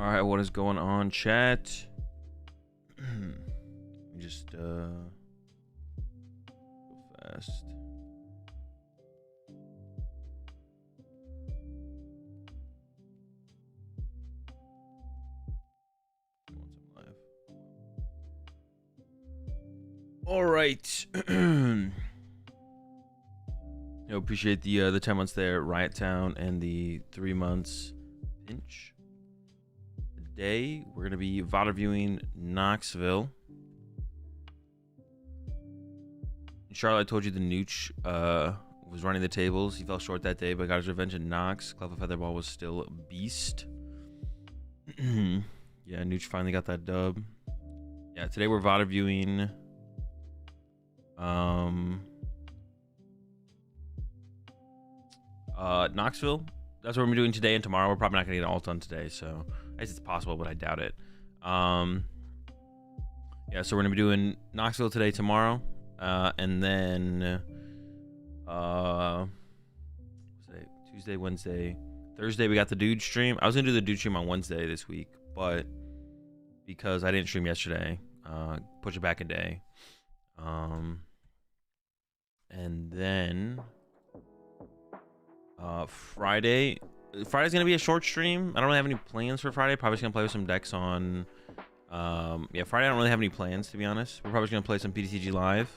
All right, what is going on, chat? Just go fast. All right. Appreciate the 10 months there, Riot Town, and the 3 months Pinch. Today we're gonna be VOD reviewing Knoxville. Charlotte, I told you the Nooch was running the tables. He fell short that day, but got his revenge in Knox. Clef of Featherball was still a beast. Yeah, Nooch finally got that dub. Yeah, today we're VOD reviewing Knoxville. That's what we're doing today and tomorrow. We're probably not gonna get it all done today, so I guess it's possible, but I doubt it. Yeah, so we're gonna be doing Knoxville today, tomorrow, and then Tuesday, Wednesday, Thursday we got the dude stream. I was gonna do the dude stream on Wednesday this week, but because I didn't stream yesterday, push it back a day. And then Friday's gonna be a short stream. I don't really have any plans for Friday. Probably just gonna play with some decks on yeah, Friday I don't really have any plans, to be honest. We're probably just gonna play some PTCG live.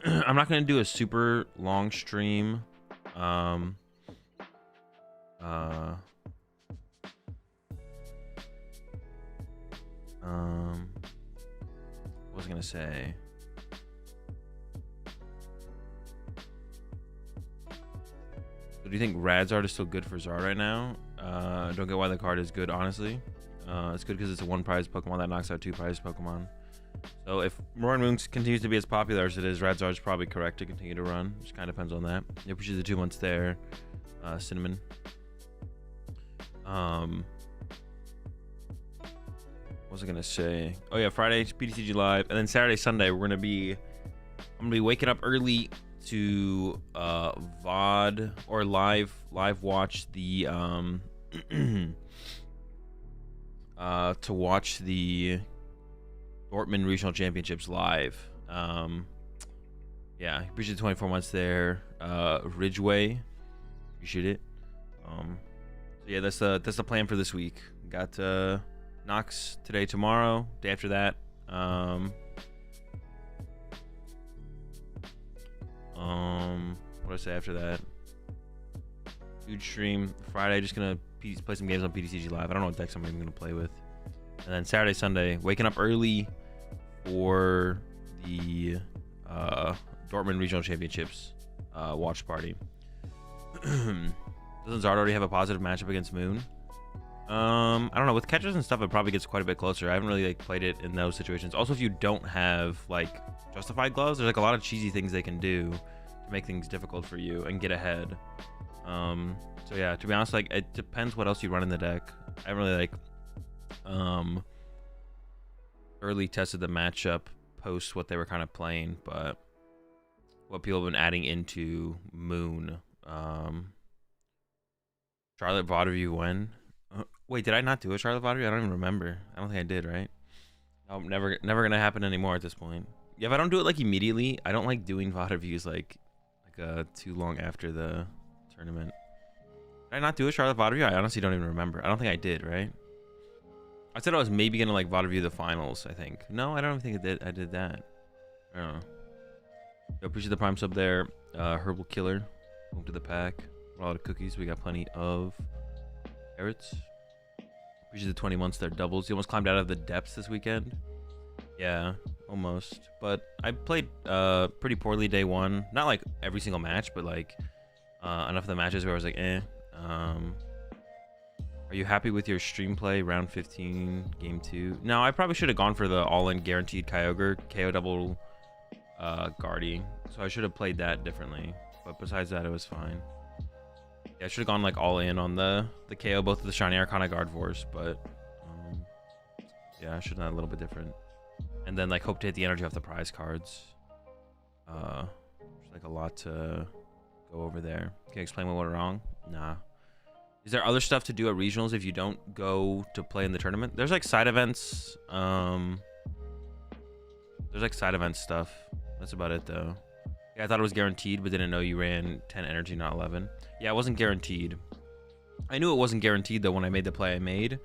I'm not gonna do a super long stream. What was I gonna say? Do you think Radzard is still good for Zard right now? Don't get why the card is good, honestly. It's good because it's a 1-prize Pokemon that knocks out 2-prize Pokemon. So if Roaring Moon continues to be as popular as it is, Radzard's probably correct to continue to run. Just kind of depends on that. I appreciate the 2 months there, Cinnamon. What was I gonna say? Oh yeah, Friday PTCG live, and then Saturday, Sunday I'm gonna be waking up early to VOD or live watch the to watch the Dortmund Regional Championships live. Yeah, appreciate the 24 months there. Ridgeway, appreciate it. So yeah, that's the plan for this week. Got Knox today, tomorrow, day after that. What did I say after that? Huge stream Friday. Just gonna play some games on PTCG live. I don't know what decks I'm even gonna play with. And then Saturday, Sunday, waking up early for the Dortmund Regional Championships watch party. Doesn't Zard already have a positive matchup against Moon? I don't know. With catchers and stuff, it probably gets quite a bit closer. I haven't really played it in those situations. Also, if you don't have justified gloves, there's a lot of cheesy things they can do to make things difficult for you and get ahead. So yeah, to be honest, it depends what else you run in the deck. I haven't really early tested the matchup post what they were kind of playing, but what people have been adding into Moon. Charlotte VOD review when? Wait, did I not do a Charlotte VOD review? I don't even remember. I don't think I did, right? No, never gonna happen anymore at this point. Yeah, if I don't do it immediately, I don't like doing VOD reviews too long after the tournament. Did I not do a Charlotte VOD review? I honestly don't even remember. I don't think I did, right? I said I was maybe gonna VOD review the finals, I think. No, I don't even think I did. I did that. I don't know. Yo, appreciate the prime sub there. Herbal Killer. Welcome to the pack. A lot of cookies. We got plenty of carrots. Appreciate the 20 months there. Doubles. You almost climbed out of the depths this weekend. Yeah, almost. But I played pretty poorly day one. Not every single match, but enough of the matches where I was eh. Are you happy with your stream play round 15 game 2? No, I probably should have gone for the all-in guaranteed Kyogre KO double Guardy. So I should have played that differently. But besides that, it was fine. Yeah, I should have gone all in on the KO both of the shiny Arcana Gardevoirs, but yeah, I should have done a little bit different. And then hope to hit the energy off the prize cards. There's a lot to go over there. Can you explain what went wrong? Nah. Is there other stuff to do at regionals if you don't go to play in the tournament? There's like side events. There's like side event stuff. That's about it though. Yeah, I thought it was guaranteed, but didn't know you ran 10 energy, not 11. Yeah, it wasn't guaranteed. I knew it wasn't guaranteed though when I made the play I made.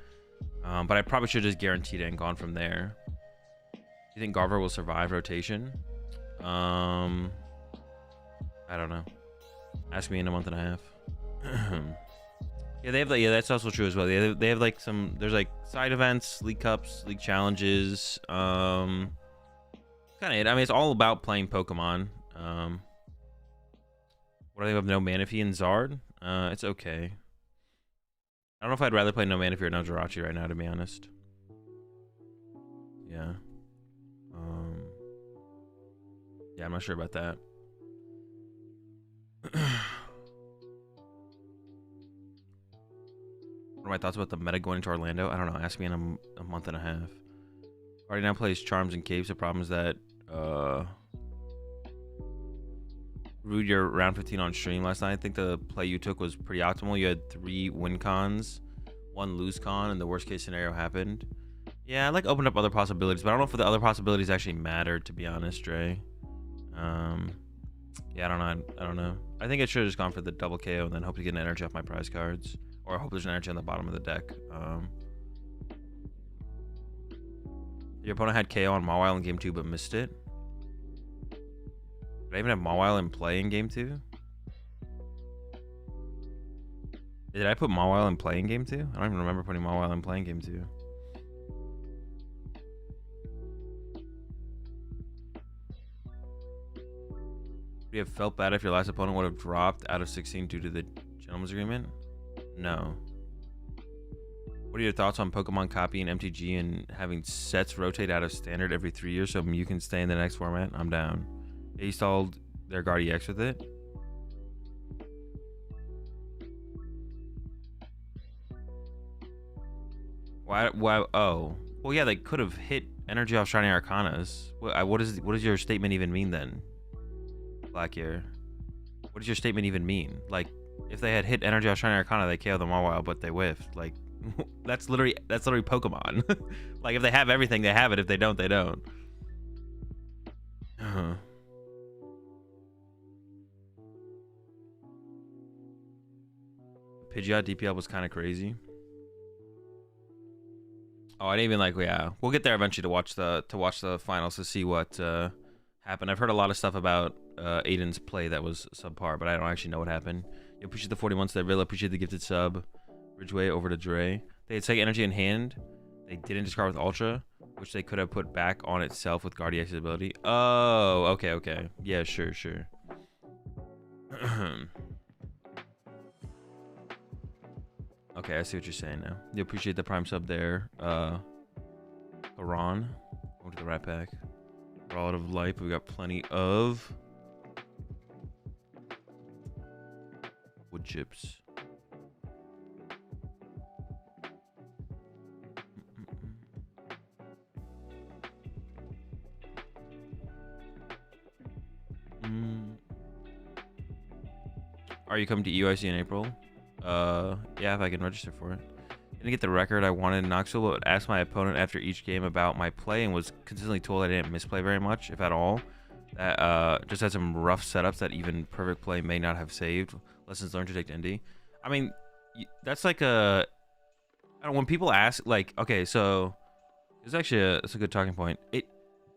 But I probably should have just guaranteed it and gone from there. Do you think Garver will survive rotation? I don't know. Ask me in a month and a half. Yeah, they have like, yeah, that's also true as well. They have like some, there's like side events, league cups, league challenges. Kind of it. I mean, it's all about playing Pokemon. What do they have? No Manaphy and Zard? It's okay. I don't know if I'd rather play no Manaphy or no Jirachi right now, to be honest. Yeah. Yeah, I'm not sure about that. What are my thoughts about the meta going into Orlando? I don't know. Ask me in a month and a half. Already now plays Charms and Capes. The problem is that Rude, your round 15 on stream last night. I think the play you took was pretty optimal. You had 3 win cons, 1 lose con, and the worst case scenario happened. Yeah, I like opened up other possibilities, but I don't know if the other possibilities actually mattered, to be honest, Dre. Yeah, I don't know. I think I should have just gone for the double KO and then hope to get an energy off my prize cards. Or I hope there's an energy on the bottom of the deck. Your opponent had KO on Mawile in game 2 but missed it. Did I even have Mawile in play in game 2? Did I put Mawile in play in game 2? I don't even remember putting Mawile in play in game 2. Would you have felt bad if your last opponent would have dropped out of 16 due to the gentleman's agreement? No. What are your thoughts on Pokemon copying MTG and having sets rotate out of standard every 3 years so you can stay in the next format? I'm down. They installed their Guard EX with it. Why? Oh. Well, yeah, they could have hit energy off Shiny Arcanas. What does your statement even mean then? Black Ear. What does your statement even mean? Like, if they had hit energy off Shiny Arcana, they KO'd the Mawile, but they whiffed. Like, that's literally Pokemon. Like, if they have everything, they have it. If they don't, they don't. Pidgeot DPL was kind of crazy. Oh, I didn't even like. Yeah, we'll get there eventually to watch the finals to see what happened. I've heard a lot of stuff about Aiden's play that was subpar, but I don't actually know what happened. You appreciate the 40 months there. Really appreciate the gifted sub. Ridgeway over to Dre. They had Psychic Energy in hand. They didn't discard with Ultra, which they could have put back on itself with Guard EX's ability. Oh, okay. Yeah, sure. Okay, I see what you're saying now. You appreciate the prime sub there. Haran. Over to the Rat Pack. We're all out of life. We got plenty of wood chips. Are you coming to EUIC in April? Yeah, if I can register for it. Didn't get the record I wanted in Knoxville, but asked my opponent after each game about my play and was consistently told I didn't misplay very much, if at all. That just had some rough setups that even perfect play may not have saved. Lessons learned to take to Indy. I mean, that's like a... I don't know, when people ask, like, okay, so... It's actually it's a good talking point.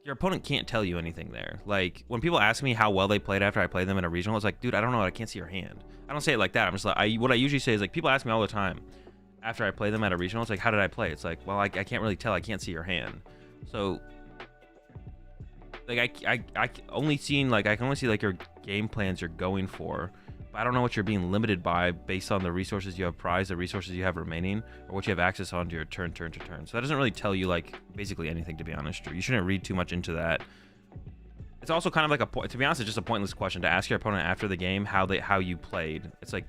Your opponent can't tell you anything there. Like, when people ask me how well they played after I played them in a regional, it's like, dude, I don't know. I can't see your hand. I don't say it like that. I'm just like, what I usually say is, like, people ask me all the time after I play them at a regional, it's like, how did I play? It's like, well, I can't really tell. I can't see your hand. So, like, I can only see, like, your game plans you're going for. But I don't know what you're being limited by based on the resources you have prized, the resources you have remaining, or what you have access on to your turn to turn. So that doesn't really tell you, like, basically anything, to be honest. You shouldn't read too much into that. It's also kind of like to be honest, it's just a pointless question to ask your opponent after the game how you played. It's like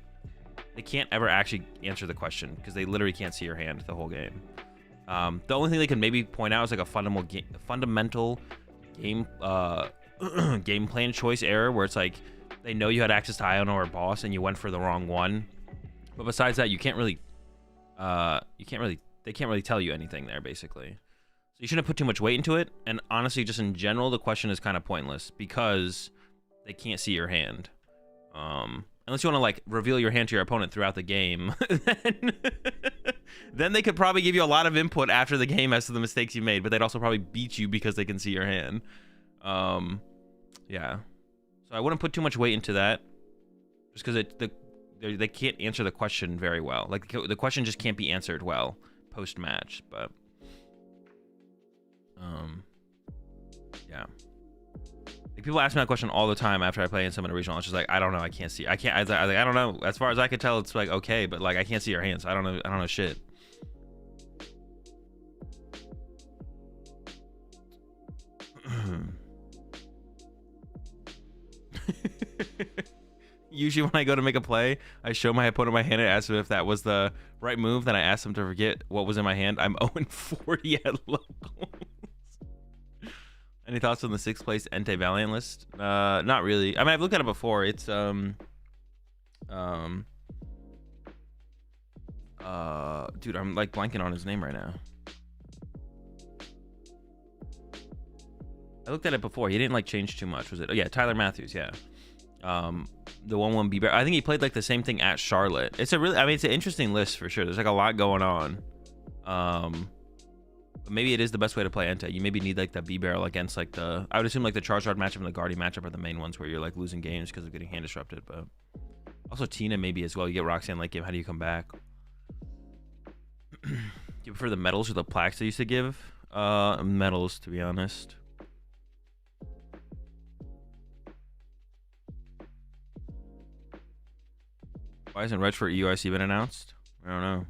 they can't ever actually answer the question because they literally can't see your hand the whole game. The only thing they can maybe point out is like a fundamental game game plan choice error where it's like they know you had access to Iono or Boss and you went for the wrong one, But besides that, you can't really, they can't really tell you anything there, basically. So you shouldn't put too much weight into it. And honestly, just in general, the question is kind of pointless because they can't see your hand. Unless you want to like reveal your hand to your opponent throughout the game, then they could probably give you a lot of input after the game as to the mistakes you made, but they'd also probably beat you because they can see your hand. Yeah. So I wouldn't put too much weight into that, just because they can't answer the question very well. Like the question just can't be answered well post match. But yeah. Like people ask me that question all the time after I play in some of the regional. It's just like I don't know. I can't see. I don't know. As far as I could tell, it's like okay, but like I can't see your hands. I don't know. I don't know shit. Usually when I go to make a play, I show my opponent my hand and ask him if that was the right move. Then I ask him to forget what was in my hand. I'm 0-40 at locals. Any thoughts on the 6th place Entei Valiant list? Not really. I mean, I've looked at it before. It's dude, I'm like blanking on his name right now. I looked at it before. He didn't like change too much, was it? Oh yeah, Tyler Matthews, yeah. The 1-1 B-Bear. I think he played like the same thing at Charlotte. It's a really, I mean, it's an interesting list for sure. There's like a lot going on. But maybe it is the best way to play Entei. You maybe need like the B-Barrel against like the, I would assume like the Charizard matchup and the Guardian matchup are the main ones where you're like losing games because of getting hand disrupted. But also Tina maybe as well. You get Roxanne late game. How do you come back? Do you prefer the medals or the plaques they used to give? Medals, to be honest. Why isn't Reg for EUIC been announced? I don't know.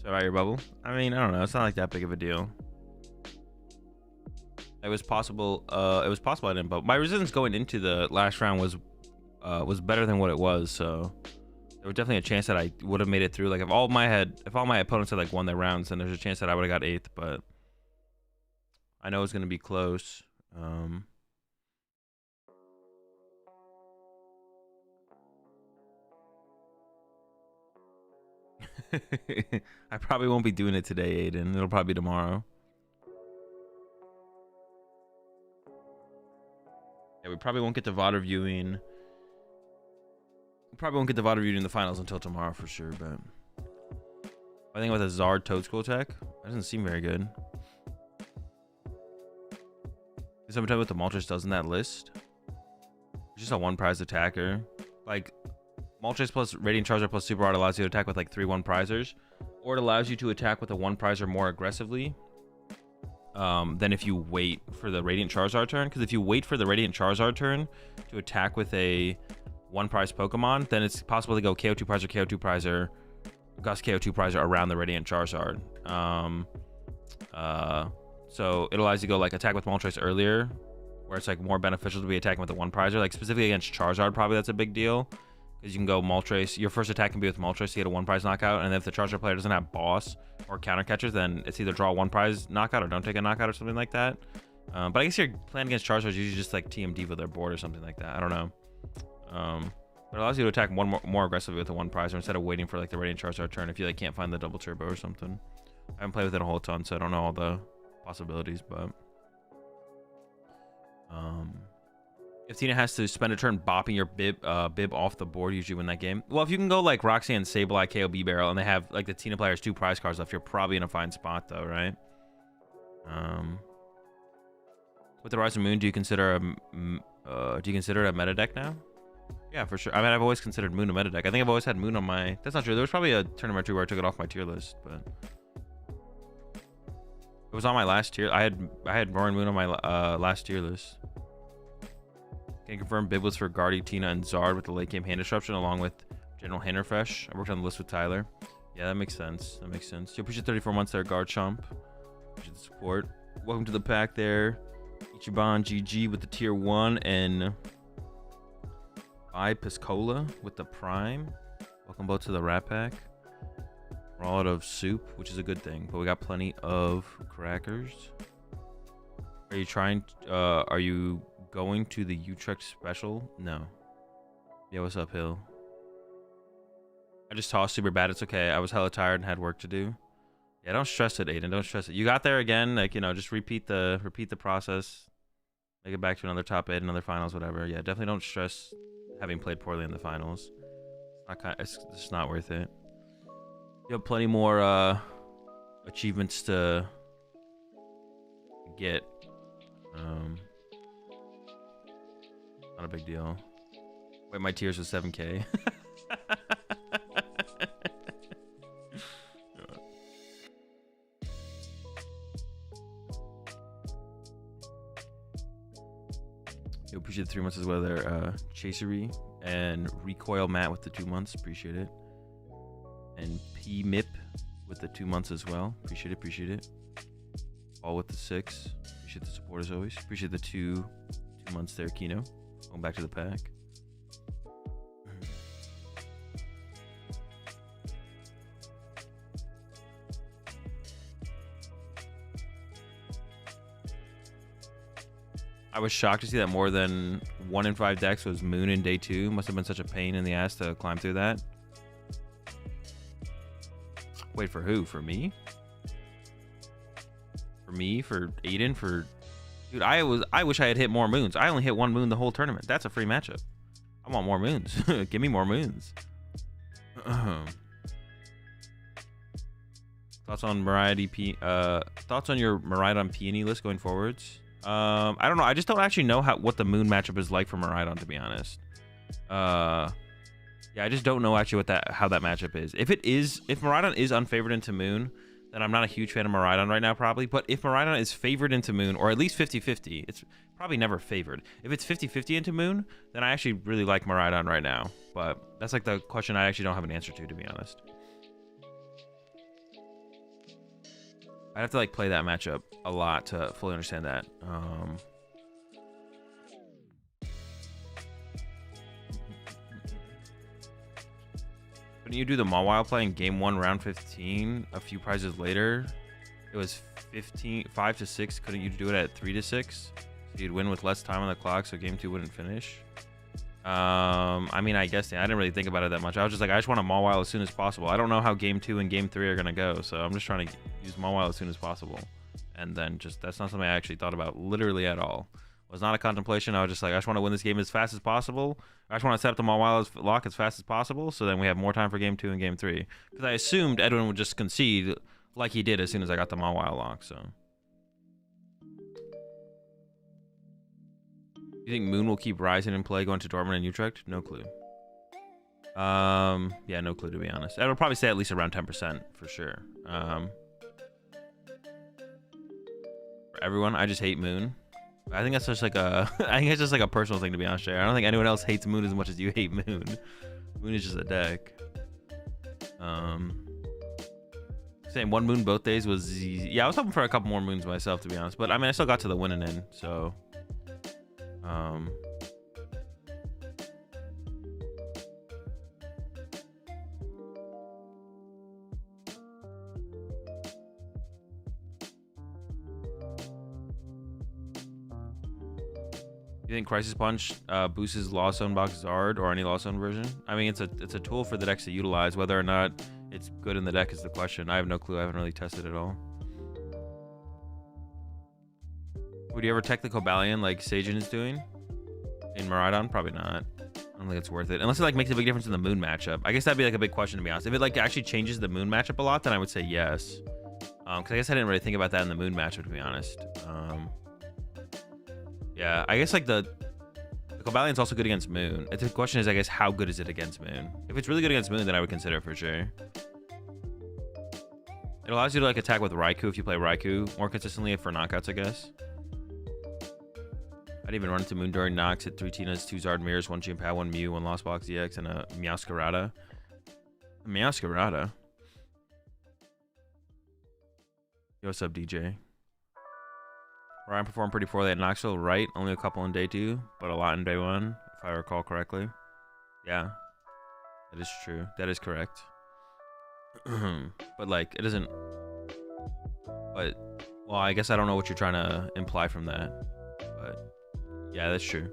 Survive your bubble? I mean, I don't know. It's not like that big of a deal. It was possible. I didn't, but my resistance going into the last round was better than what it was. So there was definitely a chance that I would have made it through. Like if all my opponents had like won their rounds, then there's a chance that I would have got 8th. But I know it's gonna be close. I probably won't be doing it today, Aiden. It'll probably be tomorrow. Yeah, we probably won't get the VOD reviewing. We probably won't get the VOD reviewing in the finals until tomorrow for sure, but I think with a Zard Toad School attack, that doesn't seem very good. Sometimes what the Moltres does in that list. It's just a 1-prize attacker. Like Moltres plus Radiant Charizard plus Super Art allows you to attack with like 3 1-prizers, or it allows you to attack with a 1-prizer more aggressively than if you wait for the Radiant Charizard turn. Because if you wait for the Radiant Charizard turn to attack with a 1-prize Pokemon, then it's possible to go KO2 Prizer, KO2 Prizer, Gus KO2 Prizer around the Radiant Charizard. So it allows you to go like attack with Moltres earlier, where it's like more beneficial to be attacking with a 1-prizer. Like specifically against Charizard, probably that's a big deal. Because you can go Moltres, your first attack can be with Moltres to get a 1-prize knockout, and if the Charizard player doesn't have boss or counter catchers, then it's either draw a 1-prize knockout or don't take a knockout or something like that. But I guess you're playing against Charizard is usually just like TM Diva their board or something like that. I don't know. But it allows you to attack more aggressively with a 1-prizer instead of waiting for like the Radiant Charizard turn if you like can't find the double turbo or something. I haven't played with it a whole ton, so I don't know all the possibilities, but if Tina has to spend a turn bopping your bib off the board, usually win that game. Well, if you can go like Roxanne, Sableye, KO, B-Barrel, and they have like the Tina players 2 prize cards left, you're probably in a fine spot though, right? With the Rise of Moon, do you consider it a meta deck now? Yeah, for sure. I mean, I've always considered Moon a meta deck. I think I've always had Moon on my. That's not true. There was probably a tournament or two where I took it off my tier list, but it was on my last tier. I had Roaring Moon on my last tier list. Can confirm Bib was for Guardy, Tina, and Zard with the late game hand disruption, along with General Hand Refresh. I worked on the list with Tyler. Yeah, that makes sense. That makes sense. You appreciate 34 months there, Guard Chomp. Appreciate the support. Welcome to the pack there. Ichiban GG with the tier 1 and Piscola with the Prime. Welcome both to the Rat Pack. We're all out of soup, which is a good thing, but we got plenty of crackers. Are you going to the Utrecht special? No. Yeah, what's up, Hill? I just tossed super bad. It's okay. I was hella tired and had work to do. Yeah, don't stress it, Aiden. Don't stress it. You got there again. Like, you know, just repeat the process. Make it back to another top 8, another finals, whatever. Yeah, definitely don't stress having played poorly in the finals. It's just not worth it. You have plenty more achievements to get. Not a big deal. Wait, my tiers was 7K. You appreciate the 3 months as well there, Chasery and Recoil Matt with the 2 months, appreciate it. And PMIP with the 2 months as well, appreciate it. All with the 6, appreciate the support as always. Appreciate the two months there, Kino. Going back to the pack. I was shocked to see that more than 1 in 5 decks was Moon in day 2. Must have been such a pain in the ass to climb through that. Wait, for who? For me? For me? For Aiden? For... Dude, I wish I had hit more moons. I only hit 1 moon the whole tournament. That's a free matchup. I want more moons. Give me more moons. Thoughts on thoughts on your Miraidon Peony list going forwards? I don't know. I just don't actually know what the moon matchup is like for Miraidon, to be honest. Yeah, I just don't know actually how that matchup is. If Miraidon is unfavored into moon, then I'm not a huge fan of Miraidon right now, probably. But if Miraidon is favored into moon, or at least 50-50, it's probably never favored. If it's 50-50 into moon, then I actually really like Miraidon right now. But that's like the question I actually don't have an answer to be honest. I'd have to like play that matchup a lot to fully understand that. Couldn't you do the Mawile play in game 1 round 15 a few prizes later? It was 5 to 6. Couldn't you do it at 3 to 6? So you'd win with less time on the clock so game 2 wouldn't finish. I mean, I guess I didn't really think about it that much. I was just like, I just want a Mawile as soon as possible. I don't know how game 2 and game 3 are gonna go, so I'm just trying to use Mawile as soon as possible. And then that's not something I actually thought about literally at all. It was not a contemplation. I was just like, I just want to win this game as fast as possible. I just want to set up the Mawile lock as fast as possible, so then we have more time for game 2 and game 3. Because I assumed Edwin would just concede like he did as soon as I got the Mawile lock. So, you think Moon will keep rising in play going to Dortmund and Utrecht? No clue. Yeah, no clue to be honest. I would probably say at least around 10% for sure. For everyone, I just hate Moon. I think that's just like a I think it's just like a personal thing, to be honest, Jay. I don't think anyone else hates Moon as much as you hate Moon. Moon is just a deck. Saying 1 moon both days was easy. Yeah, I was hoping for a couple more moons myself, to be honest. But I mean, I still got to the winning end, so you think Crisis Punch boosts Lost Zone Box Zard or any Lost Zone version? I mean, it's a tool for the decks to utilize. Whether or not it's good in the deck is the question. I have no clue. I haven't really tested it all. Would you ever tech the Cobalion like Sajin is doing in Miraidon? Probably not. I don't think it's worth it. Unless it like makes a big difference in the moon matchup. I guess that'd be like a big question, to be honest. If it like actually changes the moon matchup a lot, then I would say yes. Because I guess I didn't really think about that in the moon matchup, to be honest. Yeah, I guess like the Cobalion's also good against Moon. The question is, I guess, how good is it against Moon? If it's really good against Moon, then I would consider it for sure. It allows you to like attack with Raikou if you play Raikou more consistently for knockouts, I guess. I'd even run into Moon during Nox, hit 3 Tinas, 2 Zard Mirrors, 1 Chimpao, 1 Mew, 1 Lost Box EX, and a Meowscarada. Meowscarada? Yo, what's up, DJ? Ryan performed pretty poorly at Knoxville, right? Only a couple in day 2, but a lot in day 1, if I recall correctly. Yeah, that is true. That is correct. But like, it doesn't. But well, I guess I don't know what you're trying to imply from that. But Yeah, that's true.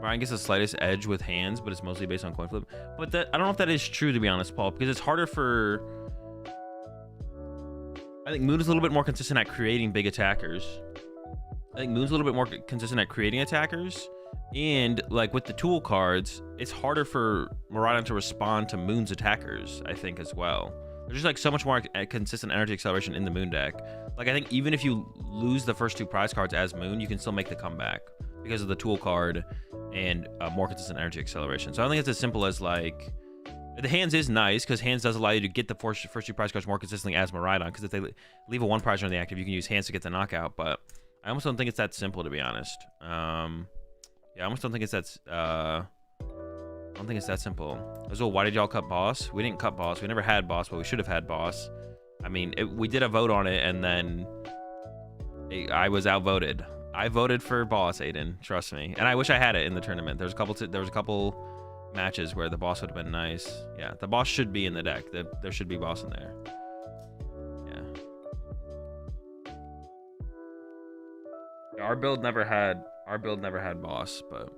Ryan gets the slightest edge with hands, but it's mostly based on coin flip. But that, I don't know if that is true, to be honest, Paul, because it's harder for... I think Moon is a little bit more consistent at creating big attackers. I think Moon's a little bit more consistent at creating attackers. And, like, with the tool cards, it's harder for Miraidon to respond to Moon's attackers, I think, as well. There's just, like, so much more consistent energy acceleration in the Moon deck. Like, I think even if you lose the first 2 prize cards as Moon, you can still make the comeback because of the tool card and more consistent energy acceleration. So I don't think it's as simple as, like... The hands is nice, because hands does allow you to get the first 2 prize cards more consistently as Miraidon, because if they leave a 1 prize on the active, you can use hands to get the knockout, but I almost don't think it's that simple, to be honest. Yeah, I almost don't think it's that... I don't think it's that simple. Azul, why did y'all cut boss? We didn't cut boss. We never had boss, but we should have had boss. I mean, we did a vote on it, and then I was outvoted. I voted for boss, Aiden. Trust me. And I wish I had it in the tournament. There was a couple matches where the boss would have been nice. Yeah, the boss should be in the deck. There should be boss in there. Yeah. Our build never had boss, but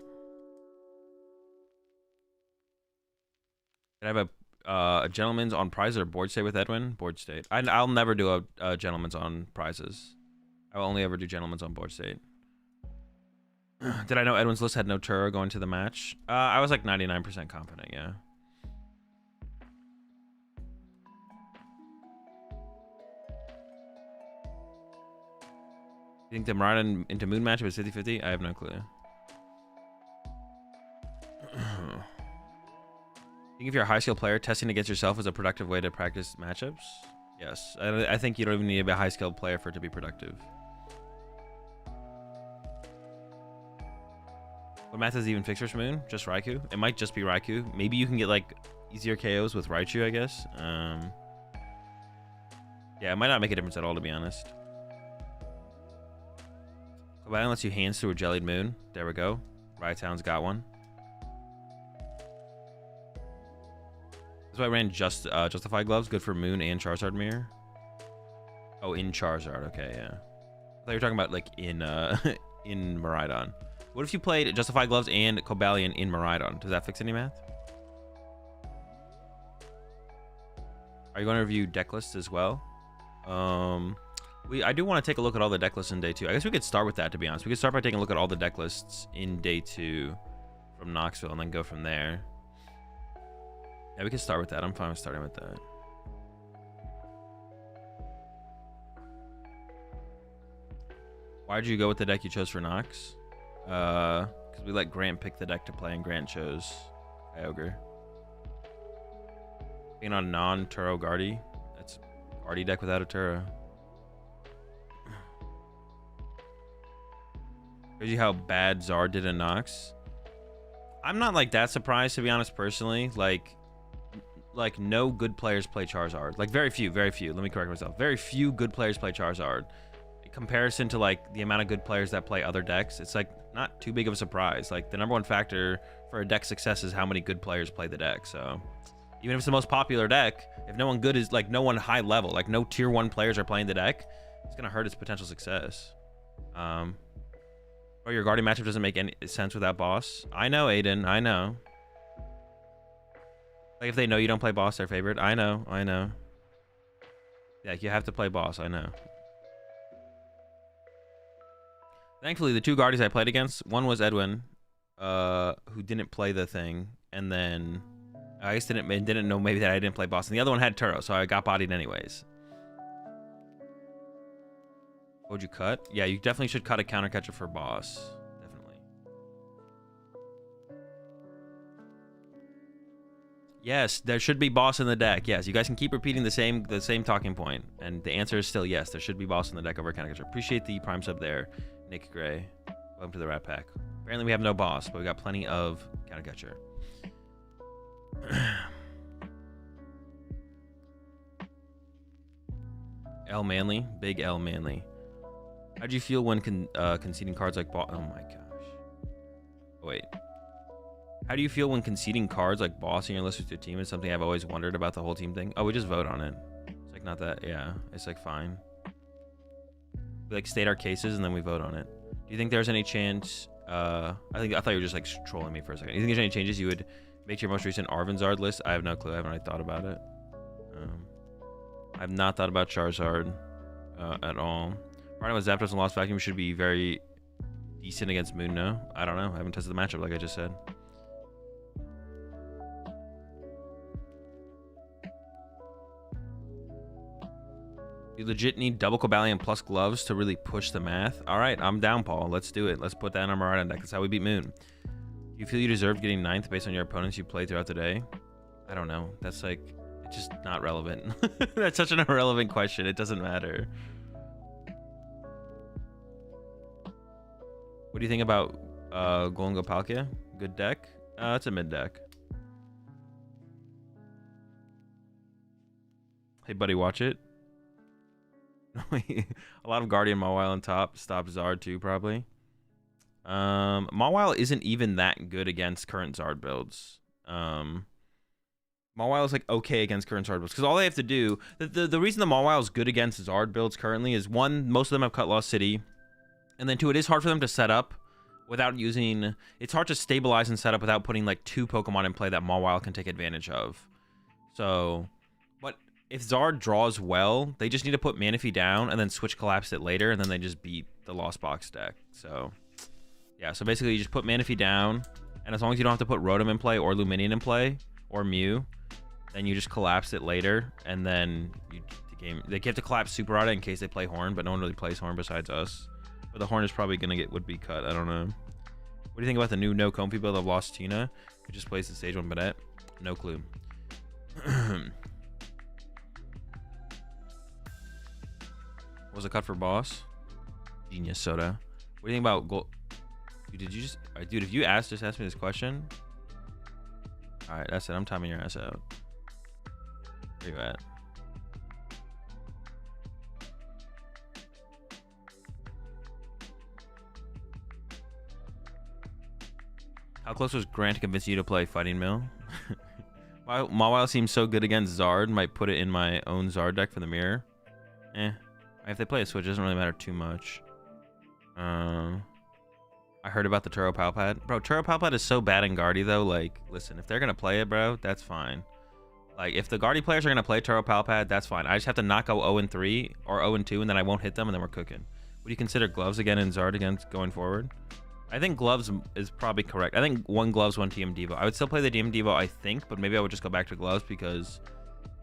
did I have a gentleman's on prize or board state with Edwin? Board state. I'll never do a gentleman's on prizes. I will only ever do gentleman's on board state. Did I know Edwin's list had no Turo going to the match? I was like 99% confident, yeah. You think the Miraidon into Moon matchup is 50-50? I have no clue. Think if you're a high skill player, testing against yourself is a productive way to practice matchups? Yes. I think you don't even need to be a high skilled player for it to be productive. What math is even fixed for Moon? Just Raikou? It might just be Raikou. Maybe you can get like easier KOs with Raichu, I guess. Yeah, it might not make a difference at all, to be honest. Combine lets you hands through a Jellied Moon. There we go. Rhytown's got one. That's why I ran Justified Gloves. Good for Moon and Charizard Mirror. Oh, in Charizard. Okay, yeah. I thought you were talking about like in in Miraidon. What if you played Justified Gloves and Cobalion in Miraidon? Does that fix any math? Are you going to review Decklist as well? I do want to take a look at all the deck lists in day 2. I guess we could start with that, to be honest. We could start by taking a look at all the deck lists in day 2 from Knoxville and then go from there. Yeah, we can start with that. I'm fine with starting with that. Why did you go with the deck you chose for Nox? Because we let Grant pick the deck to play, and Grant chose Kyogre. Being on non-Turo Guardy, that's Guardy deck without a Turo. Crazy how bad Zard did in Nox. I'm not like that surprised, to be honest, personally. Like no good players play Charizard. Like very few. Let me correct myself. Very few good players play Charizard. In comparison to like the amount of good players that play other decks, it's like not too big of a surprise. Like the #1 factor for a deck success is how many good players play the deck. So even if it's the most popular deck, if no one good is like no one high level, like no tier 1 players are playing the deck, it's gonna hurt its potential success. Or your Guardian matchup doesn't make any sense without boss. I know, Aiden. I know. Like if they know you don't play boss, they're favored. I know. Yeah, you have to play boss. I know. Thankfully, the 2 Guardies I played against, one was Edwin, who didn't play the thing, and then I just didn't know maybe that I didn't play boss, and the other one had Turo, so I got bodied anyways. What would you cut? Yeah, you definitely should cut a counter catcher for boss. Definitely. Yes, there should be boss in the deck. Yes, you guys can keep repeating the same talking point, and the answer is still yes. There should be boss in the deck over counter catcher. Appreciate the prime sub there, Nick Gray. Welcome to the Rat Pack. Apparently we have no boss, but we got plenty of counter catcher. L Manly, big L Manly. How do you feel when conceding cards like boss? Oh my gosh. Wait. How do you feel when conceding cards like boss in your list with your team? Is something I've always wondered about the whole team thing. Oh, we just vote on it. It's like Like not that, yeah. It's like fine. We like state our cases and then we vote on it. Do you think there's any chance? I thought you were just like trolling me for a second. Do you think there's any changes you would make to your most recent Arvinzard list? I have no clue. I haven't really thought about it. I've not thought about Charizard at all. Running with Zapdos and Lost Vacuum should be very decent against Moon. No, I don't know. I haven't tested the matchup like I just said. You legit need double Cobalion plus gloves to really push the math. All right, I'm down, Paul. Let's do it. Let's put that on our right deck. That's how we beat Moon. Do you feel you deserve getting 9th based on your opponents you played throughout the day? I don't know. That's like, it's just not relevant. That's such an irrelevant question. It doesn't matter. What do you think about Golden Palkia? Good deck? It's a mid deck. Hey, buddy, watch it. A lot of Guardian Mawile on top. Stop Zard too, probably. Mawile isn't even that good against current Zard builds. Mawile is like okay against current Zard builds because all they have to do, the reason the Mawile is good against Zard builds currently is one, most of them have cut Lost City, and then two, it is hard for them to set up without using. It's hard to stabilize and set up without putting like 2 Pokemon in play that Mawile can take advantage of. So, but if Zard draws well, they just need to put Manaphy down and then switch Collapse it later, and then they just beat the Lost Box deck. So, yeah. So basically, you just put Manaphy down, and as long as you don't have to put Rotom in play or Luminion in play or Mew, then you just collapse it later, and then the game. They have to collapse Super Rada in case they play Horn, but no one really plays Horn besides us. But the Horn is probably gonna would be cut. I don't know. What do you think about the new No Comfy build of Lost Tina? It just plays the stage 1 Banette. No clue. Was a cut for boss? Genius Soda. What do you think about gold? Dude, did you just, dude, if you just ask me this question. All right, that's it. I'm timing your ass out. Where you at? How close was Grant to convince you to play Fighting Mill? Mawile seems so good against Zard. Might put it in my own Zard deck for the mirror. If they play a switch, it doesn't really matter too much. I heard about the Turo Palpad. Bro, Turo Palpad is so bad in Guardy, though. Like, listen, if they're going to play it, bro, that's fine. Like, if the Guardy players are going to play Turo Palpad, that's fine. I just have to not go 0-3 or 0-2, and then I won't hit them, and then we're cooking. Would you consider Gloves again in Zard against going forward? I think Gloves is probably correct. I think 1 Gloves, 1 TM Devo. I would still play the TM Devo, I think, but maybe I would just go back to Gloves because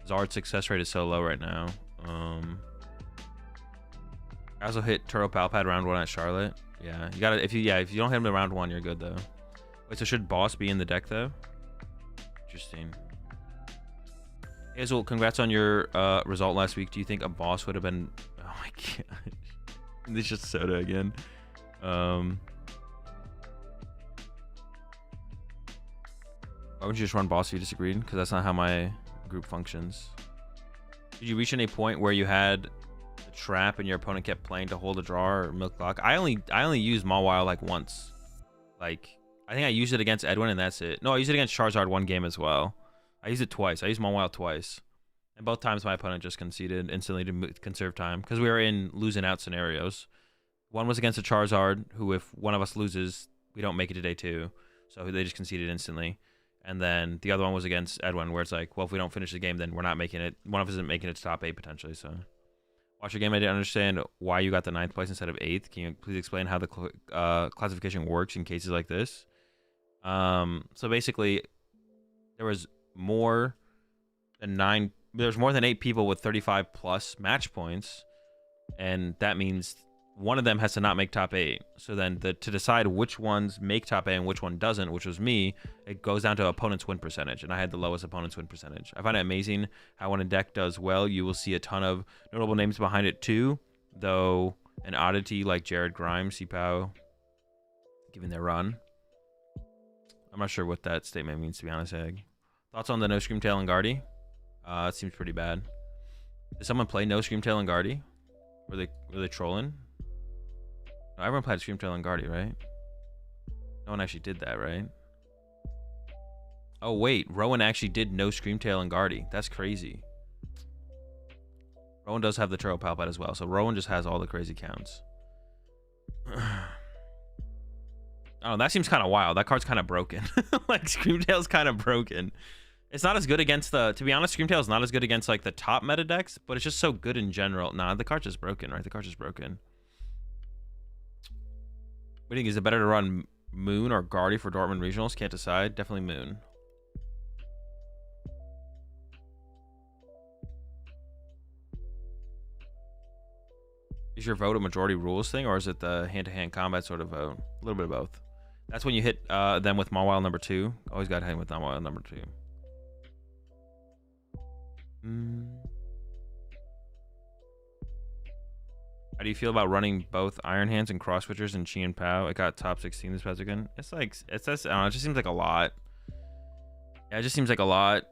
Zard's success rate is so low right now. I also hit Turo Palpad round 1 at Charlotte. Yeah, you gotta if you don't hit him in round 1, you're good though. Wait, so should Boss be in the deck though? Interesting. Hey, Azul, congrats on your result last week. Do you think a Boss would have been? Oh my god, this is just Soda again. Why would you just run Boss if you disagreed? Because that's not how my group functions. Did you reach any point where you had the trap and your opponent kept playing to hold a draw or milk clock? I only used Mawile like once. Like, I think I used it against Edwin and that's it. No, I used it against Charizard 1 game as well. I used it twice. I used Mawile twice. And both times my opponent just conceded instantly to conserve time because we were in losing out scenarios. One was against a Charizard who, if one of us loses, we don't make it to day 2. So they just conceded instantly. And then the other one was against Edwin, where it's like, well, if we don't finish the game, then we're not making it. One of us isn't making it to top 8 potentially. So, watch your game. I didn't understand why you got the 9th place instead of 8th. Can you please explain how the classification works in cases like this? So basically, there was more than 8 people with 35 plus match points, and that means one of them has to not make top 8. So then to decide which ones make top 8 and which one doesn't, which was me, it goes down to opponent's win percentage, and I had the lowest opponent's win percentage. I find it amazing how when a deck does well, you will see a ton of notable names behind it too, though an oddity like Jared Grimes, CPOW, giving their run. I'm not sure what that statement means, to be honest, Egg. Thoughts on the No Scream Tail and Guardy? It seems pretty bad. Did someone play No Scream Tail and Guardy? Were they trolling? No, everyone played Scream Tail and Guardy, right? No one actually did that, right? Oh wait, Rowan actually did no Scream Tail and Guardy. That's crazy. Rowan does have the Turo Palpad as well, so Rowan just has all the crazy counts. Oh, that seems kind of wild. That card's kind of broken. Like, Screamtail's kind of broken. It's not as good against the... To be honest, Screamtail's not as good against, like, the top meta decks, but it's just so good in general. Nah, the card's just broken, right? The card's just broken. What do you think? Is it better to run Moon or Guardy for Dortmund Regionals? Can't decide. Definitely Moon. Is your vote a majority rules thing, or is it the hand-to-hand combat sort of vote? A little bit of both. That's when you hit them with Mawile number 2. Always got to hit with Mawile number 2. How do you feel about running both Iron Hands and Cross Switchers and Chi and Pow? It got top 16 this past weekend. It's like, I don't know, it just seems like a lot. Yeah, it just seems like a lot.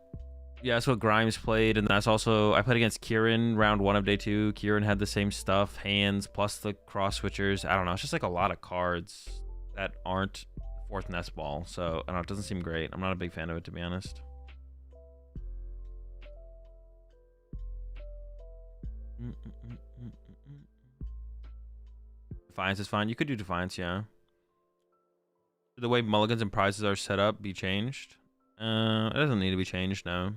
Yeah, that's what Grimes played, and that's also... I played against Kieran round 1 of day 2. Kieran had the same stuff, hands, plus the Cross Switchers. I don't know, it's just like a lot of cards that aren't 4th Nest Ball, so I don't know, it doesn't seem great. I'm not a big fan of it, to be honest. Defiance is fine. You could do Defiance, yeah. Should the way mulligans and prizes are set up be changed? It doesn't need to be changed, no.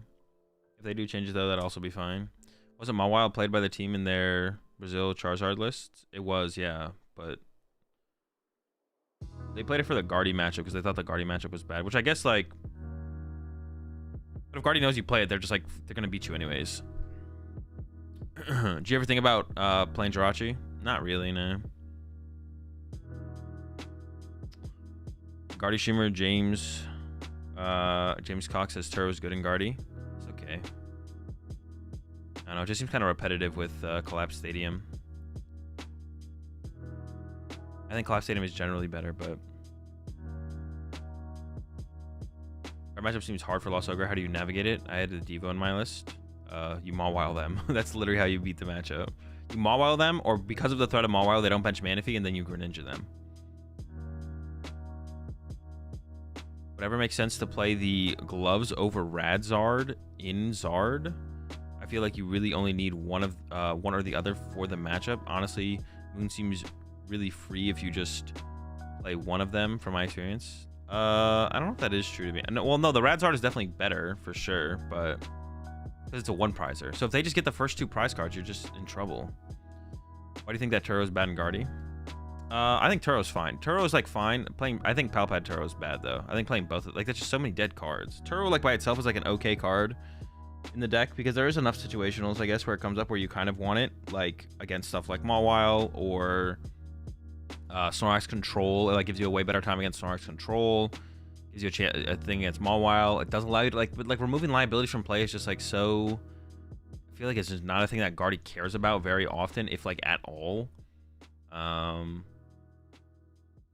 If they do change it, though, that'd also be fine. Wasn't Mawile played by the team in their Brazil Charizard list? It was, yeah, but... They played it for the Guardy matchup because they thought the Guardy matchup was bad, which I guess, like... But if Guardy knows you play it, they're just like, they're going to beat you anyways. Do you ever think about playing Jirachi? Not really, no. Guardy Shimmer, James Cox says Turo's good in Guardy. It's okay. I don't know, it just seems kind of repetitive with Collapse Stadium. I think Collapse Stadium is generally better, but... Our matchup seems hard for Lost Ogre. How do you navigate it? I had the Devo in my list. You Mawile them. That's literally how you beat the matchup. You Mawile them, or because of the threat of Mawile, they don't bench Manaphy, and then you Greninja them. Whatever makes sense to play the gloves over Radzard in Zard. I feel like you really only need one or the other for the matchup. Honestly, Moon seems really free if you just play one of them from my experience. I don't know if that is true to me. No, well, no, the Radzard is definitely better for sure, but because it's a 1-prizer. So if they just get the first 2 prize cards, you're just in trouble. Why do you think that Turo's bad in Guardy? I think Turo's fine. Turo's like fine. I think Palpad Turo's bad though. I think playing both, like, there's just so many dead cards. Turo like by itself is like an okay card in the deck because there is enough situationals, I guess, where it comes up where you kind of want it, like against stuff like Mawile or Snorlax Control. It like gives you a way better time against Snorlax Control. Gives you a thing against Mawile. It doesn't allow you to like removing liabilities from play is just like so. I feel like it's just not a thing that Guardy cares about very often, if like at all.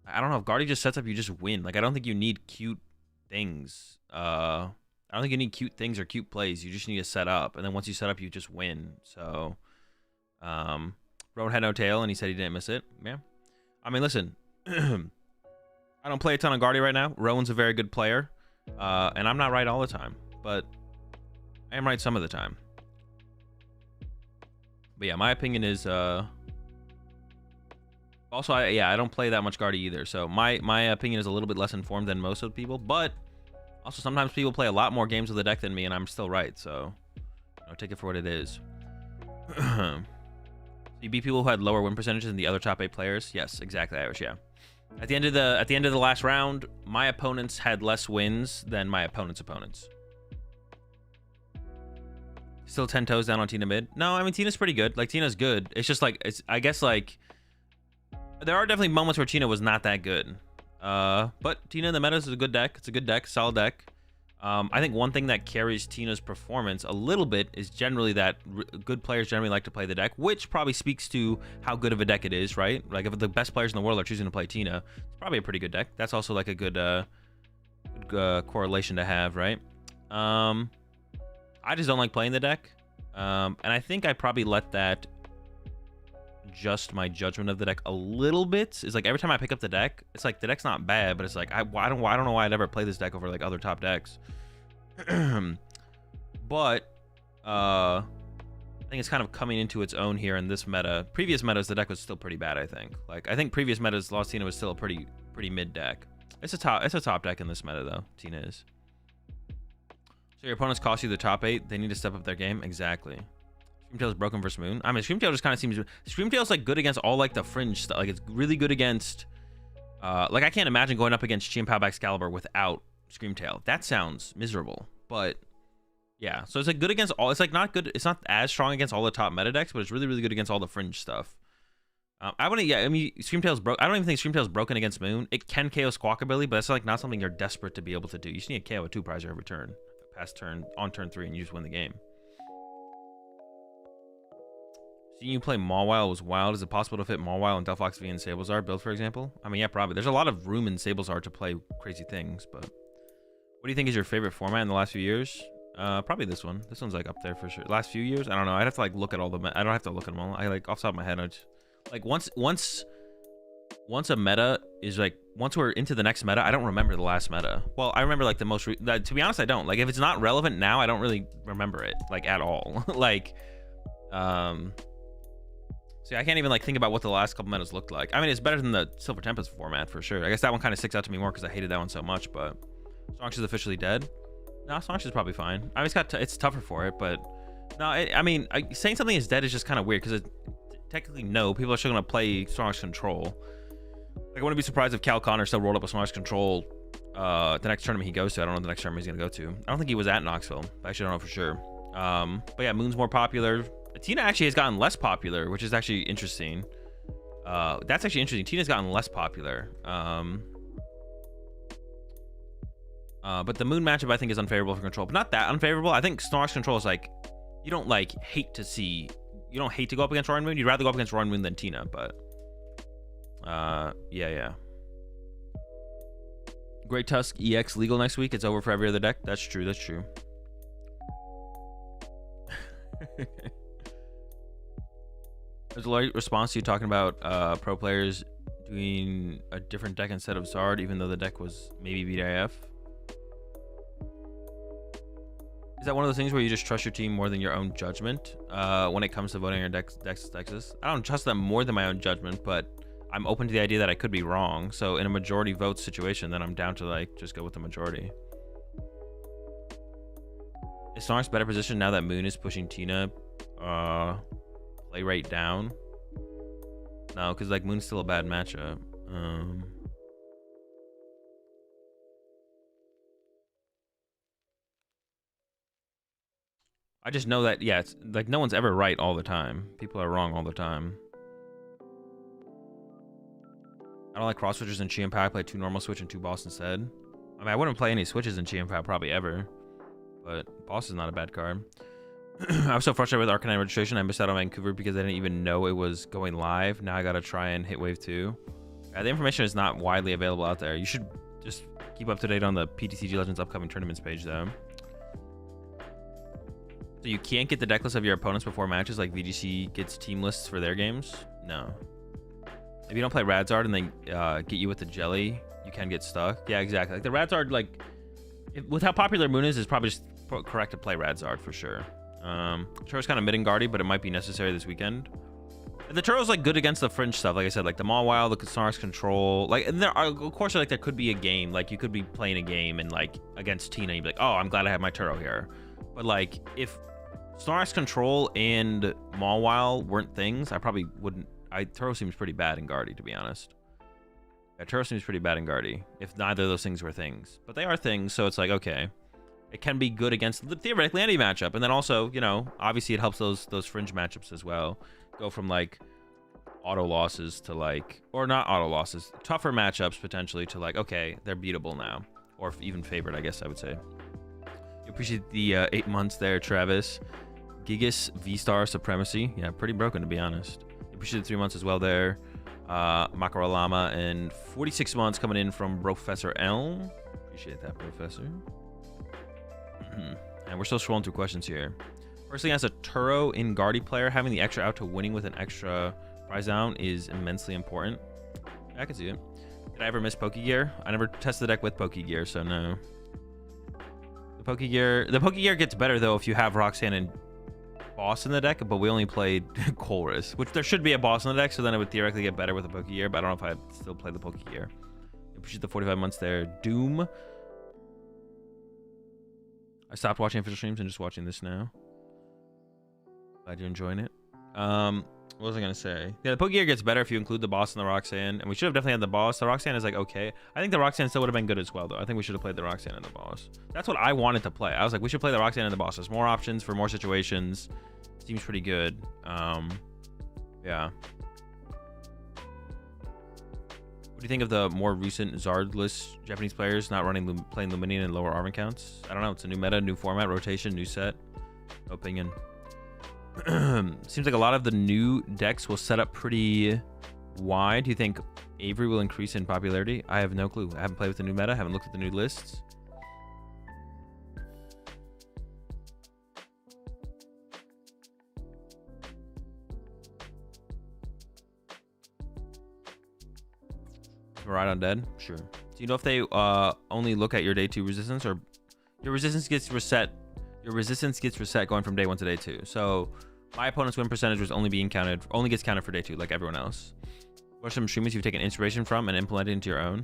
I don't know, if Guardy just sets up, you just win. Like, I don't think you need cute things. I don't think you need cute things or cute plays. You just need to set up, and then once you set up, you just win. So, Rowan had no tail, and he said he didn't miss it. Yeah. I mean, listen, I don't play a ton of Guardy right now. Rowan's a very good player, and I'm not right all the time, but I am right some of the time. But yeah, my opinion is, also, I don't play that much Guardy either, so my opinion is a little bit less informed than most of the people, but also sometimes people play a lot more games of the deck than me, and I'm still right, so take it for what it is. You beat people who had lower win percentages than the other top 8 players? Yes, exactly, Irish, yeah. At the end of the last round, my opponents had less wins than my opponent's opponents. Still 10 toes down on Tina mid? No, I mean, Tina's pretty good. Like, Tina's good. It's just like, I guess like, there are definitely moments where Tina was not that good. But Tina in the meta is a good deck. It's a good deck, solid deck. I think one thing that carries Tina's performance a little bit is generally that good players generally like to play the deck, which probably speaks to how good of a deck it is, right? Like, if the best players in the world are choosing to play Tina, it's probably a pretty good deck. That's also like a good, correlation to have, right? I just don't like playing the deck. And I think I probably let that adjust my judgment of the deck a little bit. Is like every time I pick up the deck, it's like the deck's not bad, but it's like I don't know why I'd ever play this deck over like other top decks. But I think it's kind of coming into its own here in this meta. Previous metas, the deck was still pretty bad, I think. Like, I think previous metas, Lost Tina was still a pretty mid deck. It's a top deck in this meta, though. Tina is. So your opponents cost you the top 8. They need to step up their game. Exactly. Screamtail's broken versus Moon. I mean, Screamtail just kind of seems... Screamtail's, like, good against all, like, the fringe stuff. Like, it's really good against... like, I can't imagine going up against Chien-Pao Excalibur without Screamtail. That sounds miserable. But, yeah. So it's, like, good against all... It's, like, not good... It's not as strong against all the top meta decks, but it's really, really good against all the fringe stuff. I wouldn't... Yeah, I mean, Screamtail's broke. I don't even think Screamtail's broken against Moon. It can KO Squawkabilly, but that's, like, not something you're desperate to be able to do. You just need a KO a 2-prizer every turn. Past turn, on turn 3, and you just win the game. Seeing you play Mawile was wild. Is it possible to fit Mawile and Delphox V and Sablezard build, for example? I mean, yeah, probably. There's a lot of room in Sablezard to play crazy things, but... What do you think is your favorite format in the last few years? Probably this one. This one's, like, up there for sure. Last few years? I don't know. I'd have to, like, look at all the... I don't have to look at them all. I, like, off the top of my head, I just... Like, once a meta is, like... Once we're into the next meta, I don't remember the last meta. Well, I remember, like, the most... to be honest, I don't. Like, if it's not relevant now, I don't really remember it, like, at all. Like, See, I can't even, like, think about what the last couple metas looked like. I mean, it's better than the Silver Tempest format, for sure. I guess that one kind of sticks out to me more because I hated that one so much, but... Stonks is officially dead? No, Stonks is probably fine. I mean, it's tougher for it, but... No, I mean, saying something is dead is just kind of weird because technically, no, people are still going to play Stonks Control. Like, I wouldn't be surprised if Cal Connor still rolled up a Stonks Control the next tournament he goes to. I don't know the next tournament he's going to go to. I don't think he was at Knoxville. I actually don't know for sure. But yeah, Moon's more popular. Tina actually has gotten less popular, which is actually interesting. That's actually interesting. Tina's gotten less popular. But the Moon matchup, I think, is unfavorable for Control. But not that unfavorable. I think Snorlax Control is, like... You don't, like, hate to see... You don't hate to go up against Roaring Moon. You'd rather go up against Roaring Moon than Tina, but... yeah. Great Tusk EX legal next week. It's over for every other deck. That's true. That's true. There's a lot of response to you talking about pro players doing a different deck instead of Zard, even though the deck was maybe BDIF. Is that one of those things where you just trust your team more than your own judgment when it comes to voting your decks? I don't trust them more than my own judgment, but I'm open to the idea that I could be wrong. So in a majority vote situation, then I'm down to, like, just go with the majority. Is Snorlax better positioned now that Moon is pushing Tina play rate down? No, because, like, Moon's still a bad matchup. I just know that, yeah, it's like no one's ever right all the time. People are wrong all the time. I don't like cross switches in Chien-Pao. I play 2 normal switch and 2 boss instead. I mean, I wouldn't play any switches in Chien-Pao probably ever, but boss is not a bad card. I was so frustrated with Arcanine registration. I missed out on Vancouver because I didn't even know it was going live. Now I gotta try and hit wave 2. The information is not widely available out there. You should just keep up to date on the PTCG Legends upcoming tournaments page, though. So you can't get the deck list of your opponents before matches like VGC gets team lists for their games? No. If you don't play Radzard and they get you with the jelly, you can get stuck. Yeah, exactly. Like the Radzard, like, with how popular Moon is, it's probably just correct to play Radzard for sure. Turo's kind of mid and guardy, but it might be necessary this weekend. The Turo's, like, good against the fringe stuff. Like I said, like the Mawile, the Snorlax Control. Like, and there are, of course, like, there could be a game. Like, you could be playing a game and, like, against Tina, you'd be like, oh, I'm glad I have my Turo here. But, like, if Snorlax Control and Mawile weren't things, I probably wouldn't. Turo seems pretty bad in guardy, to be honest. Yeah, Turo seems pretty bad in guardy, if neither of those things were things. But they are things, so it's like, okay. It can be good against, theoretically, any matchup. And then also, you know, obviously it helps those fringe matchups as well. Go from, like, auto losses to, like, or not auto losses, tougher matchups potentially to, like, okay, they're beatable now. Or even favored, I guess I would say. You appreciate the 8 months there, Travis. Gigas V-Star Supremacy. Yeah, pretty broken, to be honest. You appreciate the 3 months as well there. Makara Lama and 46 months coming in from Professor L. Appreciate that, Professor. And we're still scrolling through questions here. Personally, as a Turo in guardy player, having the extra out to winning with an extra prize down is immensely important. Yeah, I can see it. Did I ever miss Pokegear? I never tested the deck with Pokegear, so no. The Pokegear gets better though if you have Roxanne and boss in the deck, but we only played Colress, which there should be a boss in the deck, so then it would theoretically get better with a Poke Gear, but I don't know if I still play the Poke Gear. Appreciate the 45 months there. Doom. I stopped watching official streams and just watching this now. Glad you're enjoying it. What was I gonna say? Yeah, the Poke Gear gets better if you include the boss and the Roxanne, and we should have definitely had the boss. The Roxanne is like okay. I think the Roxanne still would have been good as well, though. I think we should have played the Roxanne and the boss. That's what I wanted to play. I was like, we should play the Roxanne and the boss. There's more options for more situations. Seems pretty good. Yeah. What do you think of the more recent Zardless Japanese players not playing Luminian and lower Armor counts? I don't know. It's a new meta, new format, rotation, new set. No opinion. Seems like a lot of the new decks will set up pretty wide. Do you think Avery will increase in popularity? I have no clue. I haven't played with the new meta. Haven't looked at the new lists. Right on dead? Sure. Do you know if they only look at your day 2 resistance, or your resistance gets reset? Your resistance gets reset going from day 1 to day 2. So my opponent's win percentage was only gets counted for day 2, like everyone else. What are some streamers you've taken inspiration from and implemented into your own?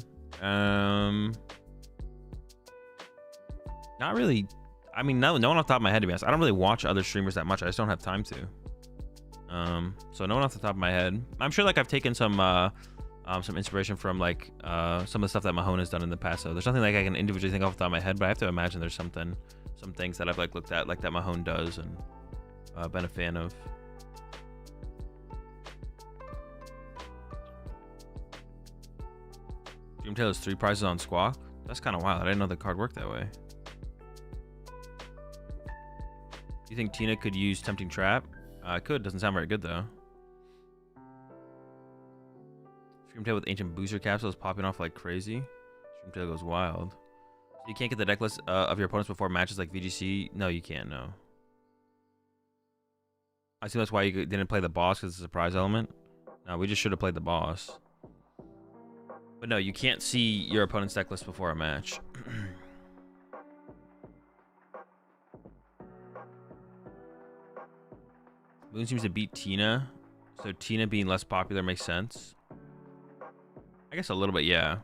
Not really. I mean, no one off the top of my head, to be honest. I don't really watch other streamers that much. I just don't have time to. So no one off the top of my head. I'm sure like I've taken some inspiration from like some of the stuff that Mahone has done in the past. So there's nothing like I can individually think off the top of my head, but I have to imagine there's some things that I've like looked at, like that Mahone does, and been a fan of. Dream Tail has 3 prizes on Squawk. That's kind of wild. I didn't know the card worked that way. Do you think Tina could use Tempting Trap? Could. Doesn't sound very good though. Dream Tail with Ancient Booster Capsules popping off like crazy. Dream Tail goes wild. So you can't get the deck list of your opponents before matches like VGC? No, you can't, no. I assume that's why you didn't play the boss, because it's a surprise element. No, we just should have played the boss. But no, you can't see your opponent's deck list before a match. Moon seems to beat Tina. So Tina being less popular makes sense. I guess a little bit, yeah.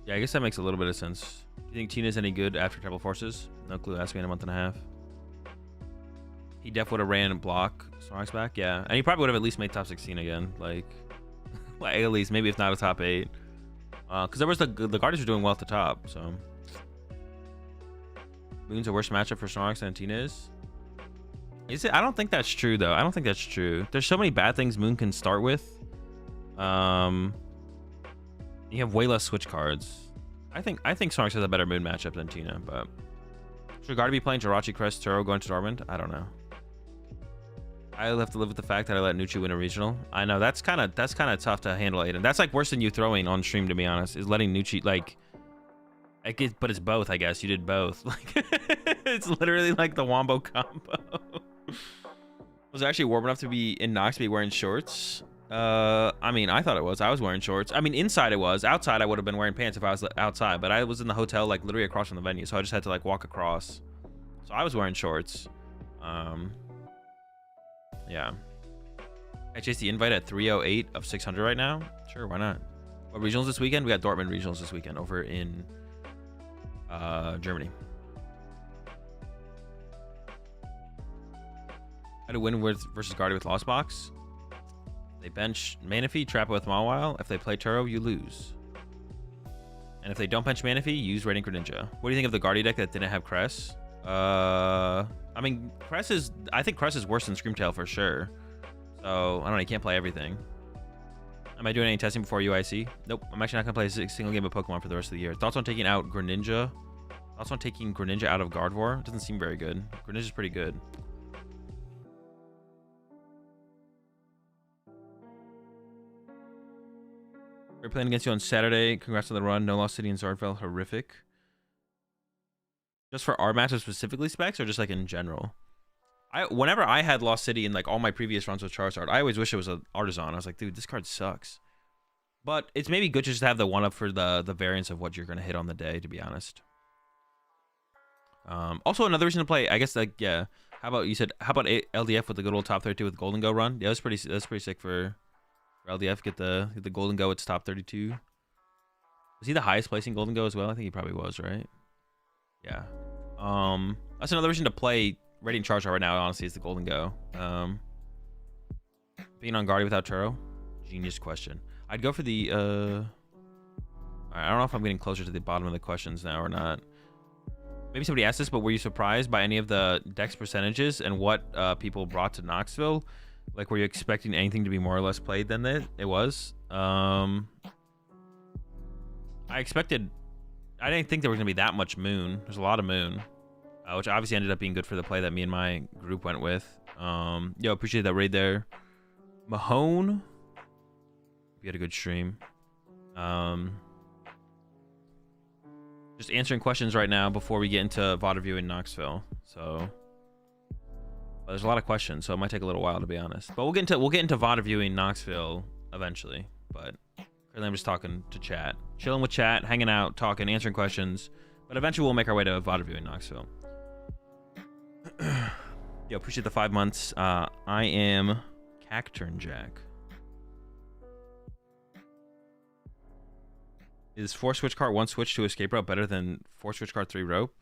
Yeah, I guess that makes a little bit of sense. Do you think Tina's any good after Treble Forces? No clue. Ask me in a month and a half. He def would have ran and block Snorlax back, yeah. And he probably would have at least made top 16 again. Like at least, maybe if not a top 8. Because there was the Guardians were doing well at the top, so. Moon's a worse matchup for Snorlax than Tina is? Is it? I don't think that's true, though. I don't think that's true. There's so many bad things Moon can start with. You have way less switch cards. I think Snorlax has a better Moon matchup than Tina, but should Guardi be playing Jirachi, Crest, Turo, going to Dortmund? I don't know. I'll have to live with the fact that I let Nucci win a regional. I know that's kind of tough to handle, Aiden. That's like worse than you throwing on stream, to be honest. Is letting Nucci like. But it's both, I guess. You did both. Like it's literally like the wombo combo. Was it actually warm enough to be in Knox to be wearing shorts? I mean, I thought it was. I was wearing shorts. I mean, inside it was. Outside, I would have been wearing pants if I was outside. But I was in the hotel, like literally across from the venue, so I just had to like walk across. So I was wearing shorts. Yeah. I chased the invite at 308 of 600 right now. Sure, why not? What regionals this weekend? We got Dortmund regionals this weekend over in Germany. How to win versus Guardi with Lost Box? They bench Manaphy, trap it with Mawile. If they play Turo, you lose. And if they don't bench Manaphy, use Radiant Greninja. What do you think of the Guardi deck that didn't have Cress? I mean, I think Cress is worse than Screamtail for sure. So, I don't know, you can't play everything. Am I doing any testing before UIC? Nope, I'm actually not gonna play a single game of Pokemon for the rest of the year. Thoughts on taking out Greninja? Thoughts on taking Greninja out of Gardevoir? Doesn't seem very good. Greninja's pretty good. We're playing against you on Saturday. Congrats on the run. No Lost City and Zardfell. Horrific. Just for our matchup specifically specs, or just like in general? Whenever I had Lost City in like all my previous runs with Charizard, I always wish it was an Artisan. I was like, dude, this card sucks. But it's maybe good just to have the one up for the variance of what you're gonna hit on the day, to be honest. Also another reason to play, I guess, like, yeah. How about, you said, how about LDF with the good old top 32 with Golden Go run? Yeah, that's pretty sick for LDF. Get the Golden Go, it's top 32. Was he the highest placing Golden Go as well? I think he probably was, right? Yeah. That's another reason to play Radiant Charizard right now, honestly, is the Golden Go. Being on Guardy without Turo? Genius question. I'd go for the, I don't know if I'm getting closer to the bottom of the questions now or not. Maybe somebody asked this, but were you surprised by any of the dex percentages and what people brought to Knoxville? Like, were you expecting anything to be more or less played than it was? I didn't think there was going to be that much Moon. There's a lot of Moon, which obviously ended up being good for the play that me and my group went with. Yo, appreciate that raid there. Mahone, you had a good stream. Just answering questions right now before we get into VOD review in Knoxville. So there's a lot of questions, so it might take a little while, to be honest. But we'll get into VOD review in Knoxville eventually. But currently I'm just talking to chat, chilling with chat, hanging out, talking, answering questions. But eventually we'll make our way to VOD review in Knoxville. Yo, appreciate the 5 months. I am Cacturn Jack. Is 4 switch card 1 switch to escape rope better than 4 switch card 3 rope?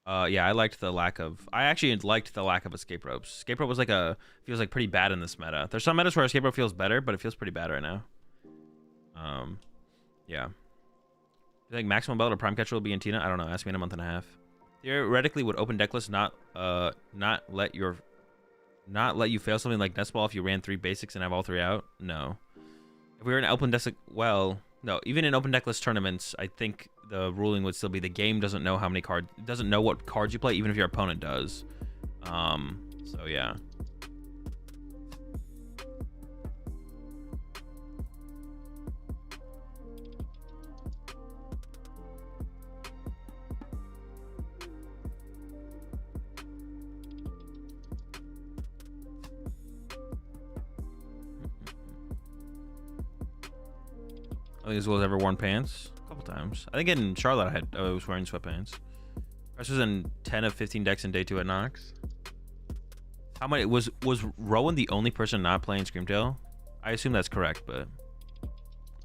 Yeah, I actually liked the lack of escape ropes. Escape rope was feels like pretty bad in this meta. There's some metas where escape rope feels better, but it feels pretty bad right now. Yeah. Do you think maximum belt or prime catcher will be in Tina? I don't know. Ask me in a month and a half. Theoretically, would open decklist not let you fail something like Nest Ball if you ran 3 basics and have all 3 out? No. If we were in open deck, well, no. Even in open decklist tournaments, I think the ruling would still be the game doesn't know how many cards, doesn't know what cards you play, even if your opponent does. So yeah. I think Azul has ever worn pants a couple times. I think in Charlotte I was wearing sweatpants. I was in 10 of 15 decks in day 2 at Knox. How many was Rowan the only person not playing Screamtail? I assume that's correct, but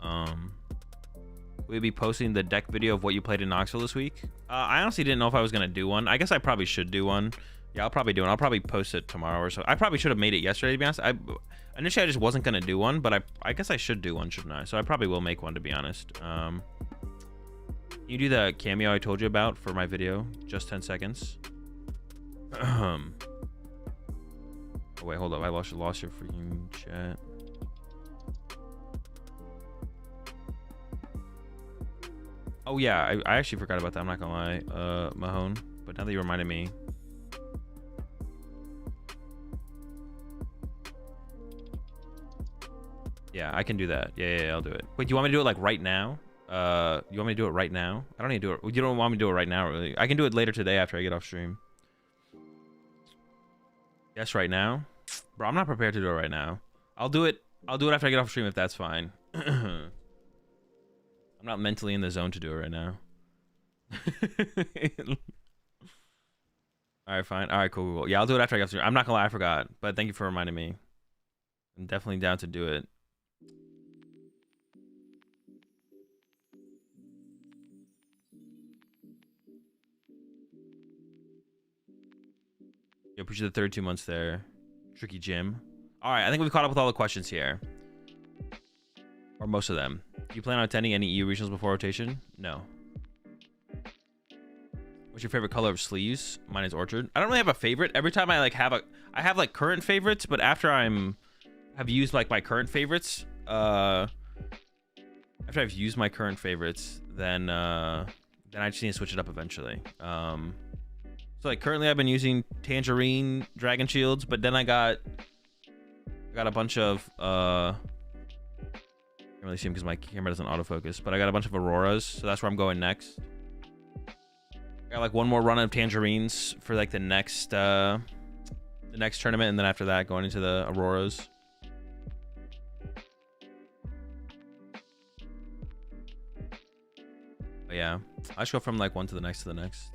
will you be posting the deck video of what you played in Knoxville this week? I honestly didn't know if I was gonna do one. I guess I probably should do one. Yeah, I'll probably do one. I'll probably post it tomorrow or so. I probably should have made it yesterday, to be honest. Initially I just wasn't gonna do one, but I guess I should do one, shouldn't I? So I probably will make one, to be honest. Can you do the cameo I told you about for my video? Just 10 seconds. Oh wait, hold up. I lost your freaking chat. Oh yeah, I actually forgot about that. I'm not gonna lie, Mahone. But now that you reminded me. Yeah, I can do that. Yeah, I'll do it. Wait, do you want me to do it like right now? You want me to do it right now? I don't need to do it. You don't want me to do it right now, really. I can do it later today after I get off stream. Yes, right now? Bro, I'm not prepared to do it right now. I'll do it after I get off stream if that's fine. I'm not mentally in the zone to do it right now. Alright, fine. Alright, cool. Yeah, I'll do it after I get off stream. I'm not gonna lie, I forgot. But thank you for reminding me. I'm definitely down to do it. Yo, appreciate the 32 months there. Tricky Jim. Alright, I think we've caught up with all the questions here. Or most of them. Do you plan on attending any EU regionals before rotation? No. What's your favorite color of sleeves? Mine is Orchard. I don't really have a favorite. Every time I have like current favorites, but after have used like my current favorites, after I've used my current favorites, then I just need to switch it up eventually. So like currently I've been using Tangerine Dragon Shields, but then I got a bunch of can't really see them because my camera doesn't autofocus, but I got a bunch of Auroras, so that's where I'm going next. I got like one more run of Tangerines for like the next tournament, and then after that going into the Auroras. But yeah, I just go from like one to the next to the next.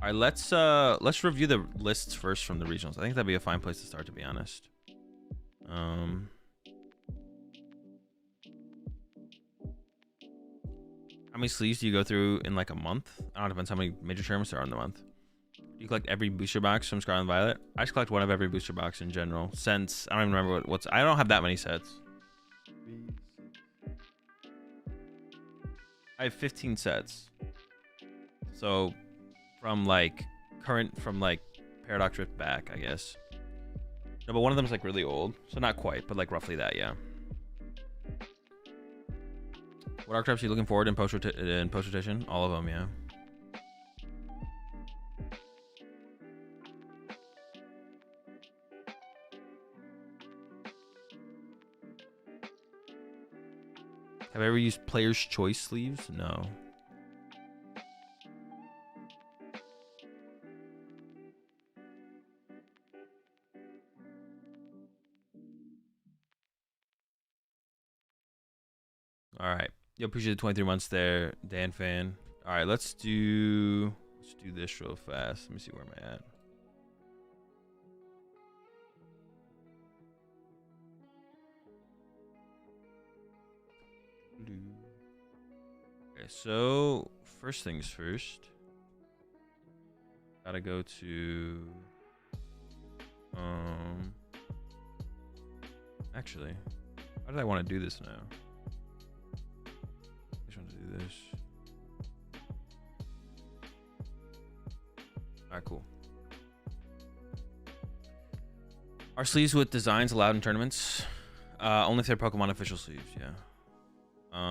All right, let's review the lists first from the regionals. I think that'd be a fine place to start, to be honest. How many sleeves do you go through in like a month? I don't know, depends how many major tournaments there are in the month. Do you collect every booster box from Scarlet and Violet? I just collect one of every booster box in general. Since I don't even remember what's. I don't have that many sets. I have 15 sets. So from like Paradox Rift back, I guess. No, but one of them is like really old, so not quite, but like roughly that, yeah. What archetypes are you looking forward in post rotation? All of them, yeah. Have I ever used Player's Choice sleeves? No. All right. You appreciate the 23 months there, Dan fan. All right, let's do this real fast. Let me see where am I at. Okay, so first things first. Gotta go to actually, how did I want to do this now? I just want to do this. Alright, cool. Are sleeves with designs allowed in tournaments? Only if they're Pokemon official sleeves, yeah.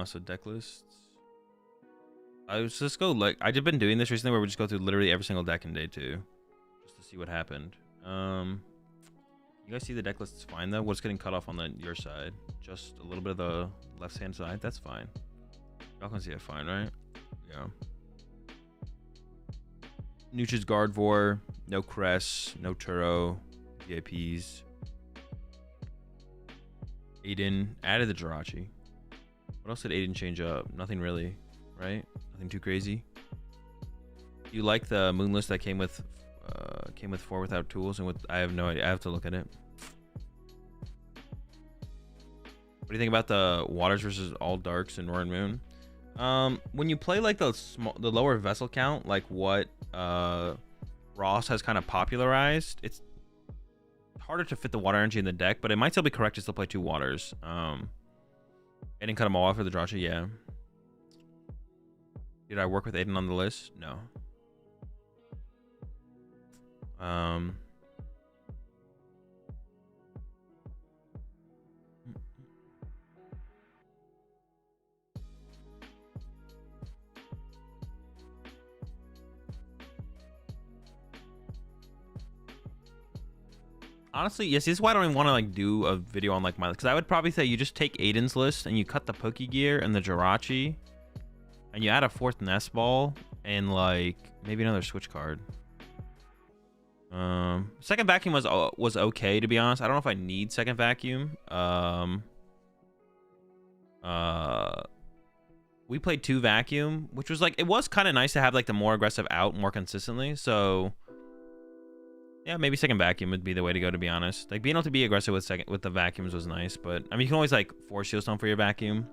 So deck lists. I was just go like I've just been doing this recently where we just go through literally every single deck in day 2. Just to see what happened. You guys see the deck list is fine though? What's getting cut off on your side? Just a little bit of the left hand side. That's fine. Y'all can see it fine, right? Yeah. Nucha's Gardevoir, no Cress, no Turo, VIPs. Aiden added the Jirachi. What else did Aiden change up? Nothing really, right? Nothing too crazy. You like the moon list that came with 4 without tools and with I have no idea. I have to look at it. What do you think about the waters versus all darks and Roaring Moon? When you play like the lower vessel count, like what Ross has kind of popularized, it's harder to fit the water energy in the deck, but it might still be correct to still play 2 waters. I didn't cut them all off for the Jirachi, yeah. Did I work with Aiden on the list? No. Honestly, yes, this is why I don't even want to like do a video on like my list, because I would probably say you just take Aiden's list and you cut the Pokegear and the Jirachi and you add a 4th Nest Ball and like maybe another switch card. Second vacuum was okay, to be honest. I don't know if I need second vacuum. We played 2 vacuum, which was like, it was kind of nice to have like the more aggressive out more consistently. So yeah, maybe second vacuum would be the way to go, to be honest. Like being able to be aggressive with the vacuums was nice, but I mean you can always like force Shield Stone for your vacuum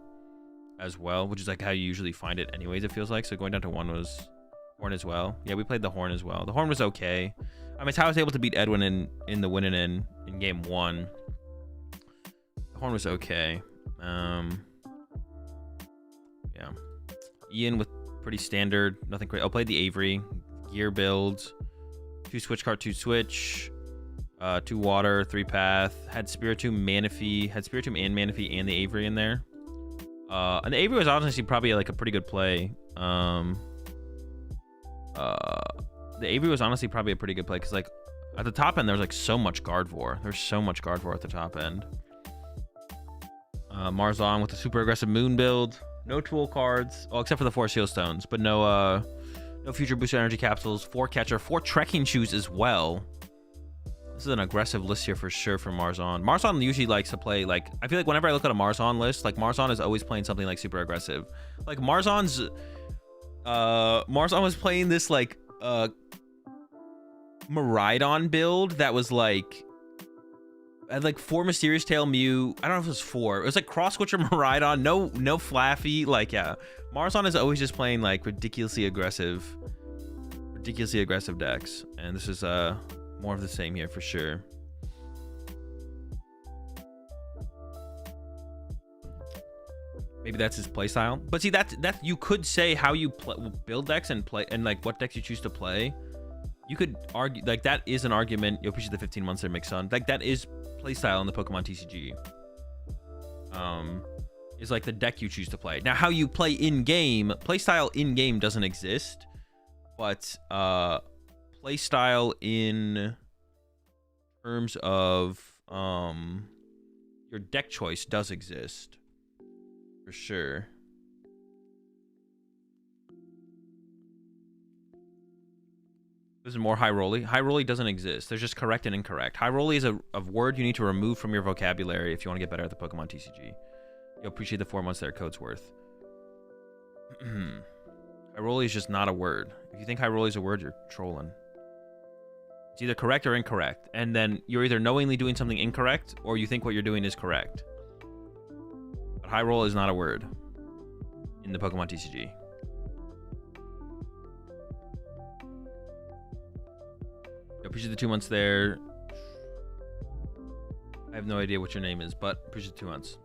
as well, which is like how you usually find it anyways, it feels like. So going down to 1 was Horn as well. Yeah, we played the Horn as well. The Horn was okay. I mean, it's how I was able to beat Edwin in the win in game 1. The Horn was okay. Yeah. Ian with pretty standard, nothing great. I played the Avery, gear builds, 2 switch card, 2 switch, 2 water, 3 path. Had Spiritomb, Manaphy, had Spiritomb and Manaphy and the Avery in there. And the Avery was honestly probably like a pretty good play. The Avery was honestly probably a pretty good play because like at the top end there was like so much Gardevoir. There's so much Gardevoir at the top end. Marzon with the super aggressive moon build. No tool cards, well, except for the 4 Seal Stones, but no future booster energy capsules, 4 catcher, 4 trekking shoes as well. This is an aggressive list here for sure from Marzon. Marzon usually likes to play like, I feel like whenever I look at a Marzon list, like Marzon is always playing something like super aggressive. Like Marzon was playing this like Miraidon build that was like, I had like 4 Mysterious Tail Mew. I don't know if it was 4. It was like Cross Switcher Miraidon, no Flaffy. Like, yeah, Marzon is always just playing like ridiculously aggressive decks, and this is more of the same here for sure. Maybe that's his playstyle. But see, that you could say how you build decks and play, and like what decks you choose to play. You could argue like that is an argument. You'll appreciate the 15 months there, Mixon. Like that is playstyle in the Pokemon TCG. Is like the deck you choose to play. Now, how you play in game, playstyle in game doesn't exist, but playstyle in terms of your deck choice does exist. For sure. This is more high rolly. High rolly doesn't exist. There's just correct and incorrect. High rolly is a word you need to remove from your vocabulary if you want to get better at the Pokemon TCG. You'll appreciate the 4 months there, code's worth. High rolly is just not a word. If you think high rolly is a word, you're trolling. It's either correct or incorrect. And then you're either knowingly doing something incorrect or you think what you're doing is correct. High roll is not a word in the Pokemon TCG. Appreciate the 2 months there. I have no idea what your name is, but appreciate the 2 months.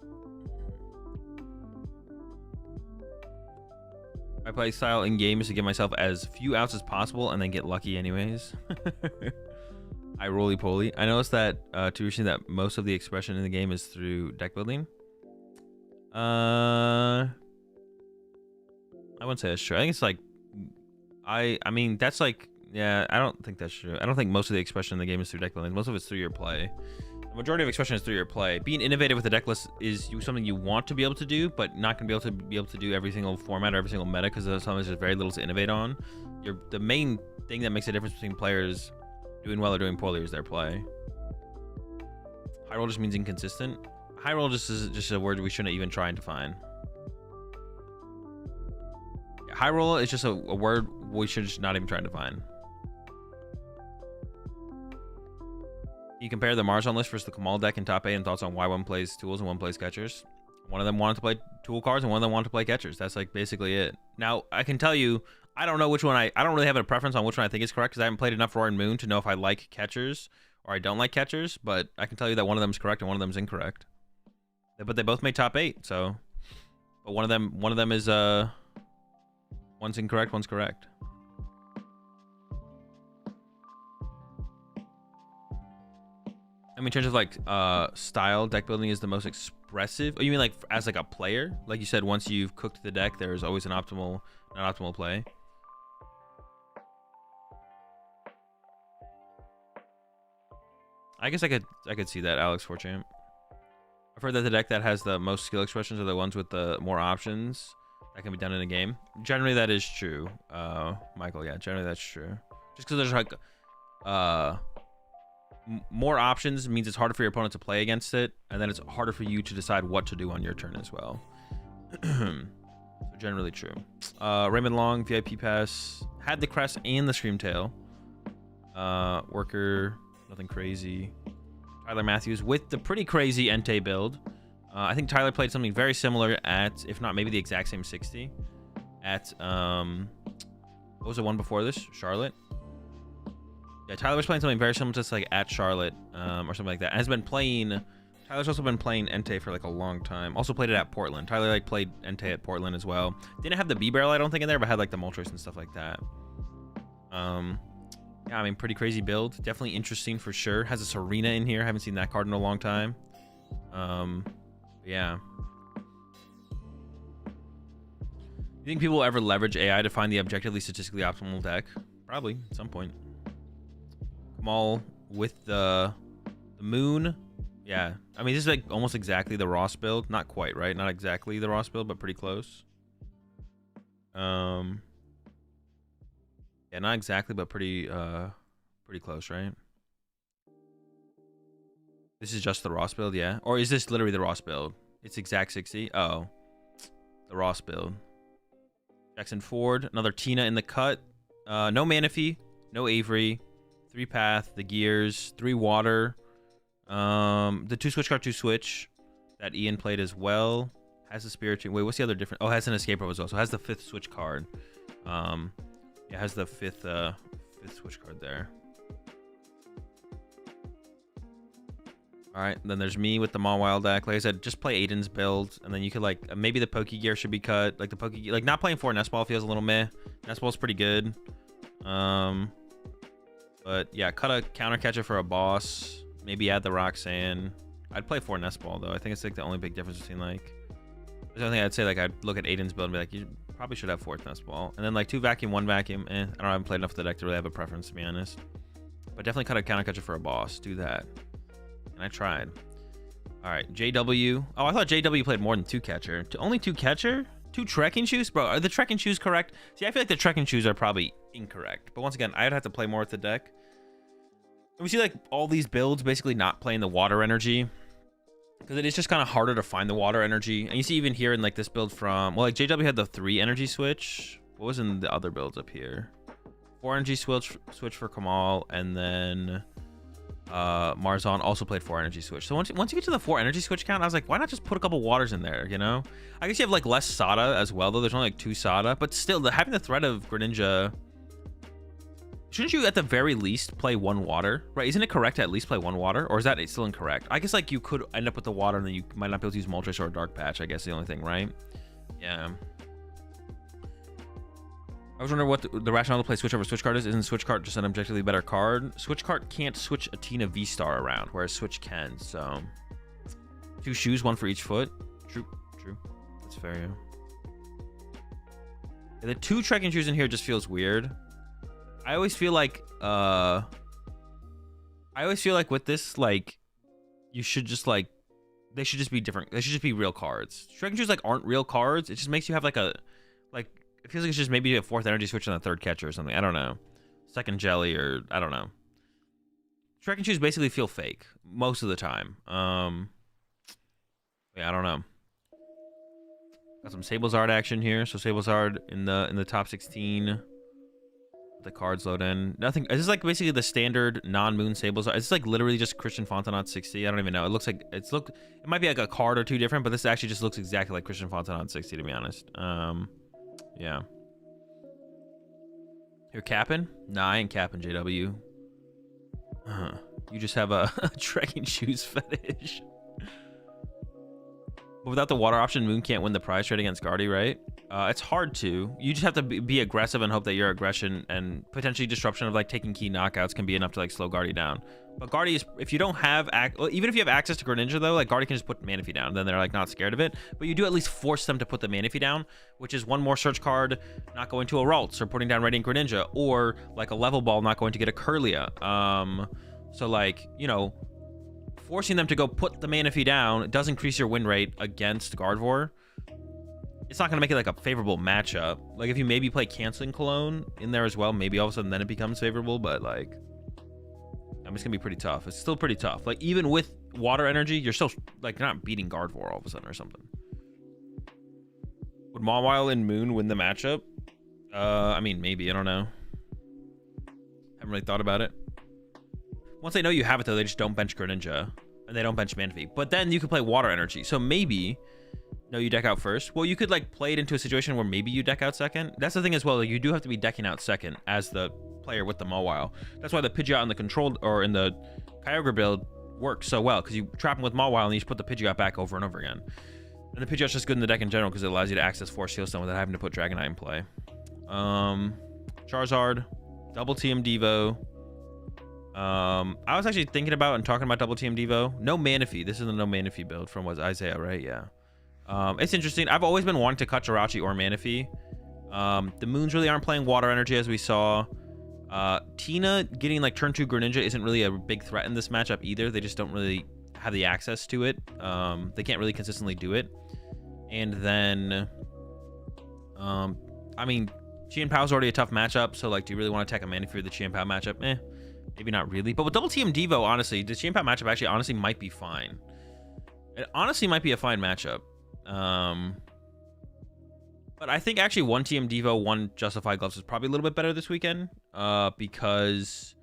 My play style in game is to give myself as few outs as possible and then get lucky anyways. I roly poly. I noticed that too recently that most of the expression in the game is through deck building. I wouldn't say that's true. I think it's like, I mean, that's like, yeah, I don't think that's true. I don't think most of the expression in the game is through deck building. Most of it's through your play. The majority of expression is through your play. Being innovative with the deck list is something you want to be able to do, but not going to be able to do every single format or every single meta because sometimes there's very little to innovate on. The main thing that makes a difference between players doing well or doing poorly is their play. High roll just means inconsistent. High roll is just a word we shouldn't even try and define. High roll is just a word we should just not even try and define. You compare the Marzon list versus the Kamal deck in top 8 and thoughts on why one plays tools and one plays catchers. One of them wanted to play tool cards and one of them wanted to play catchers. That's like basically it. Now, I can tell you, I don't know which one I don't really have a preference on which one I think is correct because I haven't played enough Roaring Moon to know if I like catchers or I don't like catchers, but I can tell you that one of them is correct and one of them is incorrect. But they both made top 8, so. But one of them is one's incorrect, one's correct. I mean, in terms of like style, deck building is the most expressive. Oh, you mean like as like a player? Like you said, once you've cooked the deck, there's always an optimal play. I guess I could see that, Alex Forchamp. I've heard that the deck that has the most skill expressions are the ones with the more options that can be done in a game. Generally, that is true, Michael. Yeah, generally that's true. Just because there's like more options means it's harder for your opponent to play against it, and then it's harder for you to decide what to do on your turn as well. So generally true. Raymond Long, VIP pass, had the crest and the Screamtail. Worker, nothing crazy. Tyler Matthews with the pretty crazy Entei build. I think Tyler played something very similar at, if not maybe the exact same 60, at what was the one before this? Charlotte. Yeah, Tyler was playing something very similar to this, like at Charlotte, or something like that. And has been playing. Tyler's also been playing Entei for like a long time. Also played it at Portland. Tyler like played Entei at Portland as well. Didn't have the B barrel, I don't think, in there, but had like the Moltres and stuff like that. Yeah, I mean, pretty crazy build. Definitely interesting for sure. Has a Serena in here. Haven't seen that card in a long time. Yeah. You think people will ever leverage AI to find the objectively statistically optimal deck? Probably at some point. Kamal with the moon. Yeah, I mean, this is like almost exactly the Ross build. Not quite, right? Not exactly the Ross build, but pretty close. Yeah, not exactly, but pretty close, right? This is just the Ross build, yeah? Or is this literally the Ross build? It's exact 60. Oh, the Ross build. Jackson Ford, another Tina in the cut. No Manaphy, no Avery. 3 path, the gears, 3 water, the 2 switch card, 2 switch that Ian played as well. Has the spirit. Wait, what's the other different? Oh, has an escape rope as well. So it has the 5th switch card. It has the 5th switch card there. All right, then there's me with the Mawile deck. Like I said, just play Aiden's build, and then you could like maybe the Poke Gear should be cut. Like the Poke, like not playing 4 Nest Ball feels a little meh. Nest Ball's pretty good. But yeah, cut a counter catcher for a boss. Maybe add the Roxanne. I'd play 4 Nest Ball though. I think it's like the only big difference between like. There's the only thing I'd say, like I'd look at Aiden's build and be like, you probably should have 4th Nest Ball, and then like 2 vacuum, 1 vacuum. I haven't played enough of the deck to really have a preference, to be honest. But definitely cut a counter catcher for a boss. Do that. And I tried. All right, JW. Oh, I thought JW played more than 2 catcher. Only 2 catcher? 2 trekking shoes? Bro, are the trekking shoes correct? See, I feel like the trekking shoes are probably incorrect. But once again, I'd have to play more with the deck. And we see like all these builds basically not playing the water energy, because it is just kind of harder to find the water energy. And you see even here in like this build from, well, like JW had the 3 energy switch. What was in the other builds up here? 4 energy switch for Kamal, and then Marzon also played 4 energy switch. So once you get to the 4 energy switch count, I was like, why not just put a couple waters in there, you know? I guess you have like less Sada as well, though. There's only like 2 Sada, but still, having the threat of Greninja, shouldn't you at the very least play 1 water, right? Isn't it correct to at least play 1 water, or is that still incorrect? I guess like you could end up with the water and then you might not be able to use Moltres or a Dark Patch. I guess the only thing, right? Yeah. I was wondering what the rationale to play Switch over Switch card is. Isn't Switch card just an objectively better card? Switch card can't switch a Tina V-Star around, whereas Switch can. So 2 shoes, 1 for each foot. True. That's fair, yeah. The 2 trekking shoes in here just feels weird. I always feel like with this, like, you should just like, they should just be different. They should just be real cards. Trekking shoes like aren't real cards. It just makes you have like a, like, it feels like it's just maybe a 4th energy switch on the 3rd catcher or something. I don't know. 2nd jelly, or I don't know. Trekking shoes basically feel fake most of the time. Yeah, I don't know. Got some Sablezard action here. So Sablezard in the top 16. The cards load in. Nothing. This is like basically the standard non-moon Sablezard. It's like literally just Christian Fontenot 60. I don't even know. It looks like it might be like a card or 2 different, but this actually just looks exactly like Christian Fontenot 60, to be honest. Yeah. You're capping? Nah, I ain't capping, JW. You just have a trekking shoes fetish. But without the water option, Moon can't win the prize trade against Guardy, right? It's hard to. You just have to be aggressive and hope that your aggression and potentially disruption of like taking key knockouts can be enough to like slow Guardy down. But Guardy is, if you don't have, even if you have access to Greninja though, like Guardy can just put Manaphy down. Then they're like not scared of it. But you do at least force them to put the Manaphy down, which is 1 more search card not going to a Ralts or putting down Radiant Greninja, or like a level ball not going to get a Curlia. So like, you know, forcing them to go put the Manaphy down does increase your win rate against Gardevoir. It's not going to make it like a favorable matchup. Like if you maybe play Canceling Cologne in there as well, maybe all of a sudden then it becomes favorable, but like, I mean, it's going to be pretty tough. It's still pretty tough. Like even with water energy, you're still like not beating Gardevoir all of a sudden or something. Would Mawile and Moon win the matchup? I mean, maybe. I don't know. Haven't really thought about it. Once they know you have it though, they just don't bench Greninja and they don't bench Manaphy. But then you could play water energy. So maybe, no, you deck out first. Well, you could like play it into a situation where maybe you deck out second. That's the thing as well. Like, you do have to be decking out second as the player with the Mawile. That's why the Pidgeot in the controlled or in the Kyogre build works so well, because you trap him with Mawile and you just put the Pidgeot back over and over again. And the Pidgeot's just good in the deck in general because it allows you to access Force Heal Stone without having to put Dragonite in play. Charizard, Double TM Devo. I was actually thinking about and talking about Double TM Devo. No Manaphy. This is the no Manaphy build from was Isaiah, right? Yeah. It's interesting. I've always been wanting to cut Jirachi or Manaphy. The Moons really aren't playing water energy as we saw. Tina getting like turn 2 Greninja isn't really a big threat in this matchup either. They just don't really have the access to it. They can't really consistently do it. And then, I mean, Chien Pao's already a tough matchup. So like, do you really want to attack a Manaphy for the Chien Pao matchup? Maybe not really. But with Double TM Devo, honestly, the Chien Pao matchup actually honestly might be fine. It honestly might be a fine matchup. But I think actually 1 TM Devo, 1 Justified Gloves is probably a little bit better this weekend. Because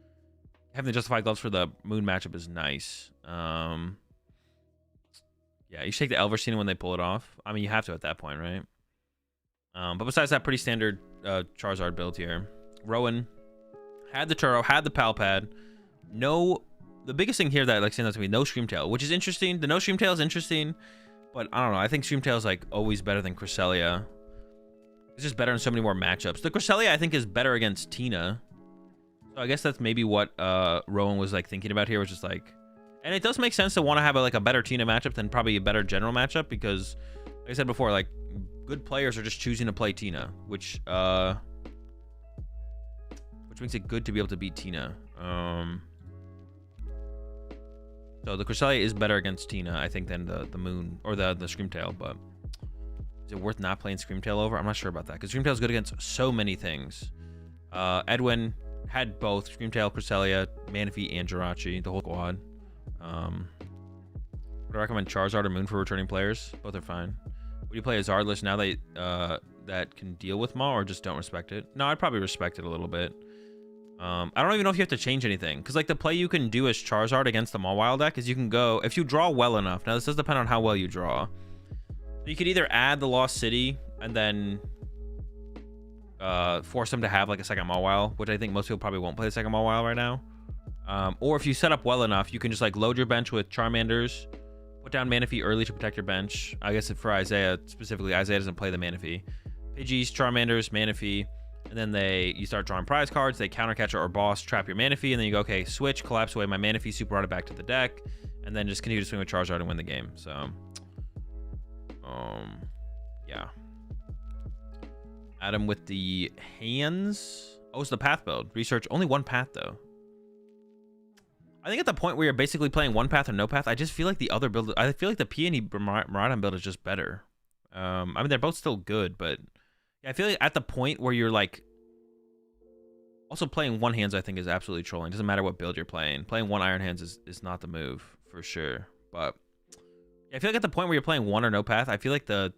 Having the justified gloves for the moon matchup is nice. Yeah, you should take the Elversine when they pull it off. I mean, you have to at that point, right? But besides that, pretty standard Charizard build here. Rowan had the Turo, had the Palpad. No, the biggest thing here that like stands out to me, no Screamtail, which is interesting. The no Screamtail is interesting, but I don't know. I think Screamtail is like always better than Cresselia. It's just better in so many more matchups. The Cresselia I think is better against Tina. So I guess that's maybe what Rowan was like thinking about here, which is like, and it does make sense to want to have a better Tina matchup than probably a better general matchup because, like I said before, like good players are just choosing to play Tina, which makes it good to be able to beat Tina. So the Cresselia is better against Tina, I think, than the Moon or the Screamtail. But is it worth not playing Screamtail over? I'm not sure about that because Screamtail is good against so many things. Edwin had both Screamtail, Cresselia, Manaphy, and Jirachi, the whole squad. Would I recommend Charizard or Moon for returning players? Both are fine. Would you play a Zardless now that can deal with Maw or just don't respect it? No, I'd probably respect it a little bit. I don't even know if you have to change anything because like the play you can do as Charizard against the Mawile deck is you can go if you draw well enough. Now this does depend on how well you draw. You could either add the Lost City and then force them to have like a second Mawile, which I think most people probably won't play the second Mawile right now. Or if you set up well enough, you can just like load your bench with Charmanders, put down Manaphy early to protect your bench. I guess for Isaiah specifically, Isaiah doesn't play the Manaphy. Pidgeys, Charmanders, Manaphy. And then you start drawing prize cards. They counter catcher or boss, trap your Manaphy, and then you go, okay, switch, collapse away my Manaphy, super run it back to the deck, and then just continue to swing with Charizard and win the game. So, yeah. Adam with the hands. Oh, it's the path build. Research only one path though. I think at the point where you're basically playing one path or no path, I just feel like the other build. I feel like the Peony Miraidon build is just better. I mean, they're both still good, but. Yeah, I feel like at the point where you're like also playing one hands, I think is absolutely trolling. Doesn't matter what build you're playing. Playing one Iron Hands is not the move for sure. But yeah, I feel like at the point where you're playing one or no path, I feel like the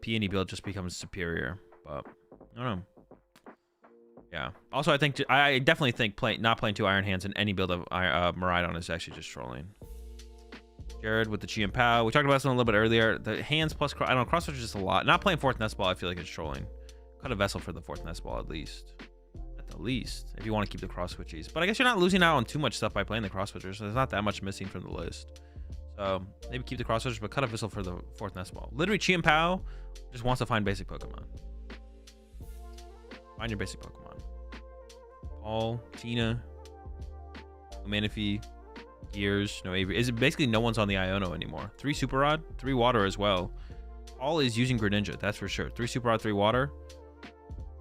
Peony build just becomes superior. But I don't know. Yeah. Also, I definitely think not playing two Iron Hands in any build of Miraidon is actually just trolling. Jared with the Chi and Pow. We talked about this one a little bit earlier. The hands plus, I don't know, cross switch is just a lot. Not playing fourth Nest Ball, I feel like it's trolling. Cut a Vessel for the fourth Nest Ball at least. At the least, if you want to keep the cross switchies. But I guess you're not losing out on too much stuff by playing the cross switchers, so there's not that much missing from the list. So maybe keep the cross switchers, but cut a Vessel for the fourth Nest Ball. Literally, Chi and Pow just wants to find basic Pokemon. Find your basic Pokemon. Paul, Tina, Manaphy. Gears, no Avery. Is it basically no one's on the Iono anymore? 3 Super Rod, 3 Water as well. All is using Greninja, that's for sure. 3 Super Rod, 3 Water.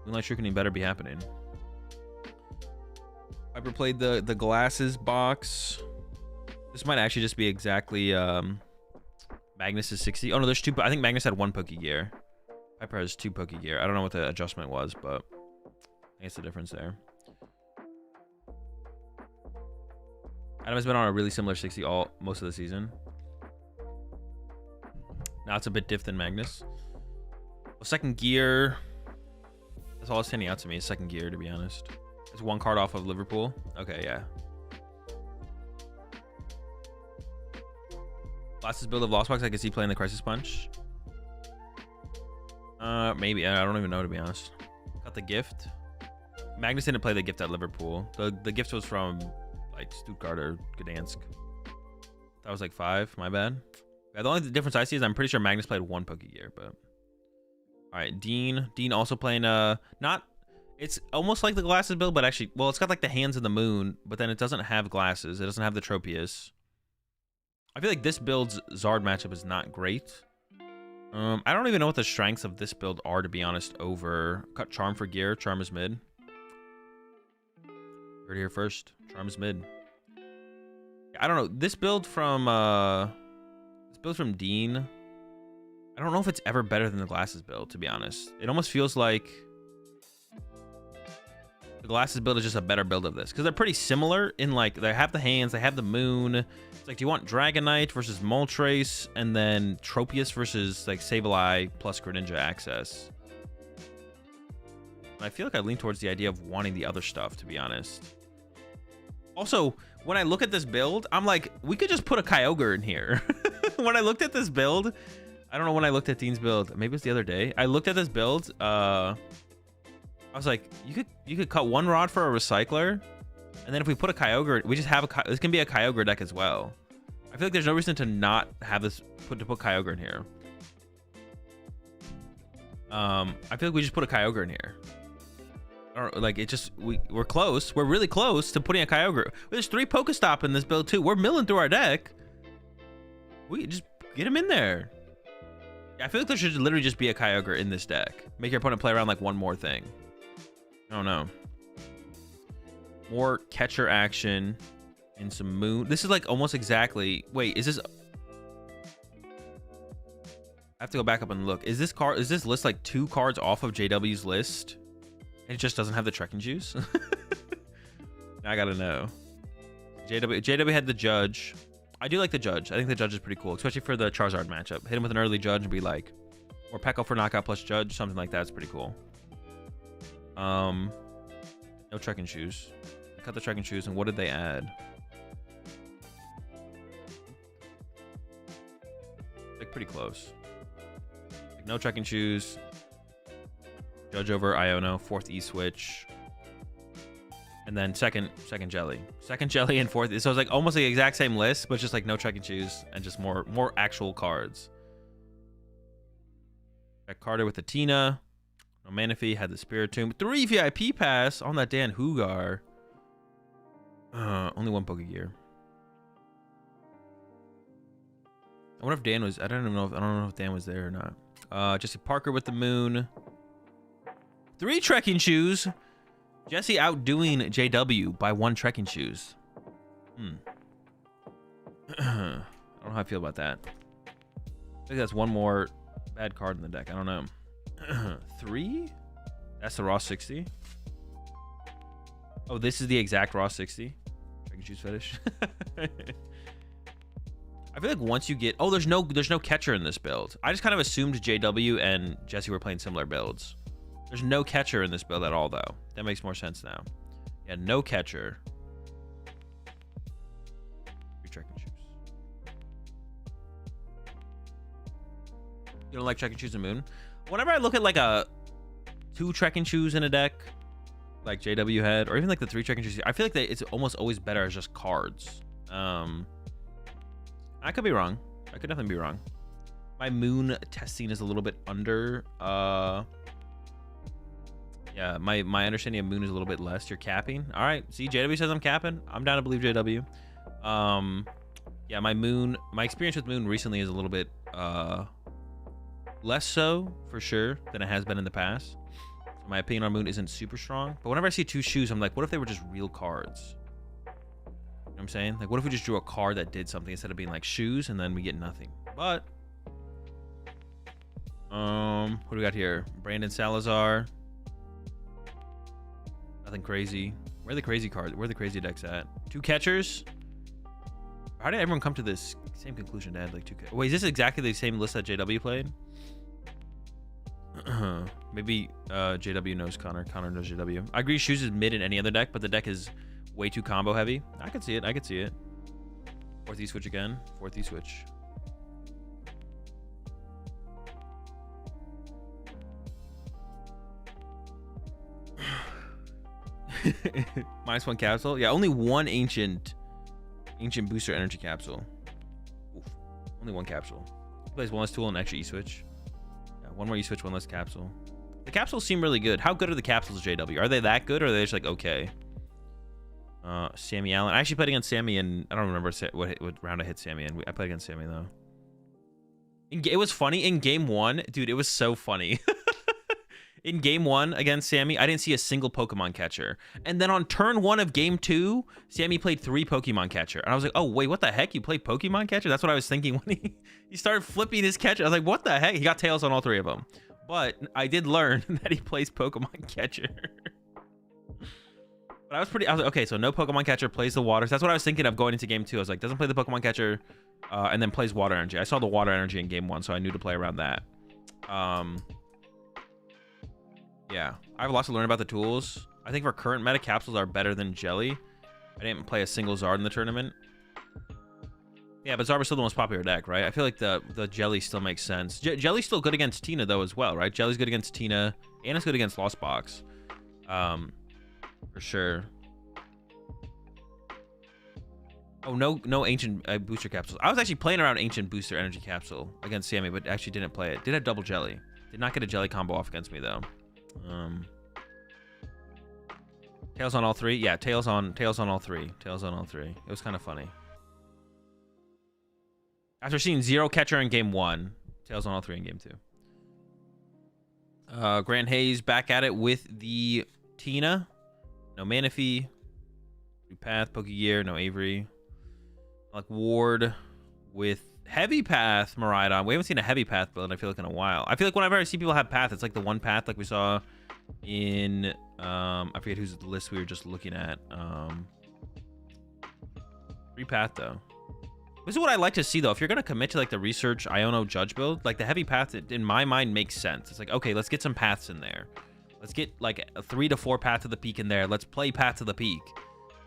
Moonlight Shuriken better be happening. Piper played the glasses box. This might actually just be exactly Magnus is 60. Oh no, there's 2. I think Magnus had 1 Pokegear. Piper has 2 Pokegear. I don't know what the adjustment was, but I guess the difference there. Adam has been on a really similar 60 most of the season. Now it's a bit diff than Magnus. Well, second gear. That's all it's standing out to me is second gear, to be honest. It's 1 card off of Liverpool. Okay, yeah. Last build of Lost Box, I can see playing the Crisis Punch. Maybe. I don't even know, to be honest. Got the gift. Magnus didn't play the gift at Liverpool. The gift was from like Stuttgart or Gdansk. That was like 5. My bad. Yeah, the only difference I see is I'm pretty sure Magnus played 1 Pokegear, but all right. Dean also playing not. It's almost like the glasses build, but actually, well, it's got like the hands of the moon, but then it doesn't have glasses. It doesn't have the Tropius. I feel like this build's Zard matchup is not great. I don't even know what the strengths of this build are, to be honest. Over cut Charm for gear. Charm is mid. Heard here first. Charm is mid. I don't know. This build from Dean. I don't know if it's ever better than the glasses build, to be honest. It almost feels like the glasses build is just a better build of this because they're pretty similar in like they have the hands, they have the moon. It's like, do you want Dragonite versus Moltres and then Tropius versus like Sableye plus Greninja access? And I feel like I lean towards the idea of wanting the other stuff, to be honest. Also, when I look at this build, I'm like, we could just put a Kyogre in here. When I looked at this build, I don't know when I looked at Dean's build. Maybe it was the other day. I looked at this build. I was like, you could cut one rod for a recycler, and then if we put a Kyogre, we just have a. This can be a Kyogre deck as well. I feel like there's no reason to not have this put Kyogre in here. I feel like we just put a Kyogre in here. Or like it just we're close. We're really close to putting a Kyogre. There's 3 Pokestop in this build too. We're milling through our deck. We just get him in there. I feel like there should literally just be a Kyogre in this deck. Make your opponent play around like one more thing. I don't know. More catcher action and some moon. This is like almost exactly. Wait, is this? I have to go back up and look. Is this list like 2 cards off of JW's list? And it just doesn't have the trekking juice? I gotta know. JW had the Judge. I do like the Judge. I think the Judge is pretty cool, especially for the Charizard matchup. Hit him with an early Judge and be like, or Pekka for knockout plus Judge, something like that's pretty cool. No trekking shoes. I cut the trekking shoes, and what did they add? Like pretty close. Like, no trekking shoes. Judge over Iono, 4th E-switch. And then second jelly. Second jelly and 4th. So it's like almost the exact same list, but just like no trekking shoes and just more actual cards. Got Carter with the Tina. No Manaphy had the Spiritomb. 3 VIP pass on that Dan Hugar. Only 1 Pokegear. I wonder if Dan was. I don't know if Dan was there or not. Jesse Parker with the Moon. 3 trekking shoes. Jesse outdoing JW by 1 trekking shoes. I don't know how I feel about that. I think that's 1 more bad card in the deck. I don't know. 3? That's the raw 60. Oh, this is the exact raw 60. Trekking shoes fetish. I feel like once you get... Oh, there's no catcher in this build. I just kind of assumed JW and Jesse were playing similar builds. There's no catcher in this build at all, though. That makes more sense now. Yeah, no catcher. 3 trekking shoes. You don't like trekking shoes and Moon? Whenever I look at like 2 trekking shoes in a deck, like JW had, or even like the 3 trekking shoes, I feel like it's almost always better as just cards. I could be wrong. I could definitely be wrong. My Moon testing is a little bit under. Yeah, my understanding of Moon is a little bit less. You're capping. All right. See, JW says I'm capping. I'm down to believe JW. Yeah, my experience with Moon recently is a little bit less so for sure than it has been in the past. So my opinion on Moon isn't super strong. But whenever I see 2 shoes, I'm like, what if they were just real cards? You know what I'm saying? Like, what if we just drew a card that did something instead of being like shoes and then we get nothing? But what do we got here? Brandon Salazar. Nothing crazy. Where are the crazy cards? Where are the crazy decks at? 2 catchers? How did everyone come to this same conclusion to add like 2 catchers? Wait, is this exactly the same list that JW played? Maybe JW knows Connor. Connor knows JW. I agree shoes is mid in any other deck, but the deck is way too combo heavy. I could see it. I could see it. 4th E-switch again. 4th E-switch. -1 capsule. Yeah, only 1 ancient booster energy capsule. Oof. Only 1 capsule. He plays 1 less tool and extra E-switch. Yeah, 1 more E-switch, 1 less capsule. The capsules seem really good. How good are the capsules, JW? Are they that good, or are they just like okay? Sammy Allen. I actually played against Sammy, and I don't remember what round I hit Sammy in. I played against Sammy though. It was funny in game 1, dude. It was so funny. In game 1 against Sammy, I didn't see a single Pokemon catcher. And then on turn 1 of game 2, Sammy played 3 Pokemon catcher. And I was like, oh, wait, what the heck? You played Pokemon catcher? That's what I was thinking when he started flipping his catcher. I was like, what the heck? He got tails on all 3 of them. But I did learn that he plays Pokemon catcher. But I was like, okay, so no Pokemon catcher, plays the waters. That's what I was thinking of going into game 2. I was like, doesn't play the Pokemon catcher, and then plays water energy. I saw the water energy in game 1, so I knew to play around that. Yeah, I have lots to learn about the tools. I think for current meta, capsules are better than jelly. I didn't play a single Zard in the tournament. Yeah, but Zard was still the most popular deck, right? I feel like the Jelly still makes sense. Jelly's still good against Tina, though, as well, right? Jelly's good against Tina, and it's good against Lost Box. For sure. Oh, no ancient booster capsules. I was actually playing around ancient booster energy capsule against Sammy, but actually didn't play it. Did have double jelly. Did not get a jelly combo off against me though. Tails on all three. Yeah, tails on all three. Tails on all three. It was kind of funny. After seeing 0 catcher in game 1, tails on all three in game 2. Grant Hayes back at it with the Tina. No Manaphy. Path, Pokegear, no Avery. Like Ward with Heavy Path, Miraidon. We haven't seen a Heavy Path build, I feel like, in a while. I feel like whenever I see people have Path, it's like the one path like we saw in, I forget whose list we were just looking at. Free Path, though. This is what I like to see, though. If you're going to commit to, like, the Research Iono Judge build, like, the Heavy Path, in my mind, makes sense. It's like, okay, let's get some paths in there. Let's get, like, a 3 to 4 Path to the Peak in there. Let's play Path to the Peak.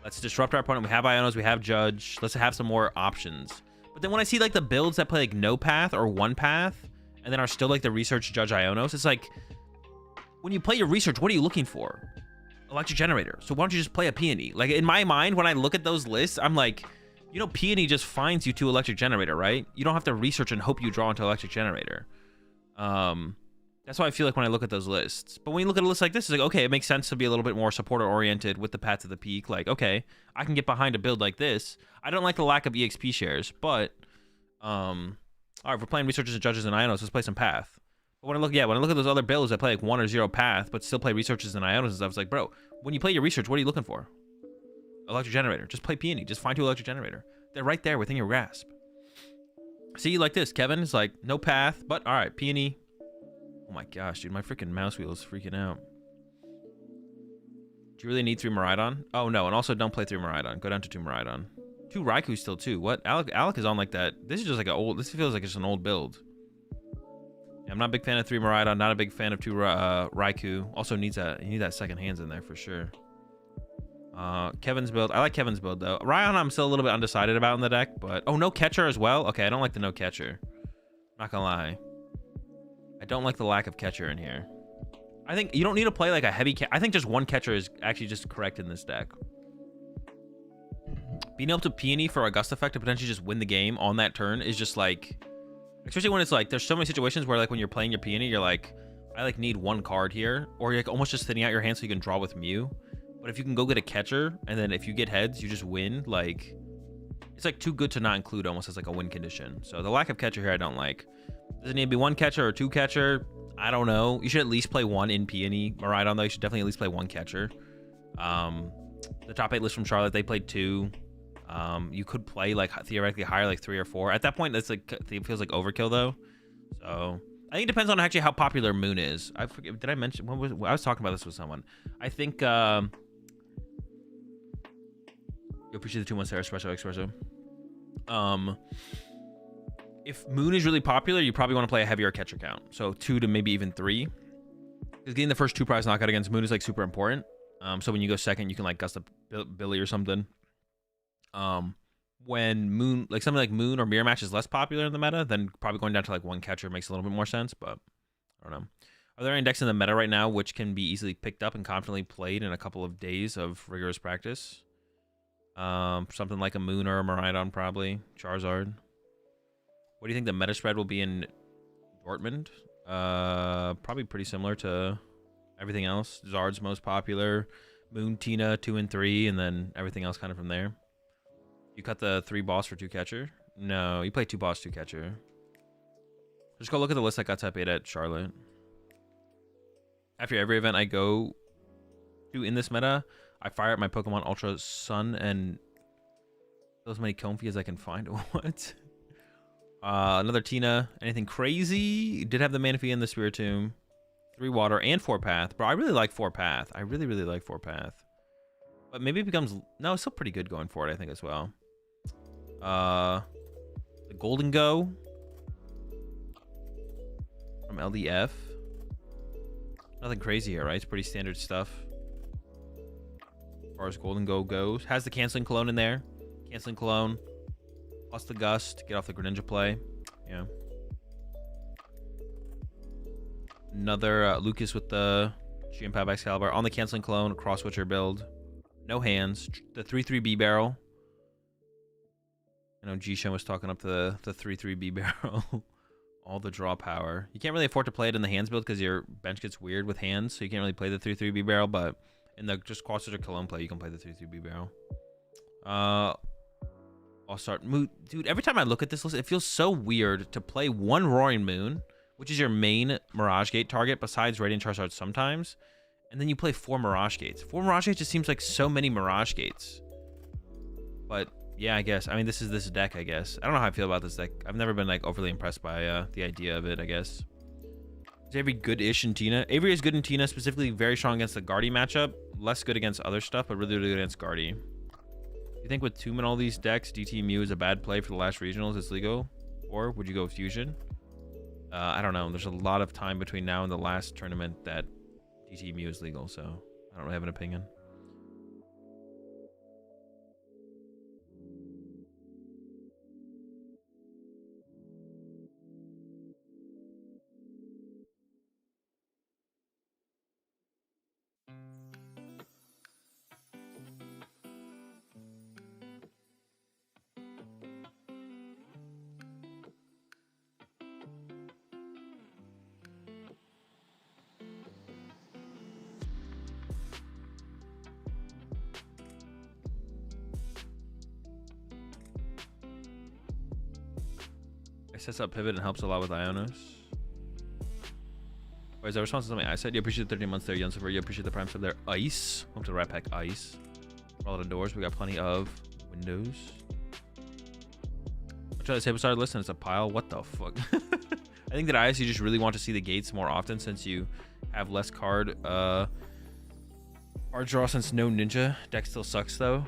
Let's disrupt our opponent. We have Ionos, we have Judge. Let's have some more options. But then when I see like the builds that play like no path or one path, and then are still like the Research Judge Ionos, it's like, when you play your Research, what are you looking for? Electric Generator. So why don't you just play a Peony? Like in my mind, when I look at those lists, I'm like, you know, Peony just finds you to Electric Generator, right? You don't have to research and hope you draw into Electric Generator. That's why I feel like when I look at those lists. But when you look at a list like this, it's like, okay, it makes sense to be a little bit more supporter-oriented with the Path to the Peak. Like, okay, I can get behind a build like this. I don't like the lack of EXP shares, but, all right, if we're playing Researchers and Judges and Ionos, let's play some Path. But when I look at those other builds that play like 1 or 0 Path, but still play Researchers and Ionos and stuff, it's like, bro, when you play your Research, what are you looking for? Electric Generator. Just play Peony. Just find 2 Electric Generator. They're right there within your grasp. See, like this, Kevin is like, no Path, but all right, Peony. Oh my gosh, dude, my freaking mouse wheel is freaking out. Do you really need 3 Miraidon? Oh no, and also don't play 3 Miraidon. Go down to 2 Miraidon. 2 Raikou still too. What? Alec is on like that. This is just like this feels like it's an old build. Yeah, I'm not a big fan of 3 Miraidon, not a big fan of 2 Raikou. Also you need that second hands in there for sure. Kevin's build. I like Kevin's build though. Ryan I'm still a little bit undecided about in the deck, but oh, no catcher as well. Okay, I don't like the no catcher. Not gonna lie. I don't like the lack of catcher in here. I think you don't need to play like a heavy I think just 1 catcher is actually just correct in this deck. Being able to Peony for a Gust Effect to potentially just win the game on that turn is just like, especially when it's like, there's so many situations where like when you're playing your Peony, you're like, I like need 1 card here, or you're like almost just thinning out your hand so you can draw with Mew. But if you can go get a catcher, and then if you get heads, you just win, like, it's like too good to not include almost as like a win condition. So the lack of catcher here I don't like. Does it need to be 1 catcher or 2 catcher? I don't know. You should at least play 1 in Peony. Miraidon, though, you should definitely at least play 1 catcher. The top 8 list from Charlotte, they played 2. You could play, like, theoretically higher, like 3 or 4. At that point, that's like, it feels like overkill, though. So I think it depends on actually how popular Moon is. I forget, did I mention, I was talking about this with someone. I think, you appreciate the 2 months there, Espresso. If Moon is really popular, you probably want to play a heavier catcher count. So 2 to maybe even 3. Because getting the first 2 prize knockout against Moon is like super important. So when you go second, you can like gust up Billy or something. When Moon, like something like Moon or Mirror Match is less popular in the meta, then probably going down to like 1 catcher makes a little bit more sense. But I don't know. Are there any decks in the meta right now which can be easily picked up and confidently played in a couple of days of rigorous practice? Something like a Moon or a Miraidon, probably. Charizard. What do you think the meta spread will be in Dortmund? Probably pretty similar to everything else. Zard's most popular. Moon, Tina, 2 and 3, and then everything else kind of from there. You cut the 3 boss for 2 catcher? No, you play 2 boss, 2 catcher. Just go look at the list I got type 8 at Charlotte. After every event I go to in this meta, I fire up my Pokemon Ultra Sun and as many Comfy as I can find. What? Another Tina. Anything crazy? Did have the Manaphy and the Spiritomb. 3 water and 4 path. Bro, I really like 4 path. I really, really like 4 path. But maybe it becomes... No, it's still pretty good going for it, I think, as well. The Golden Go. From LDF. Nothing crazy here, right? It's pretty standard stuff. far as Golden Go goes. Has the Canceling Cologne in there. Canceling Cologne. Plus the Gust. Get off the Greninja play. Yeah. Another Lucas with the GM Power Excalibur. On the Canceling Cologne. Cross Switcher build. No hands. The 3/3 barrel. I know G-Show was talking up the 3/3 barrel. All the draw power. You can't really afford to play it in the hands build because your bench gets weird with hands, so you can't really play the 3/3 barrel, but in the just Cross Switcher Cologne play, you can play the 3/3 barrel. I'll start. Dude, every time I look at this list, it feels so weird to play one Roaring Moon, which is your main Mirage Gate target besides Radiant Charizard sometimes, and then you play 4 Mirage Gates. 4 Mirage Gates just seems like so many Mirage Gates. But yeah, I guess. I mean, this is this deck, I guess. I don't know how I feel about this deck. I've never been like overly impressed by the idea of it, I guess. Is Avery good-ish in Tina? Avery is good in Tina, specifically very strong against the Guardy matchup. Less good against other stuff, but really, really good against Guardy. You think with Tomb and all these decks, DT Mew is a bad play for the last regionals? It's legal? Or would you go Fusion? I don't know. There's a lot of time between now and the last tournament that DT Mew is legal, so I don't really have an opinion. Sets up pivot and helps a lot with Ionos. Or is that response to something I said? You appreciate the 13 months there, Yunsifer. You appreciate the prime sub there. Ice. Welcome to the Rat Pack Ice. Roll it indoors. We got plenty of windows. I'll try to table started listen. It's a pile. What the fuck? I think that I actually just really want to see the gates more often since you have less card draw since no ninja. Deck still sucks though.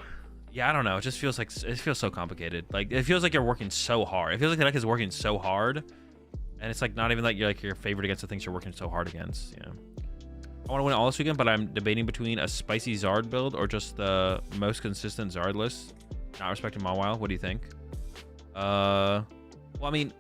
Yeah, I don't know. It just feels like it feels so complicated. Like it feels like you're working so hard. It feels like the deck is working so hard, and it's like not even like you're like your favorite against the things you're working so hard against. Yeah. I want to win all this weekend, but I'm debating between a spicy Zard build or just the most consistent Zard list. Not respecting Mawile. What do you think? Well, I mean,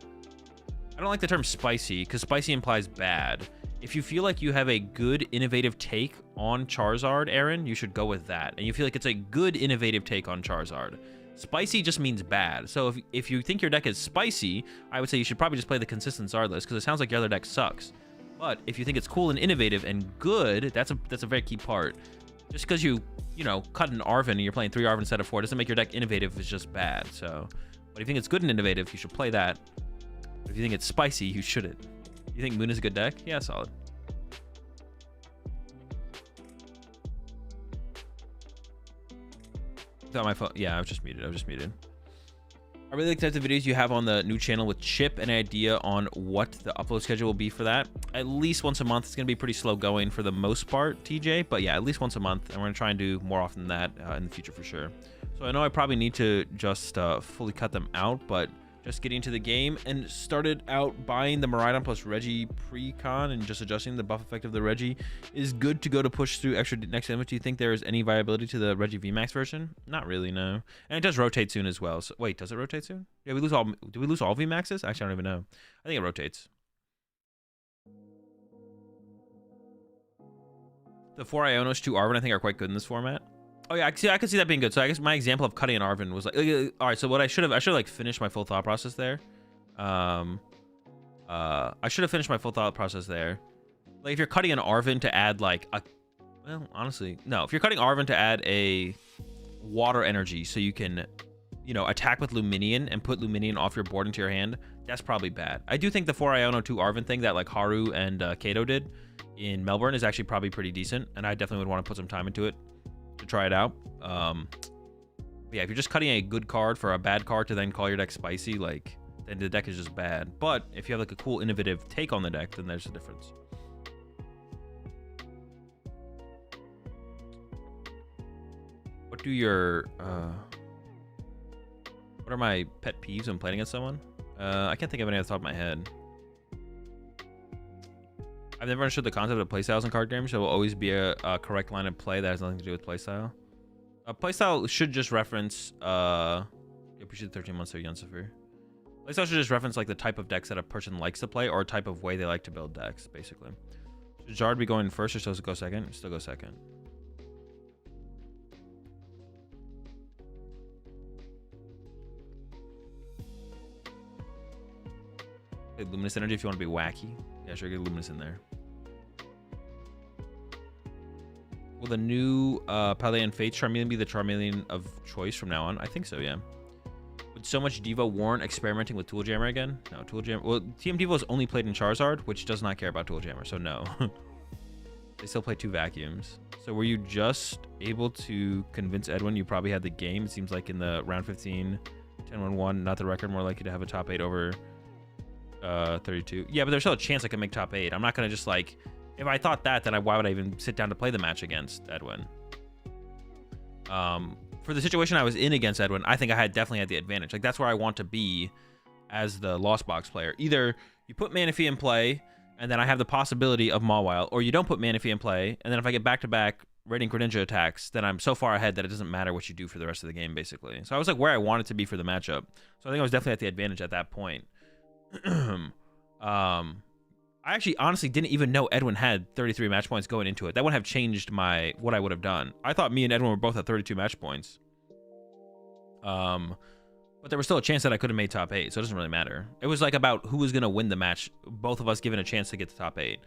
I don't like the term spicy because spicy implies bad. If you feel like you have a good innovative take on Charizard, Aaron, you should go with that. And you feel like it's a good innovative take on Charizard. Spicy just means bad. So if you think your deck is spicy, I would say you should probably just play the consistent Zard list because it sounds like your other deck sucks. But if you think it's cool and innovative and good, that's a very key part. Just because you know, cut an Arven and you're playing 3 Arven instead of 4 doesn't make your deck innovative. It's just bad. So, but if you think it's good and innovative, you should play that. But if you think it's spicy, you shouldn't. You think Moon is a good deck? Yeah, solid. Without my phone. Yeah, I was just muted. I really like the types of videos you have on the new channel with Chip. An idea on what the upload schedule will be for that? At least once a month. It's going to be pretty slow going for the most part, TJ. But yeah, at least once a month. And we're going to try and do more often than that in the future for sure. So I know I probably need to just fully cut them out, but just getting into the game and started out buying the Miraidon plus Reggie pre-con and just adjusting the buff effect of the Reggie is good to go to push through extra next damage. Do you think there is any viability to the Reggie VMAX version? Not really, no. And it does rotate soon as well. So wait, does it rotate soon? Yeah, do we lose all VMAXs? Actually, I don't even know. I think it rotates. The 4 Ionos, 2 Arven, I think are quite good in this format. Oh yeah, I could see that being good. So I guess my example of cutting an Arven was like, all right. So what I should like finish my full thought process there. I should have finished my full thought process there. Like if you're cutting an Arven to add like a, well, honestly, no. If you're cutting Arven to add a water energy, so you can, you know, attack with Luminion and put Luminion off your board into your hand, that's probably bad. I do think the 4 Iono 2 Arven thing that like Haru and Kato did in Melbourne is actually probably pretty decent, and I definitely would want to put some time into it to try it out. Yeah, if you're just cutting a good card for a bad card to then call your deck spicy, like, then the deck is just bad. But if you have like a cool innovative take on the deck, then there's a difference. What do your what are my pet peeves when playing against someone? I can't think of any off the top of my head. I've never understood the concept of playstyles in card games. There will always be a correct line of play that has nothing to do with playstyle. Playstyle should just reference. Appreciate 13 months of Yunsifer. Playstyle should just reference like the type of decks that a person likes to play or a type of way they like to build decks, basically. Should Jard be going first or still go second? Still go second. Hey, Luminous Energy if you want to be wacky. Yeah, sure, get Luminous in there. Will the new Paldea Fates Charmeleon be the Charmeleon of choice from now on? I think so, yeah. Would so much Devo warrant experimenting with Tool Jammer again? No, Tool Jammer. Well, TM Devo is only played in Charizard, which does not care about Tool Jammer, so no. They still play 2 vacuums. So were you just able to convince Edwin you probably had the game? It seems like in the round 15, 10-1-1, not the record, more likely to have a top 8 over 32. Yeah, but there's still a chance I can make top 8. I'm not going to just like... If I thought that, then why would I even sit down to play the match against Edwin? For the situation I was in against Edwin, I think I definitely had the advantage. Like, that's where I want to be as the Lost Box player. Either you put Manaphy in play, and then I have the possibility of Mawile, or you don't put Manaphy in play, and then if I get back-to-back Radiant Greninja attacks, then I'm so far ahead that it doesn't matter what you do for the rest of the game, basically. So I was like where I wanted to be for the matchup. So I think I was definitely at the advantage at that point. I actually honestly didn't even know Edwin had 33 match points going into it. That would have changed what I would have done. I thought me and Edwin were both at 32 match points. But there was still a chance that I could have made top 8, so it doesn't really matter. It was like about who was going to win the match, both of us given a chance to get to top 8.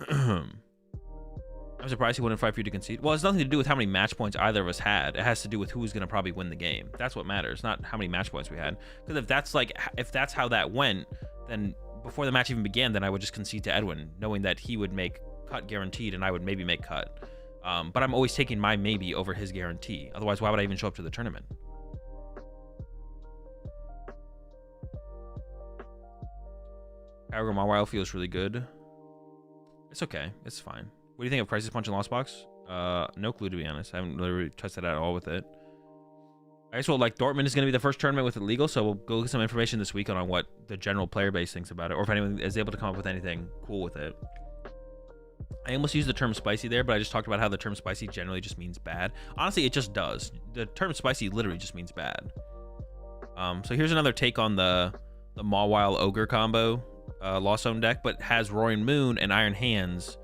I'm surprised he wouldn't fight for you to concede. Well, it's nothing to do with how many match points either of us had. It has to do with who was going to probably win the game. That's what matters, not how many match points we had. Because if that's how that went, then before the match even began, then I would just concede to Edwin, knowing that he would make cut guaranteed and I would maybe make cut. But I'm always taking my maybe over his guarantee. Otherwise, why would I even show up to the tournament? Kyogre Mawile feels really good. It's okay. It's fine. What do you think of Crisis Punch and Lost Box? No clue, to be honest. I haven't really tested at all with it. I guess, well, like, Dortmund is going to be the first tournament with it legal, so we'll go get some information this weekend on what the general player base thinks about it, or if anyone is able to come up with anything cool with it. I almost used the term spicy there, but I just talked about how the term spicy generally just means bad. Honestly, it just does. The term spicy literally just means bad. So here's another take on the Mawile Ogre combo Lost Zone deck, but has Roaring Moon and Iron Hands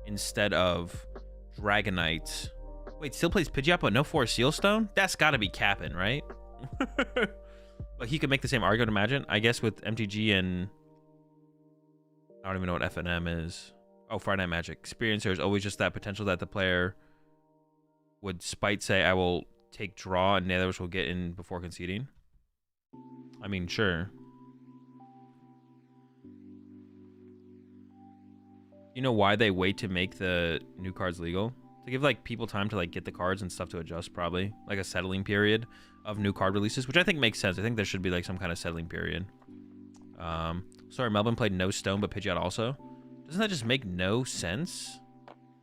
instead of Dragonite. Wait, still plays Pidgeot, but no 4 Sealstone? That's got to be capping, right? But he could make the same argument, imagine. I guess with MTG and... I don't even know what FNM is. Oh, Friday Night Magic. Experiencer is always just that potential that the player would spite say, I will take draw, and the others will get in before conceding. I mean, sure. You know why they wait to make the new cards legal? To give like people time to like get the cards and stuff to adjust, probably like a settling period of new card releases, which I think makes sense. I think there should be like some kind of settling period. Sorry, Melbourne played no Stone but Pidgeot also. Doesn't that just make no sense?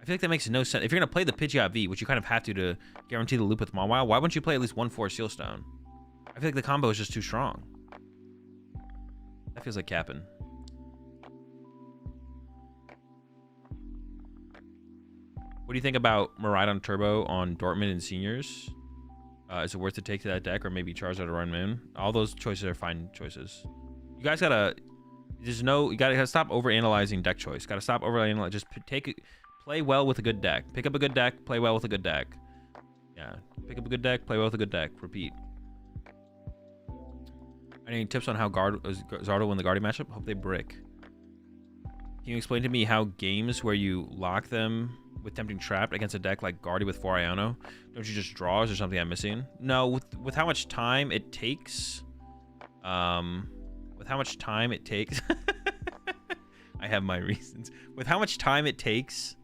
I feel like that makes no sense. If you're gonna play the Pidgeot V, which you kind of have to guarantee the loop with Mawile, why wouldn't you play at least 1/4 Sealstone? I feel like the combo is just too strong. That feels like capping. What do you think about Miraidon Turbo on Dortmund and Seniors? Is it worth to take to that deck, or maybe Charizard or Run Moon? All those choices are fine choices. You guys gotta... you gotta stop over-analyzing deck choice. Gotta stop over-analyzing. Just play well with a good deck. Pick up a good deck, play well with a good deck. Yeah. Pick up a good deck, play well with a good deck. Repeat. Any tips on how Zardo win the Guardian matchup? Hope they brick. Can you explain to me how games where you lock them with Tempting Trapped against a deck like Guardy with 4 Iono, don't you just draw? Is there something I'm missing? No, with how much time it takes, with how much time it takes, I have my reasons. With how much time it takes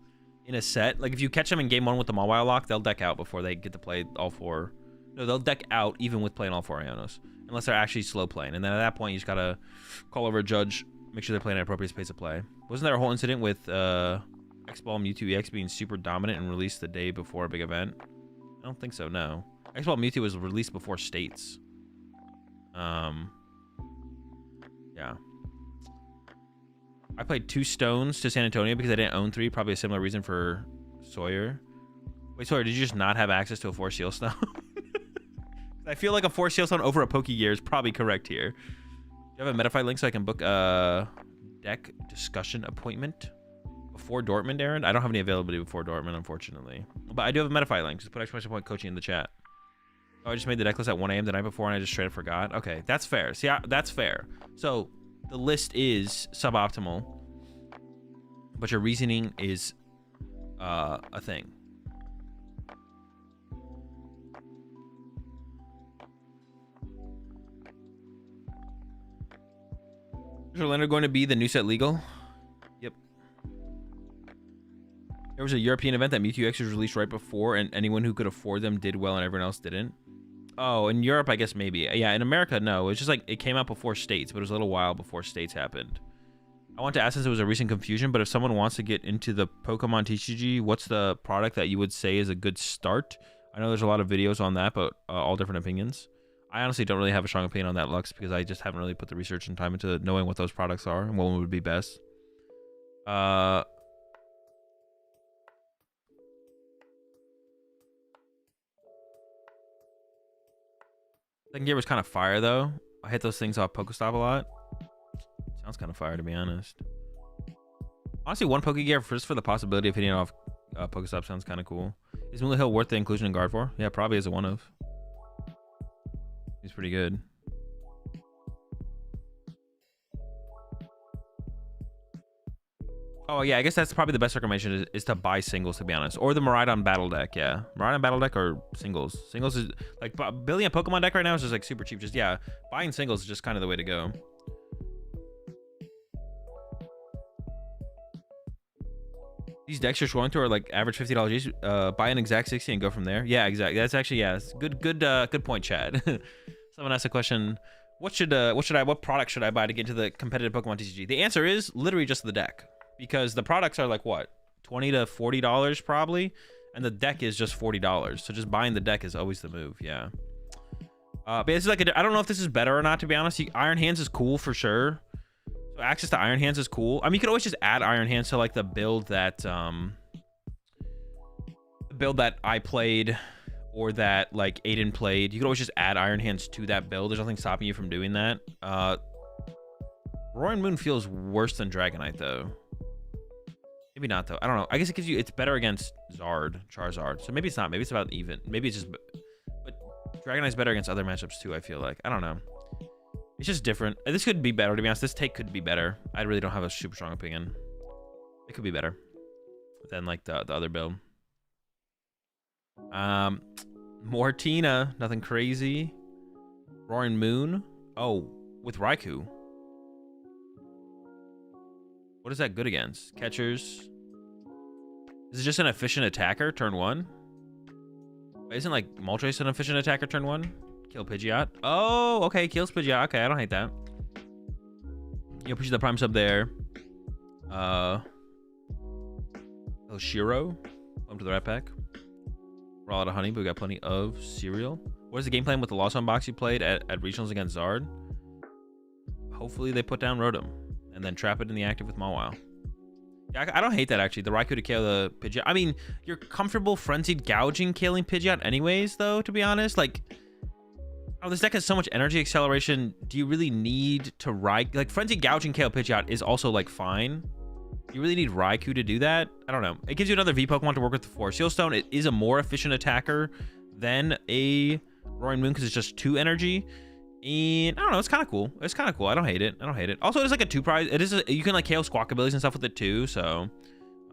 in a set, like if you catch them in game 1 with the Mawile lock, they'll deck out before they get to play all 4. No, they'll deck out even with playing all 4 Ionos, unless they're actually slow playing. And then at that point, you just gotta call over a judge, make sure they're playing at an appropriate pace of play. Wasn't there a whole incident with X-Ball Mewtwo EX being super dominant and released the day before a big event? I don't think so, no. X-Ball Mewtwo was released before States. Yeah. I played 2 Stones to San Antonio because I didn't own 3. Probably a similar reason for Sawyer. Wait, sorry, did you just not have access to a Force Seal Stone? I feel like a Force Seal Stone over a Pokegear is probably correct here. Do you have a Metafy link so I can book a deck discussion appointment before Dortmund, Aaron? I don't have any availability before Dortmund, unfortunately. But I do have a Metafy link. Just put exclamation point coaching in the chat. Oh, I just made the deck list at 1 a.m. the night before and I just straight up forgot. Okay, that's fair. See, that's fair. So the list is suboptimal, but your reasoning is a thing. Is Orlando going to be the new set legal? Yep. There was a European event that Mewtwo X was released right before, and anyone who could afford them did well, and everyone else didn't. Oh, in Europe, I guess maybe. Yeah, in America, no. It's just like it came out before States, but it was a little while before States happened. I want to ask, since it was a recent confusion, but if someone wants to get into the Pokemon TCG, what's the product that you would say is a good start? I know there's a lot of videos on that, but all different opinions. I honestly don't really have a strong opinion on that, Lux, because I just haven't really put the research and time into knowing what those products are and what one would be best. Second gear was kind of fire, though. I hit those things off Pokestop a lot. Sounds kind of fire, to be honest. Honestly, one Pokegear just for the possibility of hitting it off Pokestop sounds kind of cool. Is Moonlit Hill worth the inclusion in Guard 4? Yeah, probably as a one of. He's pretty good. Oh, yeah, I guess that's probably the best recommendation is to buy singles, to be honest. Or the Miraidon Battle Deck, yeah. Miraidon Battle Deck or singles. Singles is, like, building a Pokemon deck right now is just, like, super cheap. Just, yeah, buying singles is just kind of the way to go. These decks you're scrolling through are, like, average $50 each. Buy an exact 60 and go from there. Yeah, exactly. That's actually, yeah, good point, Chad. Someone asked a question. What product should I buy to get into the competitive Pokemon TCG? The answer is literally just the deck. Because the products are like what, $20 to $40 probably, and the deck is just $40. So just buying the deck is always the move, yeah. But it's like I don't know if this is better or not, to be honest. Iron Hands is cool for sure. So access to Iron Hands is cool. I mean, you could always just add Iron Hands to like the build that I played or that like Aiden played. You could always just add Iron Hands to that build. There's nothing stopping you from doing that. Roaring Moon feels worse than Dragonite though. Maybe not though. I don't know. I guess it gives you. It's better against Charizard. So maybe it's not. Maybe it's about even. Maybe it's just. But Dragonite's better against other matchups too. I feel like. I don't know. It's just different. This could be better, to be honest. This take could be better. I really don't have a super strong opinion. It could be better than like the other build. Mortina. Nothing crazy. Roaring Moon. Oh, with Raikou. What is that good against? Catchers. Is it just an efficient attacker turn 1? Isn't like Moltres an efficient attacker turn 1? Kill Pidgeot. Oh, okay. Kills Pidgeot. Okay, I don't hate that. You know, push the prime sub there. Shiro. Welcome to the Rat Pack. We're all out of honey, but we got plenty of cereal. What is the game plan with the Lost on box you played at regionals against Zard? Hopefully they put down Rotom and then trap it in the active with Mawile. Yeah, I don't hate that, actually. The Raikou to KO the Pidgeot. I mean, you're comfortable frenzied gouging killing Pidgeot anyways, though, to be honest. Like, oh, this deck has so much energy acceleration. Do you really need to like, frenzied gouging KO Pidgeot is also, like, fine. You really need Raikou to do that? I don't know. It gives you another V Pokemon to work with the Force Seal Stone. It is a more efficient attacker than a Roaring Moon because it's just 2 energy. And I don't know, it's kind of cool. It's kind of cool. I don't hate it. I don't hate it. Also, it is like a 2 prize. It is you can like KO Squawkabillies and stuff with it too. So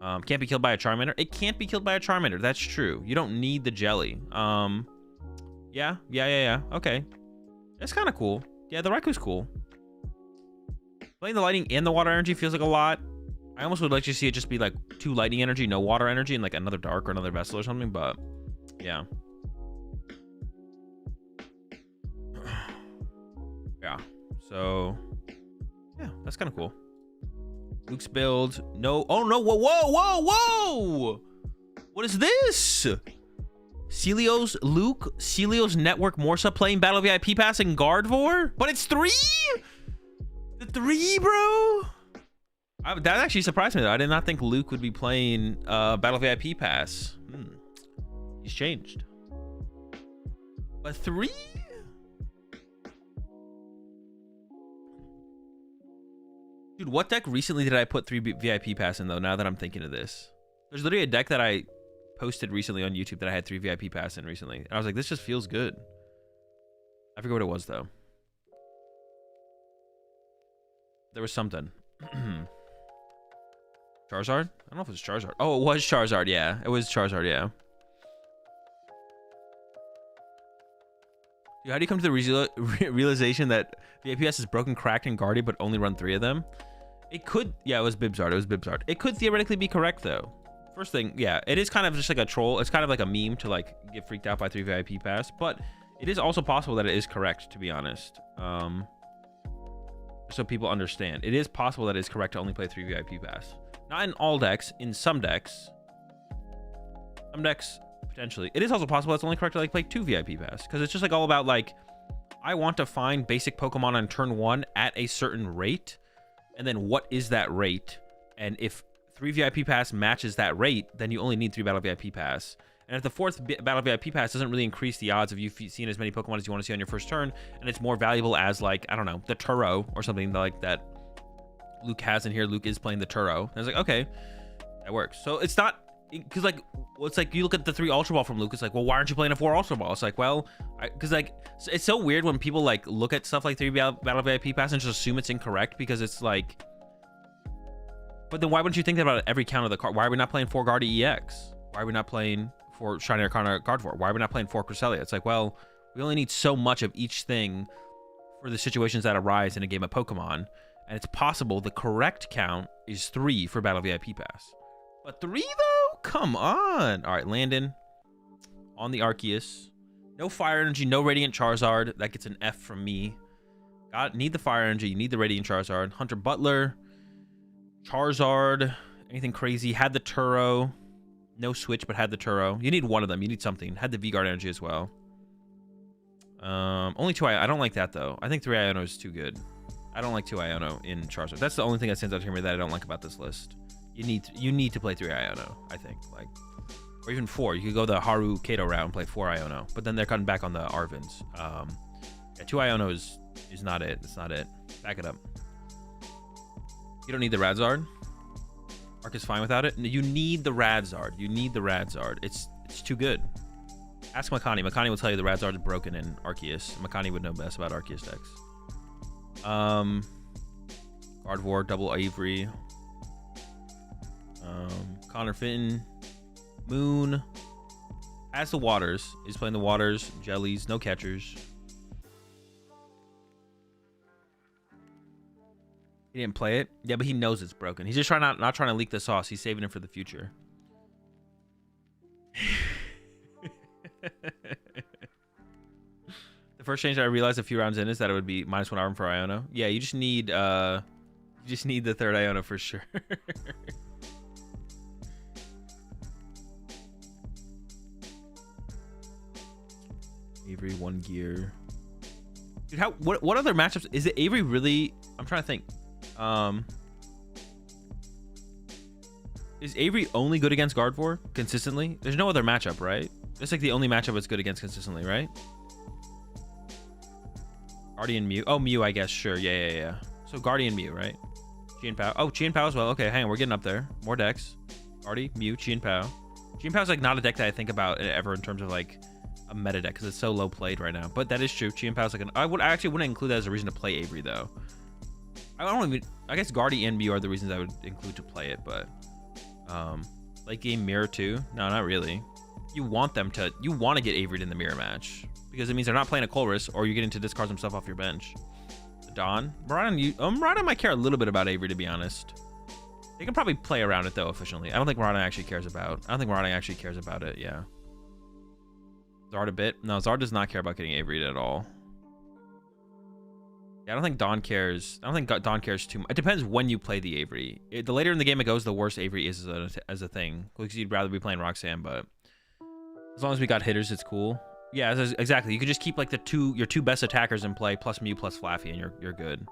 can't be killed by a Charmander. It can't be killed by a Charmander. That's true. You don't need the jelly. Yeah. Okay. It's kind of cool. Yeah, the Raikou's cool. Playing the lightning and the water energy feels like a lot. I almost would like to see it just be like 2 lightning energy, no water energy, and like another dark or another vessel or something. But yeah. Yeah, so yeah, that's kind of cool. Luke's build. No, oh no, whoa. What is this? Celios Network Morsa playing Battle VIP Pass and Gardevoir? But it's 3? The 3, bro? That actually surprised me though. I did not think Luke would be playing Battle VIP Pass. He's changed. But 3? Dude, what deck recently did I put 3 VIP pass in, though, now that I'm thinking of this? There's literally a deck that I posted recently on YouTube that I had 3 VIP pass in recently. And I was like, this just feels good. I forget what it was, though. There was something. Charizard? I don't know if it was Charizard. Oh, it was Charizard, yeah. It was Charizard, yeah. Dude, how do you come to the realization that VIPS is broken, cracked, and guarded, but only run 3 of them? It could... Yeah, it was Bibzard. It was Bibzard. It could theoretically be correct, though. First thing, yeah, it is kind of just like a troll. It's kind of like a meme to, like, get freaked out by 3 VIP pass, but it is also possible that it is correct, to be honest. So people understand. It is possible that it is correct to only play 3 VIP pass. Not in all decks. In some decks. Some decks, potentially. It is also possible that's only correct to, like, play 2 VIP pass. Because it's just, like, all about, like, I want to find basic Pokemon on turn 1 at a certain rate. And then what is that rate? And if 3 VIP pass matches that rate, then you only need 3 Battle VIP pass. And if the 4th Battle VIP pass doesn't really increase the odds of you seeing as many Pokemon as you want to see on your first turn, and it's more valuable as, like, I don't know, the Turo or something like that Luke has in here. Luke is playing the Turo. And it's like, okay, that works. So it's not, because, like, well, it's like you look at the 3 Ultra Ball from Luke. It's like, well, why aren't you playing a 4 Ultra Ball? It's like, well, because, like, it's so weird when people, like, look at stuff like 3 Battle VIP pass and just assume it's incorrect, because it's like, but then why wouldn't you think that about every count of the card? Why are we not playing 4 Guardi EX? Why are we not playing 4 Shiny Arcana Gardevoir? Why are we not playing 4 Cresselia? It's like, well, we only need so much of each thing for the situations that arise in a game of Pokemon. And it's possible the correct count is 3 for Battle VIP Pass. But 3, though? Come on. All right, Landon on the Arceus. No Fire Energy, no Radiant Charizard. That gets an F from me. Need the Fire Energy. You need the Radiant Charizard. Hunter Butler. Charizard. Anything crazy. Had the Turo. No Switch, but had the Turo. You need one of them. You need something. Had the V-Guard Energy as well. Only 2 I don't like that, though. I think 3 Iono is too good. I don't like 2 Iono in Charizard. That's the only thing that stands out to me that I don't like about this list. You need to play 3 Iono, I think. Like, or even 4. You could go the Haru Kato route and play 4 Iono. But then they're cutting back on the Arvins. Yeah, 2 Iono is not it. It's not it. Back it up. You don't need the Radzard. Arc is fine without it. You need the Radzard. You need the Radzard. It's too good. Ask Makani. Makani will tell you the Radzard is broken in Arceus. Makani would know best about Arceus decks. Gardevoir, double Avery. Connor Fitton. Moon. Has the Waters. He's playing the Waters. Jellies. No catchers. He didn't play it. Yeah, but he knows it's broken. He's just not trying to leak the sauce. He's saving it for the future. The first change that I realized a few rounds in is that it would be -1 arm for Iono. Yeah, you just need the 3rd Iono for sure. Avery 1 gear. Dude, what other matchups is it? Avery really? I'm trying to think. Is Avery only good against Gardevoir consistently? There's no other matchup, right? It's like the only matchup it's good against consistently, right? Guardian Mew. Oh, Mew, I guess. Sure. Yeah. So Guardian Mew, right? Chien-Pao. Oh, Chien-Pao as well. Okay, hang on. We're getting up there. More decks. Guardi, Mew, Chien-Pao. Chien-Pao's like not a deck that I think about ever in terms of like a meta deck because it's so low played right now. But that is true. Chien-Pao's like I actually wouldn't include that as a reason to play Avery though. I guess Guardi and Mew are the reasons I would include to play it, but late game Mirror too? No, not really. You want to get Avery in the Mirror match because it means they're not playing a Colress or you're getting to discard some stuff off your bench. Dawn, Murata might care a little bit about Avery to be honest. They can probably play around it though efficiently. I don't think Murata actually cares about. it. Yeah. Zard a bit. No, Zard does not care about getting Avery at all. Yeah, I don't think Dawn cares. I don't think Dawn cares too much. It depends when you play the Avery. The later in the game it goes, the worse Avery is as a thing. Because you'd rather be playing Roxanne, but as long as we got hitters, it's cool. Yeah, exactly. You could just keep like your two best attackers in play, plus Mew, plus Flaffy, and you're good.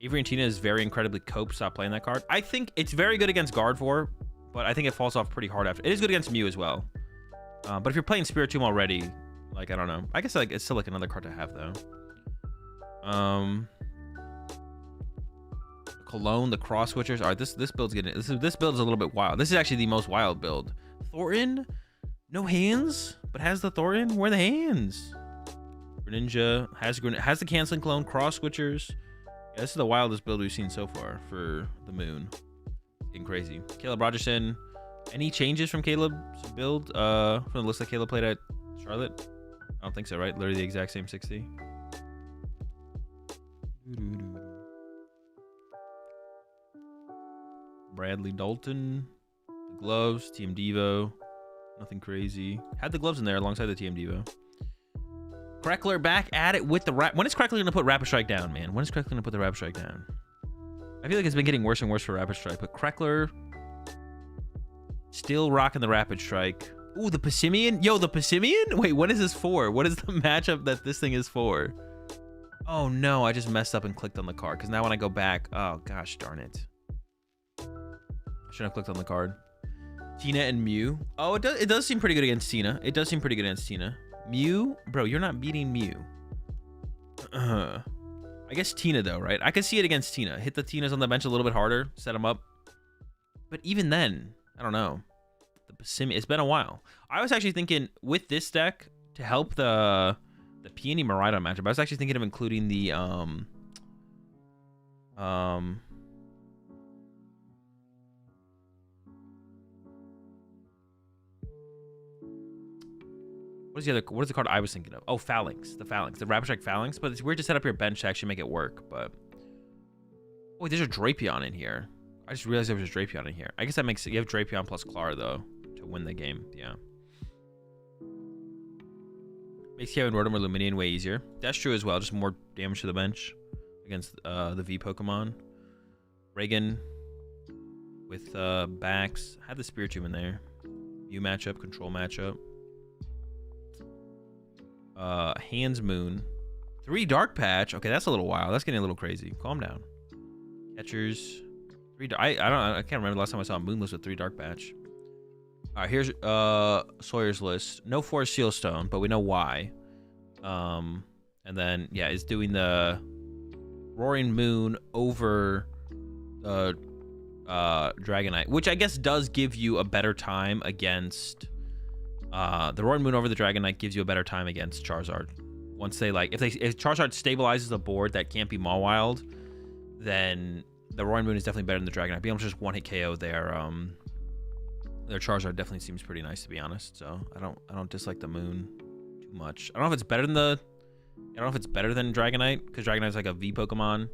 Avery and Tina is very incredibly cope. Stop playing that card. I think it's very good against Gardevoir, but I think it falls off pretty hard after. It is good against Mew as well. But if you're playing Spiritomb already, like, I don't know. I guess like it's still like another card to have though. Cologne, the cross switchers. All right, this build's getting this build is a little bit wild. This is actually the most wild build. Thorin, no hands, but has the Thorin. Where are the hands? Greninja has the canceling clone, cross switchers. Yeah, this is the wildest build we've seen so far for the moon. Getting crazy. Caleb Rogerson. Any changes from Caleb's build? From the list that Caleb played at Charlotte? I don't think so, right? Literally the exact same 60. Bradley Dalton. The gloves. TM Devo. Nothing crazy. Had the gloves in there alongside the TM Devo. Kreckler back at it with the when is Kreckler gonna put Rapid Strike down, man? When is Kreckler gonna put the Rapid Strike down? I feel like it's been getting worse and worse for Rapid Strike, but Kreckler still rocking the Rapid Strike. Ooh, the Passimian? Yo, the Passimian? Wait, what is this for? What is the matchup that this thing is for? Oh no, I just messed up and clicked on the card, because now when I go back, oh gosh darn it. I shouldn't have clicked on the card. Tina and Mew. Oh, it does seem pretty good against Tina. It does seem pretty good against Tina. Mew? Bro, you're not beating Mew. I guess Tina, though, right? I could see it against Tina. Hit the Tinas on the bench a little bit harder. Set them up. But even then, I don't know. It's been a while. I was actually thinking, with this deck, to help the Peony Miraidon matchup, I was actually thinking of including the... What is the card I was thinking of? Oh, Phalanx. The Phalanx. The Rapid Strike Phalanx. But it's weird to set up your bench to actually make it work. But... oh, there's a Drapion in here. I just realized there was a Drapion in here. I guess that makes it... you have Drapion plus Clara, though, to win the game. Yeah. Makes Kevin Rotom or Luminion way easier. That's true as well. Just more damage to the bench against the V Pokemon. Reagan with Bax. Had the Spiritomb in there. Mew matchup. Control matchup. Hands Moon. 3 Dark Patch. Okay, that's a little wild. That's getting a little crazy. Calm down. Catchers. 3 I can't remember the last time I saw a Moonless with 3 Dark Patch. Alright, here's Sawyer's list. No Forest Seal Stone, but we know why. And then yeah, it's doing the Roaring Moon over Dragonite, which I guess does give you a better time against the Roaring Moon over the Dragonite gives you a better time against Charizard. Once they like, if Charizard stabilizes a board that can't be Mawiled, then the Roaring Moon is definitely better than the Dragonite. Being able to just one-hit KO their Charizard definitely seems pretty nice, to be honest. So I don't dislike the Moon too much. I don't know if it's better than Dragonite, because Dragonite's like a V Pokemon,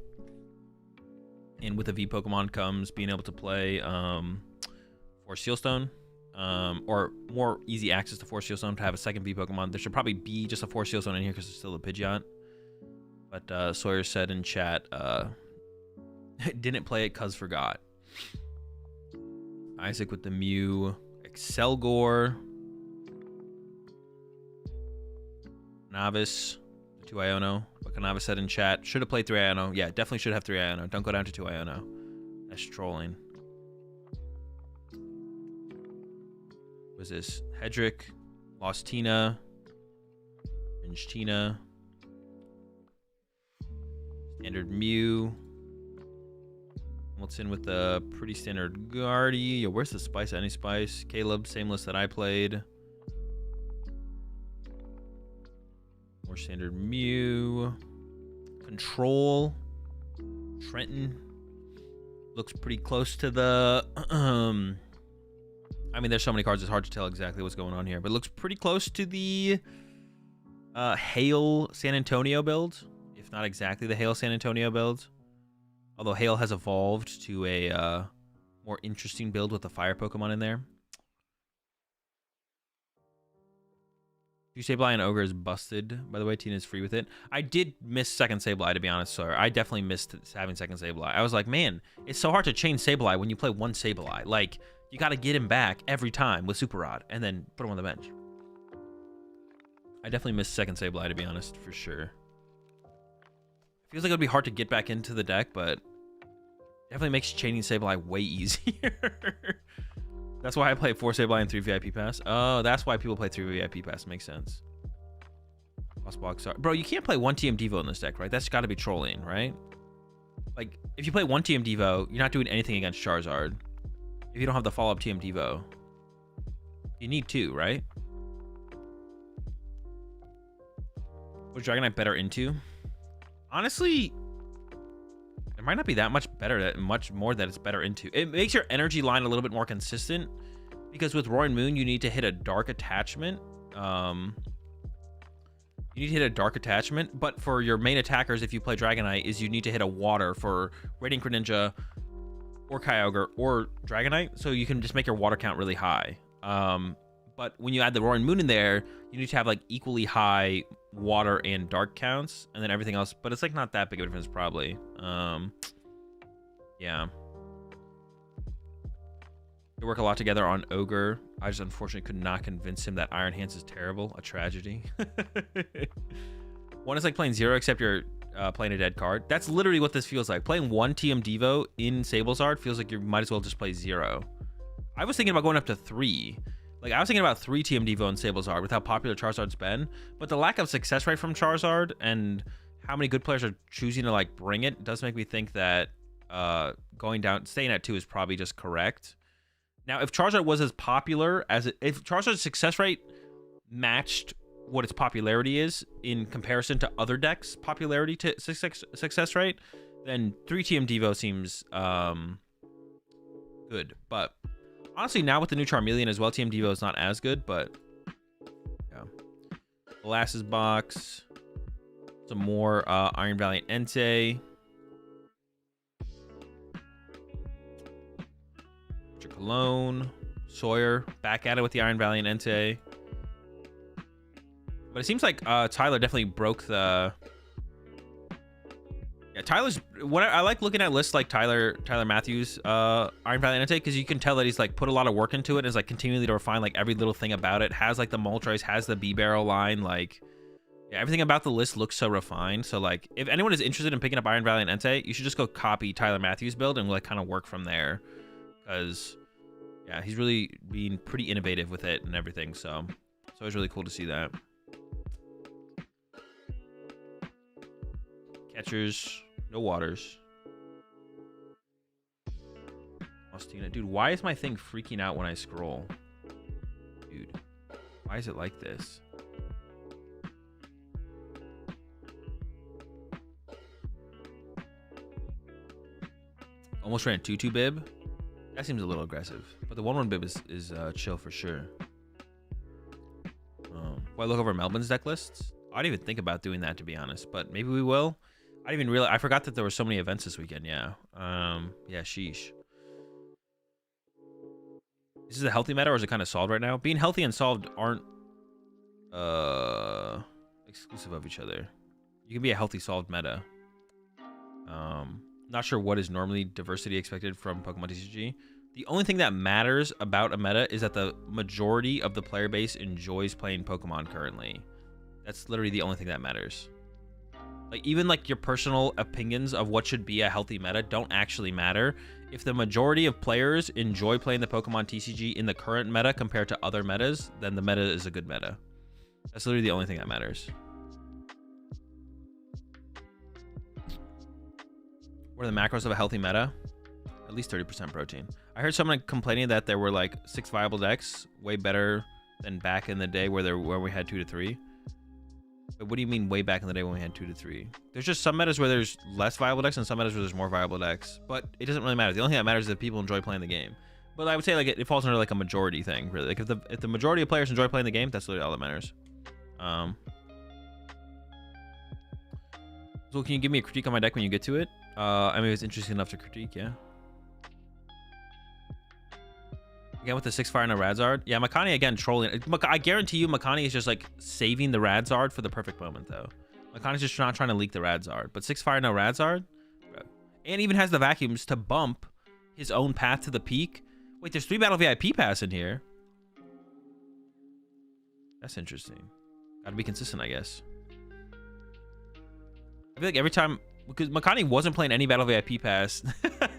and with a V Pokemon comes being able to play Force Seal Stone. Or more easy access to Force Seal Stone to have a second V Pokemon. There should probably be just a Force Seal Stone in here because there's still a Pidgeot. But Sawyer said in chat, didn't play it cause forgot. Isaac with the Mew. Excelgor. Navis. 2 Iono. But Navis said in chat, should have played 3 Iono. Yeah, definitely should have 3 Iono. Don't go down to 2 Iono. That's trolling. Was this Hedrick, Lost Tina, Binge Tina, standard Mew, Hamilton with the pretty standard Guardy. Yo, where's the Spice? Any Spice? Caleb, same list that I played. More standard Mew, Control, Trenton. Looks pretty close to the I mean, there's so many cards, it's hard to tell exactly what's going on here, but it looks pretty close to the Hail San Antonio build, if not exactly the Hail San Antonio build. Although Hail has evolved to a more interesting build with the fire Pokemon in there. 2 Sableye and Ogre is busted. By the way, Tina's free with it. I did miss second Sableye, to be honest, so I definitely missed having second Sableye. I was like, man, it's so hard to chain Sableye when you play one Sableye. Like, you got to get him back every time with Super Rod and then put him on the bench. I definitely missed second Sableye, to be honest, for sure. Feels like it would be hard to get back into the deck, but definitely makes chaining Sableye way easier. That's why I play 4 Sableye and 3 VIP Pass. Oh, that's why people play 3 VIP Pass. Makes sense. Boss box. Bro, you can't play 1 TM Devo in this deck, right? That's got to be trolling, right? Like, if you play 1 TM Devo, you're not doing anything against Charizard. If you don't have the follow-up TM Devo. You need 2, right? What's Dragonite better into? Honestly, there might not be that much better, that much more that it's better into. It makes your energy line a little bit more consistent because with Roaring Moon, you need to hit a dark attachment. You need to hit a dark attachment, but for your main attackers, if you play Dragonite, is you need to hit a water for Radiant Greninja or Kyogre or Dragonite, so you can just make your water count really high. But when you add the Roaring Moon in there, you need to have like equally high water and dark counts, and then everything else. But it's like not that big of a difference, probably. Yeah. They work a lot together on Ogre. I just unfortunately could not convince him that Iron Hands is terrible. A tragedy. One is like playing 0, except you're playing a dead card. That's literally what this feels like. Playing 1 TM Devo in Sablezard feels like you might as well just play 0. I was thinking about going up to 3. Like, I was thinking about 3 TM Devo and Sablezard with how popular Charizard's been, but the lack of success rate from Charizard and how many good players are choosing to, like, bring it does make me think that staying at 2 is probably just correct. Now, if Charizard was as popular as if Charizard's success rate matched what its popularity is in comparison to other decks' popularity to success rate, then 3 TM Devo seems good, but honestly, now with the new Charmeleon as well, TM Devo is not as good, but yeah. Molasses box. Some more Iron Valiant Entei. Cologne. Sawyer. Back at it with the Iron Valiant Entei. But it seems like Tyler definitely broke the... Yeah, Tyler's... I like looking at lists like Tyler Matthews, Iron Valiant Entei, because you can tell that he's like put a lot of work into it and is like continually to refine like every little thing about it. Has like the Moltres, has the B-Barrel line, like... Yeah, everything about the list looks so refined. So like, if anyone is interested in picking up Iron Valiant Entei, you should just go copy Tyler Matthews' build and like kind of work from there. Because, yeah, he's really being pretty innovative with it and everything. So it's always really cool to see that. Catchers, no waters. Austina. Dude, why is my thing freaking out when I scroll? Dude, why is it like this? Almost ran 2-2 bib. That seems a little aggressive. But the 1-1 bib is chill for sure. Will I look over Melbourne's deck lists? I didn't even think about doing that, to be honest. But maybe we will. I didn't even realize. I forgot that there were so many events this weekend. Yeah. Yeah, sheesh. Is this a healthy meta or is it kind of solved right now? Being healthy and solved aren't exclusive of each other. You can be a healthy solved meta. Not sure what is normally diversity expected from PokemonTCG. The only thing that matters about a meta is that the majority of the player base enjoys playing Pokemon currently. That's literally the only thing that matters. Like, even like your personal opinions of what should be a healthy meta don't actually matter. If the majority of players enjoy playing the PokemonTCG in the current meta compared to other metas, then the meta is a good meta. That's literally the only thing that matters. What are the macros of a healthy meta? At least 30% protein. I heard someone complaining that there were like 6 viable decks, way better than back in the day where we had 2 to 3. But what do you mean way back in the day when we had 2 to 3? There's just some metas where there's less viable decks and some metas where there's more viable decks. But it doesn't really matter. The only thing that matters is that people enjoy playing the game. But I would say like it falls under like a majority thing, really. Like if the majority of players enjoy playing the game, that's literally all that matters. So can you give me a critique on my deck when you get to it? I mean, it's interesting enough to critique, yeah. Again with the 6 fire and a Radzard. Yeah, Makani again trolling. I guarantee you Makani is just like saving the Radzard for the perfect moment though. Makani's just not trying to leak the Radzard. But 6 fire, no Radzard? And even has the vacuums to bump his own path to the peak. Wait, there's 3 battle VIP pass in here. That's interesting. Gotta be consistent, I guess. I feel like every time, because Makani wasn't playing any battle VIP pass,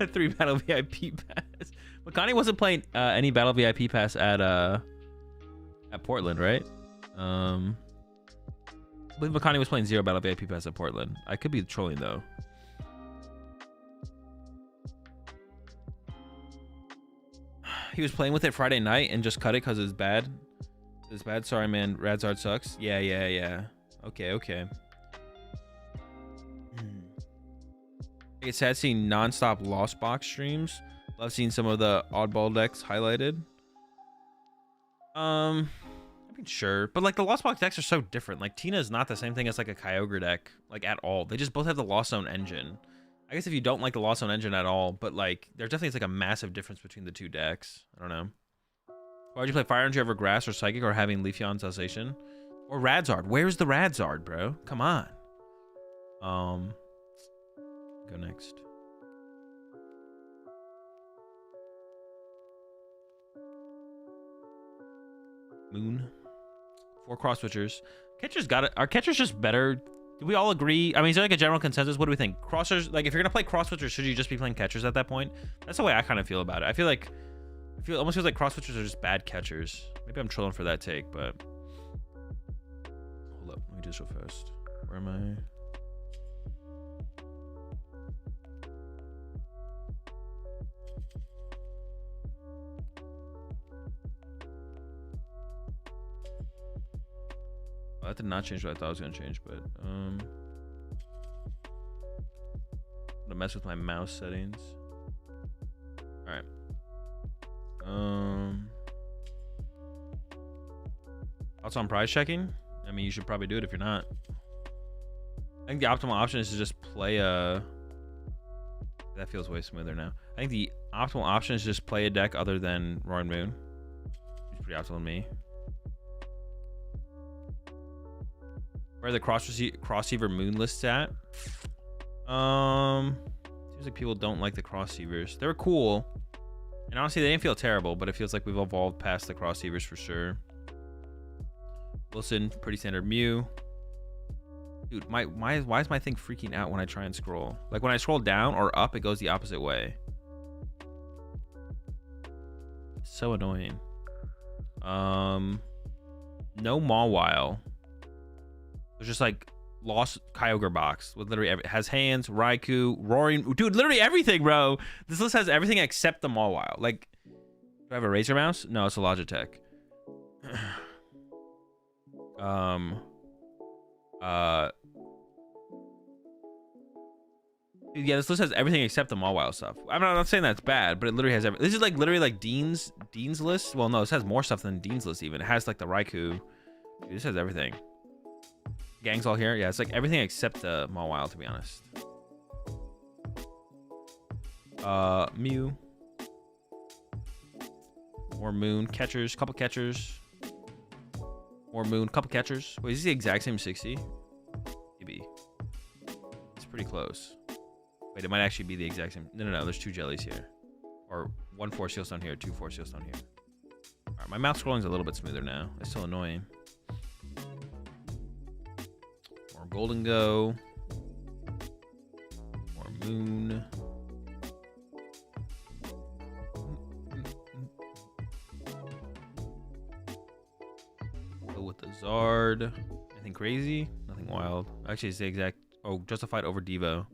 3 battle VIP pass. Makani wasn't playing any Battle VIP Pass at Portland, right? I believe Makani was playing 0 Battle VIP Pass at Portland. I could be trolling though. He was playing with it Friday night and just cut it because it's bad. It's bad. Sorry, man. Radzard sucks. Yeah. Okay. It's sad seeing non-stop Lost Box streams. Love seeing some of the oddball decks highlighted. I mean, sure, but like the Lost Box decks are so different. Like Tina is not the same thing as like a Kyogre deck, like at all. They just both have the Lost Zone engine. I guess if you don't like the Lost Zone engine at all, but like there definitely is like a massive difference between the two decks. I don't know. Why would you play Fire Energy over Grass or Psychic or having Leafeon Alsatian? Or Radzard? Where's the Radzard, bro? Come on. Go next. Moon. 4 cross switchers. Catchers got it. Are catchers just better? Do we all agree? I mean, is there like a general consensus? What do we think? Crossers, like if you're gonna play cross switchers, should you just be playing catchers at that point? That's the way I kind of feel about it. I feel almost feels like cross switchers are just bad catchers. Maybe I'm trolling for that take, but hold up, let me do this real fast. Where am I? Well, that did not change what I thought it was gonna change, but I'm gonna mess with my mouse settings. All right. Also on prize checking. I mean, you should probably do it if you're not. I think the optimal option is to just play a. That feels way smoother now. I think the optimal option is just play a deck other than Roaring Moon. It's pretty optimal to me. Where are the crossceiver moon lists at? Seems like people don't like the crossceivers. They were cool, and honestly, they didn't feel terrible. But it feels like we've evolved past the crossceivers for sure. Wilson, pretty standard Mew. Dude, why is my thing freaking out when I try and scroll? Like when I scroll down or up, it goes the opposite way. It's so annoying. No Mawile. It's just like lost Kyogre box with literally it has hands, Raikou, Roaring, dude, literally everything, bro. This list has everything except the Mawile. Like, do I have a Razer mouse? No, it's a Logitech. Yeah, this list has everything except the Mawile stuff. I'm not saying that's bad, but it literally has everything. This is like literally like Dean's list. Well, no, this has more stuff than Dean's list even. It has like the Raikou. Dude, this has everything. Gang's all here. Yeah, it's like everything except the Mawile, to be honest. Mew. More Moon. Catchers. Couple catchers. More Moon. Couple catchers. Wait, is this the exact same 60? Maybe. It's pretty close. Wait, it might actually be the exact same. No. There's 2 jellies here. Or 1 Force Seal Stone here, 2 Force Seal Stone here. Alright, my mouse scrolling's a little bit smoother now. It's still annoying. More Golden Go. More Moon. Go with the Zard. Anything crazy? Nothing wild. Actually, it's the exact. Oh, Justified over Devo.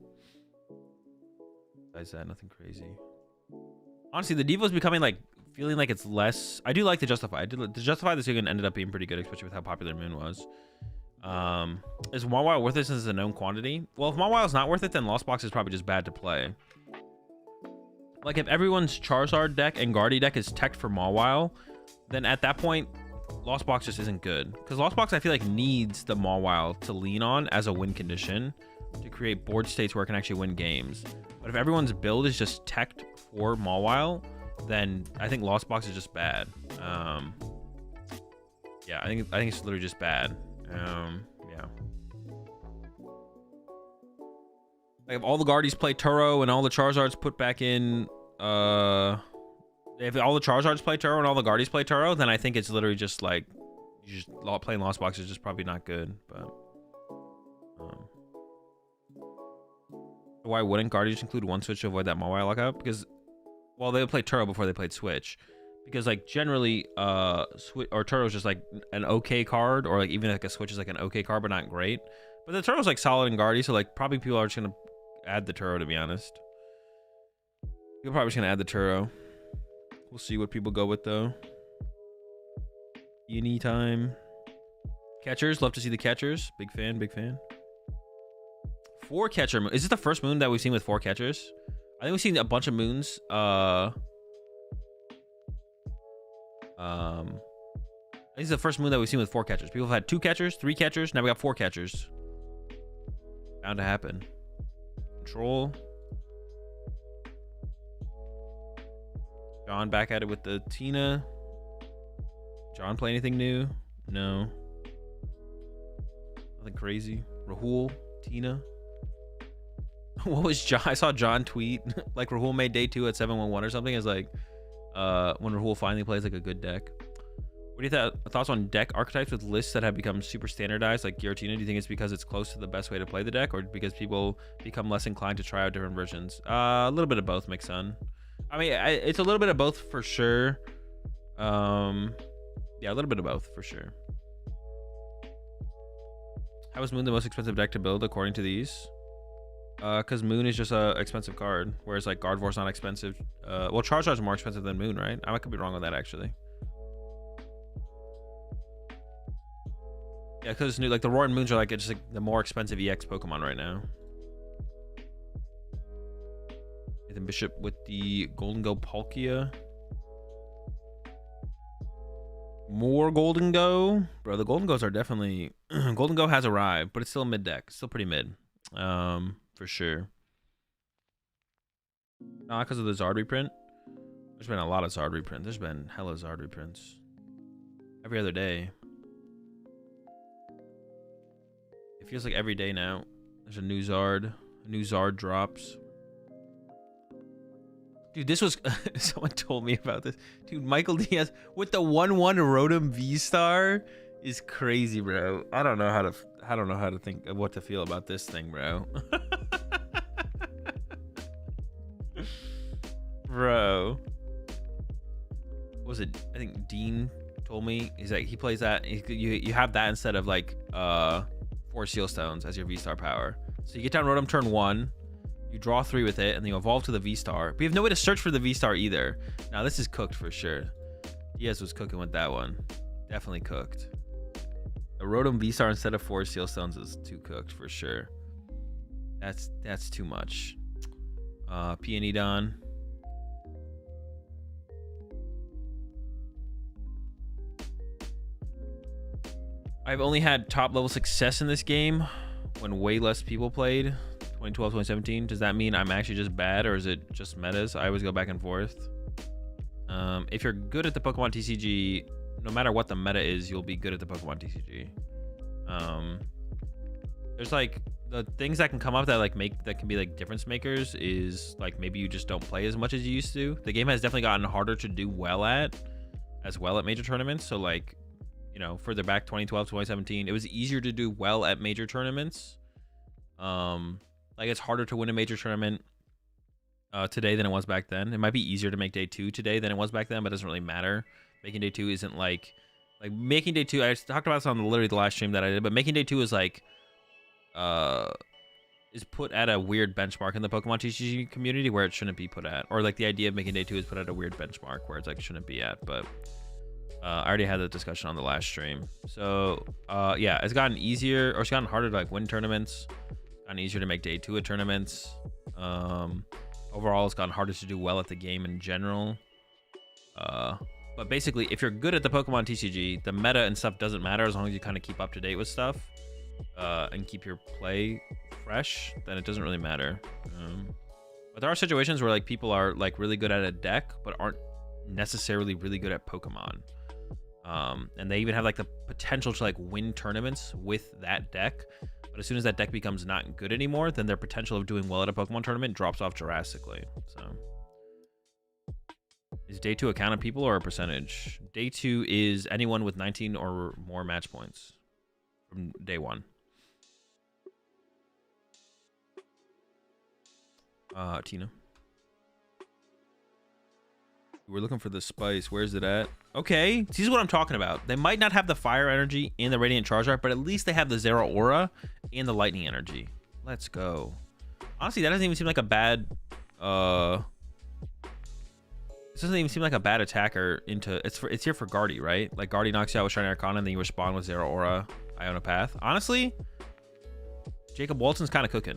Besides that, nothing crazy. Honestly, the Devo's becoming like feeling like it's less. I do like the Justify. The Justify this weekend ended up being pretty good, especially with how popular Moon was. Is Mawile worth it since it's a known quantity? Well, if Mawile's not worth it, then Lost Box is probably just bad to play. Like if everyone's Charizard deck and Guardy deck is teched for Mawile, then at that point, Lost Box just isn't good. Because Lost Box, I feel like, needs the Mawile to lean on as a win condition to create board states where it can actually win games. But if everyone's build is just teched for Mawile, then I think Lost Box is just bad. Yeah, I think it's literally just bad. Yeah. Like if all the Guardies play Turo and all the Charizards put back in, if all the Charizards play Turo and all the Guardies play Turo, then I think it's literally just like, playing Lost Box is just probably not good. But why wouldn't Guardians include one switch to avoid that Mawile lockout? Because, well, they played Turo before they played Switch, because like generally, or Turo is just like an okay card, or like even like a Switch is like an okay card, but not great. But the Turo's like solid and guardy, so like probably people are just gonna add the Turo, to be honest. People probably just gonna add the Turo. We'll see what people go with though. Anytime. Catchers, love to see the catchers. Big fan, big fan. 4 catcher moon. Is this the first moon that we've seen with 4 catchers? I think we've seen a bunch of moons. I think this is the first moon that we've seen with 4 catchers. People have had 2 catchers, 3 catchers. Now we got 4 catchers. Bound to happen. Control. John back at it with the Tina. John play anything new? No. Nothing crazy. Rahul, Tina. What was John? I saw John tweet like Rahul made day 2 at 711 or something. It's like when Rahul finally plays like a good deck. What do you thoughts on deck archetypes with lists that have become super standardized like Giratina? Do you think it's because it's close to the best way to play the deck, or because people become less inclined to try out different versions? A little bit of both, Mixon. I mean, it's a little bit of both for sure. Yeah, a little bit of both for sure. How is Moon the most expensive deck to build according to these? Because Moon is just a expensive card, whereas like Gardevoir's not expensive. Well, Charizard's more expensive than Moon, right? I could be wrong with that actually. Yeah, because like the Roaring Moons are like just like the more expensive EX Pokemon right now. Nathan Bishop with the Golden Go Palkia. More Golden Go, bro. The Golden Go's are definitely Golden Go has arrived, but it's still mid deck, still pretty mid, for sure. Not because of the Zard reprint. There's been a lot of Zard reprint. There's been hella Zard reprints every other day. It feels like every day now. There's a new Zard. A new Zard drops. Dude, this was someone told me about this. Dude, Michael Diaz with the 1/1 Rotom V-Star is crazy, bro. I don't know how to think of what to feel about this thing, bro. Bro. What was it? I think Dean told me. He's like, he plays that. You have that instead of like 4 Seal Stones as your V-Star power. So you get down Rotom turn 1. You draw 3 with it, and then you evolve to the V-Star. But you have no way to search for the V-Star either. Now, this is cooked for sure. Diaz was cooking with that one. Definitely cooked. A Rotom V-Star instead of 4 Seal Stones is too cooked for sure. That's too much. Peonidon. I've only had top level success in this game when way less people played. 2012, 2017. Does that mean I'm actually just bad, or is it just metas? I always go back and forth. If you're good at the Pokemon TCG, no matter what the meta is, you'll be good at the Pokemon TCG. There's like the things that can come up that like that can be like difference makers is like maybe you just don't play as much as you used to. The game has definitely gotten harder to do well at major tournaments. So like, you know, further back 2012, 2017, it was easier to do well at major tournaments. Like it's harder to win a major tournament today than it was back then. It might be easier to make day 2 today than it was back then, but it doesn't really matter. Making day 2 isn't like making day 2. I talked about this on literally the last stream that I did, but making day 2 is like is put at a weird benchmark in the Pokemon TCG community where it shouldn't be put at, or like the idea of making day 2 is put at a weird benchmark where it's like it shouldn't be at. But I already had that discussion on the last stream. So yeah, it's gotten easier, or it's gotten harder to like win tournaments. Gotten easier to make day 2 at tournaments. Overall, it's gotten harder to do well at the game in general. But basically, if you're good at the Pokemon TCG, the meta and stuff doesn't matter as long as you kind of keep up to date with stuff and keep your play fresh. Then it doesn't really matter. But there are situations where like people are like really good at a deck, but aren't necessarily really good at Pokemon. And they even have like the potential to like win tournaments with that deck. But as soon as that deck becomes not good anymore, then their potential of doing well at a Pokemon tournament drops off drastically. So, is day 2 a count of people or a percentage? Day 2 is anyone with 19 or more match points from day 1. Tina. We're looking for the spice. Where's it at? Okay, this is what I'm talking about. They might not have the fire energy and the radiant Charizard, but at least they have the Zero Aura and the lightning energy. Let's go. Honestly, that doesn't even seem like a bad this doesn't even seem like a bad attacker into it's here for Guardy, right? Like Guardy knocks you out with Shiny Arcana and then you respond with Zero Aura, Iona Path. Honestly, Jacob Walton's kind of cooking.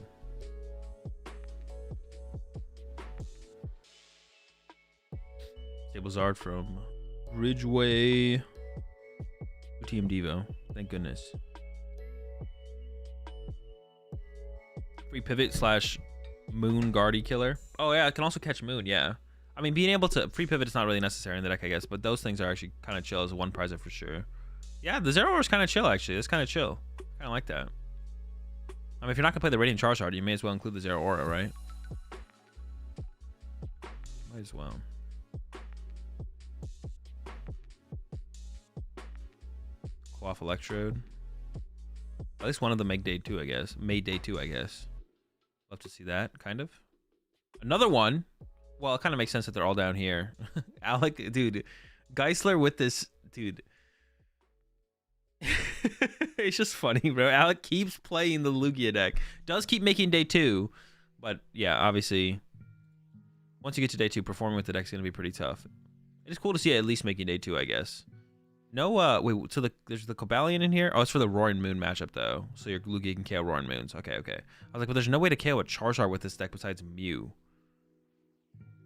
Zard from Ridgeway. Team Devo. Thank goodness. Free pivot slash Moon Guardy killer. Oh yeah, it can also catch Moon, yeah. I mean, being able to free pivot is not really necessary in the deck, I guess, but those things are actually kind of chill as one prizer for sure. Yeah, the Zero Aura is kind of chill, actually. It's kind of chill. Kind of like that. I mean, if you're not going to play the Radiant Charizard, you may as well include the Zero Aura, right? Might as well. Off Electrode. At least one of them make day 2, I guess. Made day 2, I guess. Love to see that, kind of. Another one. Well, it kind of makes sense that they're all down here. Alec, dude. Geisler with this, dude. It's just funny, bro. Alec keeps playing the Lugia deck. Does keep making day 2. But, yeah, obviously, once you get to day 2, performing with the deck is going to be pretty tough. It is cool to see it at least making day 2, I guess. No, wait, so there's the Cobalion in here? Oh, it's for the Roaring Moon matchup, though. So your Lugia can KO Roaring Moons. Okay, okay. I was like, well, there's no way to KO a Charizard with this deck besides Mew.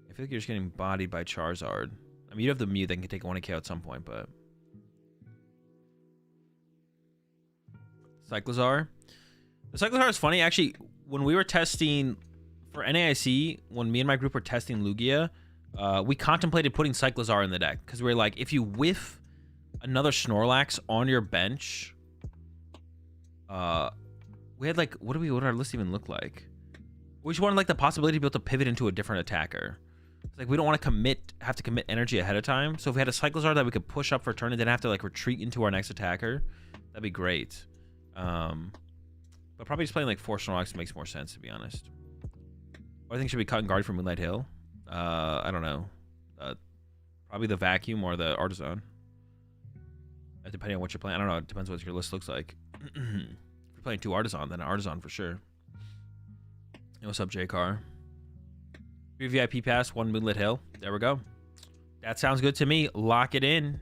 I feel like you're just getting bodied by Charizard. I mean, you have the Mew that can take one KO at some point, but... Cyclizar. The Cyclizar is funny. Actually, when we were testing... For NAIC, when me and my group were testing Lugia, we contemplated putting Cyclizar in the deck. Because we were like, if you whiff another Snorlax on your bench, we had like, what did our list even look like? We just wanted like the possibility to be able to pivot into a different attacker. It's like we don't want to have to commit energy ahead of time. So if we had a Cyclizar that we could push up for a turn and then have to like retreat into our next attacker, that'd be great. But probably just playing like 4 Snorlax makes more sense, to be honest. Or I think should be cut and guard for Moonlight Hill. I don't know. Probably the Vacuum or the Artisan. Depending on what you're playing. I don't know. It depends what your list looks like. If you're playing 2 Artisan, then an Artisan for sure. Hey, what's up, J-Car? 3 VIP pass, 1 Moonlit Hill. There we go. That sounds good to me. Lock it in.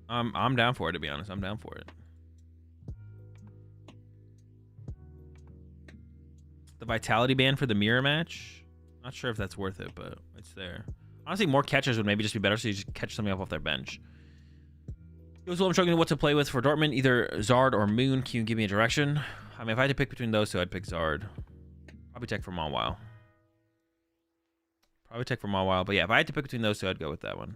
I'm down for it, to be honest. I'm down for it. The Vitality Band for the mirror match. Not sure if that's worth it, but it's there. Honestly, more catchers would maybe just be better, so you just catch something off their bench. I'm struggling what to play with for Dortmund, either Zard or Moon. Can you give me a direction? I mean, if I had to pick between those two, I'd pick Zard. Probably Tech for Mawile. But yeah, if I had to pick between those two, I'd go with that one.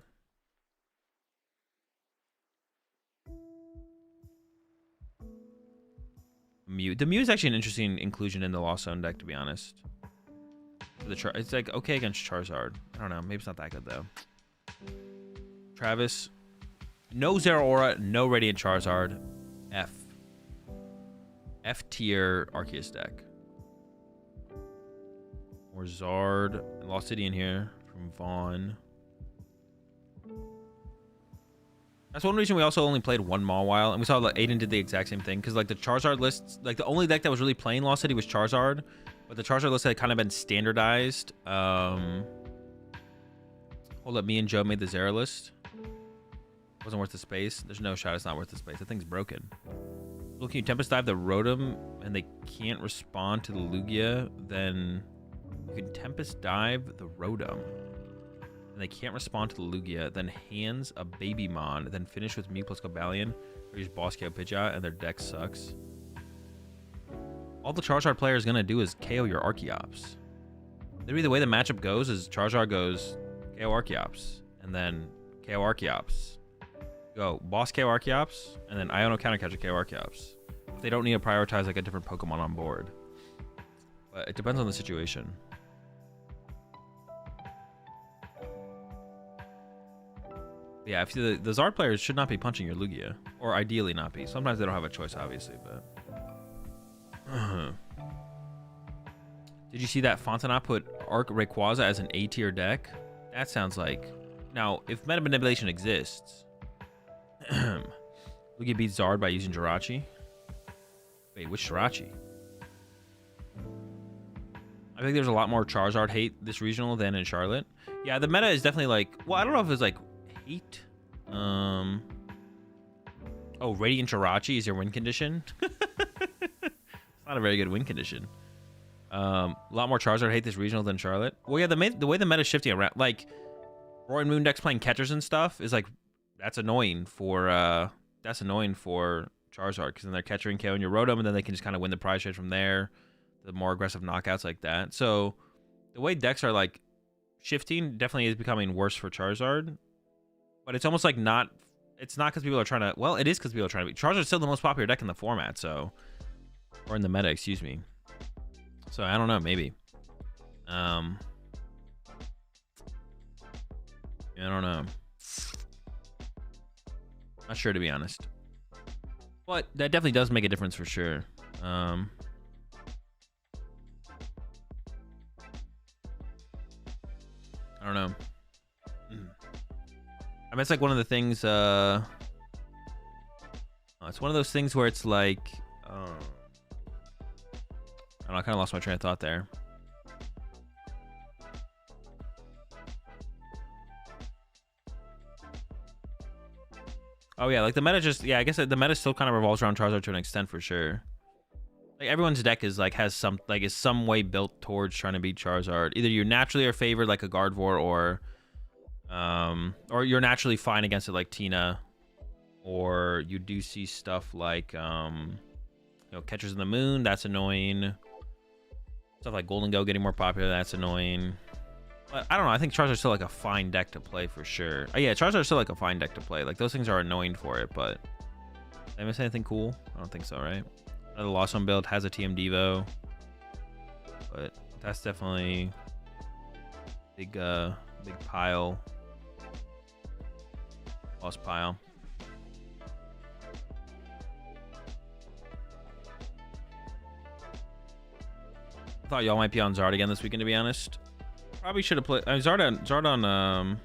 Mew. The Mew is actually an interesting inclusion in the Lost Zone deck, to be honest. It's like okay against Charizard. I don't know. Maybe it's not that good though. Travis. No Zero Aura, no Radiant Charizard. F tier Arceus deck. Or Zard. Lost City in here from Vaughn. That's one reason we also only played 1 Mawile, and we saw like Aiden did the exact same thing, because like the Charizard lists, like the only deck that was really playing Lost City was Charizard, but the Charizard list had kind of been standardized. Hold up, me and Joe made the Zera list. Wasn't worth the space. There's no shot it's not worth the space. That thing's broken. Look, can you Tempest Dive the Rotom and they can't respond to the Lugia, then you can Tempest Dive the Rotom. And they can't respond to the Lugia, then hands a Babymon, then finish with Mew plus Cobalion, or use Boss KO Pidgeot, and their deck sucks. All the Charizard player is going to do is KO your Archeops. Literally, the way the matchup goes is Charizard goes KO Archeops, and then KO Archeops. Go Boss KO Archeops, and then Iono counter catch a KO Archeops. They don't need to prioritize like a different Pokemon on board. But it depends on the situation. Yeah, if the Zard players should not be punching your Lugia, or ideally not be. Sometimes they don't have a choice, obviously, but. Did you see that Fontaine put Arc Rayquaza as an A tier deck? That sounds like... Now, if Meta Manipulation exists... we could beat Zard by using Jirachi. Wait, which Jirachi? I think there's a lot more Charizard hate this regional than in Charlotte. Yeah, the meta is definitely like... Well, I don't know if it's like hate. Oh, Radiant Jirachi is your win condition? It's not a very good win condition. A lot more Charizard hate this regional than Charlotte. Well, yeah, the way the meta is shifting around... Like, Roy and Moon decks playing catchers and stuff is like... That's annoying for Charizard, because then they're catchering KOing your Rotom, and then they can just kind of win the prize trade from there. The more aggressive knockouts like that. So the way decks are like shifting definitely is becoming worse for Charizard. But it's almost like not... It's not because people are trying to... Well, it is because people are trying to... Charizard's still the most popular deck in the format, so... Or in the meta, excuse me. So I don't know, maybe. Yeah, I don't know. Not sure, to be honest. But that definitely does make a difference for sure. I don't know. I mean, it's like one of the things... it's one of those things where it's like... I don't know, I kind of lost my train of thought there. Oh yeah, like the meta just... Yeah, I guess the meta still kind of revolves around Charizard to an extent for sure. Like everyone's deck is like is some way built towards trying to beat Charizard. Either you naturally are favored like a Gardevoir, or you're naturally fine against it like Tina, or you do see stuff like Catchers in the Moon, that's annoying. Stuff like Golden Go getting more popular, that's annoying. But I don't know, I think Charizard's still like a fine deck to play for sure. Oh yeah, Charizard's still like a fine deck to play. Like those things are annoying for it, but did I miss anything cool? I don't think so, right? Another Lost One build has a TM Devo, but that's definitely big pile. Lost pile. I thought y'all might be on Zard again this weekend, to be honest. Probably should have played Zard on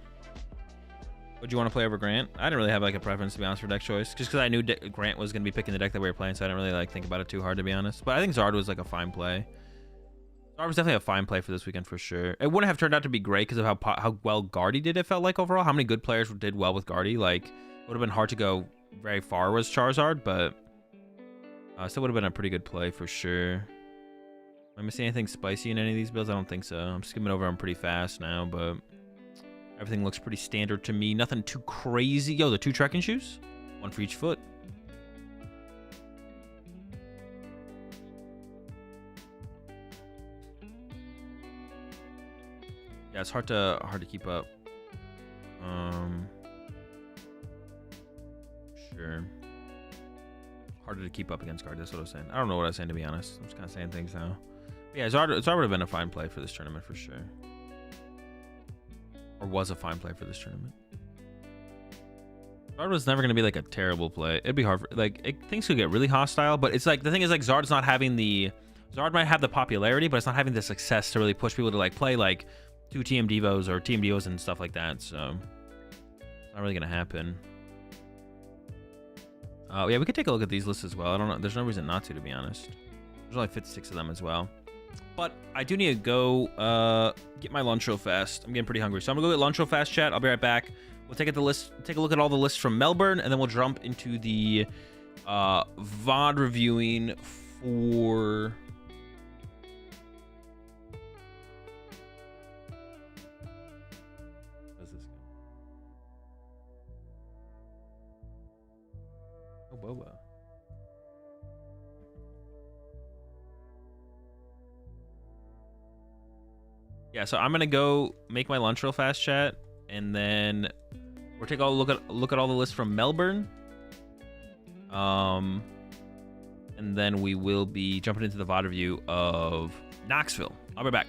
would you want to play over Grant? I didn't really have like a preference, to be honest, for deck choice, just because I knew Grant was going to be picking the deck that we were playing, so I didn't really like think about it too hard, to be honest. But I think Zard was like a fine play. Zard was definitely a fine play for this weekend for sure. It wouldn't have turned out to be great because of how well Guardy did, it felt like, overall. How many good players did well with Guardy. Like, it would have been hard to go very far with Charizard, but still would have been a pretty good play for sure. Am I missing anything spicy in any of these builds? I don't think so. I'm skimming over them pretty fast now, but everything looks pretty standard to me. Nothing too crazy. Yo, the 2 trekking shoes? 1 for each foot. Yeah, it's hard to keep up. Sure. Harder to keep up against Guard. That's what I was saying. I don't know what I was saying, to be honest. I'm just kind of saying things now. But yeah, Zard would have been a fine play for this tournament for sure. Or was a fine play for this tournament. Zard was never going to be like a terrible play. It'd be hard for, like, things could get really hostile, but it's like, the thing is, like, Zard's not having the... Zard might have the popularity, but it's not having the success to really push people to like play like 2 TM Devos or TM Devos and stuff like that, so it's not really going to happen. Yeah, we could take a look at these lists as well. I don't know. There's no reason not to be honest. There's only 56 of them as well. But I do need to go get my lunch real fast. I'm getting pretty hungry. So I'm going to go get lunch real fast, chat. I'll be right back. We'll take a look at all the lists from Melbourne, and then we'll jump into the VOD reviewing for... Boba. Yeah, so I'm gonna go make my lunch real fast, chat, and then we'll take a look at all the lists from Melbourne. And then we will be jumping into the VOD review of Knoxville. I'll be back.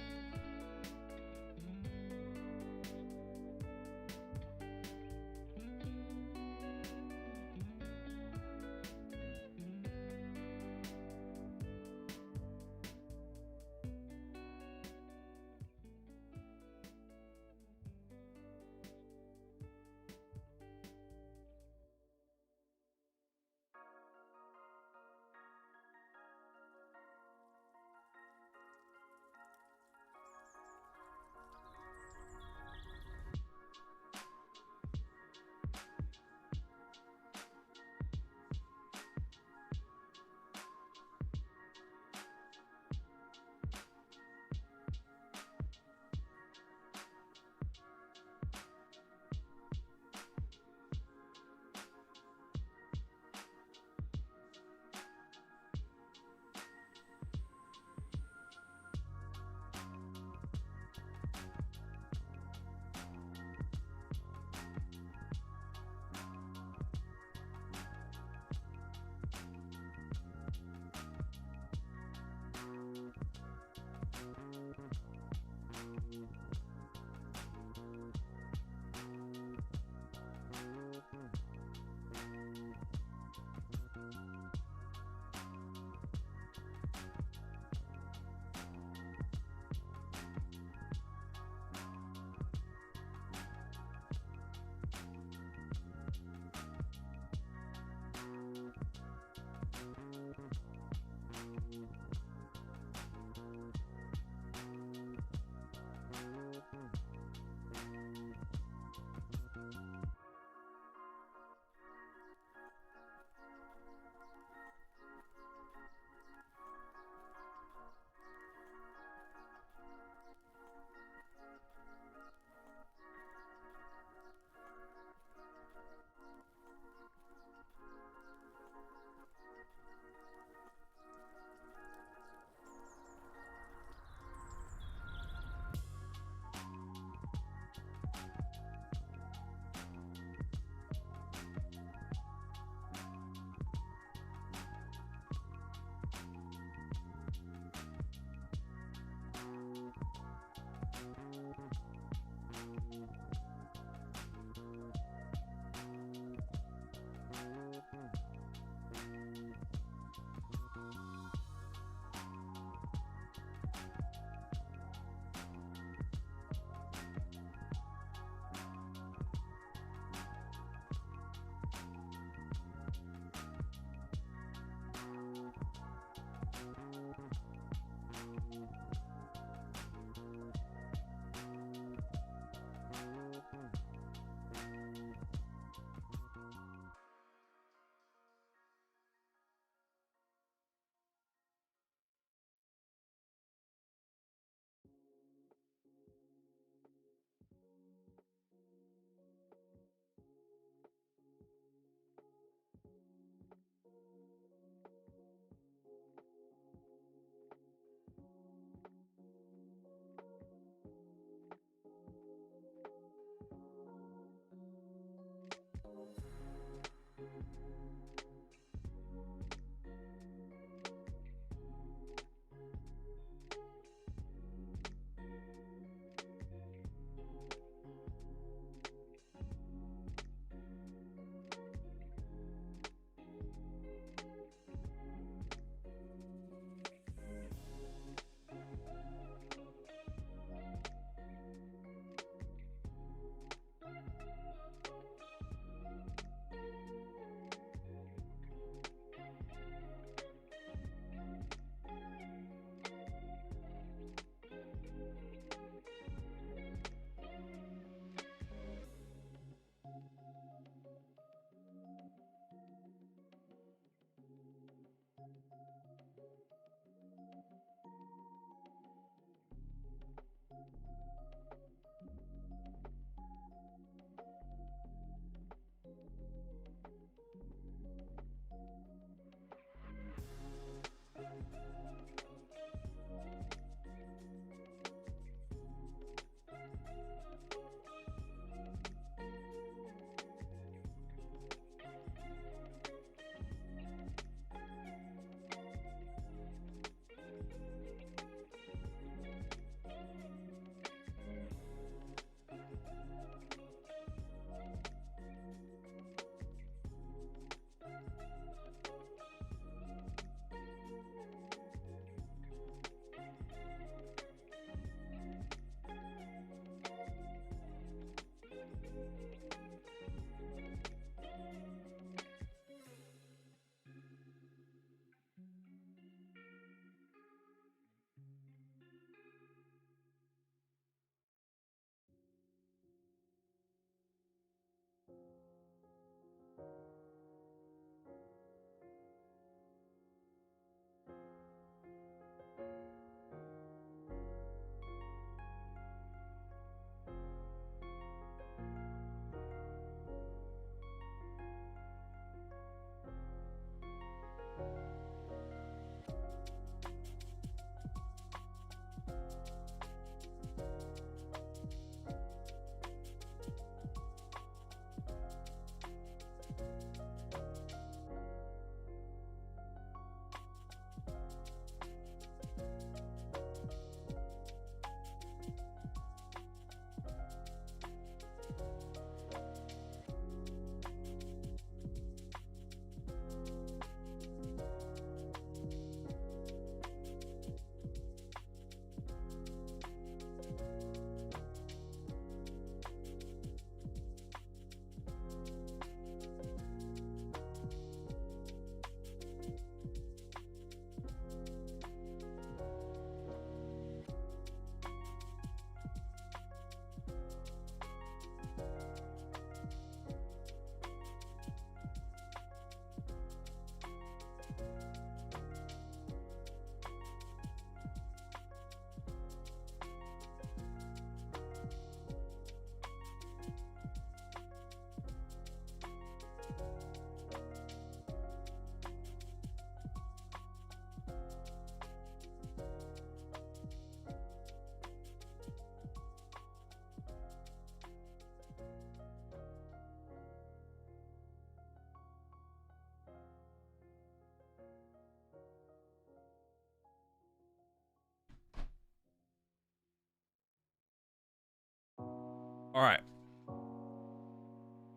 All right.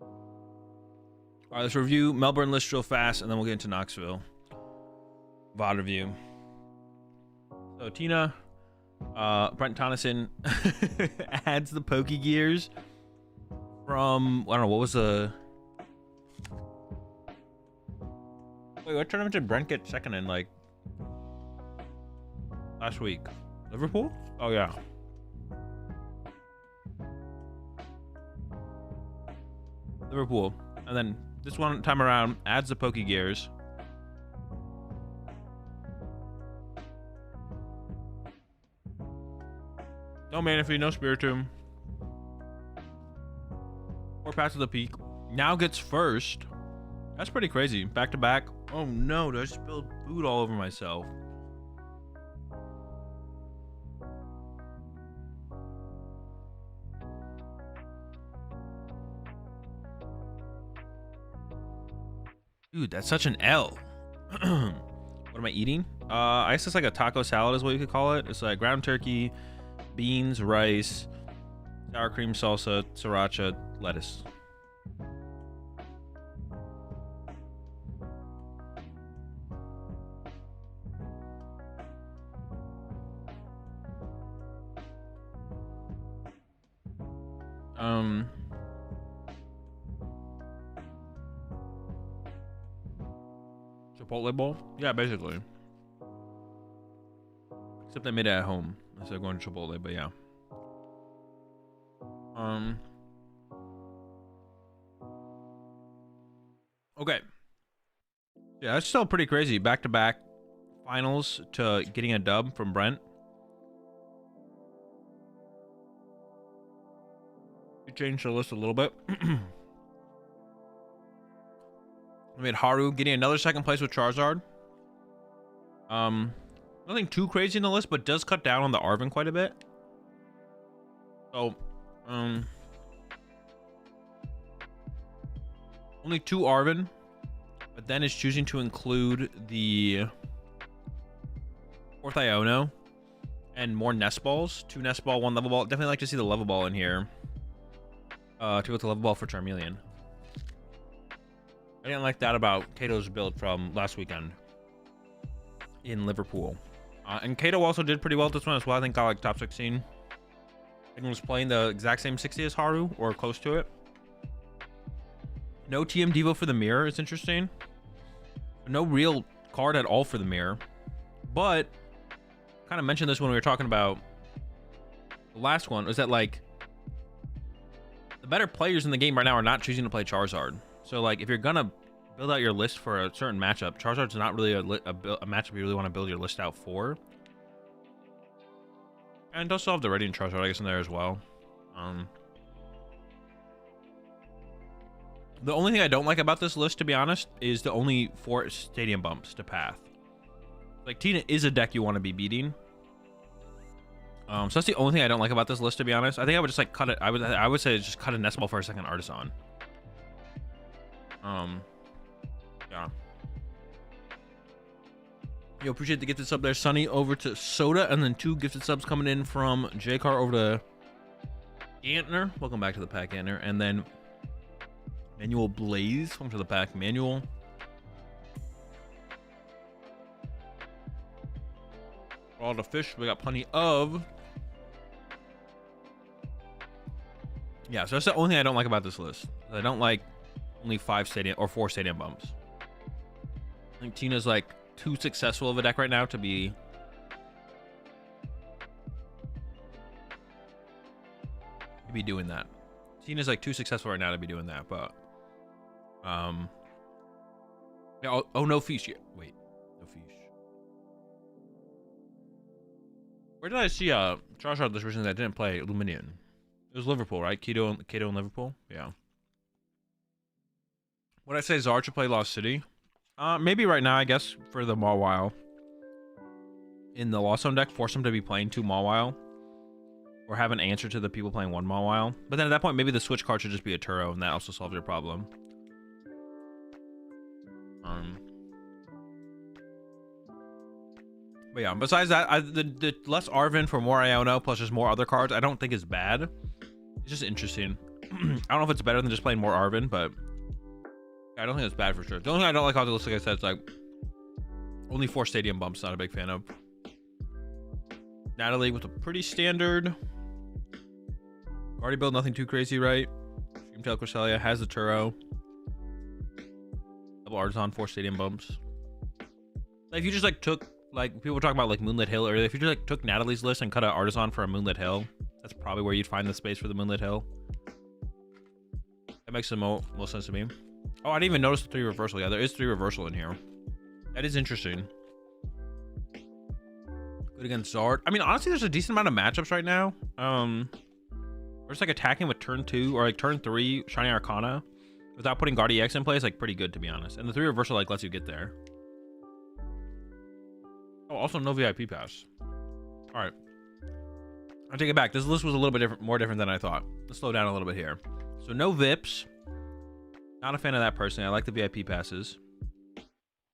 All right, let's review Melbourne list real fast, and then we'll get into Knoxville VOD review. So Tina, Brent Tonneson adds the Poke Gears from, I don't know, what was the... Wait, what tournament did Brent get second in, like, last week? Liverpool? Oh, yeah. Liverpool. And then this one time around adds the Poke Gears. No Manaphy, no Spiritomb. 4 Paths of the Peak. Now gets first. That's pretty crazy. Back to back. Oh no, did I spill food all over myself? Dude, that's such an L. What am I eating? I guess it's like a taco salad is what you could call it. It's like ground turkey, beans, rice, sour cream salsa, sriracha, lettuce. Chipotle bowl? Yeah, basically. Except I made it at home instead of going to Chipotle, but yeah. Okay. Yeah, that's still pretty crazy. Back-to-back finals to getting a dub from Brent. We changed the list a little bit. We made Haru getting another second place with Charizard. Nothing too crazy in the list, but does cut down on the Arven quite a bit. So, only 2 Arven, but then is choosing to include the 4th Iono and more Nest Balls. 2 Nest Ball, 1 Level Ball. Definitely like to see the Level Ball in here. To go with the Level Ball for Charmeleon. I didn't like that about Kato's build from last weekend in Liverpool. And Kato also did pretty well this one as well. I think got like top 16. And was playing the exact same 60 as Haru, or close to it. No TM Devo for the mirror is interesting. No real card at all for the mirror. But, kind of mentioned this when we were talking about the last one, was that like, the better players in the game right now are not choosing to play Charizard. So like, if you're gonna build out your list for a certain matchup, Charizard's not really a matchup you really want to build your list out for. And also have the Radiant Charizard, I guess, in there as well. The only thing I don't like about this list, to be honest, is the only 4 stadium bumps to Path. Like, Tina is a deck you want to be beating. So that's the only thing I don't like about this list, to be honest. I think I would just like cut it. I would say just cut a Nest Ball for a second Artisan. Yeah. Yo, appreciate the gifted sub there, Sunny. Over to Soda, and then 2 gifted subs coming in from J-Car over to Antner. Welcome back to the pack, Antner. And then Manual Blaze. Welcome to the pack, Manual. For all the fish, we got plenty of. Yeah, so that's the only thing I don't like about this list. I don't like only 5 stadium or 4 stadium bumps. I think Tina's like too successful of a deck right now to be doing that. Tina's like too successful right now to be doing that, but yeah, oh no fish yet. Wait, no fish. Where did I see Charizard this version that didn't play Luminion? It was Liverpool, right? Kato and Liverpool? Yeah. Would I say Zard should play Lost City? Maybe right now, I guess, for the Mawile. In the Lost Zone deck, force him to be playing 2 Mawile. Or have an answer to the people playing 1 Mawile. But then at that point, maybe the switch card should just be a Turo, and that also solves your problem. But yeah, besides that, the less Arven for more Iono, plus just more other cards, I don't think is bad. It's just interesting. I don't know if it's better than just playing more Arvin, but I don't think it's bad for sure. The only thing I don't like how it looks, like I said, it's like only 4 stadium bumps. Not a big fan of. Natalie with a pretty standard. Already built nothing too crazy, right? Dreamtail Cresselia has the Turo. Double Artisan, 4 stadium bumps. Like if you just like took, like people were talking about like Moonlit Hill earlier, if you just like took Natalie's list and cut an Artisan for a Moonlit Hill, that's probably where you'd find the space for the Moonlit Hill. That makes the most sense to me. Oh, I didn't even notice the 3 reversal. Yeah, there is 3 reversal in here. That is interesting. Good against Zard. I mean, honestly, there's a decent amount of matchups right now. We're just like attacking with turn 2 or like turn 3 Shiny Arcana without putting Guardi X in place, like pretty good to be honest. And the 3 reversal like lets you get there. Oh, also no VIP pass. All right, I'll take it back. This list was a little bit different, more different than I thought. Let's slow down a little bit here. So no VIPs. Not a fan of that personally. I like the VIP passes,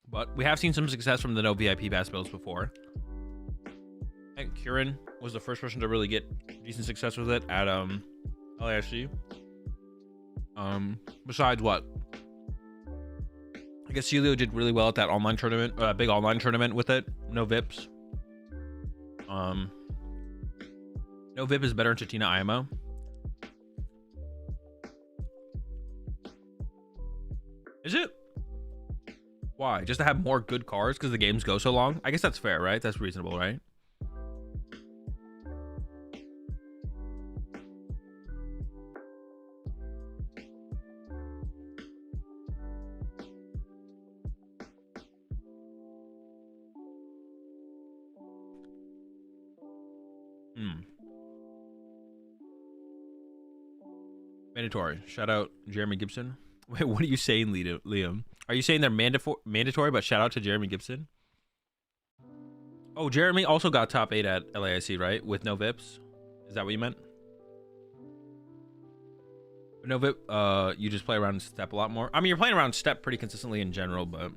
but we have seen some success from the no VIP pass builds before. I think Kieran was the first person to really get decent success with it at LAFC. Besides what? I guess Celio did really well at that online tournament, big online tournament with it. No VIPs. No VIP is better in Chatina IMO. Is it? Why? Just to have more good cards because the games go so long? I guess that's fair, right? That's reasonable, right? Mandatory. Shout out Jeremy Gibson. Wait, what are you saying, Liam? Are you saying they're mandatory, but shout out to Jeremy Gibson? Oh, Jeremy also got top 8 at LAIC, right? With no VIPs? Is that what you meant? No VIP, you just play around step a lot more. I mean, you're playing around step pretty consistently in general, but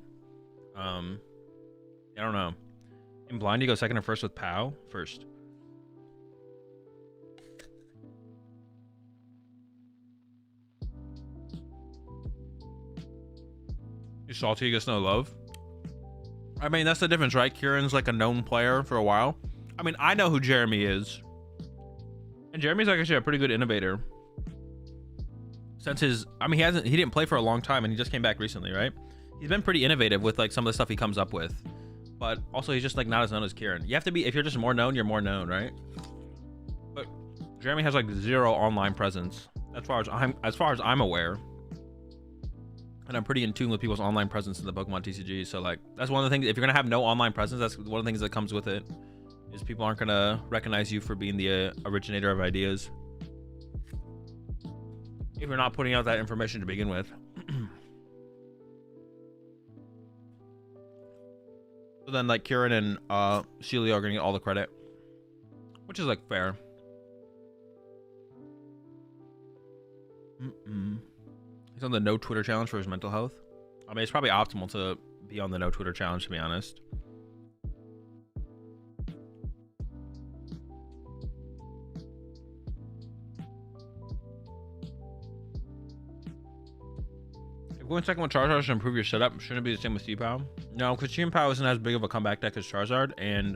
I don't know. In blind, you go second or first with POW? First. You salty, you gets no love. I mean, that's the difference, right? Kieran's like a known player for a while. I mean, I know who Jeremy is. And Jeremy's like actually a pretty good innovator. Since his, I mean, he didn't play for a long time and he just came back recently, right? He's been pretty innovative with like some of the stuff he comes up with. But also he's just like not as known as Kieran. You have to be, if you're just more known, you're more known, right? But Jeremy has like 0 online presence as far as I'm aware. And I'm pretty in tune with people's online presence in the PokemonTCG. So like, that's one of the things, if you're gonna have no online presence, that's one of the things that comes with it, is people aren't gonna recognize you for being the originator of ideas. If you're not putting out that information to begin with. So then like Kieran and Celia are gonna get all the credit, which is like fair. He's on the no Twitter challenge for his mental health. I mean, it's probably optimal to be on the no Twitter challenge, to be honest. If going second with Charizard to improve your setup, shouldn't it be the same with C-Pow? No, because Chi-Pow isn't as big of a comeback deck as Charizard, and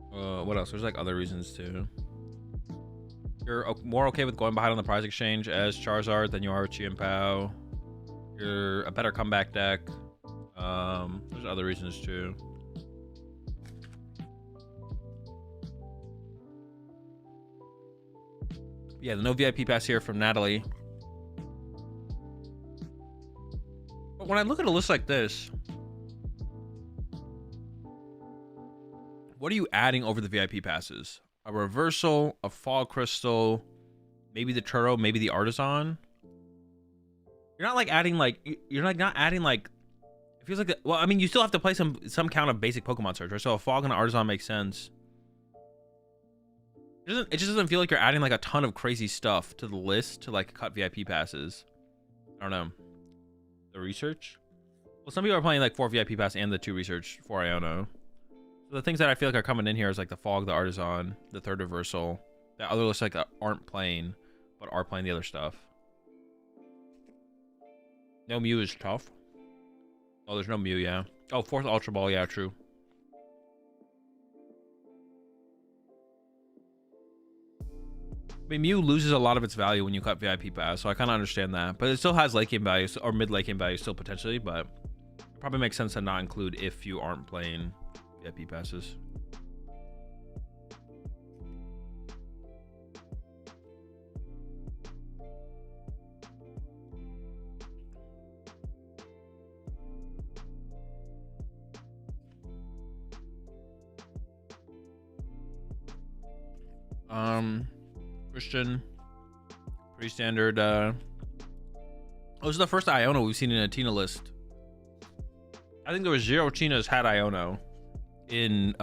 what else? There's like other reasons too. You're more okay with going behind on the prize exchange as Charizard than you are with Chi-Pow. You're a better comeback deck. There's other reasons too. Yeah, the no VIP pass here from Natalie. But when I look at a list like this, what are you adding over the VIP passes? A reversal, a fall crystal, maybe the Turo, maybe the Artisan. You're not like adding like, you're like not adding like, it feels like, well, I mean, you still have to play some count of basic Pokemon search, right? So a Fog and an Artisan makes sense. It just doesn't feel like you're adding like a ton of crazy stuff to the list to like cut VIP passes. I don't know. The research? Well, some people are playing like 4 VIP pass and the 2 research for Iono. So the things that I feel like are coming in here is like the Fog, the Artisan, the Third Reversal. The other lists like aren't playing, but are playing the other stuff. No Mew is tough. Oh, there's no Mew, yeah. Oh, 4th Ultra Ball, yeah, true. I mean, Mew loses a lot of its value when you cut VIP pass, so I kind of understand that. But it still has late game value, or mid late game value still potentially, but it probably makes sense to not include if you aren't playing VIP passes. Christian, pretty standard. Oh, this is the first Iono we've seen in a Tina list. I think there was 0 Tinas had Iono in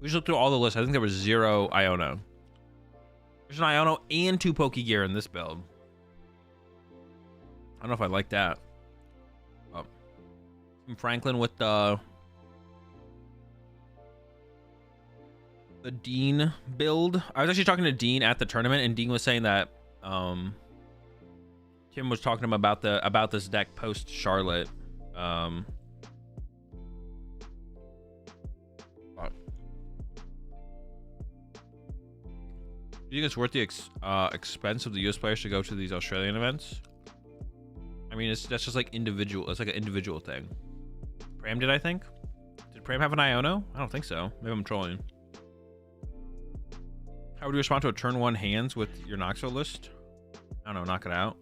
we just looked through all the lists. I think there was 0 Iono. There's an Iono and 2 Pokegear in this build. I don't know if I like that. Oh. Franklin with the Dean build. I was actually talking to Dean at the tournament, and Dean was saying that Tim was talking to him about this deck post Charlotte. Do you think it's worth the expense of the US players to go to these Australian events? I mean, that's just like individual. It's like an individual thing. Pram did, I think? Did Pram have an Iono? I don't think so. Maybe I'm trolling. How would you respond to a turn 1 hands with your Knoxville list? I don't know, knock it out.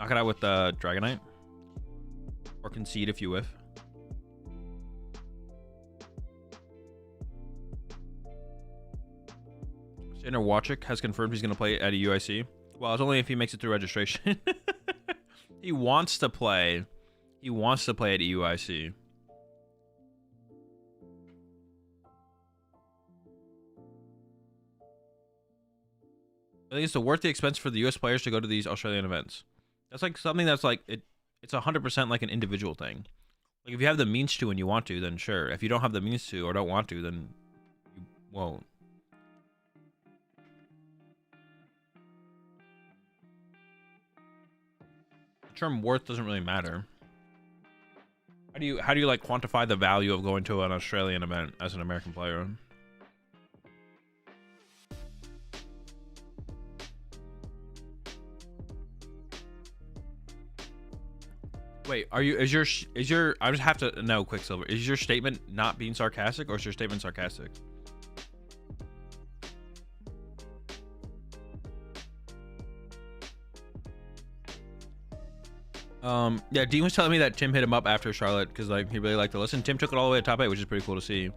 Knock it out with Dragonite. Or concede if you whiff. Sander Wachik has confirmed he's going to play at a UIC. Well, it's only if he makes it through registration. He wants to play. He wants to play at a UIC. I think it's worth the expense for the US players to go to these Australian events. That's like something that's like it's 100% like an individual thing. Like if you have the means to and you want to, then sure. If you don't have the means to or don't want to, then you won't. The term worth doesn't really matter. How do you like quantify the value of going to an Australian event as an American player? Wait, is your I just have to know, Quicksilver, is your statement not being sarcastic, or is your statement sarcastic? Yeah, Dean was telling me that Tim hit him up after Charlotte because like he really liked to listen. Tim took it all the way to top 8, which is pretty cool to see.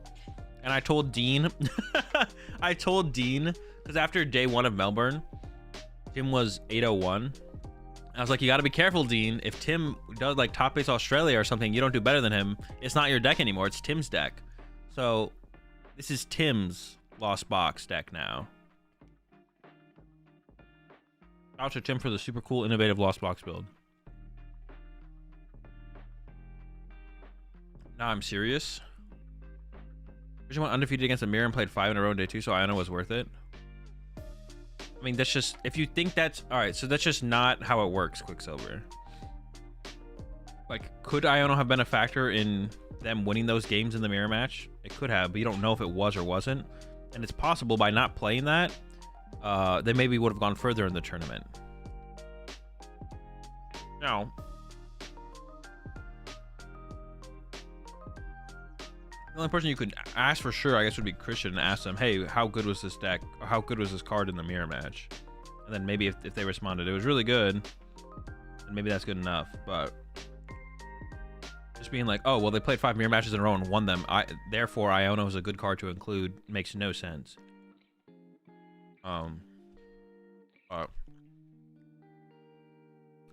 And I told Dean, because after day 1 of Melbourne, Tim was 801. I was like, you got to be careful, Dean. If Tim does like top 8 Australia or something, you don't do better than him. It's not your deck anymore. It's Tim's deck. So this is Tim's Lost Box deck now. Shout out to Tim for the super cool, innovative Lost Box build. Nah, I'm serious. Christian went undefeated against a mirror and played 5 in a row in day 2, so Iono was worth it. I mean, that's just, if you think that's all right, so that's just not how it works, Quicksilver. Like, could Iono have been a factor in them winning those games in the mirror match? It could have, but you don't know if it was or wasn't. And it's possible by not playing that, they maybe would have gone further in the tournament. Now, the only person you could ask for sure, I guess, would be Christian, and ask them, hey, how good was this deck? Or how good was this card in the mirror match? And then maybe if they responded, it was really good, then maybe that's good enough. But just being like, oh, well, they played 5 mirror matches in a row and won them. Therefore, Iono is a good card to include. Makes no sense. I'm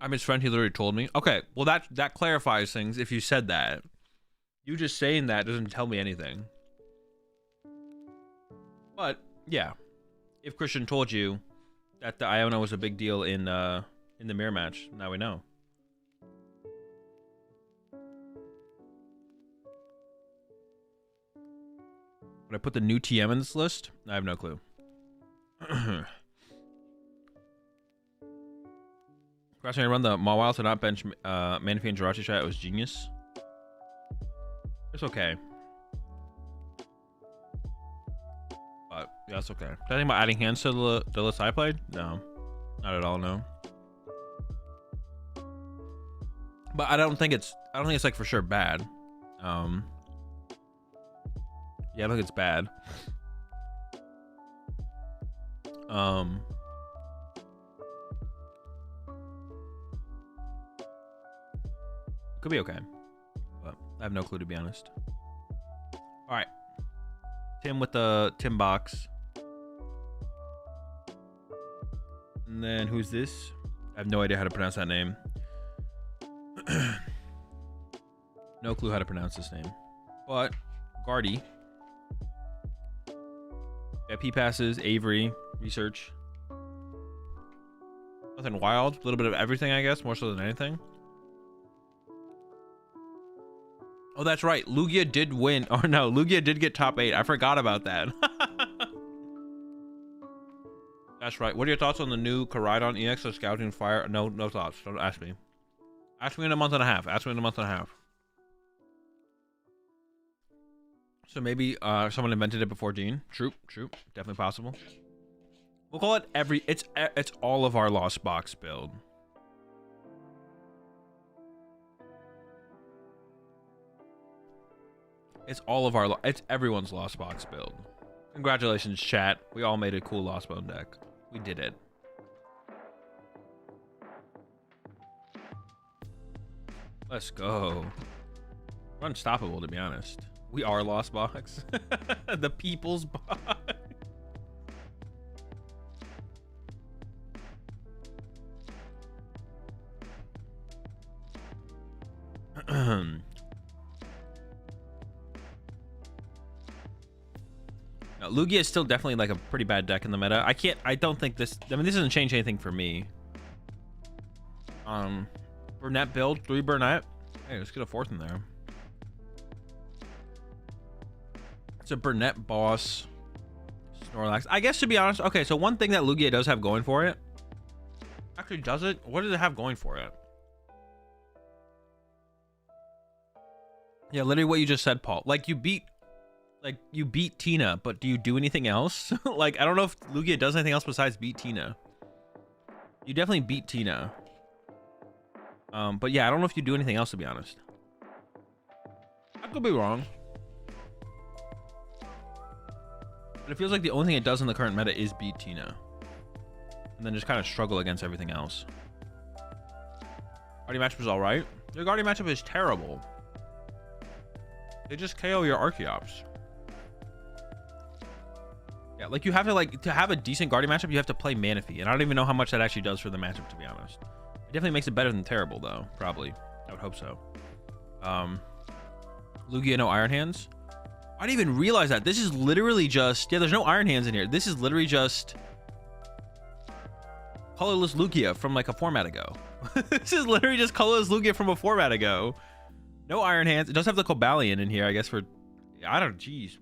his friend. He literally told me. Okay, well, that clarifies things if you said that. You just saying that doesn't tell me anything. But yeah, if Christian told you that the Iono was a big deal in the mirror match, now we know. Would I put the new TM in this list? I have no clue. Crossing I run the Mawile to not bench Manaphy and Jirachi chat. It was genius. It's okay. But yeah, it's okay. Did I think about adding hands to the list I played? No. Not at all, no. But I don't think it's like for sure bad. Yeah, I don't think it's bad. Could be okay. But I have no clue, to be honest. All right. Tim with the Tim box. And then who's this? I have no idea how to pronounce that name. No clue how to pronounce this name. But Guardy. FP passes, Avery, research. Nothing wild. A little bit of everything, I guess, more so than anything. Oh, that's right. Lugia did win. Or no, Lugia did get top 8. I forgot about that. That's right. What are your thoughts on the new Koraidon EX of Scouting Fire? No thoughts. Don't ask me. Ask me in a month and a half. Ask me in a month and a half. So maybe someone invented it before Gene. True. Definitely possible. We'll call it it's all of our Lost Box build. It's all of our it's everyone's Lost Box build. Congratulations, chat. We all made a cool Lost Bone deck. We did it. Let's go. We're unstoppable, to be honest. We are Lost Box. The people's box. Now, Lugia is still definitely like a pretty bad deck in the meta. I don't think this doesn't change anything for me. Burnett build, 3 Burnett. Hey, let's get a 4th in there. It's a Burnett boss. Snorlax. I guess, to be honest, okay, so one thing that Lugia does have going for it. Actually, does it? What does it have going for it? Yeah, literally what you just said, Paul. Like, you beat Tina, but do you do anything else? Like, I don't know if Lugia does anything else besides beat Tina. You definitely beat Tina. But yeah, I don't know if you do anything else, to be honest. I could be wrong. But it feels like the only thing it does in the current meta is beat Tina. And then just kind of struggle against everything else. Guardian matchup is alright. Your Guardian matchup is terrible. They just KO your Archeops. Yeah, like you have to have a decent Guardian matchup, you have to play Manaphy. And I don't even know how much that actually does for the matchup, to be honest. It definitely makes it better than terrible, though. Probably. I would hope so. Lugia, no Iron Hands. I didn't even realize that. This is literally just... Yeah, there's no Iron Hands in here. This is literally just... colorless Lugia from like a format ago. This is literally just colorless Lugia from a format ago. No Iron Hands. It does have the Cobalion in here, I guess, for... I don't... Jeez.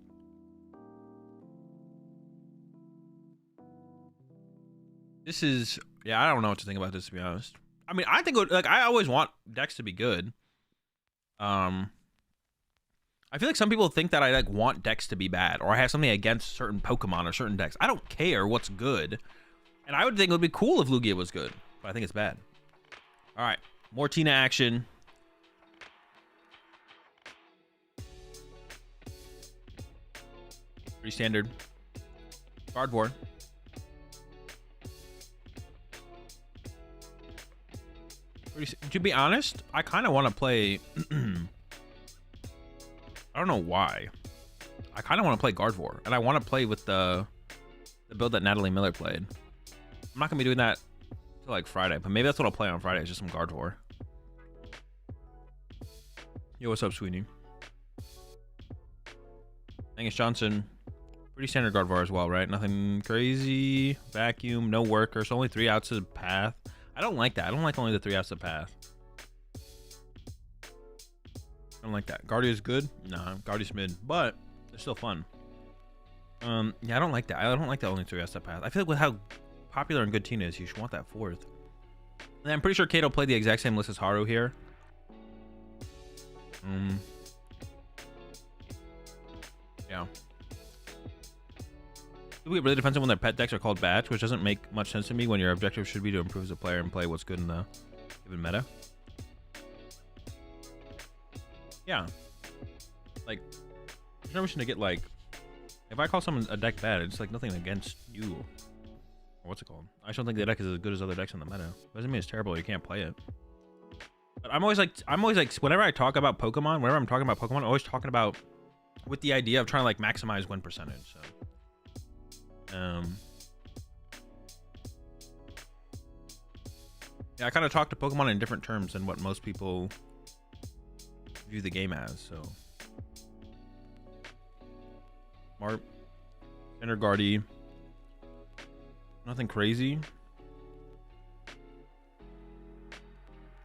This is... Yeah, I don't know what to think about this, to be honest. I mean, I think, like, I always want decks to be good. I feel like some people think that I, like, want decks to be bad, or I have something against certain Pokemon or certain decks. I don't care what's good. And I would think it would be cool if Lugia was good, but I think it's bad. All right, more Tina action. Pretty standard. Cardboard. To be honest, I kind of want to play... I don't know why. I kind of want to play Gardevoir, and I want to play with the build that Natalie Miller played. I'm not going to be doing that until like Friday, but maybe that's what I'll play on Friday, is just some Gardevoir. Yo, what's up, Sweeney? Angus Johnson. Pretty standard Gardevoir as well, right? Nothing crazy. Vacuum, no worker. So only 3 outs of the path. I don't like that. I don't like only the 3 outs of the path. I don't like that. Guardia's good? Nah, Guardia's mid, but it's still fun. Yeah, I don't like that. I don't like the only 3 step path. I feel like with how popular and good Tina is, you should want that 4th. And I'm pretty sure Kato played the exact same list as Haru here. Yeah. It really depends on when their pet decks are called batch, which doesn't make much sense to me when your objective should be to improve as a player and play what's good in the given meta. Yeah. Like, there's no reason to get like, if I call someone a deck bad, it's like nothing against you. Or what's it called? I just don't think the deck is as good as other decks in the meta. Doesn't mean it's terrible, you can't play it. But I'm always like, whenever I talk about Pokemon, whenever I'm talking about Pokemon, I'm always talking about with the idea of trying to like maximize win percentage. So yeah, I kind of talk to Pokemon in different terms than what most people view the game as. So Smart, Energardy, nothing crazy.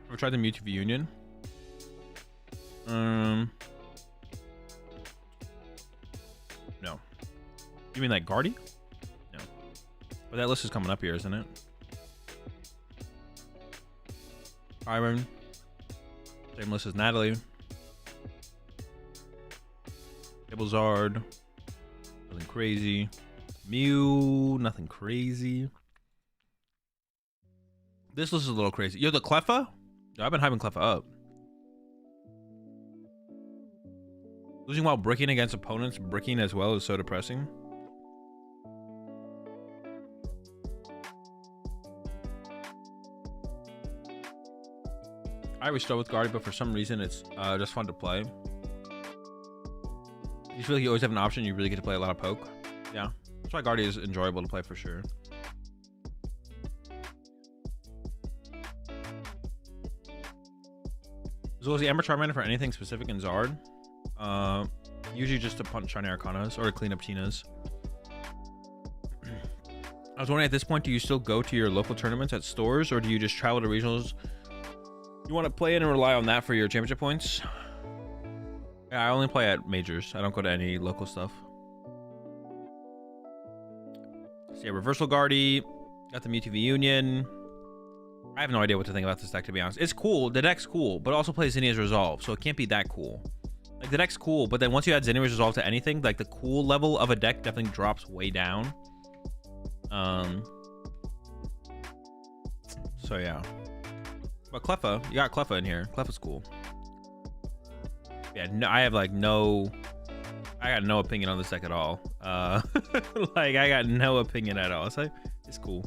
Ever tried the Mewtwo Union? No. You mean like Guardy? No. But that list is coming up here, isn't it? Iron. Same list as Natalie. Blizzard. Nothing crazy. Mew. Nothing crazy. This list is a little crazy. Yo, the Cleffa? Yo, I've been hyping Cleffa up. Losing while bricking against opponents, bricking as well is so depressing. I always start with Guardy, but for some reason it's just fun to play. You feel like you always have an option, you really get to play a lot of poke. Yeah, that's why Guardy is enjoyable to play for sure. As well as the Ember Charmander for anything specific in Zard. Usually just to punch Shiny Arcanas or to clean up Tinas. I was wondering at this point, do you still go to your local tournaments at stores or do you just travel to regionals? You want to play in and rely on that for your championship points? Yeah, I only play at majors. I don't go to any local stuff. So yeah, Reversal Guardy. Got the Mewtwo V Union. I have no idea what to think about this deck, to be honest. It's cool. The deck's cool, but also plays Zinnia's Resolve, so it can't be that cool. Like, the deck's cool, but then once you add Zinnia's Resolve to anything, like, the cool level of a deck definitely drops way down. So yeah. But Cleffa, you got Cleffa in here. Cleffa's cool. Yeah, no, I got no opinion on this deck at all. Like, I got no opinion at all. So it's cool.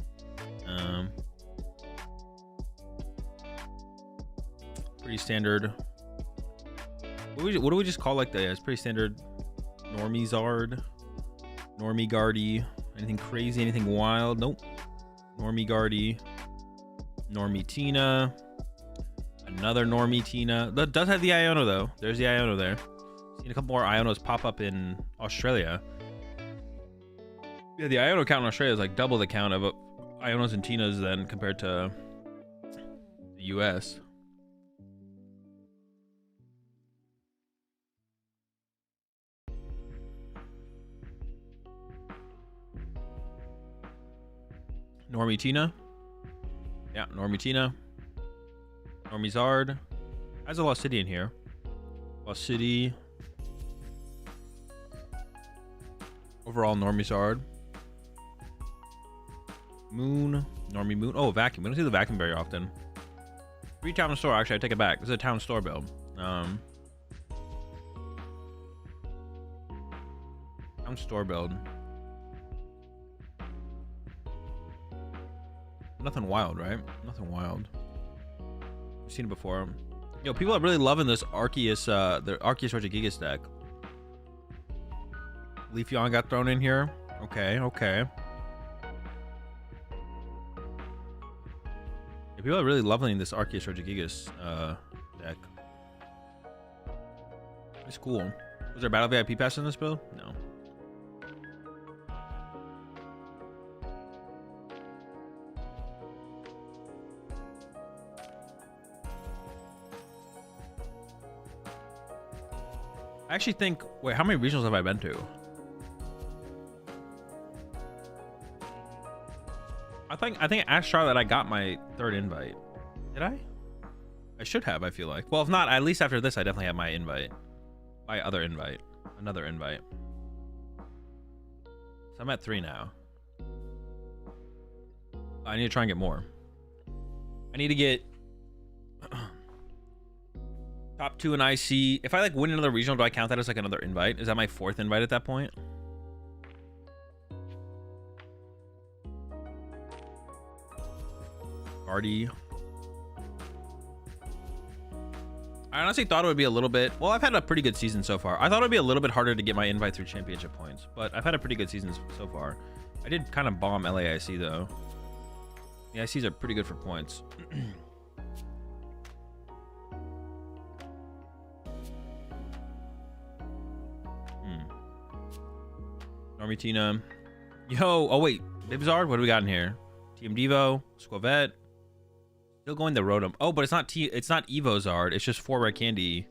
Pretty standard. What do we just call like the? It's pretty standard. Normie Zard, Normie Guardy. Anything crazy? Anything wild? Nope. Normie Guardy, Normie Tina. Another Normie Tina. That does have the Iono though. There's the Iono there. Seen a couple more Ionos pop up in Australia. Yeah, the Iono count in Australia is like double the count of Ionos and Tinas than compared to the US. Normie Tina. Yeah, Normie Tina. Normie Zard. Has a Lost City in here. Lost City. Overall, Normie Zard. Moon. Normie Moon. Oh, Vacuum. We don't see the Vacuum very often. Free town store. Actually, I take it back. This is a town store build. Town store build. Nothing wild, right? Nothing wild. We've seen it before. Yo, people are really loving this Arceus, the Arceus Regigigas deck. Leafeon got thrown in here. Okay, okay. Yeah, people are really loving this Arceus Regigigas deck. It's cool. Was there a Battle VIP pass in this build? No. I actually think, wait, how many regionals have I been to? playing. I think I asked Charlotte. I got my 3rd invite. Did I? I should have. I feel like. Well, if not, at least after this, I definitely have my invite. My other invite. Another invite. So I'm at 3 now. I need to try and get more. I need to get top 2 in IC. If I like win another regional, do I count that as like another invite? Is that my 4th invite at that point? Party. I honestly thought it would be a little bit. Well, I've had a pretty good season so far. I thought it would be a little bit harder to get my invite through championship points, but I've had a pretty good season so far. I did kind of bomb LAIC though. The ICs are pretty good for points. Normitina. Yo, oh wait, Bibzard, what do we got in here? TM Devo, Squavette. Still going the Rotom. Oh, but it's not Evo Zard. It's just 4 Red Candy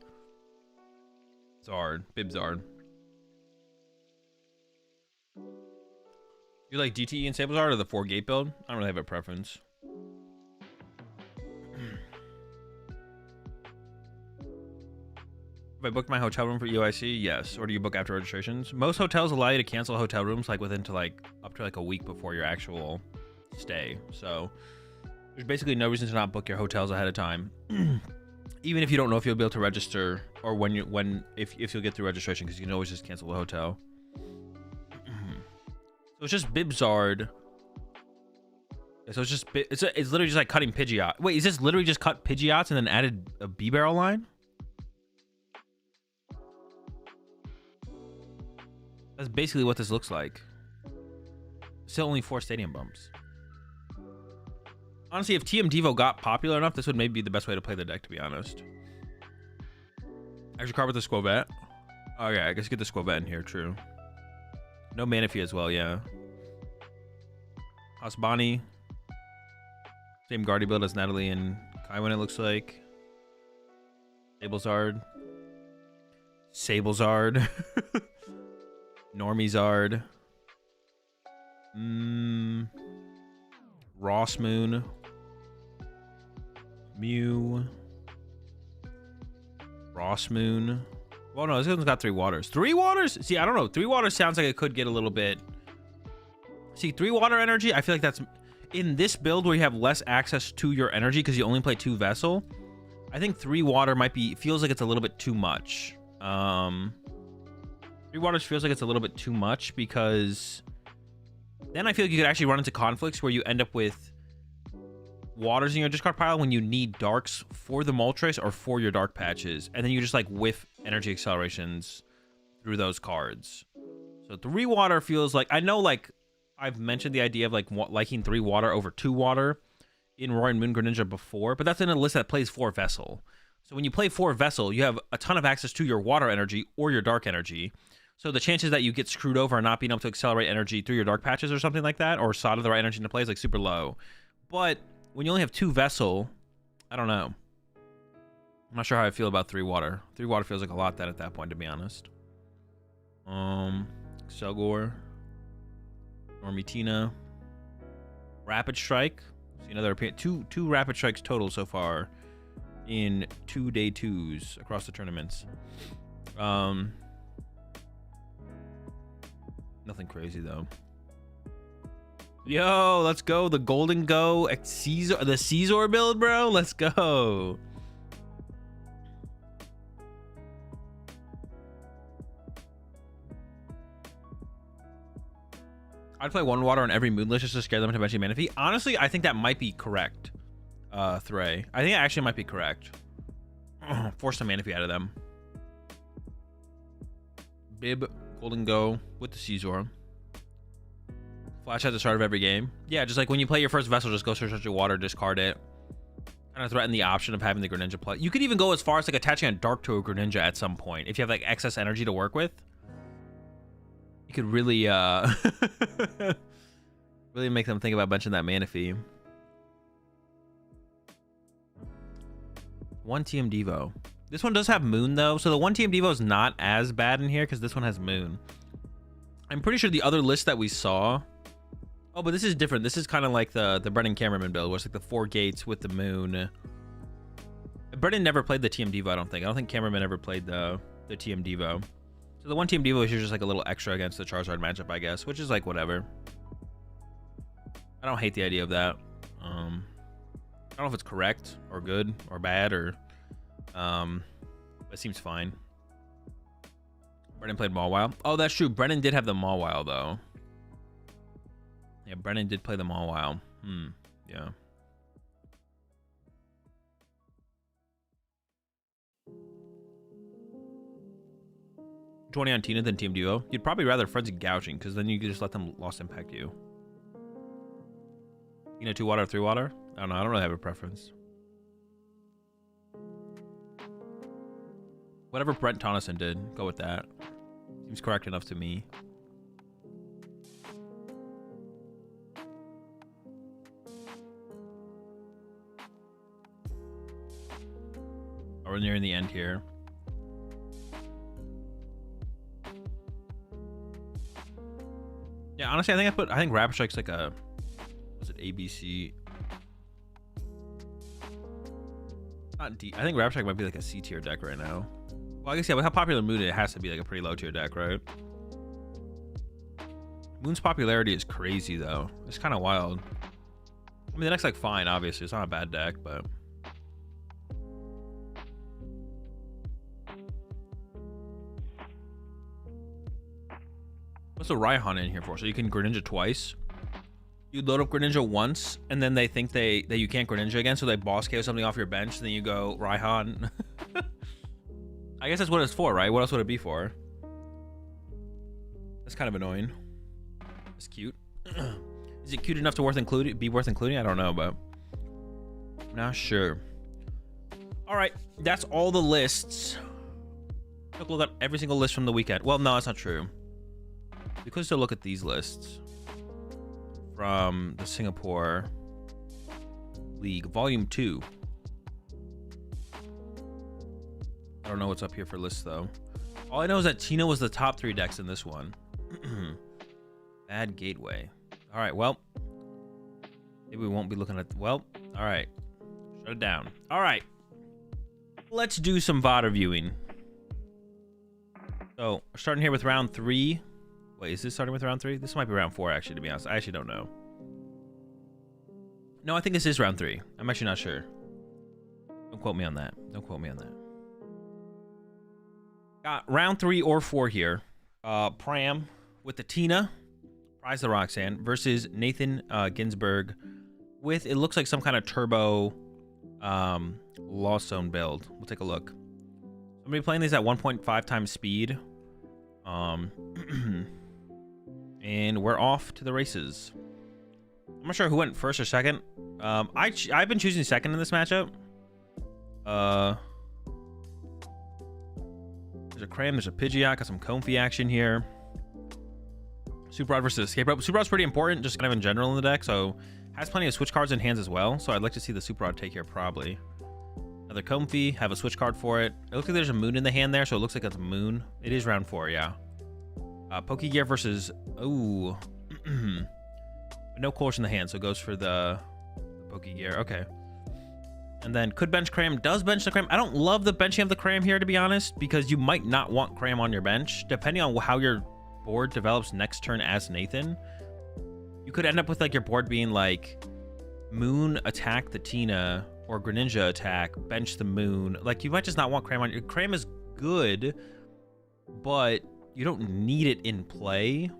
Zard. Bibzard. You like DTE and Sablezard or the 4 Gate build? I don't really have a preference. If I booked my hotel room for UIC, yes. Or do you book after registrations? Most hotels allow you to cancel hotel rooms like within up to like a week before your actual stay. So there's basically no reason to not book your hotels ahead of time. Even if you don't know if you'll be able to register or if you'll get through registration, because you can always just cancel the hotel. So it's just Bibzard. So it's just it's literally just like cutting Pidgeot. Wait, is this literally just cut Pidgeots and then added a B-Barrel line? That's basically what this looks like. Still only 4 stadium bumps. Honestly, if TM Devo got popular enough, this would maybe be the best way to play the deck, to be honest. Extra card with the Squavette. Oh yeah, I guess get the Squavette in here, true. No Manaphy as well, yeah. Hasbani. Same Guardy build as Natalie and Kaiwan, it looks like. Sablezard. Sablezard. Normizard. Ross Moon. Mew. Ross Moon. Well, no, this one's got 3 waters. 3 waters? See, I don't know. 3 waters sounds like it could get a little bit. See, 3 water energy, I feel like that's in this build where you have less access to your energy because you only play 2 Vessel. I think 3 water feels like it's a little bit too much. 3 waters feels like it's a little bit too much because then I feel like you could actually run into conflicts where you end up with waters in your discard pile when you need darks for the Moltres or for your dark patches, and then you just like whiff energy accelerations through those cards. So 3 water feels like, I know like I've mentioned the idea of like liking 3 water over 2 water in Roy and Moon Greninja before, but that's in a list that plays 4 Vessel. So when you play 4 Vessel, you have a ton of access to your water energy or your dark energy. So the chances that you get screwed over and not being able to accelerate energy through your dark patches or something like that, or solder the right energy into play, is like super low. But when you only have 2 Vessel, I don't know. I'm not sure how I feel about 3 water. 3 water feels like a lot at that point, to be honest. Selgor. Normitina. Rapid Strike. See another two Rapid Strikes total so far in 2 day 2s across the tournaments. Nothing crazy though. Yo, let's go. The Golden Go Caesar, the Caesar build, bro. Let's go. I'd play 1 water on every Moonless just to scare them to eventually Manaphy. Honestly, I think that might be correct. Thray. I think it actually might be correct. Force some Manaphy out of them. Bib, Golden Go with the Caesar. Flash at the start of every game. Yeah, just like when you play your first Vessel, just go search your water, discard it. Kind of threaten the option of having the Greninja play. You could even go as far as like attaching a Dark to a Greninja at some point. If you have like excess energy to work with. You could really, really make them think about benching that Manaphy. 1 TM Devo. This one does have Moon though, so the 1 TM Devo is not as bad in here because this one has Moon. I'm pretty sure the other list that we saw Oh, but this is different. This is kind of like the Brennan Cameraman build, where it's like the 4 gates with the moon. Brennan never played the TM Devo, I don't think. I don't think Cameraman ever played the TM Devo. So the one TM Devo is just like a little extra against the Charizard matchup, I guess, which is like whatever. I don't hate the idea of that. I don't know if it's correct or good or bad or it seems fine. Brennan played Mawile. Oh, that's true. Brennan did have the Mawile though. Yeah, Brennan did play the Mawile. Yeah. On Tina than Team Duo. You'd probably rather Frenzy Gouging, because then you could just let them Lost Impact you. Tina 2 water, 3 water? I don't know. I don't really have a preference. Whatever Brent Tonneson did, go with that. Seems correct enough to me. Oh, we're nearing the end here. Yeah, honestly, I think Rapid Strike's like a, was it ABC? Not D. I think Rapid Strike might be like a C tier deck right now. Well, I guess, yeah, with how popular Moon is, it has to be like a pretty low tier deck, right? Moon's popularity is crazy though. It's kind of wild. I mean, the deck's like fine, obviously. It's not a bad deck, but what's the Raihan in here for? So you can Greninja twice. You load up Greninja once, and then they think that you can't Greninja again, so they boss KO something off your bench, and then you go Raihan. I guess that's what it's for, right? What else would it be for? That's kind of annoying. It's cute. Is it cute enough to be worth including? I don't know, but I'm not sure. All right, that's all the lists. Took a look at every single list from the weekend. Well, no, that's not true. We could still look at these lists from the Singapore League, Volume 2. I don't know what's up here for lists, though. All I know is that Tina was the top 3 decks in this one. Bad Gateway. All right, well. Maybe we won't be looking at... Well, all right. Shut it down. All right. Let's do some VOD reviewing. So, we're starting here with round 3. Wait, is this starting with round 3? This might be round 4, actually, to be honest. I actually don't know. No, I think this is round 3. I'm actually not sure. Don't quote me on that. Don't quote me on that. Got round 3 or 4 here. Pram with the Tina, Prize the Roxanne, versus Nathan Ginsburg with, it looks like some kind of turbo Lost Zone build. We'll take a look. I'm going to be playing these at 1.5 times speed. And we're off to the races. I'm not sure who went first or second. I've been choosing second in this matchup. There's a Cram, there's a Pidgeot, got some Comfy action here. Super Rod versus Escape Rope. Super Rod's pretty important, just kind of in general in the deck, so has plenty of switch cards in hands as well. So I'd like to see the Super Rod take here probably. Another Comfy, have a switch card for it. It looks like there's a Moon in the hand there, so it looks like it's a Moon. It is round 4, yeah. Pokegear versus... Ooh. No Course in the hand, so it goes for the Pokegear. Okay. And then could bench Cram. Does bench the Cram. I don't love the benching of the Cram here, to be honest, because you might not want Cram on your bench. Depending on how your board develops next turn as Nathan, you could end up with like your board being like Moon attack the Tina or Greninja attack, bench the Moon. Like you might just not want Cram on your... Cram is good, but you don't need it in play.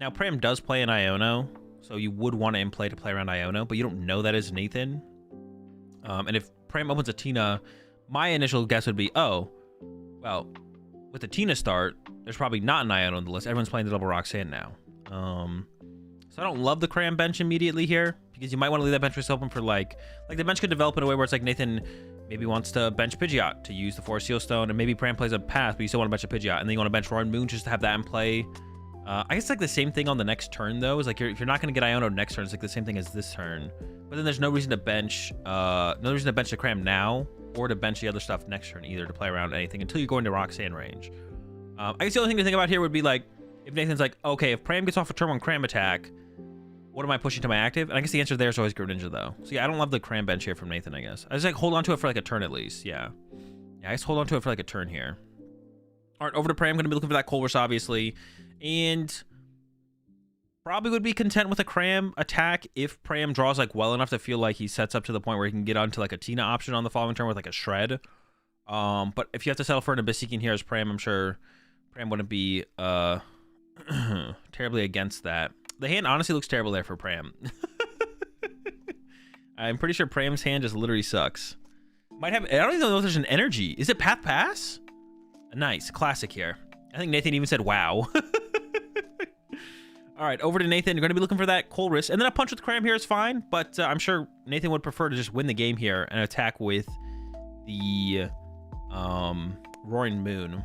Now, Pram does play an Iono, so you would want to in play to play around Iono, but you don't know that is Nathan. And if Pram opens a Tina, my initial guess would be, oh, well, with the Tina start, there's probably not an Iono on the list. Everyone's playing the double Roxanne now. So I don't love the Cram bench immediately here, because you might want to leave that bench space open for like the bench could develop in a way where it's like Nathan maybe wants to bench Pidgeot to use the Forest Seal Stone, and maybe Pram plays a Path, but you still want to bench a Pidgeot, and then you want to bench Roaring Moon just to have that in play. I guess like the same thing on the next turn though. Is like if you're not going to get Iono next turn, it's like the same thing as this turn. But then there's no reason to bench, the Cram now or to bench the other stuff next turn either to play around anything until you go into Roxanne range. I guess the only thing to think about here would be like if Nathan's like, okay, if Pram gets off a turn 1 Cram attack, What am I pushing to my active? And I guess the answer there is always Greninja, though. So yeah, I don't love the cram bench here from Nathan, I guess. I just like hold on to it for like a turn at least. Yeah. Yeah, I just hold on to it for like a turn here. All right, over to Pram. I'm going to be looking for that Colress, obviously. And probably would be content with a Cram attack if Pram draws like well enough to feel like he sets up to the point where he can get onto like a Tina option on the following turn with like a Shred. But if you have to settle for an Abyss Seeking here as Pram, I'm sure Pram wouldn't be terribly against that. The hand honestly looks terrible there for Pram. I'm pretty sure Pram's hand just literally sucks. Might have, I don't even know if there's an energy. Is it Path Pass? Nice, classic here. I think Nathan even said wow. All right, over to Nathan. You're going to be looking for that Colress. And then a punch with Cram here is fine, but I'm sure Nathan would prefer to just win the game here and attack with the Roaring Moon.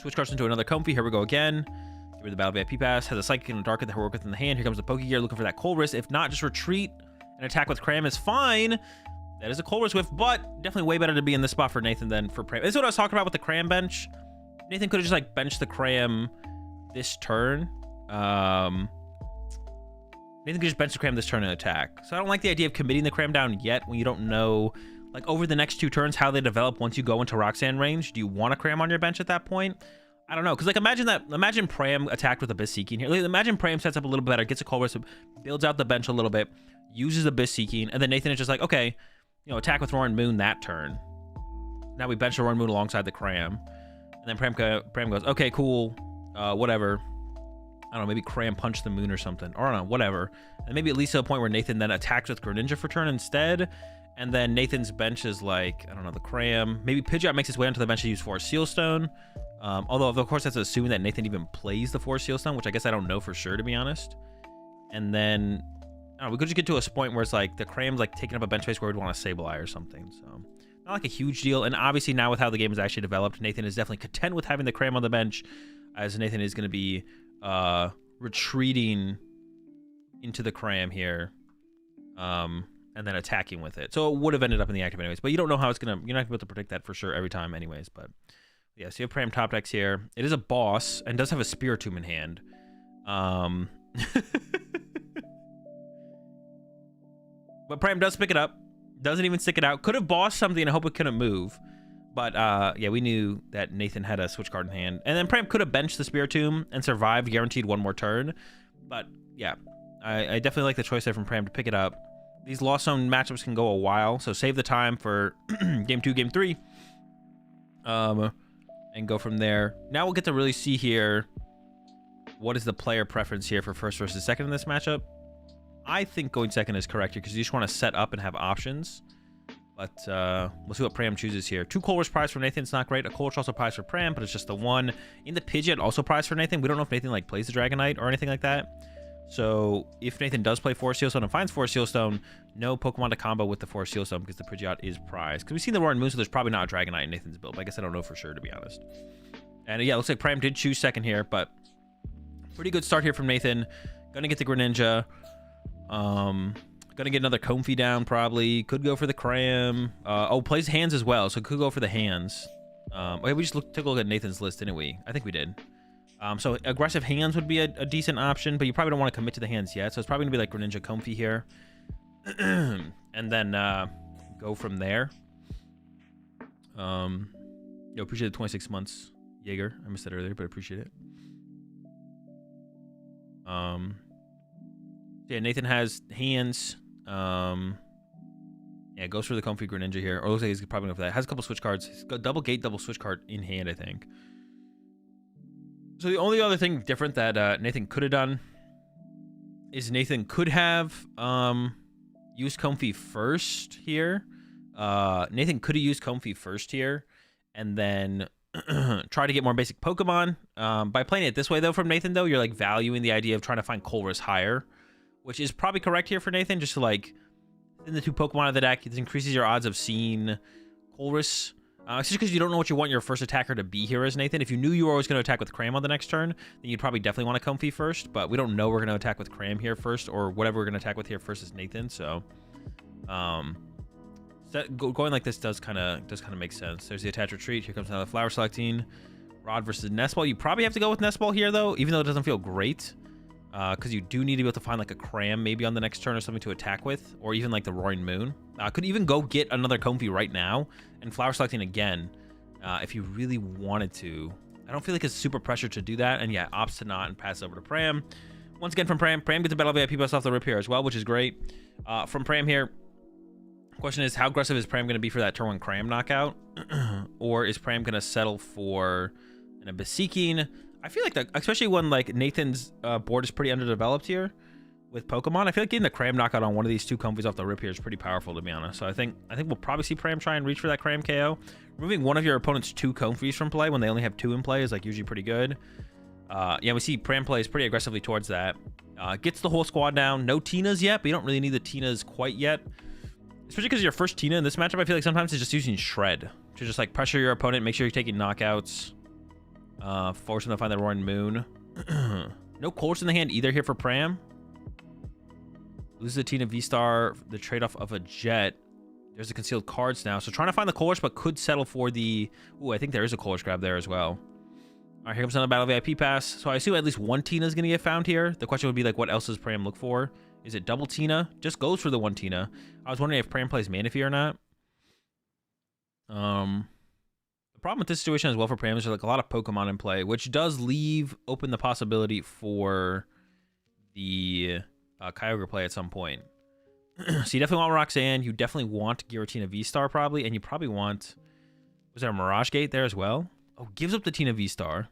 Switch cards into another Comfy. Here we go again. Give me the Battle VIP Pass. Has a Psychic and a Dark that work within the hand. Here comes the Pokegear looking for that Colress. If not, just retreat and attack with Cram is fine. That is a Colress whiff, but definitely way better to be in this spot for Nathan than for Pram. This is what I was talking about with the Cram bench. Nathan could have just like benched the Cram this turn. Nathan could just bench the Cram this turn and attack. So I don't like the idea of committing the Cram down yet when you don't know, like over the next 2 turns, how they develop once you go into Roxanne range. Do you want a Cram on your bench at that point? I don't know, because like imagine Pram attacked with Abyss Seeking here. Like, imagine Pram sets up a little better, gets a Colress, builds out the bench a little bit, uses Abyss Seeking, and then Nathan is just like, okay, you know, attack with Roaring Moon that turn. Now we bench the Roaring Moon alongside the Cram. And then Pram goes, okay, cool, whatever. I don't know, maybe Cram punch the Moon or something. Or I don't know, whatever. And maybe at least to a point where Nathan then attacks with Greninja for turn instead. And then Nathan's bench is like, I don't know, the Cram. Maybe Pidgeot makes his way onto the bench to use Force Seal Stone. Although, of course, that's assuming that Nathan even plays the Force Seal Stone, which I guess I don't know for sure, to be honest. And then, I don't know, we could just get to a point where it's like the Cram's like taking up a bench space where we'd want a Sableye or something. So, not like a huge deal. And obviously, now with how the game is actually developed, Nathan is definitely content with having the Cram on the bench, as Nathan is going to be retreating into the Cram here. And then attacking with it. So it would have ended up in the active anyways, but you don't know how it's gonna, you're not gonna be able to predict that for sure every time anyways. But yeah, so you have Pram top decks here. It is a boss and does have a Spiritomb in hand. But Pram does pick it up, doesn't even stick it out. Could have bossed something and hope it couldn't move. But yeah, we knew that Nathan had a switch card in hand. And then Pram could have benched the Spiritomb and survived, guaranteed 1 more turn. But yeah, I definitely like the choice there from Pram to pick it up. These Lost Zone matchups can go a while, so save the time for game 2, game 3. And go from there. Now we'll get to really see here what is the player preference here for first versus second in this matchup. I think going second is correct here because you just want to set up and have options. But we'll see what Pram chooses here. 2 Colress prize for Nathan. It's not great. A Colress also prize for Pram, but it's just the 1. In the Pidgeot, also prize for Nathan. We don't know if Nathan like plays the Dragonite or anything like that. So if Nathan does play Force Seal Stone and finds Force Seal Stone, no Pokemon to combo with the Force Seal Stone because the Pidgeot is prized. Because we've seen the Roaring Moon, so there's probably not a Dragonite in Nathan's build. But I guess I don't know for sure, to be honest. And yeah, it looks like Pram did choose second here, but pretty good start here from Nathan. Gonna get the Greninja. Gonna get another Comfy down probably. Could go for the Cram. Oh, plays hands as well, so could go for the hands. Okay, we just took a look at Nathan's list, didn't we? I think we did. So aggressive hands would be a decent option, but you probably don't want to commit to the hands yet. So it's probably gonna be like Greninja Comfy here. And then go from there. Appreciate the 26 months, Jaeger. I missed that earlier, but I appreciate it. Yeah, Nathan has hands. Yeah, goes for the Comfy Greninja here. Or looks like he's probably going for that. Has a couple switch cards. He's got double gate, double switch card in hand, I think. So the only other thing different that Nathan could have done is Nathan could have used Comfy first here. Nathan could have used Comfy first here and then try to get more basic Pokemon. By playing it this way, though, from Nathan, though, you're like valuing the idea of trying to find Colress higher, which is probably correct here for Nathan, just to like in the 2 Pokemon of the deck, it increases your odds of seeing Colress. It's just because you don't know what you want your first attacker to be here as Nathan. If you knew you were always going to attack with Cram on the next turn, then you'd probably definitely want a Comfy first. But we don't know we're going to attack with Cram here first, or whatever we're going to attack with here first is Nathan. So, going like this does kind of make sense. There's the attach retreat. Here comes another flower selecting. Rod versus Nestball. You probably have to go with Nestball here though, even though it doesn't feel great. because you do need to be able to find like a Cram maybe on the next turn or something to attack with, or even like the Roaring Moon. Could even go get another Comfey right now and Flower Selecting again if you really wanted to. I don't feel like it's super pressure to do that, and yeah, opts to not and pass over to Pram. Once again from Pram gets a Battle VIP plus off the rip here as well, which is great. From Pram here, question is, how aggressive is Pram going to be for that turn 1 Cram knockout? Or is Pram going to settle for an Abyss Seeking? I feel like that, especially when like Nathan's board is pretty underdeveloped here with Pokemon, I feel like getting the Cram knockout on one of these 2 Comfeys off the rip here is pretty powerful, to be honest. So I think we'll probably see Pram try and reach for that Cram KO. Removing one of your opponent's 2 Comfeys from play when they only have 2 in play is like usually pretty good. Yeah, we see Pram plays pretty aggressively towards that. Gets the whole squad down. No Tinas yet, but you don't really need the Tinas quite yet. Especially because your first Tina in this matchup, I feel like sometimes it's just using Shred to just like pressure your opponent, make sure you're taking knockouts, force them to find the Roaring Moon. No Colress in the hand either here for Pram. Loses the Tina V-Star, the trade-off of a Jet. There's the concealed cards now. So trying to find the Colress, but could settle for the... Ooh, I think there is a Colress grab there as well. All right, here comes another Battle VIP pass. So I assume at least one Tina is going to get found here. The question would be like, what else does Pram look for? Is it double Tina? Just goes for the 1 Tina. I was wondering if Pram plays Manaphy or not. The problem with this situation as well for Pram is there's like a lot of Pokemon in play, which does leave open the possibility for the Kyogre play at some point. So you definitely want Roxanne. You definitely want Giratina V-Star probably, and you probably want... Was there a Mirage Gate there as well? Oh, gives up the Tina V-Star.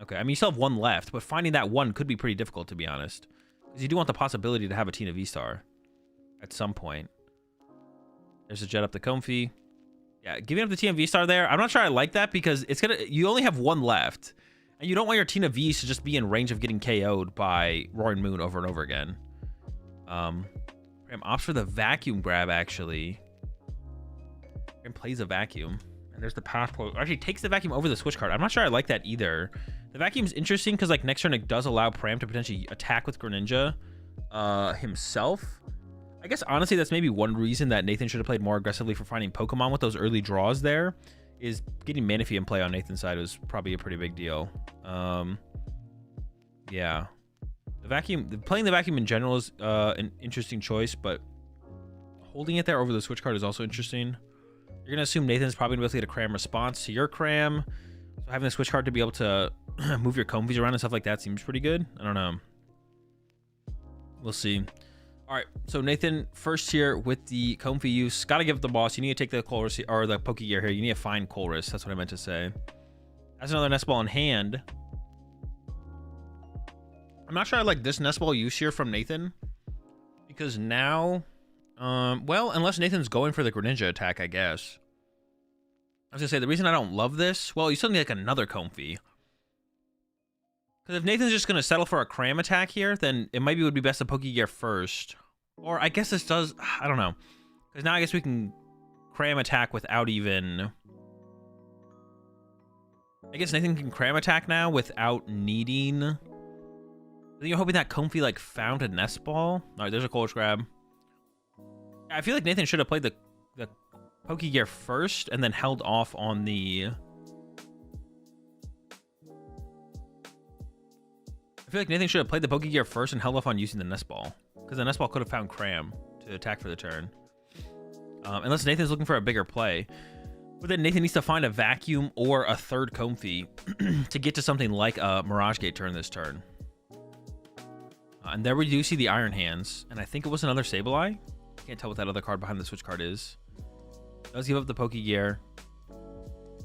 Okay, I mean, you still have 1 left, but finding that 1 could be pretty difficult, to be honest. Because you do want the possibility to have a Tina V-Star at some point. There's a Jet up the Comfey. Yeah, giving up the Tina V-Star there, I'm not sure I like that because it's gonna... You only have 1 left. And you don't want your Tina V's to just be in range of getting KO'd by Roaring Moon over and over again. Pram opts for the Vacuum grab, actually. Pram plays a Vacuum. And there's the Passport. Actually, takes the Vacuum over the Switch card. I'm not sure I like that either. The Vacuum's interesting because, like, next turn it does allow Pram to potentially attack with Greninja himself. I guess, honestly, that's maybe one reason that Nathan should have played more aggressively for finding Pokemon with those early draws there. Is getting Manaphy in play on Nathan's side was probably a pretty big deal. Yeah. The Vacuum, playing the Vacuum in general is an interesting choice, but holding it there over the Switch card is also interesting. You're going to assume Nathan's probably going to be able to get a Cram response to your Cram. So having the Switch card to be able to move your Comfeys around and stuff like that seems pretty good. I don't know. We'll see. All right, so Nathan first here with the Comfey use. Got to give it the boss. You need to take the Colress or the Pokegear here. You need to find Colress. That's what I meant to say. Has another Nest Ball in hand. I'm not sure I like this Nest Ball use here from Nathan because now, well, unless Nathan's going for the Greninja attack, I guess. I was gonna say the reason I don't love this. Well, you still need like another Comfey. Because if Nathan's just going to settle for a Cram attack here, then it maybe would be best to Pokegear first. Or I guess this does... I don't know. Because now I guess we can Cram attack without even... I guess Nathan can Cram attack now without needing... I think you're hoping that Comfey like found a Nest Ball. Alright, there's a Colress grab. I feel like Nathan should have played the Pokegear first and then held off on the... I feel like Nathan should have played the Pokegear first and held off on using the Nest Ball. Because the Nest Ball could have found Cram to attack for the turn. Unless Nathan's looking for a bigger play. But then Nathan needs to find a Vacuum or a third Comfey to get to something like a Mirage Gate turn this turn. And there we do see the Iron Hands. And I think it was another Sableye. Can't tell what that other card behind the Switch card is. Does give up the Pokegear.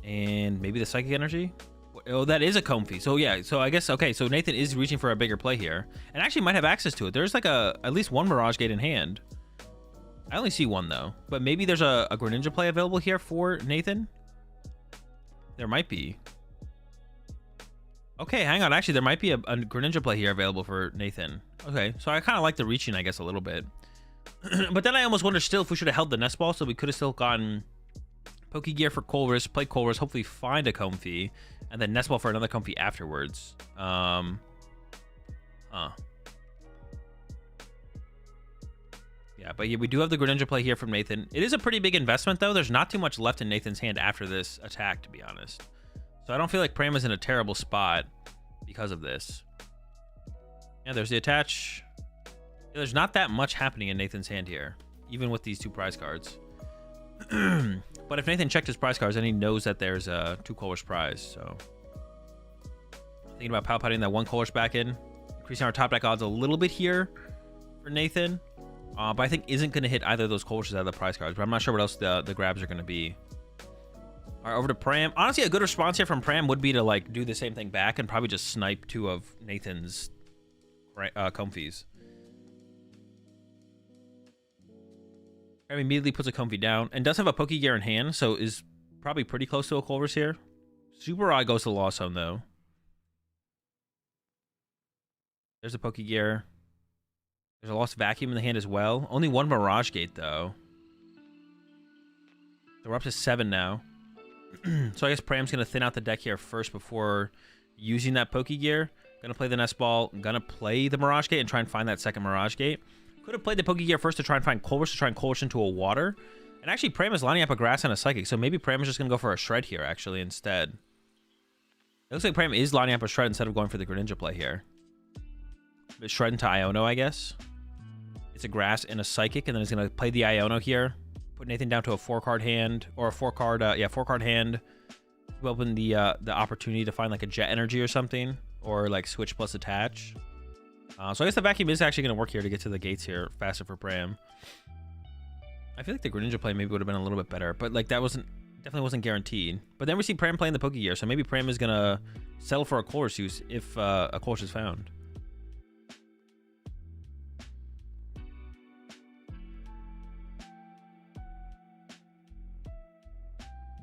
And maybe the Psychic Energy? Oh, that is a Comfey. So yeah, so I guess, okay, so Nathan is reaching for a bigger play here. And actually might have access to it. There's like at least one Mirage Gate in hand. I only see one though. But maybe there's a Greninja play available here for Nathan? There might be. Okay, hang on. Actually, there might be a Greninja play here available for Nathan. Okay, so I kind of like the reaching, I guess, a little bit. But then I almost wonder still if we should have held the Nest Ball, so we could have still gotten Pokegear for Colress, play Colress, hopefully find a Comfey, and then Nest Ball for another Comfey afterwards. Yeah, but yeah, we do have the Greninja play here from Nathan. It is a pretty big investment, though. There's not too much left in Nathan's hand after this attack, to be honest. So I don't feel like Pram is in a terrible spot because of this. Yeah, there's the attach. Yeah, there's not that much happening in Nathan's hand here, even with these 2 prize cards. But if Nathan checked his prize cards, then he knows that there's a 2 colors prize. So thinking about putting that 1 colors back in, increasing our top deck odds a little bit here for Nathan. But I think isn't going to hit either of those colors out of the prize cards. But I'm not sure what else the grabs are going to be. All right, over to Pram. Honestly, a good response here from Pram would be to like do the same thing back and probably just snipe 2 of Nathan's comfies. Pram immediately puts a comfy down and does have a Pokegear in hand, so is probably pretty close to a Culver's here. Super Odd goes to Lost Zone though. There's a Pokegear. There's a Lost Vacuum in the hand as well. Only 1 Mirage Gate though. So we're up to 7 now. So I guess Pram's going to thin out the deck here first before using that Pokegear. Going to play the Nest Ball. Going to play the Mirage Gate and try and find that second Mirage Gate. Could have played the Pokegear first to try and find Colress, to try and Colress into a Water. And actually, Pram is lining up a Grass and a Psychic. So maybe Pram is just going to go for a Shred here, actually, instead. It looks like Pram is lining up a Shred instead of going for the Greninja play here. But Shred into Iono, I guess. It's a Grass and a Psychic, and then he's going to play the Iono here. Put Nathan down to a 4-card hand, or a 4-card, 4-card hand. Open the opportunity to find like a Jet Energy or something, or like Switch plus Attach. So I guess the Vacuum is actually going to work here to get to the gates here faster for Pram. I feel like the Greninja play maybe would have been a little bit better, but like that definitely wasn't guaranteed. But then we see Pram playing the Pokegear, so maybe Pram is going to settle for a Colress use if a Colress is found.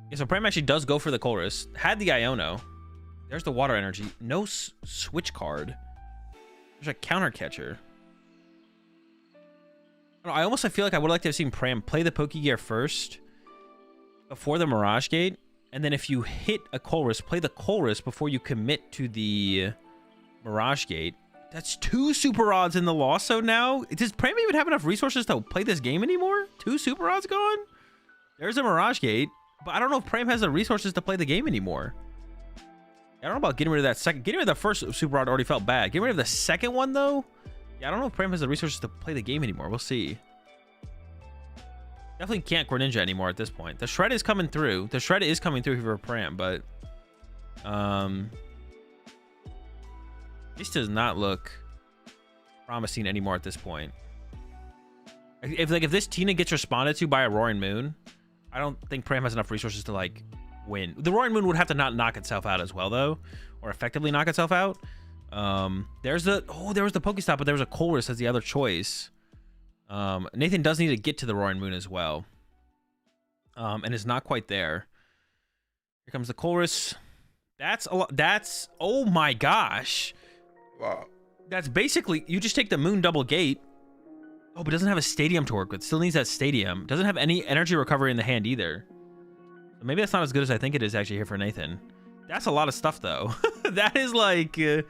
Yeah, so Pram actually does go for the Colress. Had the Iono. There's the Water Energy. No switch card. There's a Counter Catcher. I almost feel like I would like to have seen Pram play the Pokegear first before the Mirage Gate. And then if you hit a Colress, play the Colress before you commit to the Mirage Gate. That's 2 Super Odds in the Lost Zone now. Does Pram even have enough resources to play this game anymore? 2 Super Odds gone? There's a Mirage Gate. But I don't know if Pram has the resources to play the game anymore. I don't know about getting rid of that second. Getting rid of the first Super Rod already felt bad. Getting rid of the second one, though? Yeah, I don't know if Pram has the resources to play the game anymore. We'll see. Definitely can't Greninja anymore at this point. The Shred is coming through. The Shred is coming through for Pram, but... this does not look promising anymore at this point. If this Tina gets responded to by a Roaring Moon... I don't think Pram has enough resources to, like, win. The Roaring Moon would have to not knock itself out as well, though. Or effectively knock itself out. There's the... Oh, there was the Pokestop, but there was a Colress as the other choice. Nathan does need to get to the Roaring Moon as well. And is not quite there. Here comes the Colress. That's a lot... That's... Oh, my gosh. Wow. That's basically... You just take the Moon Double Gate. Oh, but doesn't have a Stadium to work with. Still needs that Stadium. Doesn't have any energy recovery in the hand either. So maybe that's not as good as I think it is actually here for Nathan. That's a lot of stuff, though. That is like... I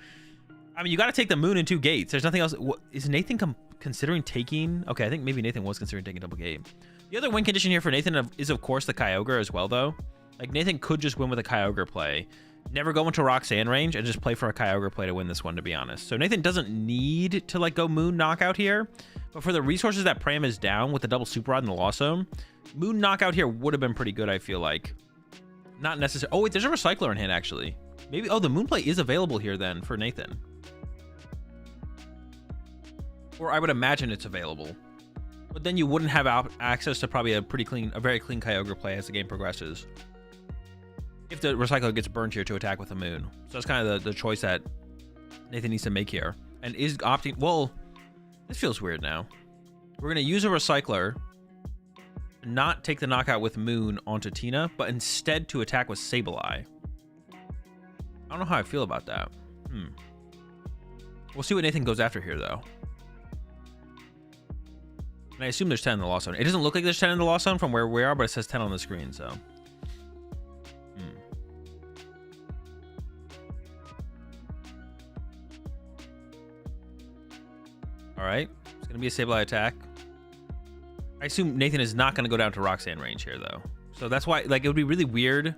mean, you got to take the Moon in 2 gates. There's nothing else. Is Nathan considering taking... Okay, I think maybe Nathan was considering taking Double Gate. The other win condition here for Nathan is, of course, the Kyogre as well, though. Like, Nathan could just win with a Kyogre play. Never go into Roxanne range and just play for a Kyogre play to win this one, to be honest. So Nathan doesn't need to, like, go Moon Knockout here. But for the resources that Pram is down with the double Super Rod in the Lost Zone, Moon Knockout here would have been pretty good, I feel like. Not necessary. Oh, wait, there's a Recycler in hand, actually. Maybe... Oh, the Moon Play is available here, then, for Nathan. Or I would imagine it's available. But then you wouldn't have access to probably a very clean Kyogre play as the game progresses. If the Recycler gets burned here to attack with the Moon. So that's kind of the choice that Nathan needs to make here. And is opting... Well... This feels weird now. We're going to use a Recycler, not take the knockout with Moon onto Tina, but instead to attack with Sableye. I don't know how I feel about that. We'll see what Nathan goes after here, though. And I assume there's 10 in the Lost Zone. It doesn't look like there's 10 in the Lost Zone from where we are, but it says 10 on the screen, so... All right, it's gonna be a Sableye attack. I assume Nathan is not gonna go down to Roxanne range here, though. So that's why, like, it would be really weird.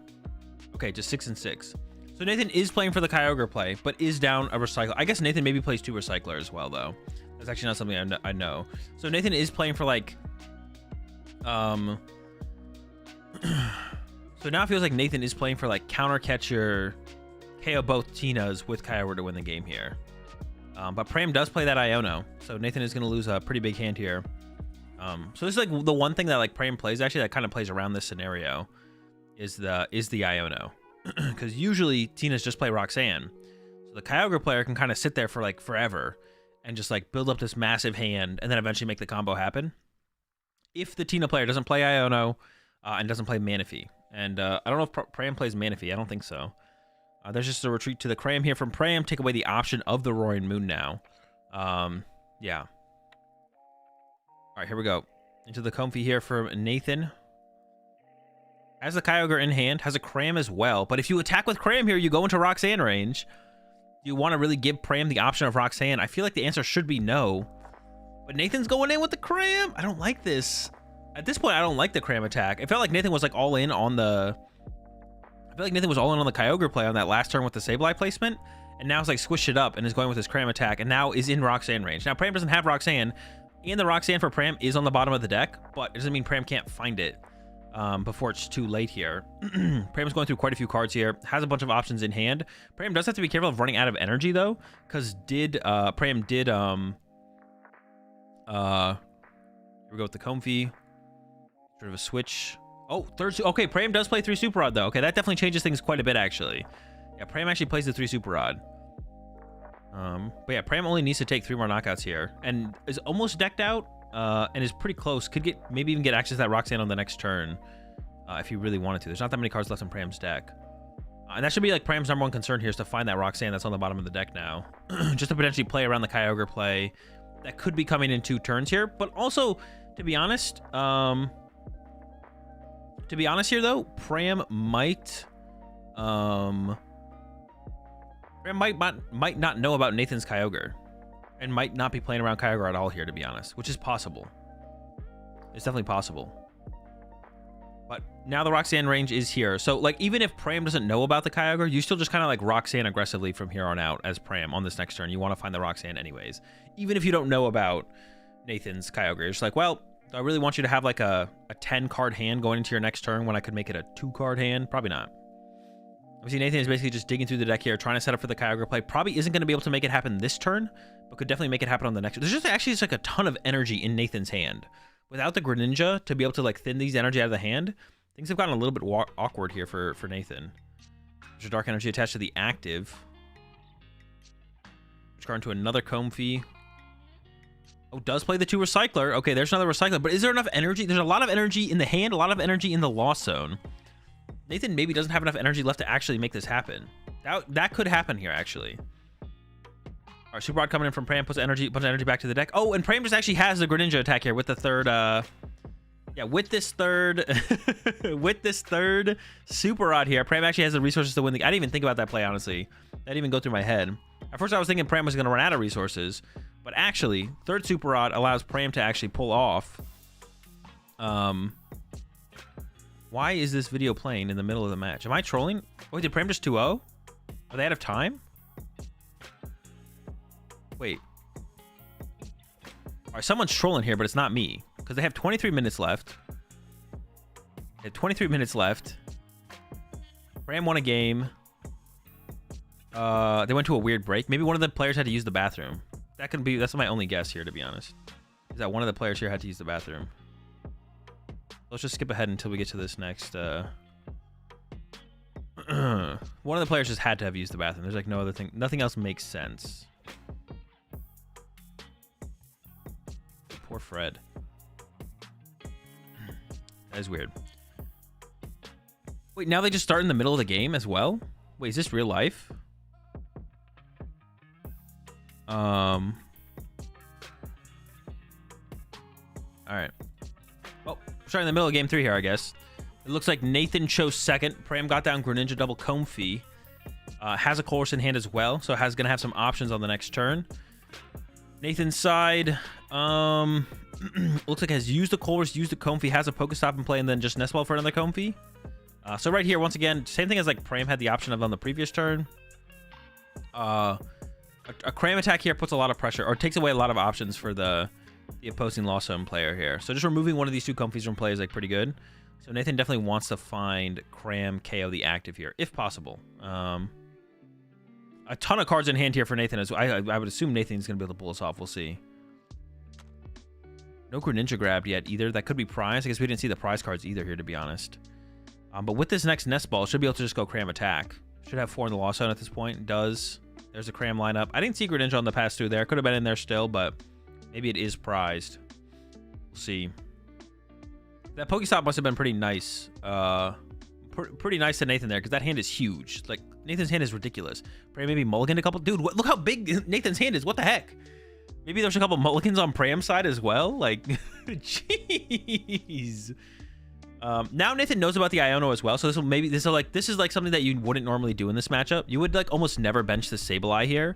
Okay, just 6 and 6. So Nathan is playing for the Kyogre play, but is down a recycle. I guess Nathan maybe plays 2 recycler as well, though. That's actually not something I know. So Nathan is playing for like, so now it feels like Nathan is playing for like counter catcher, KO both Tinas with Kyogre to win the game here. But Pram does play that Iono, so Nathan is going to lose a pretty big hand here. So this is like the one thing that like Pram plays actually that kind of plays around this scenario is the Iono, because usually Tinas just play Roxanne, so the Kyogre player can kind of sit there for like forever and just like build up this massive hand and then eventually make the combo happen. If the Tina player doesn't play Iono and doesn't play Manaphy, and I don't know if Pram plays Manaphy, I don't think so. There's just a retreat to the Cram here from Pram. Take away the option of the Roaring Moon now. Yeah. All right, here we go. Into the Comfy here for Nathan. Has the Kyogre in hand. Has a Cram as well. But if you attack with Cram here, you go into Roxanne range. Do you want to really give Pram the option of Roxanne? I feel like the answer should be no. But Nathan's going in with the Cram. I don't like this. At this point, I don't like the Cram attack. It felt like Nathan was like all in on the... I feel like Nathan was all in on the Kyogre play on that last turn with the Sableye placement, and now it's like squished it up and is going with his Cram attack, and now is in Roxanne range. Now Pram doesn't have Roxanne, and the Roxanne for Pram is on the bottom of the deck, but it doesn't mean Pram can't find it before it's too late here. Pram's going through quite a few cards here, has a bunch of options in hand. Pram does have to be careful of running out of energy though, because Pram did here we go with the Comfy, sort of a switch. Oh, okay, Pram does play 3 Super Rod, though. Okay, that definitely changes things quite a bit, actually. Yeah, Pram actually plays the 3 Super Rod. But yeah, Pram only needs to take 3 more knockouts here. And is almost decked out, and is pretty close. Could get, maybe even get access to that Roxanne on the next turn, if he really wanted to. There's not that many cards left in Pram's deck. And that should be, like, Pram's #1 concern here is to find that Roxanne that's on the bottom of the deck now. Just to potentially play around the Kyogre play. That could be coming in 2 turns here. But also, to be honest, here, though, Pram might not know about Nathan's Kyogre and might not be playing around Kyogre at all here, to be honest, which is possible. It's definitely possible. But now the Roxanne range is here. So, like, even if Pram doesn't know about the Kyogre, you still just kind of, like, Roxanne aggressively from here on out as Pram on this next turn. You want to find the Roxanne anyways. Even if you don't know about Nathan's Kyogre. You're just like, well... Do I really want you to have like a 10-card hand going into your next turn when I could make it a 2-card hand? Probably not. Obviously, Nathan is basically just digging through the deck here, trying to set up for the Kyogre play. Probably isn't going to be able to make it happen this turn, but could definitely make it happen on the next. There's just actually like a ton of energy in Nathan's hand. Without the Greninja to be able to like thin these energy out of the hand, things have gotten a little bit awkward here for Nathan. There's a Dark Energy attached to the active. Which card into another Comfy. Oh, does play the 2 Recycler. Okay, there's another Recycler. But is there enough energy? There's a lot of energy in the hand, a lot of energy in the Lost Zone. Nathan maybe doesn't have enough energy left to actually make this happen. That could happen here, actually. All right, Super Rod coming in from Pram, puts a bunch of energy back to the deck. Oh, and Pram just actually has the Greninja attack here with the third, yeah, with this third Super Rod here. Pram actually has the resources to win the... I didn't even think about that play, honestly. That didn't even go through my head. At first, I was thinking Pram was going to run out of resources. But actually, third Super Rod allows Pram to actually pull off. Why is this video playing in the middle of the match? Am I trolling? Wait, did Pram just 2-0? Are they out of time? Wait. All right, someone's trolling here, but it's not me. Because they have 23 minutes left. They have 23 minutes left. Pram won a game. They went to a weird break. Maybe one of the players had to use the bathroom. That could be, that's my only guess here, to be honest. Is that one of the players here had to use the bathroom. Let's just skip ahead until we get to this next, one of the players just had to have used the bathroom. There's like no other thing. Nothing else makes sense. Poor Fred. That is weird. Wait, now they just start in the middle of the game as well? Wait, is this real life? All right. Well, starting in the middle of game 3 here, I guess. It looks like Nathan chose second. Pram got down Greninja double Comfy. Has a Colress in hand as well, so has gonna have some options on the next turn. Nathan's side, looks like has used the Colress, used the Comfy, has a Pokestop in play, and then just Nest Ball for another Comfy. So right here, once again, same thing as like Pram had the option of on the previous turn. A Cram attack here puts a lot of pressure, or takes away a lot of options for the opposing Lost Zone player here. So just removing one of these two comfies from play is like pretty good. So Nathan definitely wants to find Cram KO the active here, if possible. A ton of cards in hand here for Nathan. I would assume Nathan's going to be able to pull us off. We'll see. No Greninja grabbed yet either. That could be prize. I guess we didn't see the prize cards either here, to be honest. But with this next Nest Ball, should be able to just go Cram attack. Should have 4 in the Lost Zone at this point. Does. There's a Cram lineup. I didn't see Greninja on the pass through there. Could have been in there still, but maybe it is prized. We'll see. That Pokestop must have been pretty nice. Pretty nice to Nathan there, because that hand is huge. Like, Nathan's hand is ridiculous. Pram maybe mulliganed a couple. Dude, look how big Nathan's hand is. What the heck? Maybe there's a couple mulligans on Pram's side as well. Like, jeez. Now Nathan knows about the Iono as well, so this is like something that you wouldn't normally do in this matchup. You would like almost never bench the Sableye here,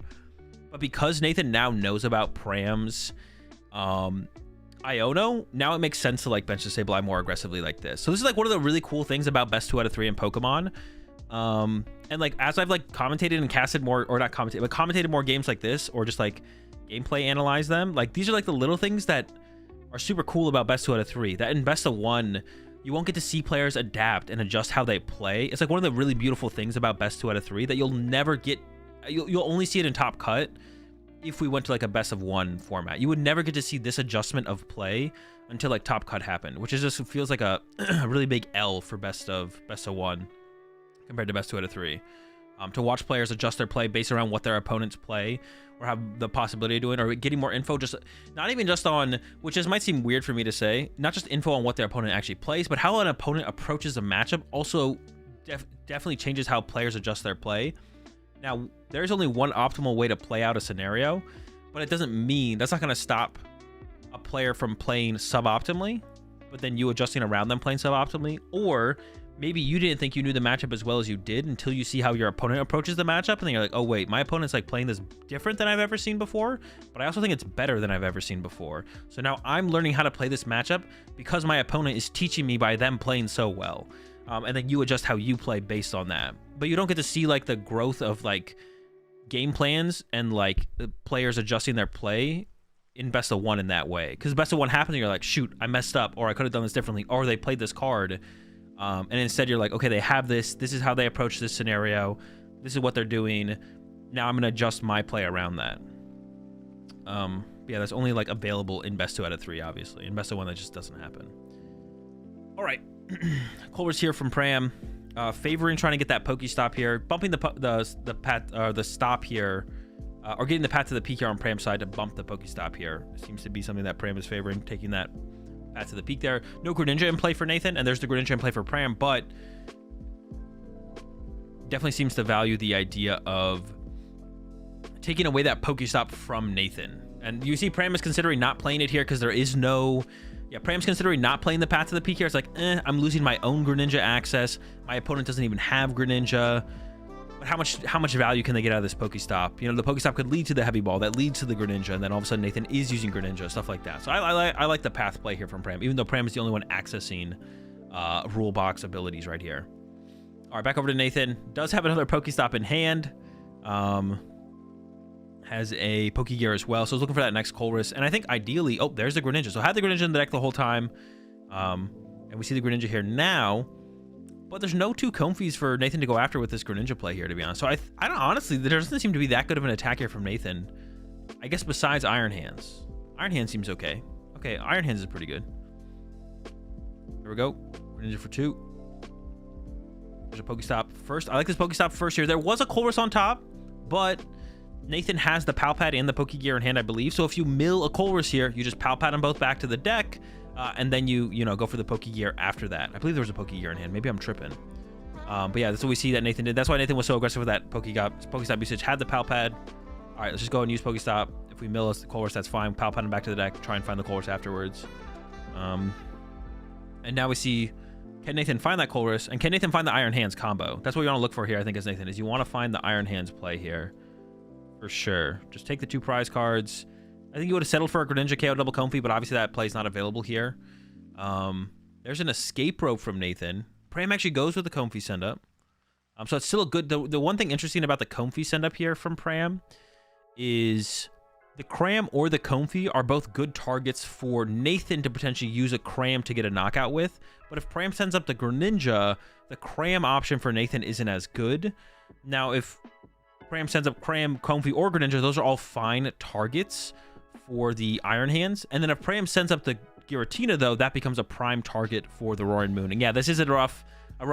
but because Nathan now knows about Pram's Iono, now it makes sense to like bench the Sableye more aggressively like this. So this is like one of the really cool things about best 2 out of 3 in Pokemon. And like as I've like commentated and casted more, or not commentated, but commentated more games like this, or just like gameplay analyze them, like these are like the little things that are super cool about best 2 out of 3. That in best of 1, you won't get to see players adapt and adjust how they play. It's like one of the really beautiful things about best 2 out of 3 that you'll never get. You'll only see it in Top Cut if we went to like a best of 1 format. You would never get to see this adjustment of play until like Top Cut happened, which is just feels like a really big L for best of 1 compared to best 2 out of 3. To watch players adjust their play based around what their opponents play, or have the possibility of doing, or getting more info, just not even just on, which might seem weird for me to say, not just info on what their opponent actually plays, but how an opponent approaches a matchup also definitely changes how players adjust their play. Now, there's only one optimal way to play out a scenario, but it doesn't mean, that's not going to stop a player from playing suboptimally, but then you adjusting around them playing suboptimally, or maybe you didn't think you knew the matchup as well as you did until you see how your opponent approaches the matchup, and then you're like, oh wait, my opponent's like playing this different than I've ever seen before, but I also think it's better than I've ever seen before. So now I'm learning how to play this matchup because my opponent is teaching me by them playing so well. And then you adjust how you play based on that. But you don't get to see like the growth of like game plans and like the players adjusting their play in best of 1 in that way. Because best of 1 happens and you're like, shoot, I messed up, or I could have done this differently, or they played this card. And instead you're like, okay, they have this is how they approach this scenario, this is what they're doing, now I'm gonna adjust my play around that. Yeah, that's only like available in best 2 out of 3, obviously. In best of 1, that just doesn't happen. All right. Culver's here from Pram, favoring trying to get that Pokestop here, bumping the stop here, or getting the path to the peak here on Pram's side to bump the Pokestop here. It seems to be something that Pram is favoring, taking that path to the peak there. No Greninja in play for Nathan, and there's the Greninja in play for Pram, but definitely seems to value the idea of taking away that Pokestop from Nathan. And you see Pram is considering not playing it here because there is no... Yeah, Pram's considering not playing the path to the peak here. It's like, I'm losing my own Greninja access. My opponent doesn't even have Greninja. But how much value can they get out of this Pokestop? You know, the Pokestop could lead to the Heavy Ball that leads to the Greninja, and then all of a sudden Nathan is using Greninja, stuff like that. So I like the path play here from Pram, even though Pram is the only one accessing rule box abilities right here. All right, back over to Nathan. Does have another Pokestop in hand. Has a Pokegear as well, so I was looking for that next Colress, and I think ideally, oh, there's the Greninja. So I had the Greninja in the deck the whole time, and we see the Greninja here now, but there's no 2 Comfies for Nathan to go after with this Greninja play here, to be honest. So I don't honestly, there doesn't seem to be that good of an attack here from Nathan, I guess, besides Iron Hands. Iron Hands seems okay. Okay, Iron Hands is pretty good. There we go. Greninja for 2. There's a Pokestop first. I like this Pokestop first here. There was a Colress on top, but Nathan has the Palpad and the Pokegear in hand, I believe. So if you mill a Colress here, you just Palpad them both back to the deck, and then you know, go for the Pokegear after that. I believe there was a Pokegear in hand. Maybe I'm tripping. But yeah, that's what we see that Nathan did. That's why Nathan was so aggressive with that Pokestop usage. Had the Palpad. All right, let's just go and use Pokestop. If we mill the Colress, that's fine. Palpad them back to the deck. Try and find the Colress afterwards. And now we see, can Nathan find that Colress? And can Nathan find the Iron Hands combo? That's what you want to look for here, I think, as Nathan, is you want to find the Iron Hands play here. For sure. Just take the 2 prize cards. I think you would have settled for a Greninja KO double Comfy, but obviously that play is not available here. There's an escape rope from Nathan. Pram actually goes with the Comfy send up. So it's still a good. The one thing interesting about the Comfy send up here from Pram is the Cram or the Comfy are both good targets for Nathan to potentially use a Cram to get a knockout with. But if Pram sends up the Greninja, the Cram option for Nathan isn't as good. Now, if Pram sends up Cram, Comfy, or Greninja, those are all fine targets for the Iron Hands. And then if Pram sends up the Giratina, though, that becomes a prime target for the Roaring Moon. And yeah, this is a rough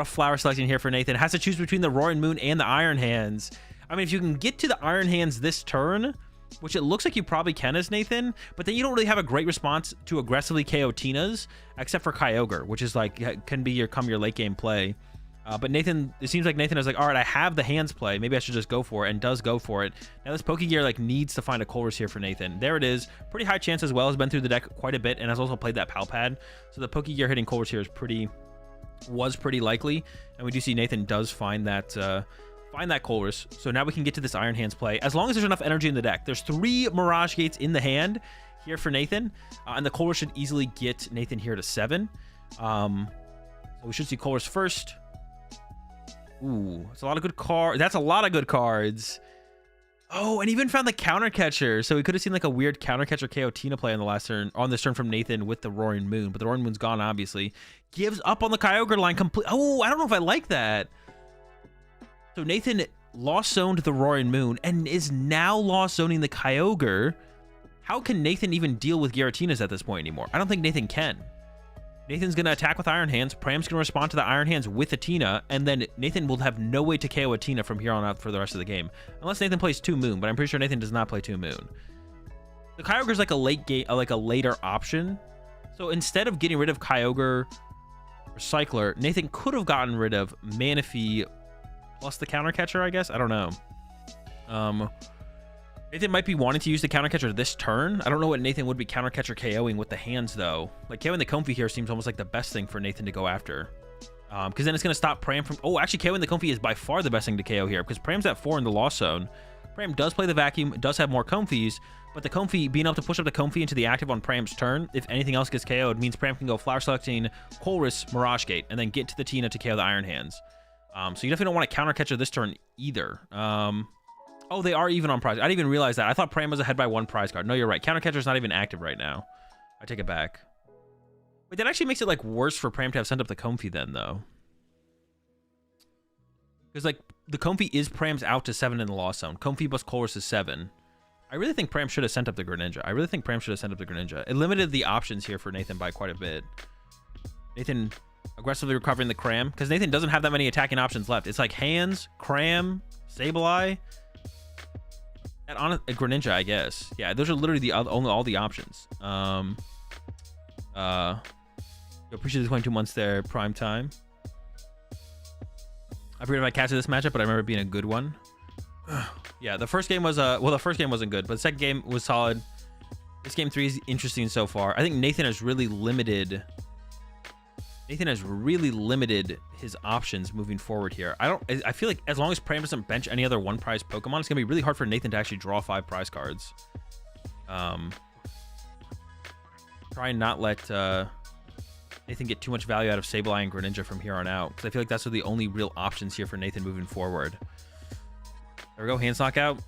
flower selection here for Nathan. Has to choose between the Roaring Moon and the Iron Hands. I mean, if you can get to the Iron Hands this turn, which it looks like you probably can as Nathan, but then you don't really have a great response to aggressively KO Tinas, except for Kyogre, which is like, can be your late game play. But Nathan, it seems like Nathan is like, all right, I have the hands play. Maybe I should just go for it, and does go for it. Now this Pokegear like needs to find a Colress here for Nathan. There it is. Pretty high chance as well. Has been through the deck quite a bit and has also played that Palpad. So the Pokegear hitting Colress here is was pretty likely. And we do see Nathan does find that Colress. So now we can get to this Iron Hands play. As long as there's enough energy in the deck. There's 3 Mirage Gates in the hand here for Nathan. And the Colress should easily get Nathan here to 7. So we should see Colress first. Ooh, it's a lot of good cards. That's a lot of good cards. Oh, and even found the Counter Catcher. So we could have seen like a weird Counter Catcher KO Tina play on this turn from Nathan with the Roaring Moon, but the Roaring Moon's gone, obviously. Gives up on the Kyogre line complete. Oh, I don't know if I like that. So Nathan lost zoned the Roaring Moon and is now lost zoning the Kyogre. How can Nathan even deal with Giratinas at this point anymore? I don't think Nathan can. Nathan's going to attack with Iron Hands. Pram's going to respond to the Iron Hands with a Tina, and then Nathan will have no way to KO a Tina from here on out for the rest of the game. Unless Nathan plays 2 Moon, but I'm pretty sure Nathan does not play 2 Moon. The Kyogre's like a late game, like a later option. So instead of getting rid of Kyogre Recycler, Nathan could have gotten rid of Manaphy plus the Counter Catcher, I guess. I don't know. Nathan might be wanting to use the Counter Catcher this turn. I don't know what Nathan would be Counter Catcher KOing with the hands, though. Like, KOing the Comfy here seems almost like the best thing for Nathan to go after. Because then it's going to stop Pram from... Oh, actually, KOing the Comfy is by far the best thing to KO here, because Pram's at 4 in the Lost Zone. Pram does play the Vacuum, does have more Comfies, but the Comfy, being able to push up the Comfy into the active on Pram's turn, if anything else gets KO'd, means Pram can go Flower Selecting, Colress, Mirage Gate, and then get to the Tina to KO the Iron Hands. So you definitely don't want to Counter Catcher this turn either. Oh, they are even on prize. I didn't even realize that. I thought Pram was ahead by 1 prize card. No, you're right. Counter Catcher's not even active right now. I take it back. Wait, that actually makes it like worse for Pram to have sent up the Comfy then, though. Because like the Comfy is Pram's out to 7 in the Lost Zone. Comfy plus Colress is 7. I really think Pram should have sent up the Greninja. It limited the options here for Nathan by quite a bit. Nathan aggressively recovering the Cram, because Nathan doesn't have that many attacking options left. It's like Hands, Cram, Sableye, and on a Greninja, I guess. Yeah, those are literally all the options. Appreciate the 22 months there, prime time. I forget if I catch this matchup, but I remember it being a good one. Yeah, the first game was well, the first game wasn't good, but the second game was solid. This game 3 is interesting so far. I think Nathan has really limited his options moving forward here. I feel like as long as Pram doesn't bench any other 1 prize Pokemon, it's gonna be really hard for Nathan to actually draw 5 prize cards. Try and not let Nathan get too much value out of Sableye and Greninja from here on out, because I feel like that's the only real options here for Nathan moving forward. There we go, Hands Knockout.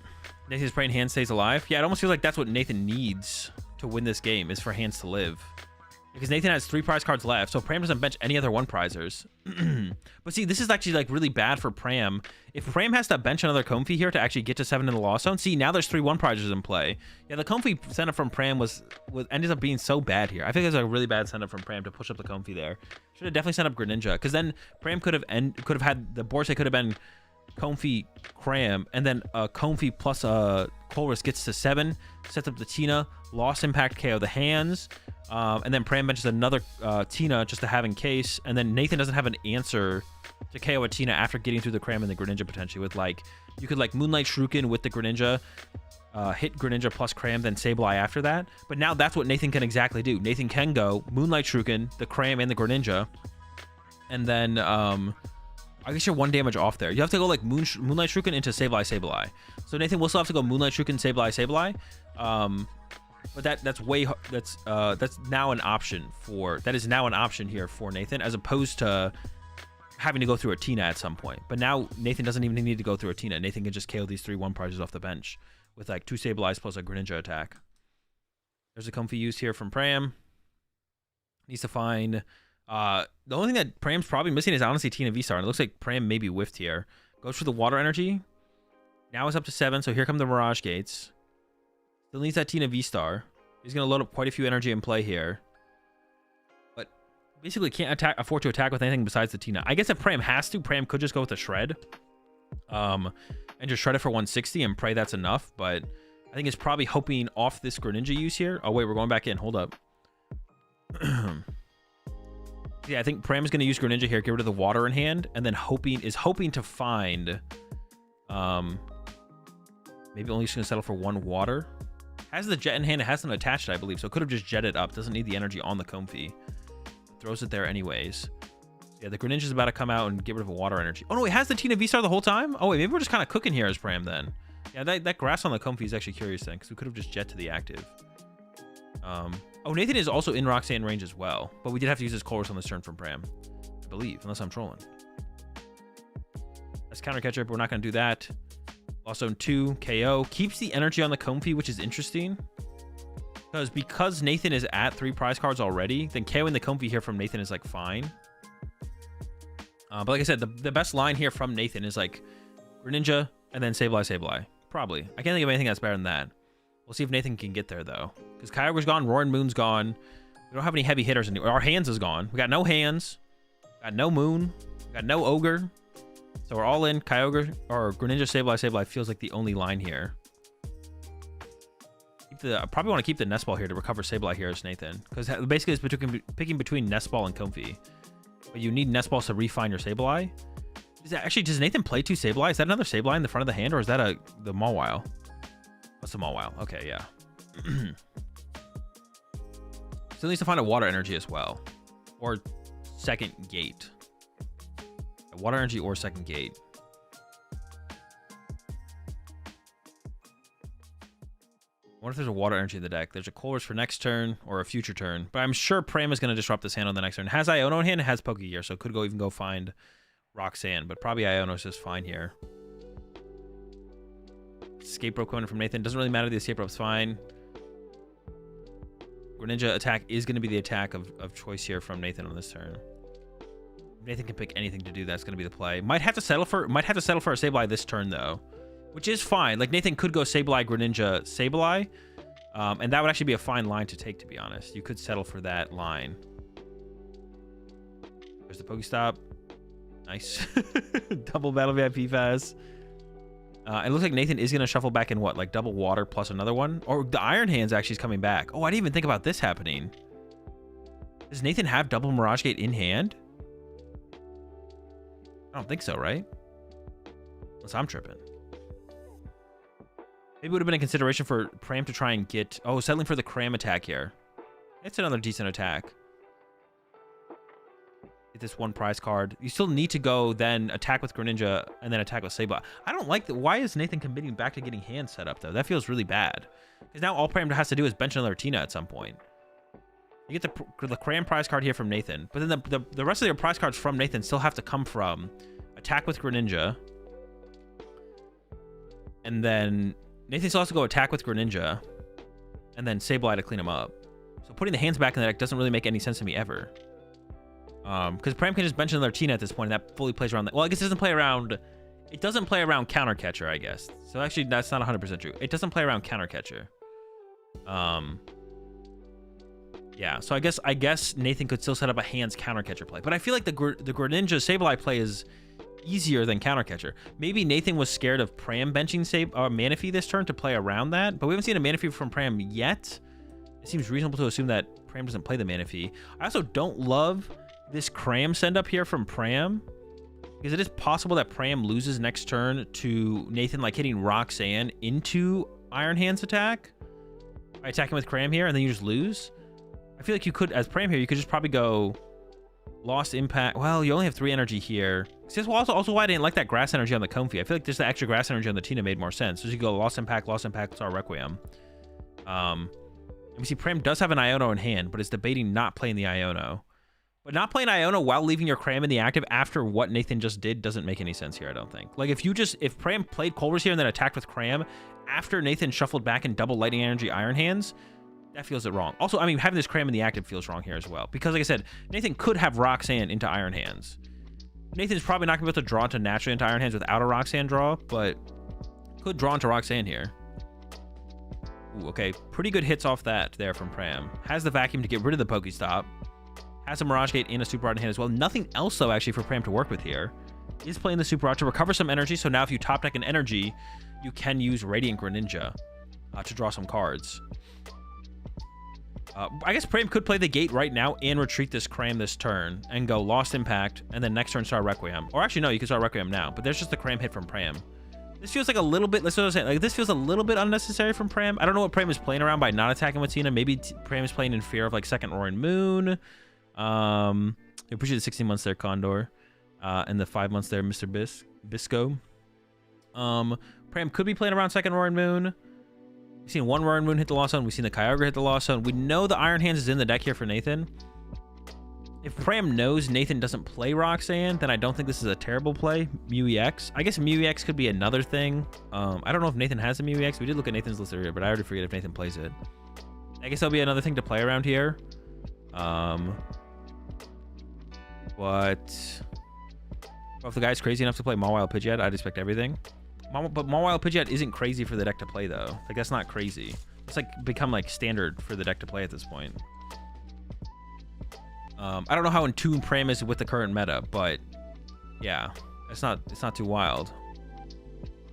Nathan's praying Hands stays alive. Yeah, it almost feels like that's what Nathan needs to win this game, is for Hands to live. Because Nathan has 3 prize cards left, so Pram doesn't bench any other 1 prizers. But see, this is actually like really bad for Pram. If Pram has to bench another Comfy here to actually get to 7 in the Lost Zone, see, now there's 3 1 prizers in play. Yeah, the Comfy setup from Pram ended up being so bad here. I think it's a really bad setup from Pram to push up the Comfy there. Should have definitely sent up Greninja, because then Pram could have had the Borsay could have been Comfy, Cram, and then Comfy plus Colress gets to 7, sets up the Tina, Lost Impact KO the Hands, and then Pram benches another Tina just to have in case, and then Nathan doesn't have an answer to KO a Tina after getting through the Cram and the Greninja potentially with like, you could like Moonlight Shuriken with the Greninja, hit Greninja plus Cram, then Sableye after that. But now that's what Nathan can exactly do. Nathan can go Moonlight Shuriken, the Cram, and the Greninja, and then I guess you're 1 damage off there. You have to go like Moonlight Shuriken into Sableye. So Nathan will still have to go Moonlight Shuriken, Sableye. But that's now an option here for Nathan, as opposed to having to go through a Tina at some point. But now Nathan doesn't even need to go through a Tina. Nathan can just KO these 3/1 prizes off the bench with like 2 Sableyes plus a Greninja attack. There's a Comfy used here from Pram. Needs to find... the only thing that Pram's probably missing is honestly Tina V-Star. And it looks like Pram maybe whiffed here. Goes for the Water Energy. Now it's up to 7, so here come the Mirage Gates. Still needs that Tina V-Star. He's going to load up quite a few energy in play here. But basically can't afford to attack with anything besides the Tina. I guess if Pram has to, Pram could just go with a Shred. And just Shred it for 160 and pray that's enough. But I think it's probably hoping off this Greninja use here. Oh, wait, we're going back in. Hold up. Yeah, I think Pram is going to use Greninja here, get rid of the water in hand, and then hoping to find... maybe only just going to settle for 1 water. Has the jet in hand. It hasn't attached, I believe, so it could have just jetted up. Doesn't need the energy on the Comfy. Throws it there anyways. Yeah, the Greninja's about to come out and get rid of a water energy. Oh, no, it has the Tina V-Star the whole time? Oh, wait, maybe we're just kind of cooking here as Pram then. Yeah, that grass on the Comfy is actually curious then, because we could have just jet to the active. Oh, Nathan is also in Roxanne range as well, but we did have to use his Colress on this turn from Pram, I believe, unless I'm trolling. That's counter catcher, but we're not going to do that. Lost Zone 2, KO. Keeps the energy on the Comfy, which is interesting. Because Nathan is at 3 prize cards already, then KOing the Comfy here from Nathan is like fine. But like I said, the best line here from Nathan is like Greninja and then Sableye. Probably. I can't think of anything that's better than that. We'll see if Nathan can get there, though. Because Kyogre's gone, Roaring Moon's gone. We don't have any heavy hitters anymore. Our hands is gone. We got no hands. Got no Moon. Got no Ogre. So we're all in. Kyogre or Greninja, Sableye feels like the only line here. I probably want to keep the Nest Ball here to recover Sableye here as Nathan. Because basically it's picking between Nest Ball and Comfy. But you need Nest Balls to refine your Sableye. Does Nathan play 2 Sableye? Is that another Sableye in the front of the hand, or is that the Mawile? That's the Mawile. Okay, yeah. Still needs to find a water energy as well. Or second gate. A water energy or second gate. I wonder if there's a water energy in the deck. There's a Colress for next turn or a future turn. But I'm sure Pram is going to disrupt this hand on the next turn. Has Iono in hand, it has Pokegear, so it could even go find Roxanne. But probably Iono's just fine here. Escape rope coming from Nathan. Doesn't really matter. The escape rope's fine. Greninja attack is going to be the attack of choice here from Nathan on this turn. Nathan can pick anything to do. That's going to be the play. Might have to settle for a Sableye this turn though, which is fine. Like Nathan could go Sableye, Greninja, Sableye, and that would actually be a fine line to take. To be honest, you could settle for that line. There's the Pokestop. Nice. Double Battle VIP Pass. It looks like Nathan is going to shuffle back in what? Like double water plus another one? Or the Iron Hands actually is coming back. Oh, I didn't even think about this happening. Does Nathan have double Mirage Gate in hand? I don't think so, right? Unless I'm tripping. Maybe it would have been a consideration for Pram to try and get... Oh, settling for the Cram attack here. It's another decent attack. Get this 1 prize card. You still need to go then attack with Greninja and then attack with Sableye. I don't like that. Why is Nathan committing back to getting hands set up though? That feels really bad. Because now all Pram has to do is bench another Tina at some point. You get the Cram prize card here from Nathan, but then the rest of your prize cards from Nathan still have to come from attack with Greninja, and then Nathan still has to go attack with Greninja, and then Sableye to clean him up. So putting the hands back in the deck doesn't really make any sense to me ever. Because Pram can just bench another Tina at this point, and that fully plays around that. Well, I guess it doesn't play around. It doesn't play around Counter Catcher, I guess. So actually, that's not 100% true. It doesn't play around Counter Catcher. Yeah. So I guess Nathan could still set up a hands Counter Catcher play, but I feel like the Greninja Sableye play is easier than Counter Catcher. Maybe Nathan was scared of Pram benching Manaphy this turn to play around that, but we haven't seen a Manaphy from Pram yet. It seems reasonable to assume that Pram doesn't play the Manaphy. I also don't love this Cram send up here from Pram, because it is possible that Pram loses next turn to Nathan like hitting Roxanne into Iron Hands attack by attacking with Cram here, and then you just lose. I feel like you could, as Pram here, you could just probably go Lost Impact. Well, you only have 3 energy here. See, that's also why I didn't like that Grass energy on the Comfy. I feel like just the extra Grass energy on the Tina made more sense. So you go Lost Impact, Star Requiem. And we see Pram does have an Iono in hand, but is debating not playing the Iono. But not playing Iona while leaving your Cram in the active after what Nathan just did doesn't make any sense here, I don't think. Like, if Pram played Colress here and then attacked with Cram after Nathan shuffled back and double Lightning Energy Iron Hands, that feels it wrong. Also, I mean, having this Cram in the active feels wrong here as well. Because, like I said, Nathan could have Roxanne into Iron Hands. Nathan's probably not going to be able to draw into naturally into Iron Hands without a Roxanne draw, but could draw into Roxanne here. Ooh, okay, pretty good hits off that there from Pram. Has the Vacuum to get rid of the Pokestop. Has a Mirage Gate and a Super Rod in hand as well. Nothing else, though, actually, for Pram to work with here. Is playing the Super Rod to recover some energy, so now if you top deck an energy, you can use Radiant Greninja to draw some cards. I guess Pram could play the Gate right now and retreat this Cram this turn and go Lost Impact, and then next turn start Requiem. Or actually, no, you can start Requiem now, but there's just the Cram hit from Pram. This feels like a little bit, let's what I was saying, like this feels a little bit unnecessary from Pram. I don't know what Pram is playing around by not attacking with Tina. Maybe Pram is playing in fear of like second Roaring Moon. I appreciate the 16 months there, Condor. And the 5 months there, Mr. Bisco. Pram could be playing around second Roaring Moon. We've seen one Roaring Moon hit the Lost Zone. We've seen the Kyogre hit the Lost Zone. We know the Iron Hands is in the deck here for Nathan. If Pram knows Nathan doesn't play Roxanne, then I don't think this is a terrible play. Mew EX. I guess Mew EX could be another thing. I don't know if Nathan has a Mew EX. We did look at Nathan's list earlier, but I already forget if Nathan plays it. I guess that'll be another thing to play around here. But if the guy's crazy enough to play Mawile Pidgeot, I'd expect everything. But Mawile Pidgeot isn't crazy for the deck to play, though. Like, that's not crazy. It's like become like standard for the deck to play at this point. I don't know how in tune Pram is with the current meta, but yeah, it's not too wild.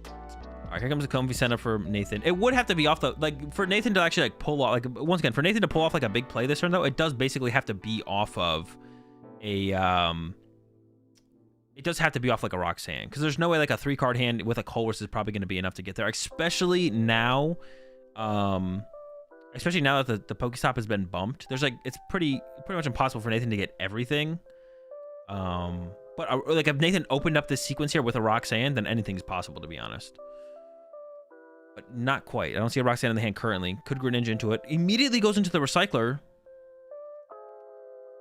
All right, here comes a comfy setup for Nathan. It would have to be off the, like, for Nathan to actually like pull off, like, once again, for Nathan to pull off like a big play this turn, though, it does basically have to be off of a it does have to be off like a Roxanne, because there's no way like a 3-card hand with a Colress is probably going to be enough to get there, especially now. Especially now that the Pokestop has been bumped, there's like, it's pretty much impossible for Nathan to get everything. But like if Nathan opened up this sequence here with a Roxanne, then anything's possible, to be honest. But not quite. I don't see a Roxanne in the hand currently. Could Greninja into it. Immediately goes into the Recycler.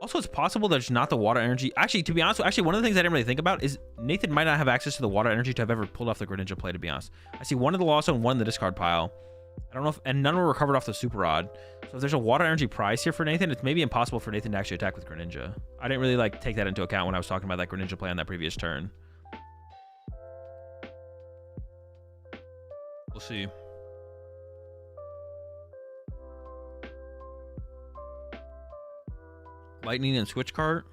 Also, it's possible there's not the Water Energy. Actually, to be honest, one of the things I didn't really think about is Nathan might not have access to the Water Energy to have ever pulled off the Greninja play, to be honest. I see one in the Lost Zone, one in the discard pile. I don't know if, and none were recovered off the Super Rod. So if there's a Water Energy prize here for Nathan, it's maybe impossible for Nathan to actually attack with Greninja. I didn't really like take that into account when I was talking about that Greninja play on that previous turn. We'll see. Lightning and Switch Cart.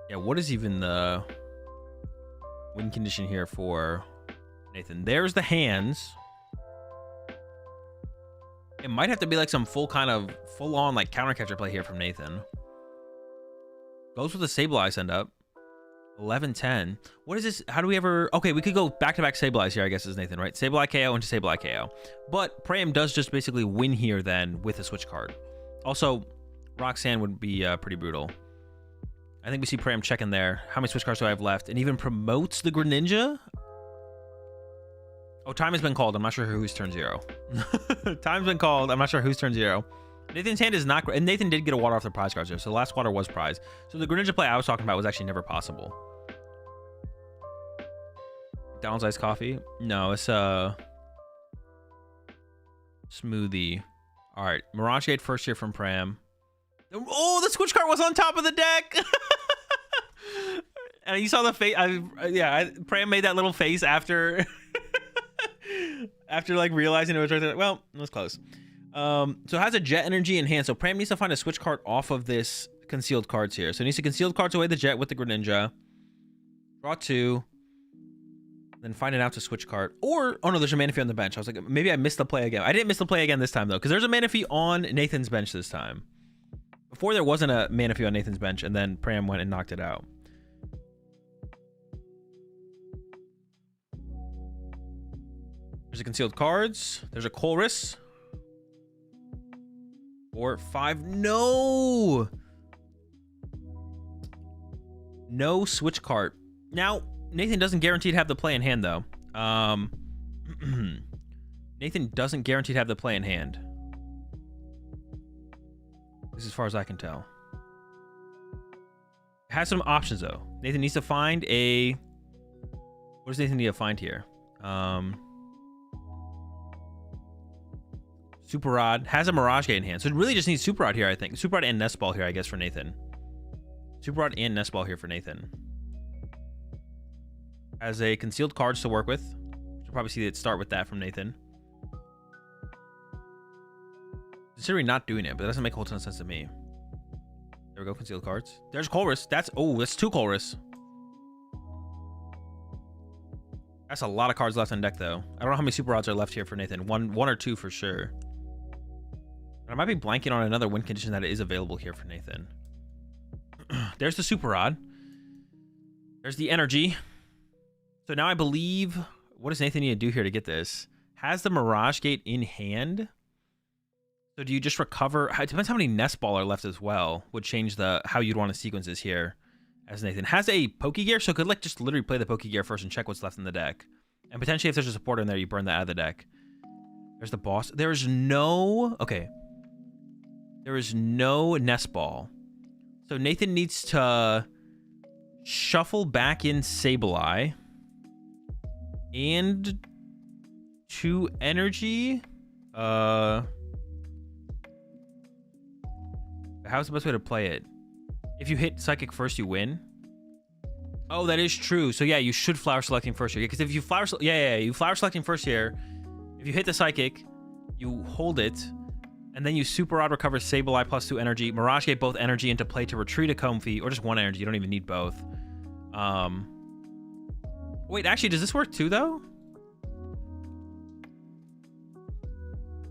Yeah, what is even the win condition here for Nathan? There's the hands. It might have to be like some full-on like counter catcher play here from Nathan. Goes with the Sableye send up. 11-10. What is this? How do we ever... Okay, we could go back-to-back Sableyes here, I guess, is Nathan, right? Sableye KO into Sableye KO. But Pram does just basically win here then with a switch card. Also, Roxanne would be pretty brutal. I think we see Pram checking there. How many switch cards do I have left? And even promotes the Greninja? Oh, time has been called. I'm not sure who's turn 0. Time's been called. I'm not sure who's turn 0. Nathan's hand is not great. And Nathan did get a water off the prize cards there. So the last water was prize. So the Greninja play I was talking about was actually never possible. McDonald's iced coffee? No, it's smoothie. All right. Mirage Gate first here from Pram. Oh, the switch card was on top of the deck. And you saw the face. Pram made that little face after after like realizing it was right there. Well, it was close. So it has a Jet Energy in hand. So Pram needs to find a switch card off of this concealed cards here. So he needs to concealed cards away the Jet with the Greninja. Draw 2. Then find it out to switch card. Or, oh no, there's a Manaphy on the bench. I was like, maybe I missed the play again. I didn't miss the play again this time though, because there's a Manaphy on Nathan's bench this time. Before there wasn't a Manaphy on Nathan's bench, and then Pram went and knocked it out. There's a concealed cards. There's a Colress. 4, 5. No! No switch card. Now, Nathan doesn't guarantee to have the play in hand, though. Nathan Nathan doesn't guarantee to have the play in hand. This is as far as I can tell. Has some options though. Nathan needs to find a... What does Nathan need to find here? Super Rod. Has a Mirage Gate in hand. So it really just needs Super Rod here, I think. Super Rod and Nest Ball here, I guess, for Nathan. Super Rod and Nest Ball here for Nathan. Has a concealed cards to work with. You'll probably see it start with that from Nathan. Considering not doing it, but that doesn't make a whole ton of sense to me. There we go, concealed cards. There's Colress. That's 2 Colress. That's a lot of cards left on deck, though. I don't know how many Super Rods are left here for Nathan. One or two for sure. And I might be blanking on another win condition that is available here for Nathan. There's the Super Rod. There's the energy. So now I believe... What does Nathan need to do here to get this? Has the Mirage Gate in hand. So do you just recover? It depends how many Nest Ball are left as well. Would change the how you'd want to sequence this here. As Nathan has a Pokegear, so could like just literally play the Pokegear first and check what's left in the deck. And potentially if there's a supporter in there, you burn that out of the deck. There's the boss. There's no... Okay. There is no Nest Ball. So Nathan needs to shuffle back in Sableye. And 2 energy. How's the best way to play it? If you hit Psychic first, you win. Oh, that is true. So yeah, you should Flower Selecting first here. Because if you you Flower Selecting first here. If you hit the Psychic, you hold it. And then you Super Rod recovers Sableye plus 2 energy. Mirage Gate both energy into play to retreat a Comfey. Or just 1 energy. You don't even need both. Wait, actually, does this work too, though?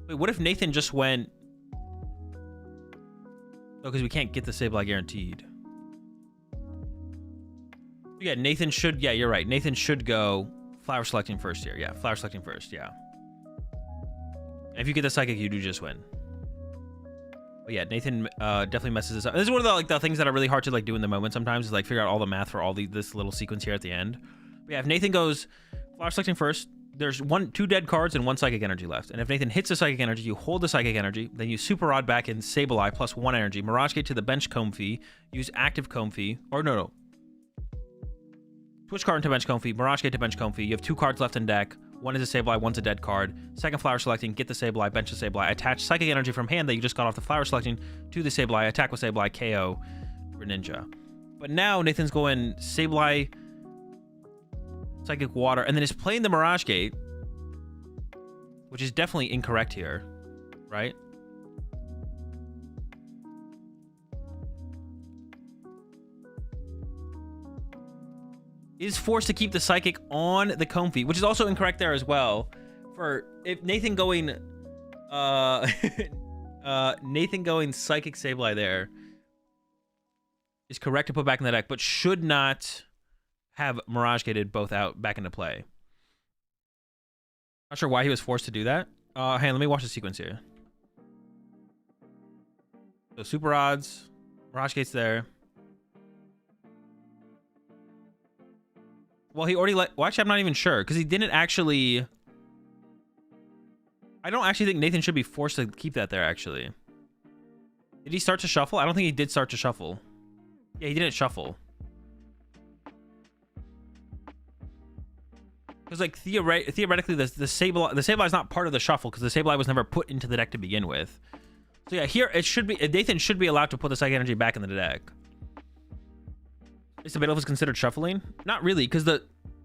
Wait, what if Nathan just went... Oh, because we can't get the Sableye guaranteed. Yeah, Nathan should... Yeah, you're right. Nathan should go Flower Selecting first here. Yeah, Flower Selecting first, yeah. And if you get the Psychic, you do just win. But yeah, Nathan definitely messes this up. This is one of the things that are really hard to do in the moment sometimes, is like figure out all the math for all this little sequence here at the end. But yeah, if Nathan goes Flower Selecting first, there's 2 dead cards and 1 Psychic energy left. And if Nathan hits the Psychic energy, you hold the Psychic energy, then you Super Rod back in Sableye plus 1 energy, Mirage Gate to the bench Comfey, use active Comfey, or no. Switch card into bench Comfey, Mirage Gate to bench Comfey. You have 2 cards left in deck. 1 is a Sableye, 1's a dead card. Second Flower Selecting, get the Sableye, bench the Sableye, attach Psychic energy from hand that you just got off the Flower Selecting to the Sableye, attack with Sableye, KO for Ninja. But now Nathan's going Sableye, Psychic Water, and then is playing the Mirage Gate, which is definitely incorrect here, right? Is forced to keep the Psychic on the Comfey, which is also incorrect there as well. For if Nathan going Nathan going Psychic Sableye there is correct to put back in the deck, but should not have Mirage Gated both out back into play. Not sure why he was forced to do that. Hey, let me watch the sequence here. So Super Rods, Mirage Gate's there. Well, he already well, actually, I'm not even sure, because he didn't actually... I don't actually think Nathan should be forced to keep that there, actually. Did he start to shuffle? I don't think he did start to shuffle. Yeah, he didn't shuffle. Because, theoretically, the Sableye is not part of the shuffle, because the Sableye was never put into the deck to begin with. So, yeah, here, it should be... Nathan should be allowed to put the Psychic Energy back into the deck. Is debatable if it's considered shuffling? Not really, because the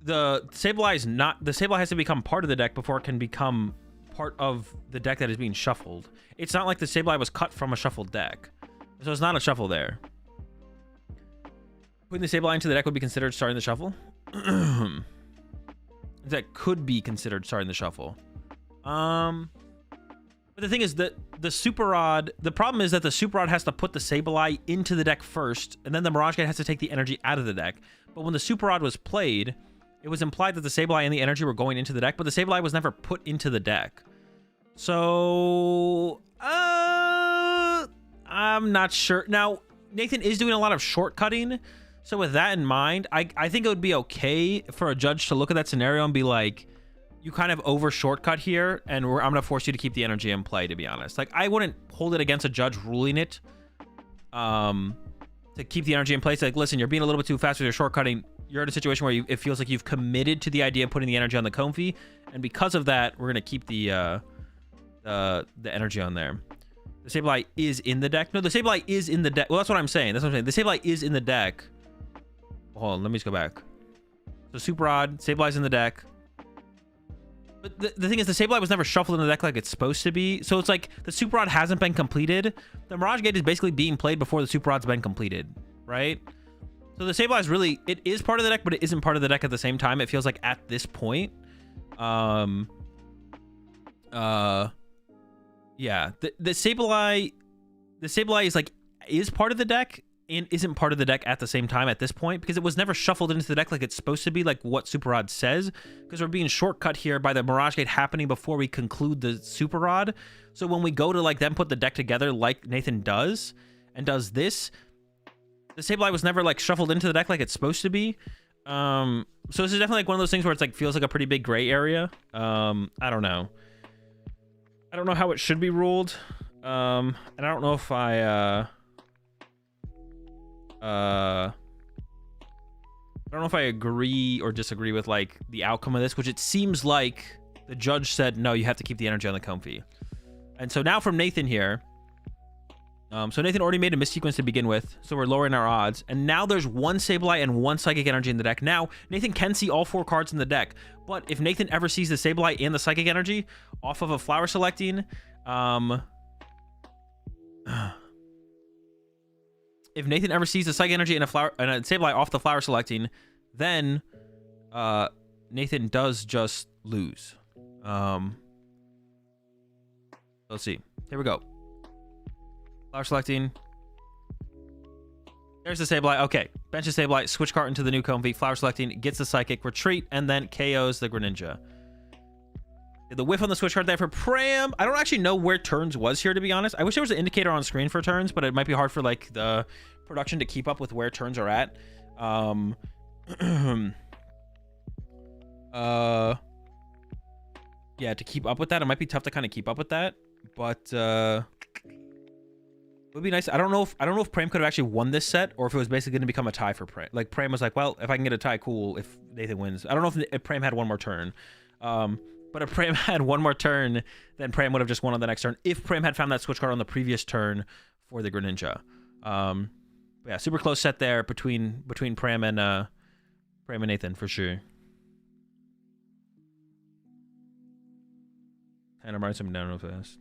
Sableye is not... The Sableye has to become part of the deck before it can become part of the deck that is being shuffled. It's not like the Sableye was cut from a shuffled deck. So it's not a shuffle there. Putting the Sableye into the deck would be considered starting the shuffle? That could be considered starting the shuffle. But the thing is that the Super Rod... The problem is that the Super Rod has to put the Sableye into the deck first, and then the Mirage Gate has to take the energy out of the deck. But when the Super Rod was played, it was implied that the Sableye and the energy were going into the deck, but the Sableye was never put into the deck. So... I'm not sure. Now, Nathan is doing a lot of shortcutting, so with that in mind, I think it would be okay for a judge to look at that scenario and be like, you kind of over shortcut here, and I'm gonna force you to keep the energy in play, to be honest. Like, I wouldn't hold it against a judge ruling it to keep the energy in place. Like, listen, you're being a little bit too fast with your shortcutting. You're in a situation where it feels like you've committed to the idea of putting the energy on the Comfy, and because of that, we're gonna keep the energy on there. The Sableye is in the deck. No, the Sableye is in the deck. Well, that's what I'm saying. That's what I'm saying. The Sableye is in the deck. Hold on, let me just go back. So Super Rod, Sableye's in the deck. But the thing is, the Sableye was never shuffled in the deck like it's supposed to be. So it's like the Super Rod hasn't been completed. The Mirage Gate is basically being played before the Super Rod's been completed, right? So the Sableye is really, it is part of the deck, but it isn't part of the deck at the same time. It feels like at this point. Yeah, the Sableye is like, is part of the deck and isn't part of the deck at the same time at this point, because it was never shuffled into the deck like it's supposed to be, like what Super Rod says, because we're being shortcut here by the Mirage Gate happening before we conclude the Super Rod. So when we go to like then put the deck together like Nathan does and does this, the Sableye was never like shuffled into the deck like it's supposed to be. So this is definitely like one of those things where it's like feels like a pretty big gray area. I don't know how it should be ruled. And I don't know if I don't know if I agree or disagree with like the outcome of this, which it seems like the judge said, no, you have to keep the energy on the Comfy. And so now from Nathan here, so Nathan already made a missequence to begin with, so we're lowering our odds. And now there's one Sableye and one Psychic Energy in the deck. Now, Nathan can see all 4 cards in the deck, but if Nathan ever sees the Sableye and the Psychic Energy off of a flower selecting, if Nathan ever sees the Psychic Energy and a Sableye off the flower selecting, then Nathan does just lose. Let's see. Here we go. Flower selecting. There's the Sableye. Okay. Bench the Sableye. Switch card into the new Comfy. Flower selecting. Gets the Psychic. Retreat. And then KOs the Greninja. The whiff on the switch card there for Pram. I don't actually know where turns was here, to be honest. I wish there was an indicator on screen for turns, but it might be hard for like the production to keep up with where turns are at. Yeah, to keep up with that, it might be tough to kind of keep up with that, but it would be nice. I don't know if Pram could have actually won this set, or if it was basically going to become a tie for Pram. Like Pram was like, well, if I can get a tie, cool. If Nathan wins, I don't know if Pram had one more turn. But if Pram had one more turn, then Pram would have just won on the next turn. If Pram had found that switch card on the previous turn for the Greninja. Yeah, super close set there between Pram and Nathan for sure. Kind of writes him down real fast.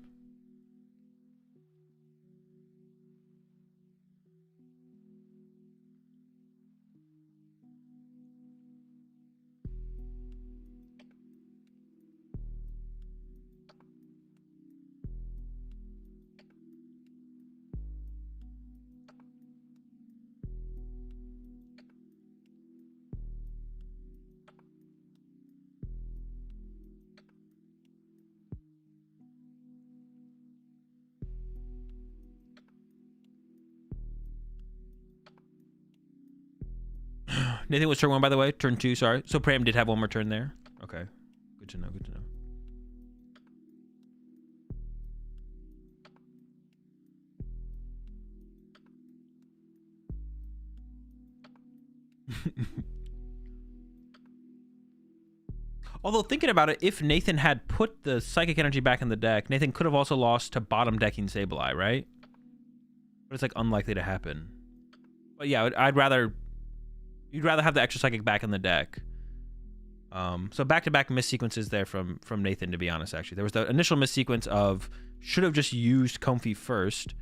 Nathan was turn 1, by the way. Turn 2, sorry. So Pram did have one more turn there. Okay. Good to know, good to know. Although, thinking about it, if Nathan had put the Psychic Energy back in the deck, Nathan could have also lost to bottom decking Sableye, right? But it's like unlikely to happen. But yeah, you'd rather have the extra Psychic back in the deck. So back-to-back miss sequences there from Nathan, to be honest, actually. There was the initial miss sequence of should have just used Comfy first,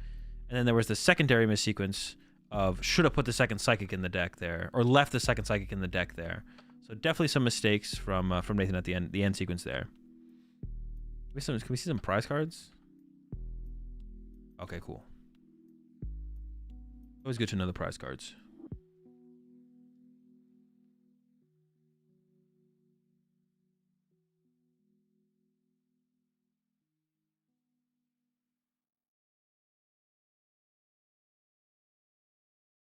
and then there was the secondary miss sequence of should have put the second Psychic in the deck there, or left the second Psychic in the deck there. So definitely some mistakes from Nathan at the end sequence there. Can we see some prize cards? Okay, cool. Always good to know the prize cards.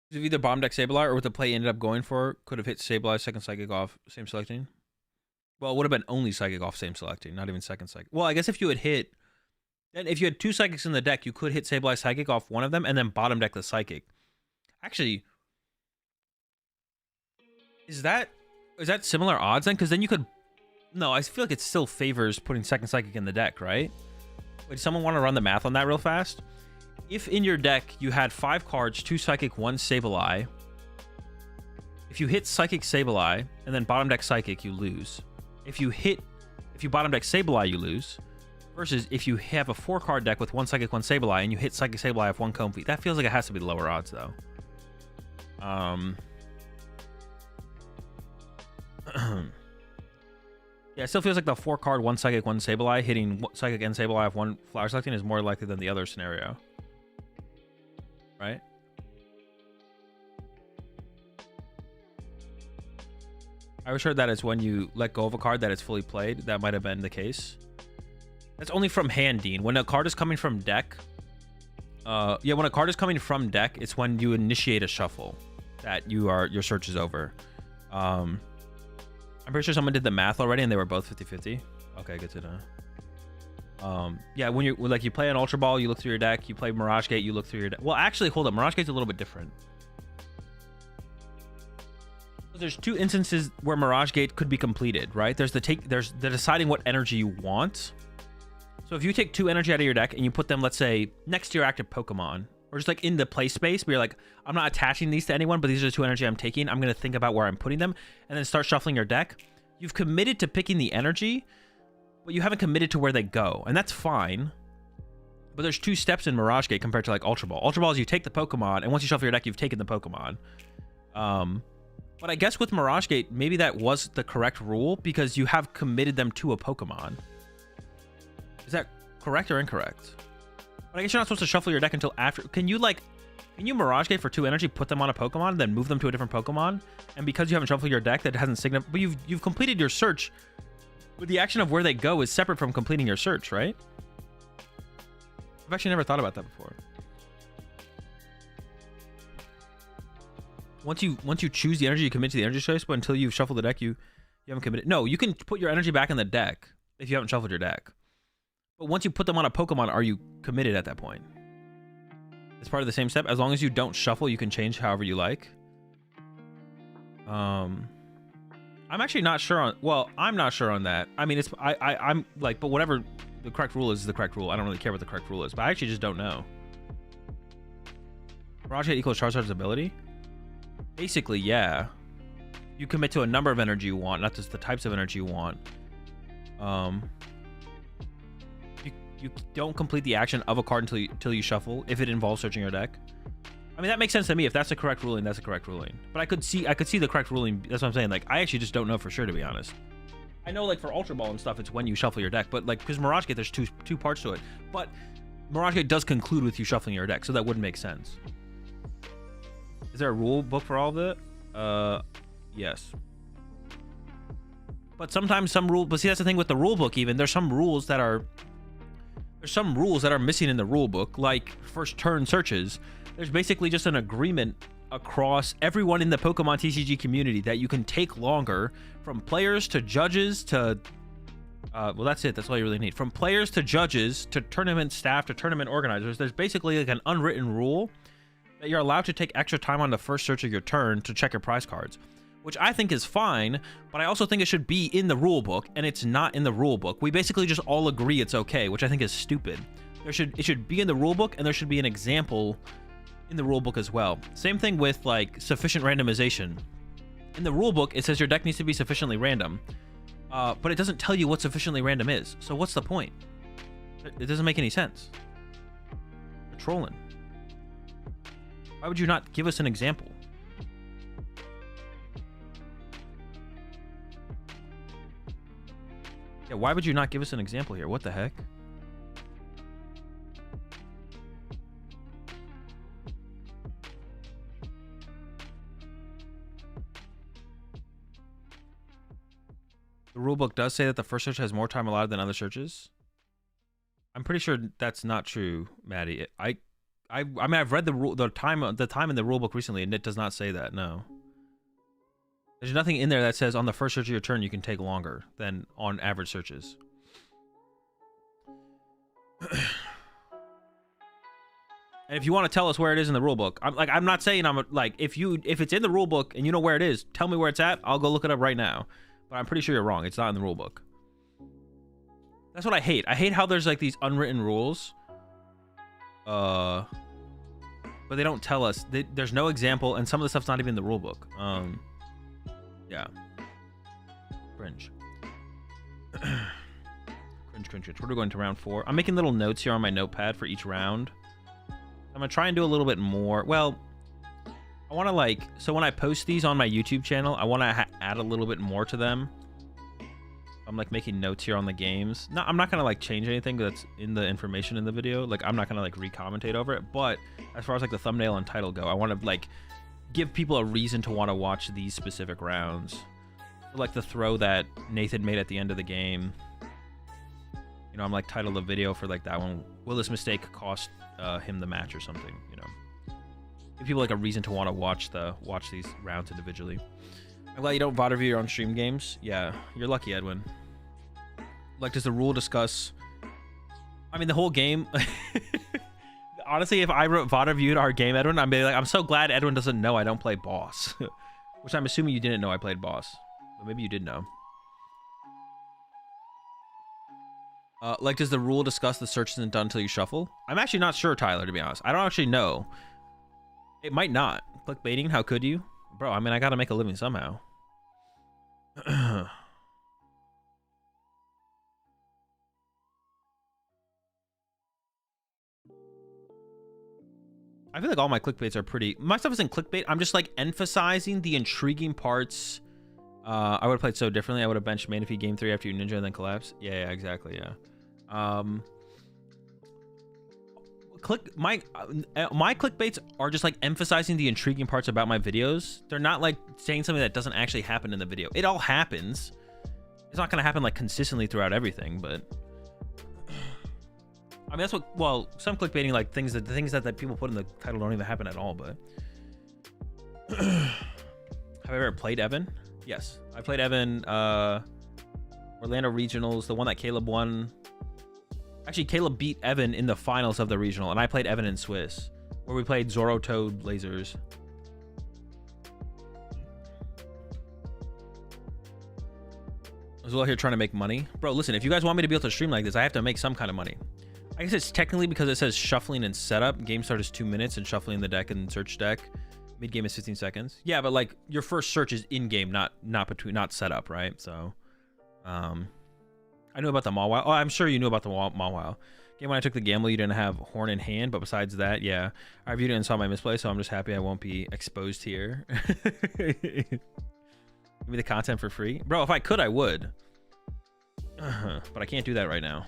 If either bomb deck Sableye or what the play ended up going for could have hit Sableye's second Psychic off, same selecting. Well, it would have been only Psychic off same selecting, not even second Psychic. Well, I guess if you had hit... Then if you had 2 Psychics in the deck, you could hit Sableye Psychic off one of them and then bottom deck the Psychic. Actually, is that similar odds then? Because then you could... No, I feel like it still favors putting second Psychic in the deck, right? Wait, does someone want to run the math on that real fast? If in your deck you had 5 cards, 2 Psychic, 1 Sableye, if you hit Psychic Sableye and then bottom deck Psychic, you lose. If you bottom deck Sableye, you lose. Versus if you have a 4-card deck with 1 Psychic, 1 Sableye, and you hit Psychic Sableye off 1 Comfy. That feels like it has to be the lower odds, though. Yeah, it still feels like the 4-card, 1 Psychic, 1 Sableye hitting Psychic and Sableye off 1 Flower Selecting is more likely than the other scenario. Right? I was sure that it's when you let go of a card that it's fully played. That might have been the case. That's only from hand, Dean. When a card is coming from deck, yeah, when a card is coming from deck, it's when you initiate a shuffle that your search is over. I'm pretty sure someone did the math already and they were both 50-50. Okay, good to know. Yeah, when you play an Ultra Ball, you look through your deck. You play Mirage Gate, you look through your deck. Well, actually, hold up. Mirage Gate's a little bit different. There's 2 instances where Mirage Gate could be completed, right? There's the deciding what energy you want. So if you take 2 energy out of your deck and you put them, let's say, next to your active Pokemon, or just like in the play space where you're like, I'm not attaching these to anyone, but these are the 2 energy I'm taking. I'm going to think about where I'm putting them and then start shuffling your deck. You've committed to picking the energy, but you haven't committed to where they go. And that's fine. But there's 2 steps in Mirage Gate compared to like Ultra Ball. Ultra Ball is you take the Pokemon, and once you shuffle your deck, you've taken the Pokemon. But I guess with Mirage Gate, maybe that was the correct rule because you have committed them to a Pokemon. Is that correct or incorrect? But I guess you're not supposed to shuffle your deck until after. Can you Mirage Gate for 2 energy, put them on a Pokemon, then move them to a different Pokemon? And because you haven't shuffled your deck, that hasn't signified. But you've completed your search. But the action of where they go is separate from completing your search, right? I've actually never thought about that before. Once you choose the energy, you commit to the energy choice, but until you've shuffled the deck, you haven't committed. No, you can put your energy back in the deck if you haven't shuffled your deck. But once you put them on a Pokemon, are you committed at that point? It's part of the same step. As long as you don't shuffle, you can change however you like. I'm actually not sure on... Well, I'm not sure on that. I mean, I'm like... But whatever the correct rule is the correct rule. I don't really care what the correct rule is. But I actually just don't know. Mirage Gate equals Charizard's ability? Basically, yeah. You commit to a number of energy you want, not just the types of energy you want. You don't complete the action of a card until you shuffle if it involves searching your deck. I mean, that makes sense to me. If that's the correct ruling, that's the correct ruling. But I could see the correct ruling. That's what I'm saying. Like, I actually just don't know for sure, to be honest. I know, like, for Ultra Ball and stuff, it's when you shuffle your deck. But, like, because Mirage Gate, there's two parts to it. But Mirage Gate does conclude with you shuffling your deck, so that wouldn't make sense. Is there a rule book for all of it? Yes. But sometimes some rule... But see, that's the thing with the rule book, even. There's some rules that are... There's some rules that are missing in the rule book, like first turn searches. There's basically just an agreement across everyone in the Pokemon TCG community that you can take longer, from players to judges to... well, that's it. That's all you really need. From players to judges to tournament staff to tournament organizers, there's basically like an unwritten rule that you're allowed to take extra time on the first search of your turn to check your prize cards, which I think is fine, but I also think it should be in the rule book, and it's not in the rule book. We basically just all agree it's okay, which I think is stupid. It should be in the rule book, and there should be an example in the rule book as well. Same thing with like sufficient randomization. In the rule book, it says your deck needs to be sufficiently random, but it doesn't tell you what sufficiently random is. So what's the point? It doesn't make any sense. You're trolling. Why would you not give us an example? Yeah, why would you not give us an example here? What the heck? The rulebook does say that the first search has more time allotted than other searches. I'm pretty sure that's not true, Maddie. I mean, I've read the time in the rulebook recently, and it does not say that. No. There's nothing in there that says on the first search of your turn you can take longer than on average searches. And if you want to tell us where it is in the rulebook, I'm not saying if it's in the rulebook and you know where it is, tell me where it's at. I'll go look it up right now. But I'm pretty sure you're wrong. It's not in the rulebook. That's what I hate. I hate how there's like these unwritten rules. But they don't tell us. There's no example, and some of the stuff's not even in the rulebook. Yeah. Cringe. Cringe. We're going to round 4. I'm making little notes here on my notepad for each round. I'm gonna try and do a little bit more. Well, I want to so when I post these on my YouTube channel, I want to add a little bit more to them. I'm like making notes here on the games. No, I'm not gonna change anything that's in the information in the video. I'm not gonna re-commentate over it. But as far as the thumbnail and title go, I want to give people a reason to want to watch these specific rounds. Like the throw that Nathan made at the end of the game. You know, I'm titled the video for that one. Will this mistake cost him the match or something? You know, give people a reason to want to watch these rounds individually. I'm glad you don't VOD review your own stream games. Yeah, you're lucky, Edwin. Does the rule discuss? I mean, the whole game. Honestly, if I VOD reviewed our game, Edwin, I'd be I'm so glad Edwin doesn't know I don't play boss. Which I'm assuming you didn't know I played boss, but maybe you did know. Does the rule discuss the search isn't done until you shuffle? I'm actually not sure, Tyler, to be honest. I don't actually know. It might not. Clickbaiting, how could you? Bro, I mean, I gotta make a living somehow. I feel like all my clickbaits are pretty... My stuff isn't clickbait. I'm just emphasizing the intriguing parts. I would have played so differently. I would have benched Manaphy game 3 after you ninja and then collapse. Yeah, exactly. Yeah. My clickbaits are just emphasizing the intriguing parts about my videos. They're not saying something that doesn't actually happen in the video. It all happens. It's not gonna happen consistently throughout everything, but I mean that's what. Well, some clickbaiting the things that people put in the title don't even happen at all. But have I ever played Evan? Yes, I played Evan, Orlando Regionals, the one that Caleb won. Actually, Caleb beat Evan in the finals of the regional, and I played Evan in Swiss, where we played Zoro Toad Lasers. Azul here trying to make money. Bro, listen, if you guys want me to be able to stream like this, I have to make some kind of money. I guess it's technically because it says shuffling and setup. Game start is 2 minutes, and shuffling the deck and search deck. Mid game is 15 seconds. Yeah, but your first search is in game, not setup, right? So, I knew about the Mawile. Oh, I'm sure you knew about the Mawile. Game when I took the gamble, you didn't have horn in hand, but besides that, yeah, I reviewed it and saw my misplay, so I'm just happy I won't be exposed here. Give me the content for free, bro. If I could, I would, but I can't do that right now.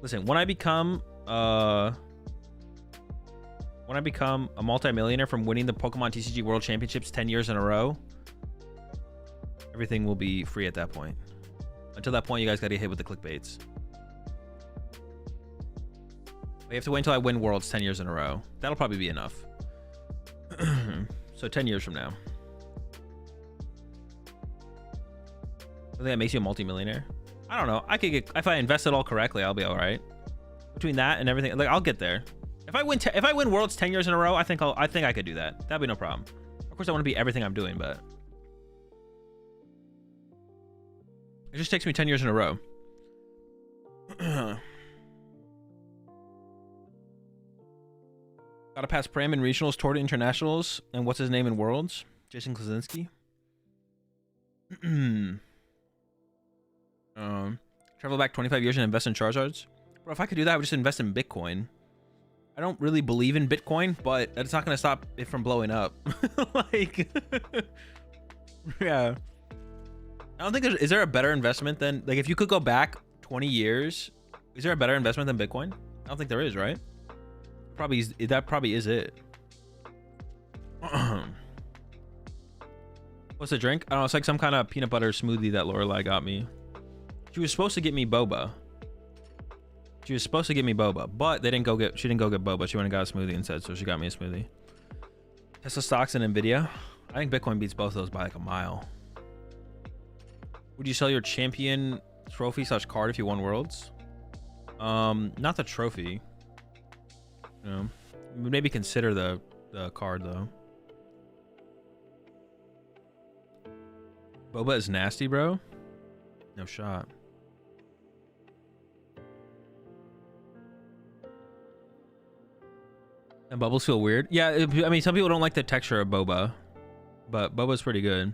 Listen, when I become a multi-millionaire from winning the Pokemon TCG World Championships 10 years in a row, everything will be free at that point. Until that point, you guys gotta get hit with the clickbaits. You have to wait until I win Worlds 10 years in a row. That'll probably be enough. So 10 years from now. I think that makes you a multi-millionaire. I don't know. I could get, if I invest it all correctly, I'll be all right. Between that and everything, I'll get there. If I win Worlds 10 years in a row, I think I could do that. That'd be no problem. Of course, I want to be everything I'm doing, but it just takes me 10 years in a row. Gotta pass Pram in regionals, Tour to internationals, and what's his name in Worlds? Jason Klasinski. Travel back 25 years and invest in Charizards. Bro, if I could do that, I would just invest in Bitcoin. I don't really believe in Bitcoin, but it's not gonna stop it from blowing up. Yeah. I don't think is there a better investment than, if you could go back 20 years, is there a better investment than Bitcoin? I don't think there is, right? That probably is it. What's the drink? I don't know, it's like some kind of peanut butter smoothie that Lorelai got me. She was supposed to get me boba. She but she didn't go get boba. She went and got a smoothie instead, so she got me a smoothie. Tesla stocks and Nvidia. I think Bitcoin beats both of those by like a mile. Would you sell your champion trophy / card if you won Worlds? Not the trophy. You know, maybe consider the card though. Boba is nasty, bro. No shot. And bubbles feel weird. Yeah, I mean, some people don't like the texture of boba, but boba's pretty good.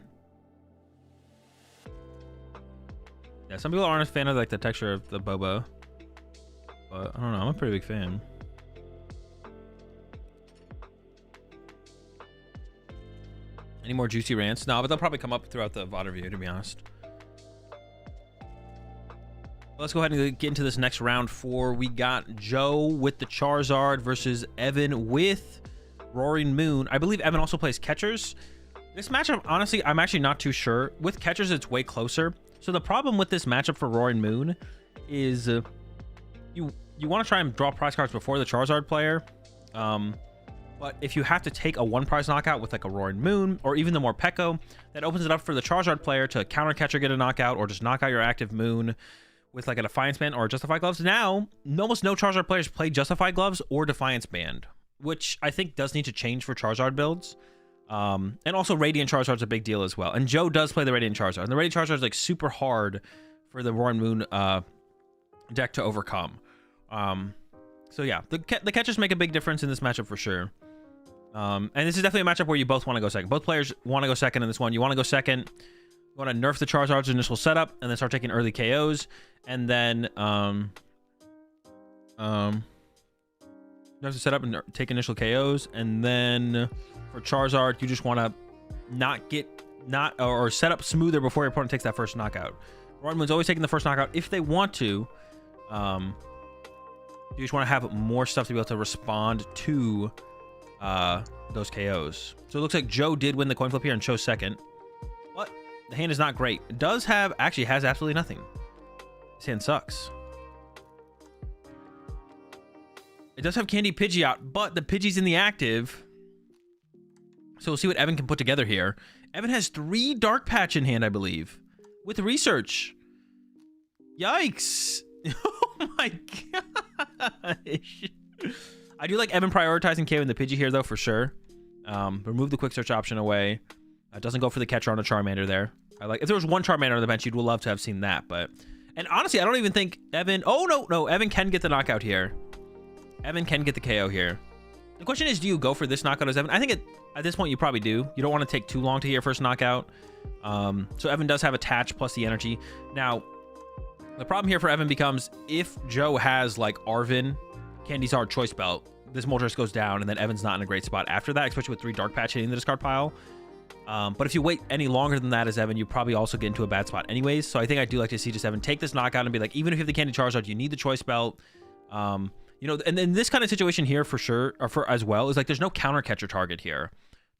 Yeah, some people aren't a fan of like the texture of the boba, but I don't know. I'm a pretty big fan. Any more juicy rants? No, but they'll probably come up throughout the VOD review, to be honest. Let's go ahead and get into this next round 4. We got Joe with the Charizard versus Evan with Roaring Moon. I believe Evan also plays catchers. This matchup, honestly, I'm actually not too sure. With catchers, it's way closer. So the problem with this matchup for Roaring Moon is you want to try and draw prize cards before the Charizard player. But if you have to take a 1-prize knockout with like a Roaring Moon or even the more Pekko, that opens it up for the Charizard player to counter catcher, get a knockout, or just knock out your active Moon with like a Defiance Band or Justify Gloves. Now, almost no Charizard players play Justify Gloves or Defiance Band, which I think does need to change for Charizard builds. And also Radiant Charizard's a big deal as well. And Joe does play the Radiant Charizard. And the Radiant Charizard is like super hard for the Roaring Moon deck to overcome. So yeah, the catchers make a big difference in this matchup for sure. And this is definitely a matchup where you both want to go second. Both players want to go second in this one. You want to go second. You want to nerf the Charizard's initial setup and then start taking early KOs. And then nerf the setup and take initial KOs. And then for Charizard, you just want to or set up smoother before your opponent takes that first knockout. Roaring Moon's always taking the first knockout if they want to. You just want to have more stuff to be able to respond to those KOs. So it looks like Joe did win the coin flip here and chose second. But the hand is not great. It does have, actually has absolutely nothing. This hand sucks. It does have Candy Pidgeot, but the Pidgey's in the active. So we'll see what Evan can put together here. Evan has 3 Dark Patch in hand, I believe, with research. Yikes. Oh my gosh. I do like Evan prioritizing KO in the Pidgey here, though, for sure. Remove the quick search option away. Doesn't go for the catcher on a Charmander there. I like if there was one Charmander on the bench, you'd love to have seen that. But and honestly, I don't even think Evan. Oh no, Evan can get the knockout here. Evan can get the KO here. The question is, do you go for this knockout as Evan? I think at this point you probably do. You don't want to take too long to get your first knockout. So Evan does have attach plus the energy. Now, the problem here for Evan becomes if Joe has like Arvin, Candy Zard, Choice Belt, this Moltres goes down, and then Evan's not in a great spot after that, especially with 3 Dark Patch hitting the discard pile. But if you wait any longer than that as Evan, you probably also get into a bad spot anyways. So I think I do like to see just Evan take this knockout and be like, even if you have the Candy Charizard, you need the Choice Belt. You know, and then this kind of situation here for sure, or for as well, is like there's no counter catcher target here.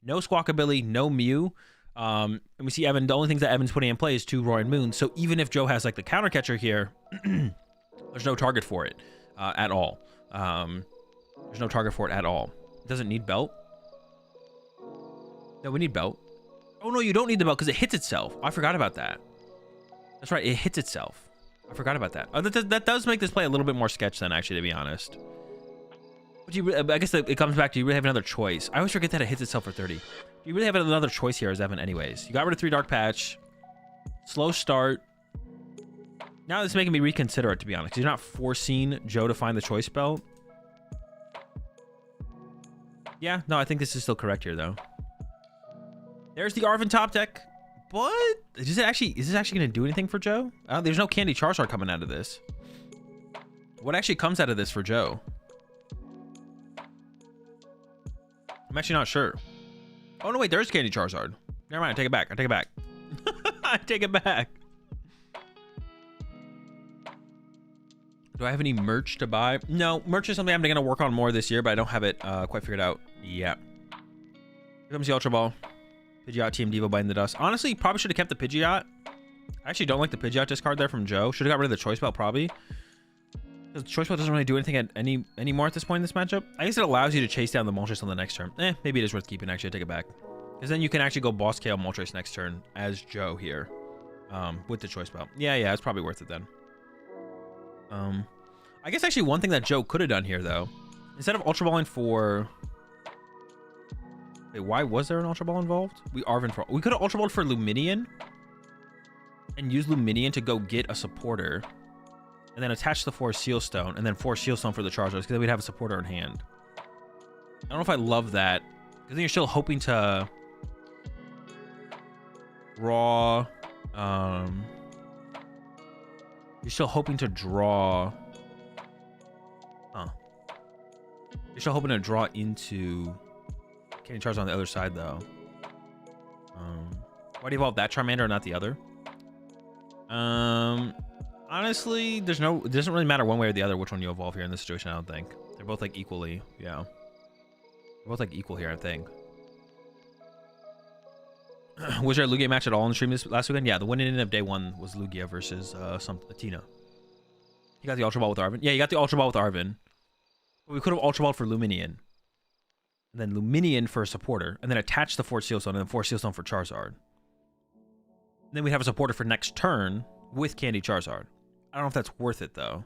No Squawkabilly, no Mew. And we see Evan, the only things that Evan's putting in play is 2 Roaring Moon. So even if Joe has like the counter catcher here, there's no target for it at all. There's no target for it at all. It doesn't need belt. No, we need belt. Oh no, you don't need the belt because it hits itself. I forgot about that. That's right, it hits itself. I forgot about that. Oh, that does make this play a little bit more sketch then, actually, to be honest. But I guess it comes back to you really have another choice. I always forget that it hits itself for 30. You really have another choice here as Evan anyways. You got rid of 3 Dark Patch. Slow start. Now it's making me reconsider it, to be honest, because you're not forcing Joe to find the Choice Belt. Yeah, no, I think this is still correct here, though. There's the Arvin top deck. But is this actually going to do anything for Joe? There's no Candy Charizard coming out of this. What actually comes out of this for Joe? I'm actually not sure. Oh, no, wait, there's Candy Charizard. Never mind, I take it back. I take it back. I take it back. Do I have any merch to buy? No, merch is something I'm going to work on more this year, but I don't have it quite figured out yet. Here comes the Ultra Ball. Pidgeot, Team Devo biting the dust. Honestly, probably should have kept the Pidgeot. I actually don't like the Pidgeot discard there from Joe. Should have got rid of the Choice Belt, probably. Because the Choice Belt doesn't really do anything anymore at this point in this matchup. I guess it allows you to chase down the Moltres on the next turn. Maybe it is worth keeping, actually. I take it back. Because then you can actually go boss KO Moltres next turn as Joe here. With the choice belt. Yeah, it's probably worth it then. I guess actually one thing that Joe could have done here though, instead of Ultra Balling for... Wait, why was there an Ultra Ball involved? We could have Ultra Balled for Luminion and use Luminion to go get a supporter and then attach the 4 Seal Stone and then 4 Seal Stone for the Charizards because then we'd have a supporter in hand. I don't know if I love that because then you're still hoping to draw. You're still hoping to draw. You're still hoping to draw into Candy Charizard on the other side though. Why do you evolve that Charmander and not the other? Honestly, it doesn't really matter one way or the other which one you evolve here in this situation. I don't think they're both like equally. Yeah, they're both like equal here. I think. Was there a Lugia match at all on the stream this last weekend? Yeah, the winning of day 1 was Lugia versus Tina. You got the Ultra Ball with Arven. Yeah, you got the Ultra Ball with Arven. We could have Ultra Balled for Luminion. And then Luminion for a supporter. And then attach the 4 Seal Stone and then 4 Seal Stone for Charizard. And then we'd have a supporter for next turn with Candy Charizard. I don't know if that's worth it though.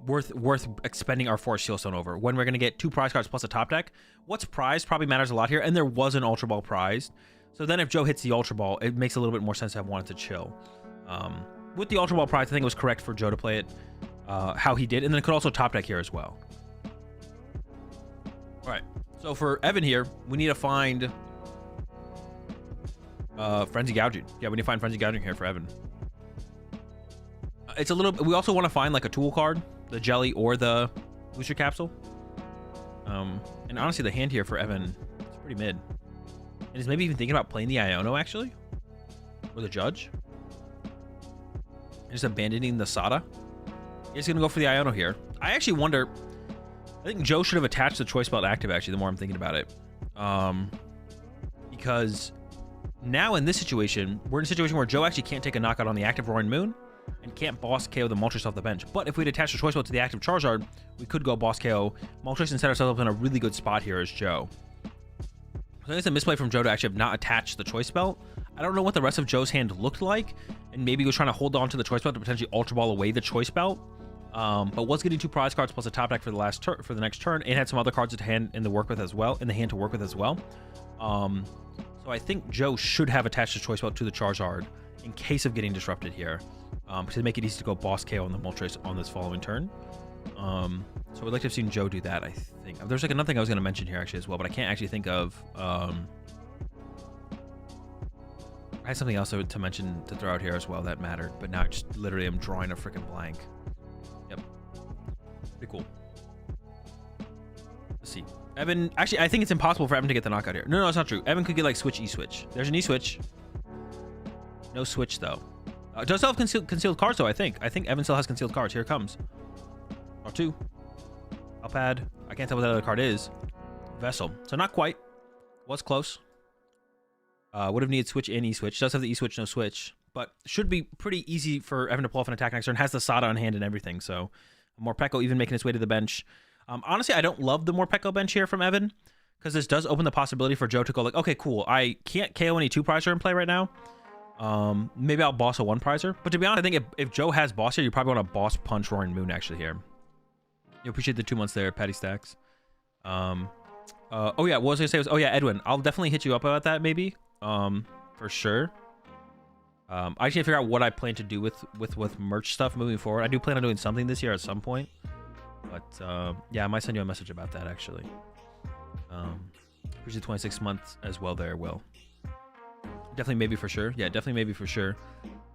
Worth expending our 4 Seal Stone over when we're gonna get 2 prize cards plus a top deck. What's prized probably matters a lot here, and there was an Ultra Ball prized. So then if Joe hits the Ultra Ball, it makes a little bit more sense to have wanted to chill. With the Ultra Ball prize, I think it was correct for Joe to play it how he did, and then it could also top deck here as well. All right, so for Evan here, we need to find Frenzy Gouging. Yeah, we need to find Frenzy Gouging here for Evan. It's a little. We also want to find like a tool card, the jelly or the booster capsule. And honestly, the hand here for Evan is pretty mid. And he's maybe even thinking about playing the Iono actually, or the Judge. And just abandoning the Sada. He's gonna go for the Iono here. I actually wonder. I think Joe should have attached the Choice Belt active actually. The more I'm thinking about it, because now in this situation, we're in a situation where Joe actually can't take a knockout on the active Roaring Moon. And can't boss KO the Moltres off the bench. But if we'd attach the Choice Belt to the active Charizard, we could go boss KO Moltres and set ourselves up in a really good spot here as Joe. So I think it's a misplay from Joe to actually have not attached the Choice Belt. I don't know what the rest of Joe's hand looked like, and maybe he was trying to hold on to the Choice Belt to potentially Ultra Ball away the Choice Belt. But was getting 2 prize cards plus a top deck for the next turn, and had some other cards at hand in the hand to work with as well. So I think Joe should have attached the Choice Belt to the Charizard in case of getting disrupted here. To make it easy to go boss KO on the Moltres on this following turn. So I'd like to have seen Joe do that, I think. There's like another thing I was going to mention here actually as well, but I can't actually think of... I had something else to mention to throw out here as well that mattered, but now I just literally am drawing a freaking blank. Yep. Pretty cool. Let's see. Evan... Actually, I think it's impossible for Evan to get the knockout here. No, it's not true. Evan could get like Switch, E-Switch. There's an E-Switch. No Switch, though. It does still have concealed cards, though, I think. I think Evan still has concealed cards. Here it comes. Draw 2. Upad. I can't tell what that other card is. Vessel. So not quite. Was close. Would have needed Switch and E-Switch. Does have the E-Switch, no Switch. But should be pretty easy for Evan to pull off an attack next turn. Has the Sada on hand and everything. So Morpeko even making its way to the bench. Honestly, I don't love the Morpeko bench here from Evan. Because this does open the possibility for Joe to go like, okay, cool. I can't KO any 2-prizer in play right now. Maybe I'll boss a 1-prizer, but to be honest, I think if Joe has boss here, you probably want to boss punch Roaring Moon actually here. You appreciate the 2 months there, Patty Stacks. Oh yeah, what was I gonna say was, oh yeah, Edwin, I'll definitely hit you up about that maybe, for sure. I just need to figure out what I plan to do with merch stuff moving forward. I do plan on doing something this year at some point, but yeah, I might send you a message about that actually. Appreciate the 26 months as well there, Will. Definitely maybe for sure. Yeah, definitely maybe for sure.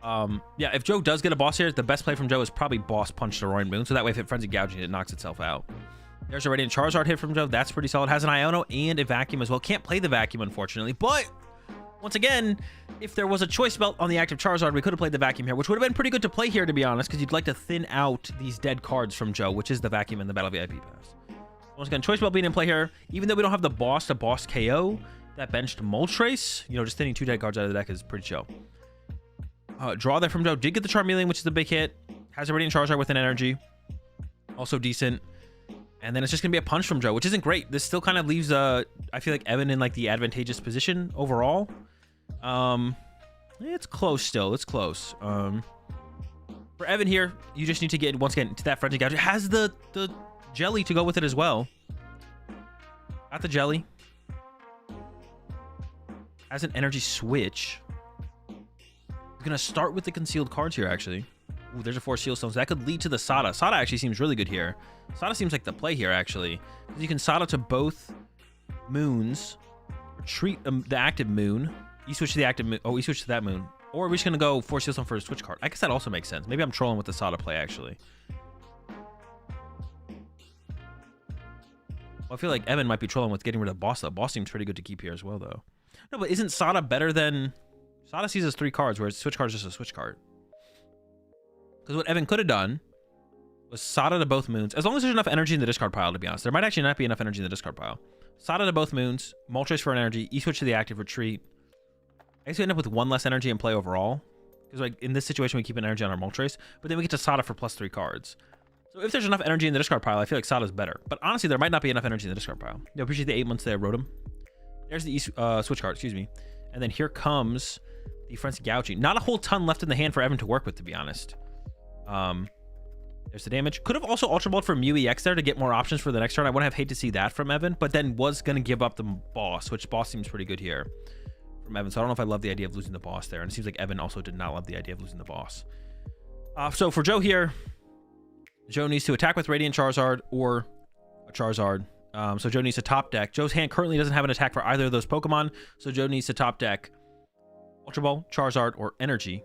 Yeah, if Joe does get a boss here, the best play from Joe is probably boss punch the Roaring Moon. So that way if it Frenzy Gouging, it knocks itself out. There's already a Charizard hit from Joe. That's pretty solid. Has an Iono and a Vacuum as well. Can't play the Vacuum, unfortunately. But once again, if there was a Choice Belt on the active Charizard, we could have played the Vacuum here, which would have been pretty good to play here, to be honest, because you'd like to thin out these dead cards from Joe, which is the Vacuum and the Battle VIP Pass. Once again, Choice Belt being in play here. Even though we don't have the boss to boss KO, that benched Moltres, you know, just thinning 2 dead cards out of the deck is pretty chill. Draw there from Joe. Did get the Charmeleon, which is a big hit. Has a Radiant Charizard with an energy. Also decent. And then it's just gonna be a punch from Joe, which isn't great. This still kind of leaves I feel like Evan in like the advantageous position overall. It's close still. It's close. For Evan here, you just need to get once again into that frenzy gouge. It has the jelly to go with it as well. Got the jelly. Has an energy switch. We're gonna start with the concealed cards here actually. Ooh, there's a 4 seal stones. That could lead to the Sada. Sada actually seems really good here. Sada seems like the play here, actually. You can Sada to both moons. Retreat the active moon. You switch to the active moon. Oh, you switch to that moon. Or we're just going to go 4 seal stone for a switch card. I guess that also makes sense. Maybe I'm trolling with the Sada play, actually. Well, I feel like Evan might be trolling with getting rid of boss, though. Boss seems pretty good to keep here as well, though. No, but isn't Sada better than... Sada sees as 3 cards, whereas switch card is just a switch card. Because what Evan could have done was Sada to both moons. As long as there's enough energy in the discard pile, to be honest. There might actually not be enough energy in the discard pile. Sada to both moons. Moltres for an energy. E-switch to the active retreat. I guess we end up with 1 less energy in play overall. Because like in this situation, we keep an energy on our Moltres. But then we get to Sada for +3 cards. So if there's enough energy in the discard pile, I feel like Sada's better. But honestly, there might not be enough energy in the discard pile. I appreciate the 8 months there, Rotom. There's the switch card, excuse me. And then here comes the Frenzy Gouging. Not a whole ton left in the hand for Evan to work with, to be honest. There's the damage. Could have also Ultra Balled for Mew EX there to get more options for the next turn. I wouldn't have hate to see that from Evan, but then was going to give up the boss, which boss seems pretty good here from Evan. So I don't know if I love the idea of losing the boss there. And it seems like Evan also did not love the idea of losing the boss. So for Joe here, Joe needs to attack with Radiant Charizard or a Charizard. So Joe needs to top deck. Joe's hand currently doesn't have an attack for either of those Pokemon. So Joe needs to top deck Ultra Ball, Charizard, or Energy.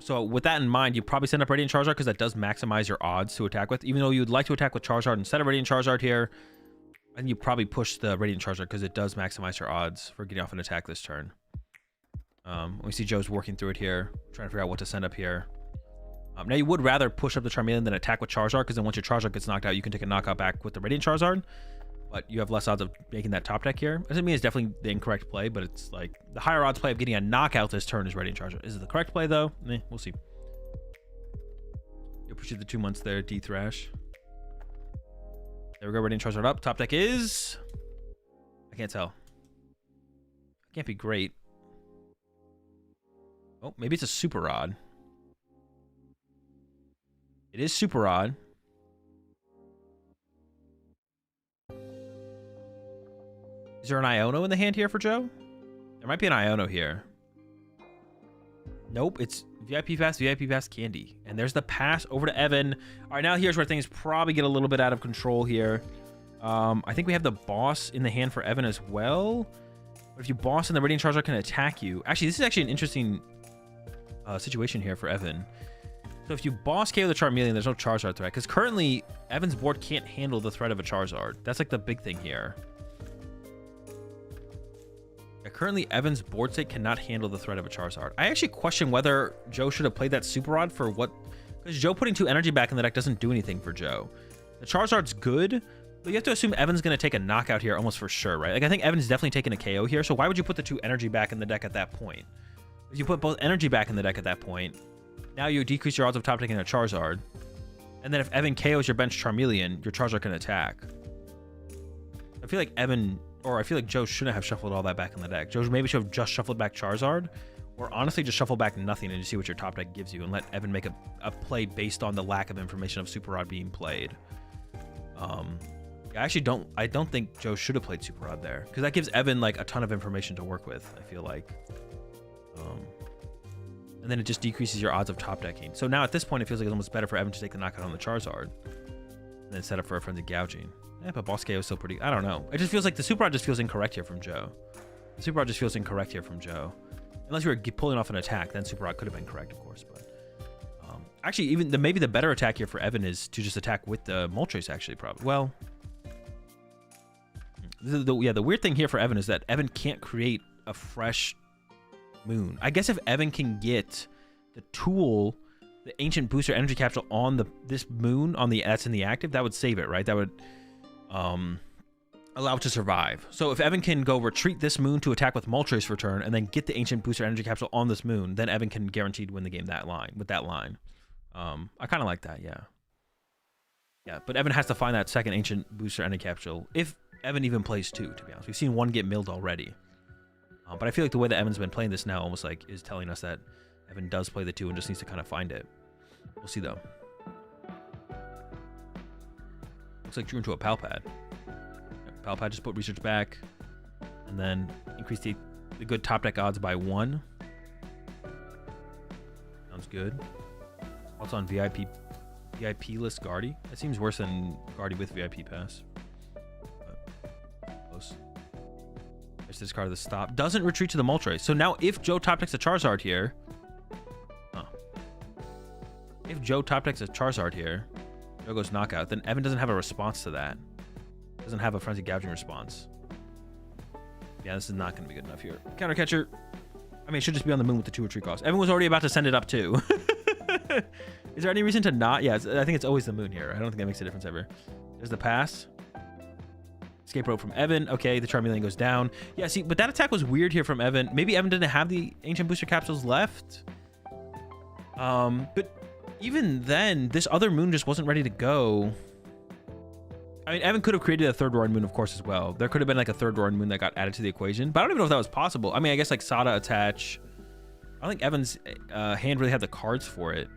So with that in mind, you probably send up Radiant Charizard because that does maximize your odds to attack with. Even though you'd like to attack with Charizard instead of Radiant Charizard here, I think you probably push the Radiant Charizard because it does maximize your odds for getting off an attack this turn. We see Joe's working through it here, trying to figure out what to send up here. Now you would rather push up the Charmeleon than attack with Charizard because then once your Charizard gets knocked out, you can take a knockout back with the Radiant Charizard. But you have less odds of making that top deck here. Doesn't mean it's definitely the incorrect play, but it's like the higher odds play of getting a knockout this turn is Radiant Charizard. Is it the correct play though? We'll see. You appreciate the 2 months there, D-Thrash. There we go, Radiant Charizard up. Top deck is... I can't tell. Can't be great. Oh, maybe it's a Super Rod. It is Super Rod. Is there an Iono in the hand here for Joe? There might be an Iono here. Nope, it's VIP Pass Candy. And there's the pass over to Evan. All right, now here's where things probably get a little bit out of control here. I think we have the boss in the hand for Evan as well. But if you boss and the Radiant Charizard can attack you. Actually, this is actually an interesting situation here for Evan. So if you boss KO the Charmeleon, there's no Charizard threat. Because currently, Evan's board can't handle the threat of a Charizard. That's like the big thing here. Currently, Evan's board state cannot handle the threat of a Charizard. I actually question whether Joe should have played that Super Rod for what... Because Joe putting 2 energy back in the deck doesn't do anything for Joe. The Charizard's good, but you have to assume Evan's going to take a knockout here almost for sure, right? Like, I think Evan's definitely taking a KO here, so why would you put the 2 energy back in the deck at that point? If you put both energy back in the deck at that point, now you decrease your odds of top taking a Charizard. And then if Evan KOs your bench Charmeleon, your Charizard can attack. I feel like Evan... Or I feel like Joe shouldn't have shuffled all that back in the deck. Joe maybe should have just shuffled back Charizard. Or honestly, just shuffle back nothing and just see what your top deck gives you. And let Evan make a play based on the lack of information of Super Rod being played. I actually don't... I don't think Joe should have played Super Rod there. Because that gives Evan like a ton of information to work with, I feel like. And then it just decreases your odds of top decking. So now at this point, it feels like it's almost better for Evan to take the knockout on the Charizard. And then set up for a Frenzy Gouging. Yeah, but Boss KO is still pretty... I don't know. It just feels like the Super Rod just feels incorrect here from Joe. The Super Rod just feels incorrect here from Joe. Unless you were pulling off an attack, then Super Rod could have been correct, of course. But actually, even maybe the better attack here for Evan is to just attack with the Moltres, actually, probably. Well, the weird thing here for Evan is that Evan can't create a fresh moon. I guess if Evan can get the tool... the Ancient Booster Energy Capsule on this moon on the that's in the active, that would save it, right? That would allow it to survive. So if Evan can go retreat this moon to attack with Moltres for turn and then get the Ancient Booster Energy Capsule on this moon, then Evan can guaranteed win the game with that line. I kind of like that, yeah. Yeah, but Evan has to find that second Ancient Booster Ending Capsule. If Evan even plays 2, to be honest. We've seen 1 get milled already. But I feel like the way that Evan's been playing this now almost like is telling us that Evan does play the 2 and just needs to kind of find it. We'll see, though. Looks like drew into a Pal Pad. Yep, Pal Pad just put research back. And then increase the good top deck odds by 1. Sounds good. Also on VIP list Guardy. That seems worse than Guardy with VIP pass. But close. There's this card of the stop. Doesn't retreat to the Moltres. So now if Joe top decks a Charizard here. If Joe top decks a Charizard here, Joe goes knockout, then Evan doesn't have a response to that. Doesn't have a Frenzy Gouging response. Yeah, this is not going to be good enough here. Counter catcher. I mean, it should just be on the moon with the 2 retreat cost. Evan was already about to send it up too. Is there any reason to not? Yeah, I think it's always the moon here. I don't think that makes a difference ever. There's the pass. Escape rope from Evan. Okay, the Charmeleon goes down. Yeah, see, but that attack was weird here from Evan. Maybe Evan didn't have the Ancient Booster Capsules left. But even then, this other moon just wasn't ready to go. I mean, Evan could have created a 3rd Roaring Moon, of course, as well. There could have been like a 3rd Roaring Moon that got added to the equation, but I don't even know if that was possible. I mean, I guess like Sada attach. I don't think Evan's hand really had the cards for it.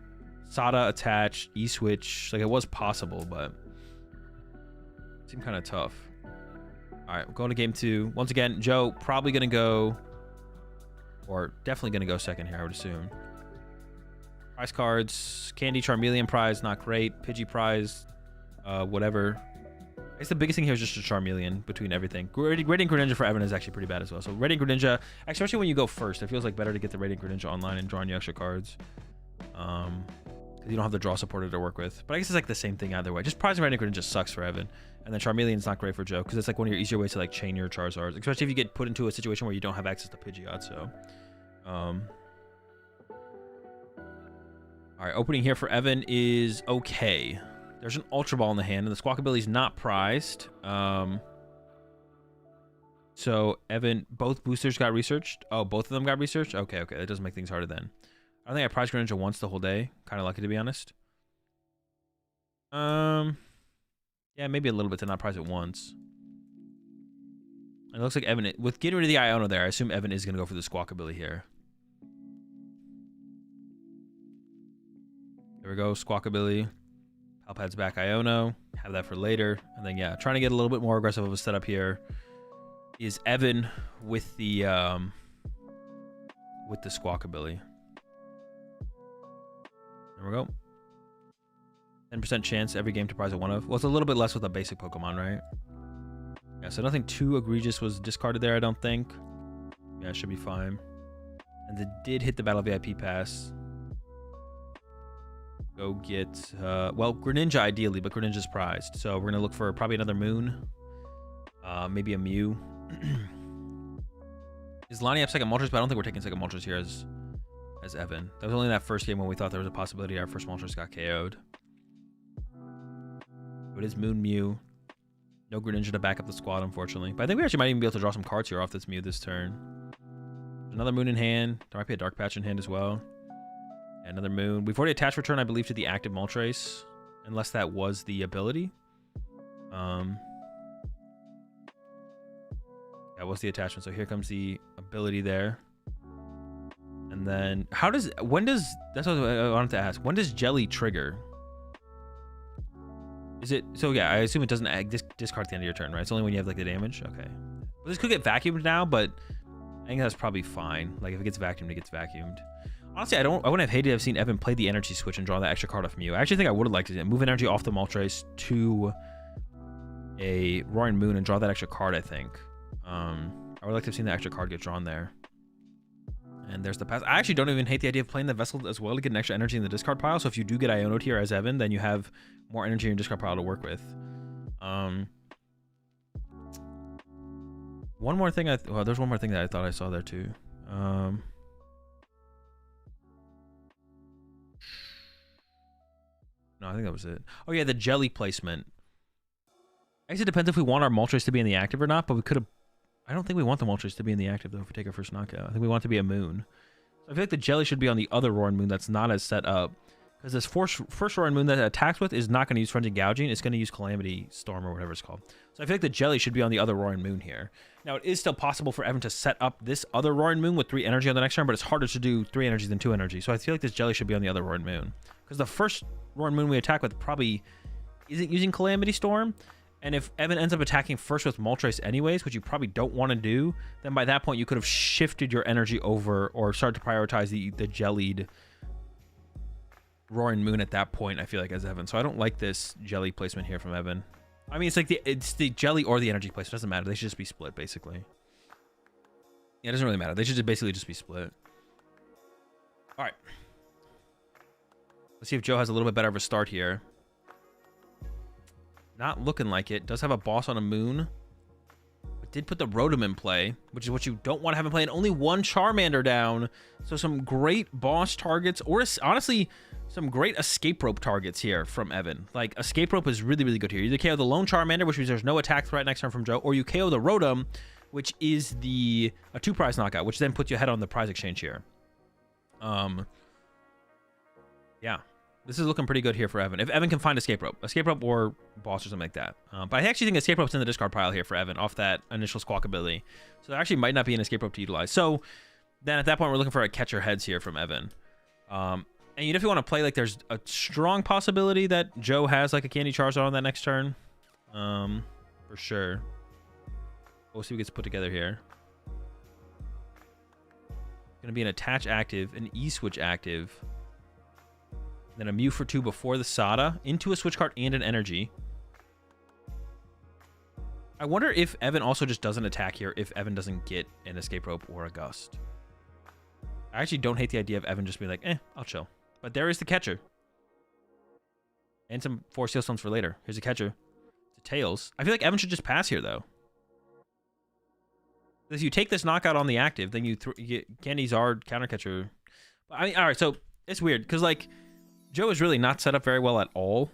Sada attach, E-switch. Like, it was possible, but it seemed kind of tough. All right, we're going to game 2. Once again, Joe probably going to go, or definitely going to go second here, I would assume. Prize cards. Candy, Charmeleon prize, not great. Pidgey prize, whatever. I guess the biggest thing here is just a Charmeleon between everything. Radiant Greninja for Evan is actually pretty bad as well. So Radiant Greninja, especially when you go first, it feels like better to get the Radiant Greninja online and drawing you extra cards. Because you don't have the draw supporter to work with. But I guess it's like the same thing either way. Just prizing Radiant Greninja sucks for Evan. And then Charmeleon's not great for Joe because it's like one of your easier ways to like chain your Charizards. Especially if you get put into a situation where you don't have access to Pidgeot. So, alright, opening here for Evan is okay. There's an Ultra Ball in the hand, and the Squawkabilly's not prized. So, Evan, both boosters got researched? Oh, both of them got researched? Okay, okay. That does make things harder then. I don't think I prized Greninja once the whole day. Kind of lucky, to be honest. Yeah, maybe a little bit to not prize it once. It looks like Evan, with getting rid of the Iono there, I assume Evan is going to go for the Squawkabilly here. There we go, Squawkabilly. Palpad's back Iono. Have that for later. And then, yeah, trying to get a little bit more aggressive of a setup here is Evan with the Squawkabilly. There we go. 10% chance every game to prize a 1-of. Well, it's a little bit less with a basic Pokemon, right? Yeah, so nothing too egregious was discarded there, I don't think. Yeah, it should be fine. And it did hit the Battle VIP pass. Go get, well, Greninja ideally, but Greninja's prized. So we're going to look for probably another Moon. Maybe a Mew. Is Lonnie up second Moltres? But I don't think we're taking second Moltres here as Evan. That was only that first game when we thought there was a possibility our first Moltres got KO'd. It is Moon Mew. No Greninja to back up the squad, unfortunately. But I think we actually might even be able to draw some cards here off this Mew this turn. There's another Moon in hand. There might be a Dark Patch in hand as well. And another Moon. We've already attached return, I believe, to the active Moltres. Unless that was the ability. That was the attachment. So here comes the ability there. And then, that's what I wanted to ask. When does Jelly trigger? Is it, so yeah, I assume it doesn't discard at the end of your turn, right? It's only when you have like the damage? Okay. Well, this could get vacuumed now, but I think that's probably fine. Like if it gets vacuumed, it gets vacuumed. Honestly, I wouldn't have hated to have seen Evan play the energy switch and draw that extra card off Mew. I actually think I would have liked it. Move energy off the Moltres to a Roaring Moon and draw that extra card, I think. I would like to have seen that extra card get drawn there. And there's the pass. I actually don't even hate the idea of playing the Vessel as well to get an extra energy in the discard pile. So if you do get Iono'd here as Evan, then you have more energy in your discard pile to work with. One more thing well, there's one more thing that I thought I saw there too. No, I think that was it. Oh yeah, the Jelly placement. I guess it depends if we want our Moltres to be in the active or not, but we could have... I don't think we want the Moltres to be in the active, though, if we take our first knockout. I think we want it to be a Moon. So I feel like the Jelly should be on the other Roaring Moon that's not as set up. Because this first Roaring Moon that it attacks with is not going to use Frenzy Gouging. It's going to use Calamity Storm or whatever it's called. So I feel like the Jelly should be on the other Roaring Moon here. Now, it is still possible for Evan to set up this other Roaring Moon with 3 energy on the next turn, but it's harder to do 3 energy than 2 energy. So I feel like this Jelly should be on the other Roaring Moon. Because the first Roaring Moon we attack with probably isn't using Calamity Storm. And if Evan ends up attacking first with Moltres anyways, which you probably don't want to do, then by that point you could have shifted your energy over or started to prioritize the Jellied Roaring Moon at that point, I feel like, as Evan. So I don't like this Jelly placement here from Evan. I mean, it's the Jelly or the energy placement. It doesn't matter. They should just be split, basically. Yeah, it doesn't really matter. They should basically just be split. All right. Let's see if Joe has a little bit better of a start here. Not looking like it. Does have a boss on a moon. But did put the Rotom in play, which is what you don't want to have in play. And only 1 Charmander down. So some great boss targets. Or honestly, some great escape rope targets here from Evan. Like, escape rope is really, really good here. You either KO the lone Charmander, which means there's no attack threat next turn from Joe, or you KO the Rotom, which is a 2-prize knockout, which then puts you ahead on the prize exchange here. Yeah. This is looking pretty good here for Evan. If Evan can find escape rope or boss or something like that. But I actually think escape rope's in the discard pile here for Evan off that initial Squawk ability. So there actually might not be an escape rope to utilize. So then at that point, we're looking for a catcher heads here from Evan. And you definitely want to play, like, there's a strong possibility that Joe has like a Candy Charizard on that next turn. For sure. We'll see what gets put together here. Gonna be an attach active, an E-switch active. Then a Mew for 2 before the Sada, into a switch card and an energy. I wonder if Evan also just doesn't attack here if Evan doesn't get an escape rope or a gust. I actually don't hate the idea of Evan just being like, I'll chill. But there is the catcher. And some 4 Seal Stones for later. Here's a catcher. It's a Tails. I feel like Evan should just pass here, though. Because you take this knockout on the active, then you get Candy Zard counter catcher. I mean, all right, so it's weird because, like, Joe is really not set up very well at all.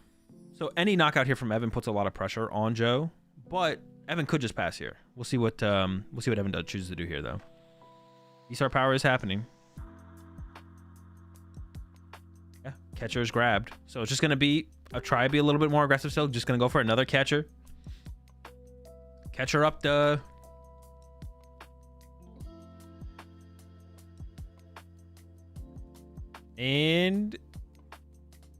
So any knockout here from Evan puts a lot of pressure on Joe, but Evan could just pass here. We'll see what Evan chooses to do here, though. E-Star power is happening. Yeah, catcher is grabbed. So it's just going to be try to be a little bit more aggressive still. Just going to go for another catcher. Catcher up the... And...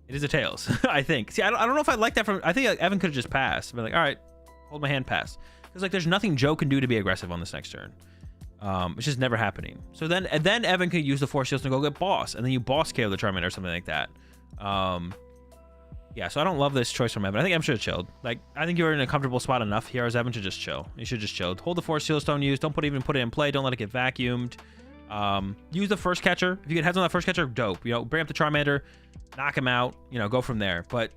it is a Tails, I think. See, I don't know if I like that from... I think Evan could have just passed. Be like, all right, hold my hand, pass. Because, like, there's nothing Joe can do to be aggressive on this next turn. It's just never happening. So then Evan could use the 4 Shields to go get boss. And then you boss KO the Charmander or something like that. Yeah, so I don't love this choice from Evan. I think Evan should have chilled. Like, I think you're in a comfortable spot enough here as Evan should just chill. You should just chill. Hold the 4 Seal Stone used. Don't even put it in play. Don't let it get vacuumed. Use the first catcher. If you get heads on that first catcher, dope. You know, bring up the Charmander, knock him out. You know, go from there. But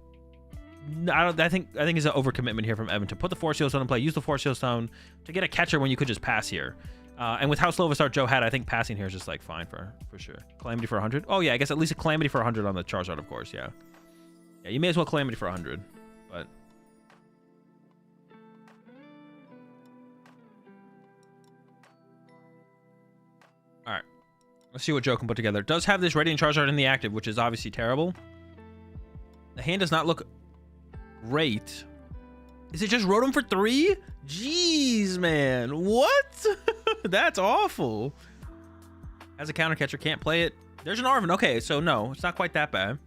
I think it's an overcommitment here from Evan to put the 4 Seal Stone in play. Use the 4 Seal Stone to get a catcher when you could just pass here. And with how slow of a start Joe had, I think passing here is just like fine for sure. Calamity for 100. Oh yeah, I guess at least a Calamity for 100 on the Charizard, of course. Yeah. Yeah, you may as well Calamity for 100, but. All right, let's see what Joe can put together. Does have this Radiant Charizard in the active, which is obviously terrible. The hand does not look great. Is it just Rotom for 3? Jeez, man, what? That's awful. As a counter catcher, can't play it. There's an Arven. Okay, so no, it's not quite that bad.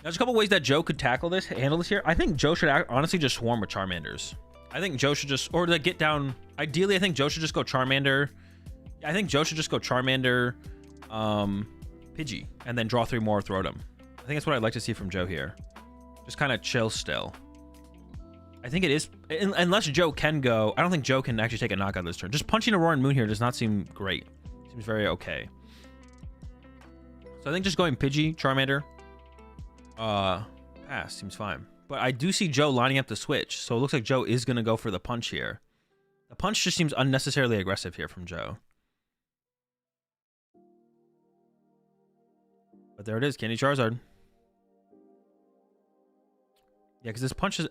There's a couple ways that Joe could handle this here. I think Joe should honestly just swarm with Charmanders. I think Joe should just, or to get down. Ideally, I think Joe should just go Charmander. I think Joe should just go Charmander, Pidgey, and then draw 3 more with Rotom. I think that's what I'd like to see from Joe here. Just kind of chill still. I think it is, unless Joe can go. I don't think Joe can actually take a knockout this turn. Just punching a Roaring Moon here does not seem great. Seems very okay. So I think just going Pidgey, Charmander, pass seems fine. But I do see Joe lining up the switch, so it looks like Joe is going to go for the punch here. The punch just seems unnecessarily aggressive here from Joe. But there it is, Candy Charizard. Yeah, because this punch is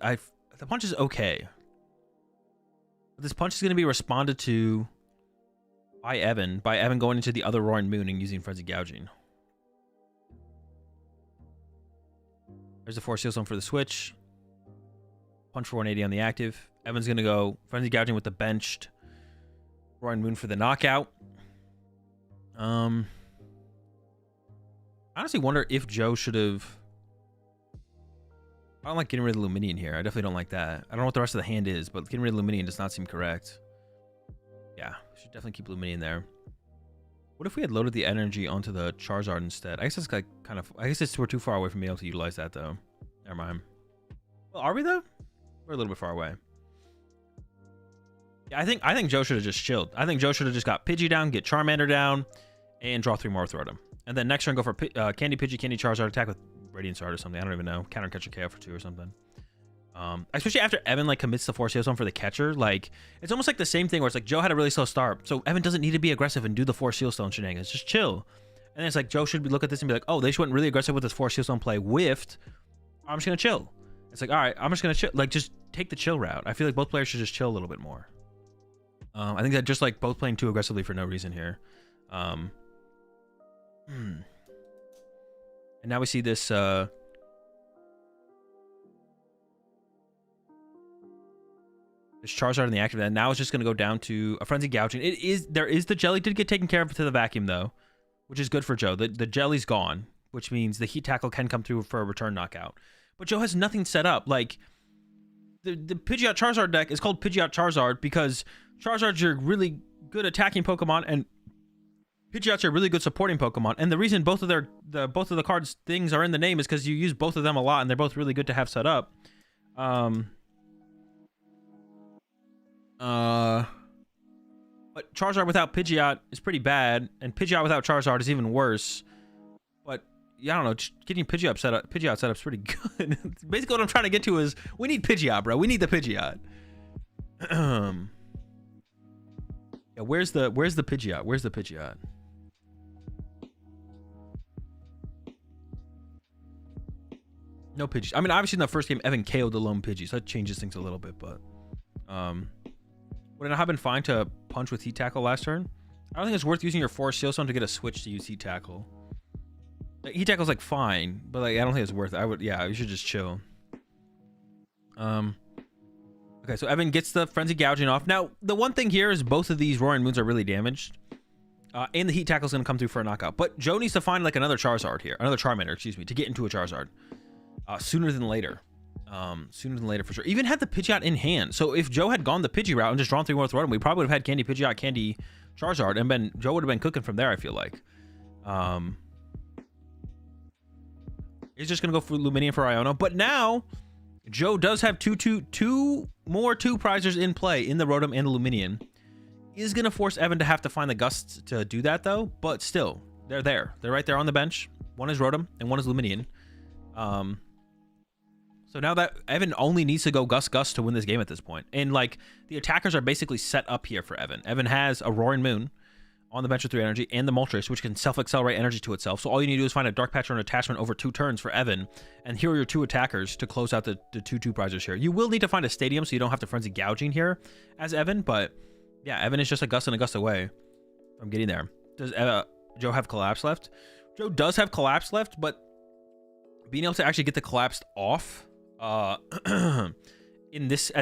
the punch is okay. But this punch is going to be responded to by Evan going into the other Roaring Moon and using Frenzy Gouging. There's the Force Seal Zone for the switch. Punch for 180 on the active. Evan's going to go Frenzy Gouging with the benched Roaring Moon for the knockout. I honestly wonder if Joe should have... I don't like getting rid of the Luminion here. I definitely don't like that. I don't know what the rest of the hand is, but getting rid of Luminion does not seem correct. Yeah, should definitely keep Luminion there. What if we had loaded the energy onto the Charizard instead? I guess it's like kind of... I guess we're too far away from being able to utilize that, though. Never mind. Well, are we, though? We're a little bit far away. Yeah, I think Joe should have just chilled. I think Joe should have just got Pidgey down, get Charmander down, and draw 3 more with Rotom. And then next turn go for Candy Pidgey, Candy Charizard, attack with Radiant Sword or something. I don't even know. Counter catcher KO for 2 or something. Especially after Evan like commits the Force Seal Zone for the catcher. Like, it's almost like the same thing where it's like Joe had a really slow start. So Evan doesn't need to be aggressive and do the Force Seal Stone shenanigans. Just chill. And then it's like Joe should be look at this and be like, oh, they just went really aggressive with this Force Seal Stone play. Whiffed. I'm just going to chill. It's like, all right, I'm just going to chill. Like, just take the chill route. I feel like both players should just chill a little bit more. I think that just like both playing too aggressively for no reason here. And now we see this this Charizard in the active, and now it's just going to go down to a Frenzy Gouging. There is the jelly did get taken care of to the vacuum though, which is good for Joe. The jelly's gone, which means the Heat Tackle can come through for a return knockout. But Joe has nothing set up. Like the Pidgeot Charizard deck is called Pidgeot Charizard because Charizards are really good attacking Pokemon and Pidgeots are really good supporting Pokemon. And the reason both of the cards things are in the name is because you use both of them a lot and they're both really good to have set up. But Charizard without Pidgeot is pretty bad, and Pidgeot without Charizard is even worse. But yeah, I don't know, just getting Pidgeot set up is pretty good. Basically, what I'm trying to get to is we need Pidgeot, bro. We need the Pidgeot. Yeah, where's the Pidgeot? Where's the Pidgeot? No Pidgeot. I mean, obviously in the first game, Evan KO'd the lone Pidgey, so that changes things a little bit, but would it not have been fine to punch with Heat Tackle last turn? I don't think it's worth using your Force Seal Stone to get a switch to use Heat Tackle. Like, Heat Tackle's like fine, but like I don't think it's worth it. Yeah, you should just chill. Okay, so Evan gets the Frenzy Gouging off. Now, the one thing here is both of these Roaring Moons are really damaged. And the Heat Tackle's going to come through for a knockout. But Joe needs to find like another Charizard here. Another Charmander, excuse me, to get into a Charizard. Sooner than later. Sooner than later for sure. Even had the Pidgeot in hand. So if Joe had gone the Pidgey route and just drawn 3 more with Rotom, we probably would have had Candy Pidgeot, Candy Charizard, and Joe would have been cooking from there, I feel like. He's just going to go for Luminion for Iono. But now, Joe does have two more 2 prizers in play in the Rotom and the Luminion. Is going to force Evan to have to find the guts to do that, though. But still, they're there. They're right there on the bench. One is Rotom and one is Luminion. So now that Evan only needs to go Gus to win this game at this point. And like the attackers are basically set up here for Evan. Evan has a Roaring Moon on the bench with 3 energy and the Moltres, which can self-accelerate energy to itself. So all you need to do is find a Dark Patch or an attachment over 2 turns for Evan. And here are your 2 attackers to close out the 2 prizes here. You will need to find a stadium so you don't have to Frenzy Gouging here as Evan. But yeah, Evan is just a Gus and a Gus away from getting there. Does Joe have Collapse left? Joe does have Collapse left, but being able to actually get the Collapsed off at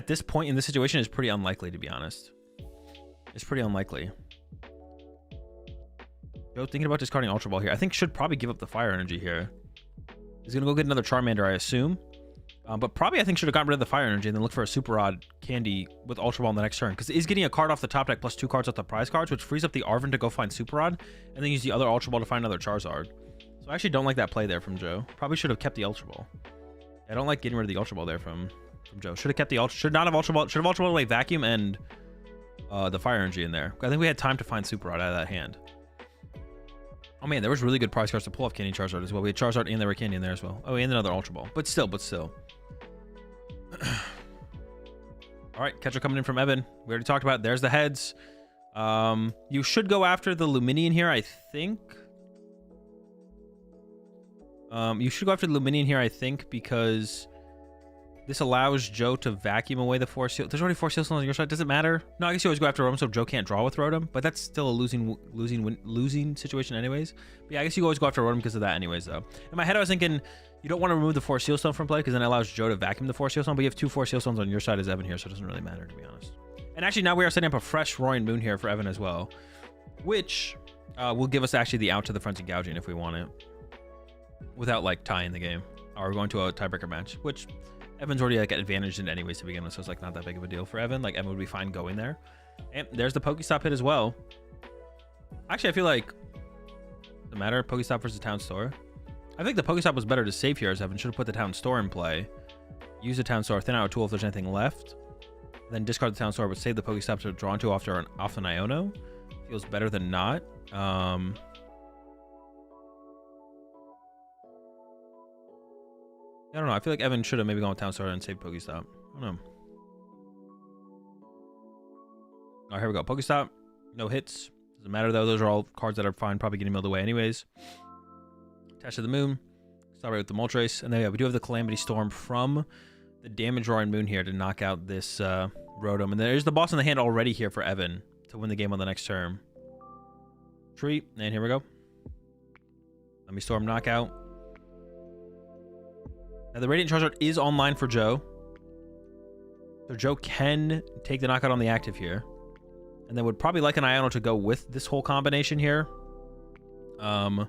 this point in this situation is pretty unlikely, to be honest. It's pretty unlikely. Joe thinking about discarding Ultra Ball here. I think should probably give up the Fire Energy here. He's gonna go get another Charmander, I assume. But probably I think should have gotten rid of the Fire Energy and then look for a Super Rod Candy with Ultra Ball in the next turn. Because he's getting a card off the top deck plus 2 cards off the prize cards, which frees up the Arven to go find Super Rod, and then use the other Ultra Ball to find another Charizard. So I actually don't like that play there from Joe. Probably should have kept the Ultra Ball. I don't like getting rid of the Ultra Ball there from Joe. Should have kept the Ultra. Should not have Ultra Ball. Should have Ultra Ball away Vacuum and the Fire Energy in there. I think we had time to find Super Rod out of that hand. Oh man, there was really good prize cards to pull off Candy Charizard as well. We had Charizard and there were Candy in there as well. Oh, and another Ultra Ball. But still. All right, catcher coming in from Evan. We already talked about it. There's the heads. You should go after the Luminion here, I think. You should go after the Luminion here, I think, because this allows Joe to vacuum away the Force Seal. There's already Force Seal on your side. Does it matter? No, I guess you always go after Rotom so Joe can't draw with Rotom, but that's still a losing situation anyways. But yeah, I guess you always go after Rotom because of that anyways, though. In my head, I was thinking You don't want to remove the 4 Seal Stone from play because then it allows Joe to vacuum the 4 Seal Stone, but you have 2 4 Seal Stones on your side as Evan here, so it doesn't really matter, to be honest. And actually, now we are setting up a fresh Roaring Moon here for Evan as well, which will give us actually the out to the Frenzy Gouging if we want it, without like tying the game or going to a tiebreaker match, which Evan's already like advantaged in anyways to begin with, so it's like not that big of a deal for Evan. Like Evan would be fine going there. And there's the Pokestop hit as well. Actually, I feel like the matter Pokestop versus Town Store. I think the Pokestop was better to save here as Evan should have put the Town Store in play. Use the Town Store, thin out a tool if there's anything left. Then discard the Town Store, but save the Pokestop to draw into off an Iono. Feels better than not. I don't know. I feel like Evan should have maybe gone with Town Store and saved Pokestop. I don't know. All right, here we go. Pokestop. No hits. Doesn't matter though. Those are all cards that are fine. Probably getting milled away anyways. Attach to the Moon. Start right with the Moltres. And then yeah, we do have the Calamity Storm from the Damage Roaring Moon here to knock out this Rotom. And there's the boss in the hand already here for Evan to win the game on the next turn. Treat. And here we go. Let me Storm knockout. Now the Radiant Charizard is online for Joe. So Joe can take the knockout on the active here. And then would probably like an Iono to go with this whole combination here. Thinking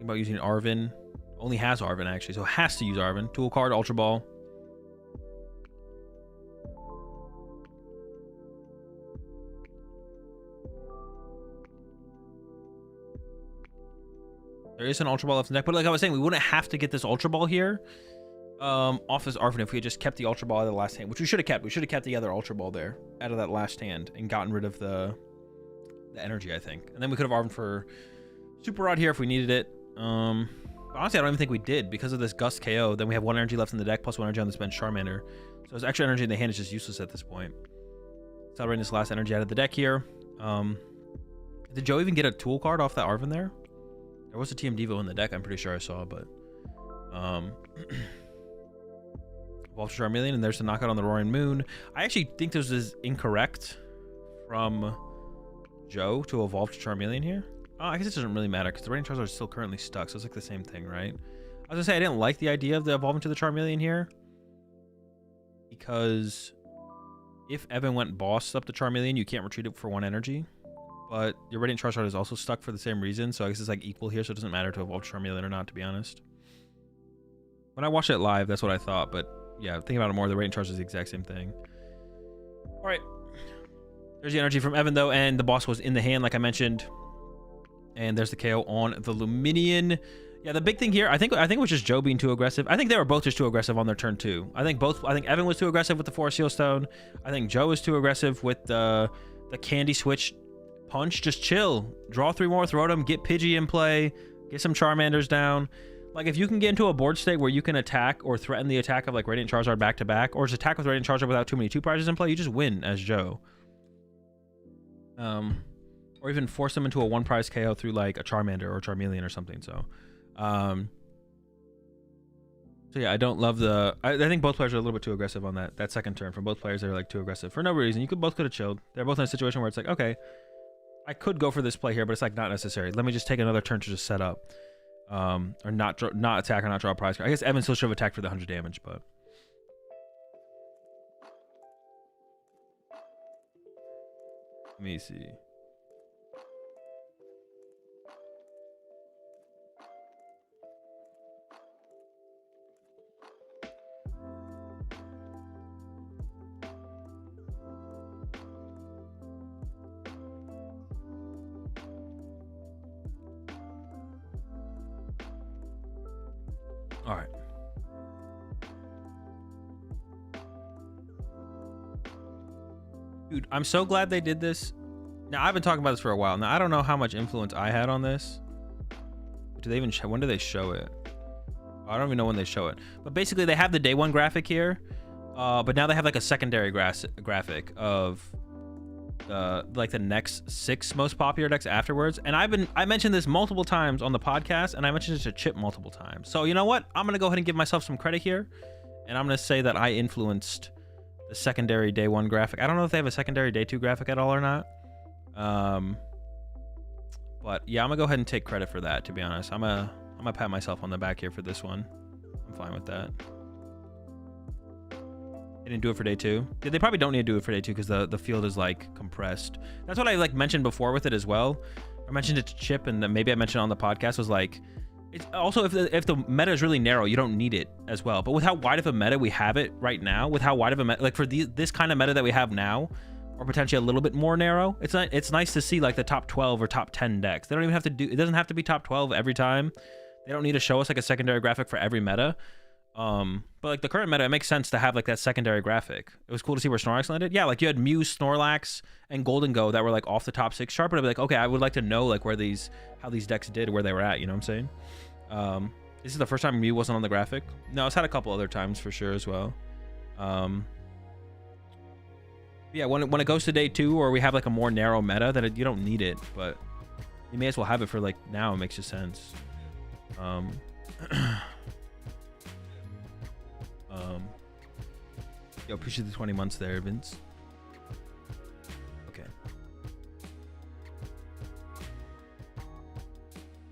about using Arven. Only has Arven actually, so has to use Arven. Tool card, Ultra Ball. There is an Ultra Ball left in the deck, but like I was saying, we wouldn't have to get this Ultra Ball here off this Arven if we had just kept the Ultra Ball out of the last hand, which we should have kept. We should have kept the other Ultra Ball there out of that last hand and gotten rid of the energy, I think. And then we could have Arven for Super Rod here if we needed it. But honestly, I don't even think we did because of this Gust KO. Then we have 1 energy left in the deck plus 1 energy on this bench Charmander. So his extra energy in the hand is just useless at this point. Celebrating this last energy out of the deck here. Did Joe even get a tool card off that Arven there? There was a TM Devo in the deck, I'm pretty sure I saw, but Evolve to Charmeleon, and there's the knockout on the Roaring Moon. I actually think this is incorrect from Joe to evolve to Charmeleon here. Oh, I guess it doesn't really matter because the Radiant Charizard is still currently stuck, so it's like the same thing, right? I was gonna say I didn't like the idea of the evolving to the Charmeleon here because if Evan went boss up the Charmeleon, you can't retreat it for 1 energy. But your Radiant Charizard is also stuck for the same reason, so I guess it's like equal here, so it doesn't matter to evolve Charmeleon or not, to be honest. When I watched it live, that's what I thought, but yeah, thinking about it more, the Radiant Charizard is the exact same thing. All right. There's the energy from Evan, though, and the boss was in the hand, like I mentioned. And there's the KO on the Luminion. Yeah, the big thing here, I think it was just Joe being too aggressive. I think they were both just too aggressive on their turn, too. I think Evan was too aggressive with the 4 Seal Stone. I think Joe was too aggressive with the Candy Switch punch. Just chill. Draw 3 more with Rotom, get Pidgey in play, get some Charmanders down. Like, if you can get into a board state where you can attack or threaten the attack of, like, Radiant Charizard back-to-back, or just attack with Radiant Charizard without too many 2 prizes in play, you just win as Joe. Or even force them into a 1 prize KO through, like, a Charmander or Charmeleon or something, so... So yeah, I don't love the... I think both players are a little bit too aggressive on that second turn. From both players, they're, like, too aggressive. For no reason. Both could have chilled. They're both in a situation where it's like, okay, I could go for this play here, but it's, like, not necessary. Let me just take another turn to just set up. Or not attack or not draw a prize card. I guess Evan still should have attacked for the 100 damage, but... Let me see. All right. Dude, I'm so glad they did this. Now, I've been talking about this for a while. Now, I don't know how much influence I had on this. Do they even when do they show it? I don't even know when they show it. But basically, they have the day 1 graphic here. But now they have like a secondary graphic of like the next 6 most popular decks afterwards. And I mentioned this multiple times on the podcast, and I mentioned it to Chip multiple times. So you know what? I'm gonna go ahead and give myself some credit here, and I'm gonna say that I influenced the secondary day 1 graphic. I don't know if they have a secondary day 2 graphic at all or not. But yeah, I'm gonna go ahead and take credit for that, to be honest. I'm gonna pat myself on the back here for this one. I'm fine with that. They didn't do it for day 2. Yeah, they probably don't need to do it for day 2 because the field is like compressed. That's what I like mentioned before with it as well. I mentioned it to Chip, and then maybe I mentioned it on the podcast, was like, it's also if the meta is really narrow, you don't need it as well. But with how wide of a meta we have it right now, with how wide of a meta, like for this kind of meta that we have now, or potentially a little bit more narrow, it's nice to see like the top 12 or top 10 decks. They don't even have to do, it doesn't have to be top 12 every time. They don't need to show us like a secondary graphic for every meta. But like the current meta, it makes sense to have like that secondary graphic. It was cool to see where Snorlax landed. Yeah, like you had Mew, Snorlax, and Golden Go that were like off the top 6 chart, but I'd be like, okay, I would like to know like how these decks did, where they were at, you know what I'm saying? This is the first time Mew wasn't on the graphic. No, it's had a couple other times for sure as well. Yeah, when it goes to day 2, or we have like a more narrow meta, that you don't need it, but you may as well have it for like now. It makes just sense. Yo, appreciate the 20 months there, Vince. Okay.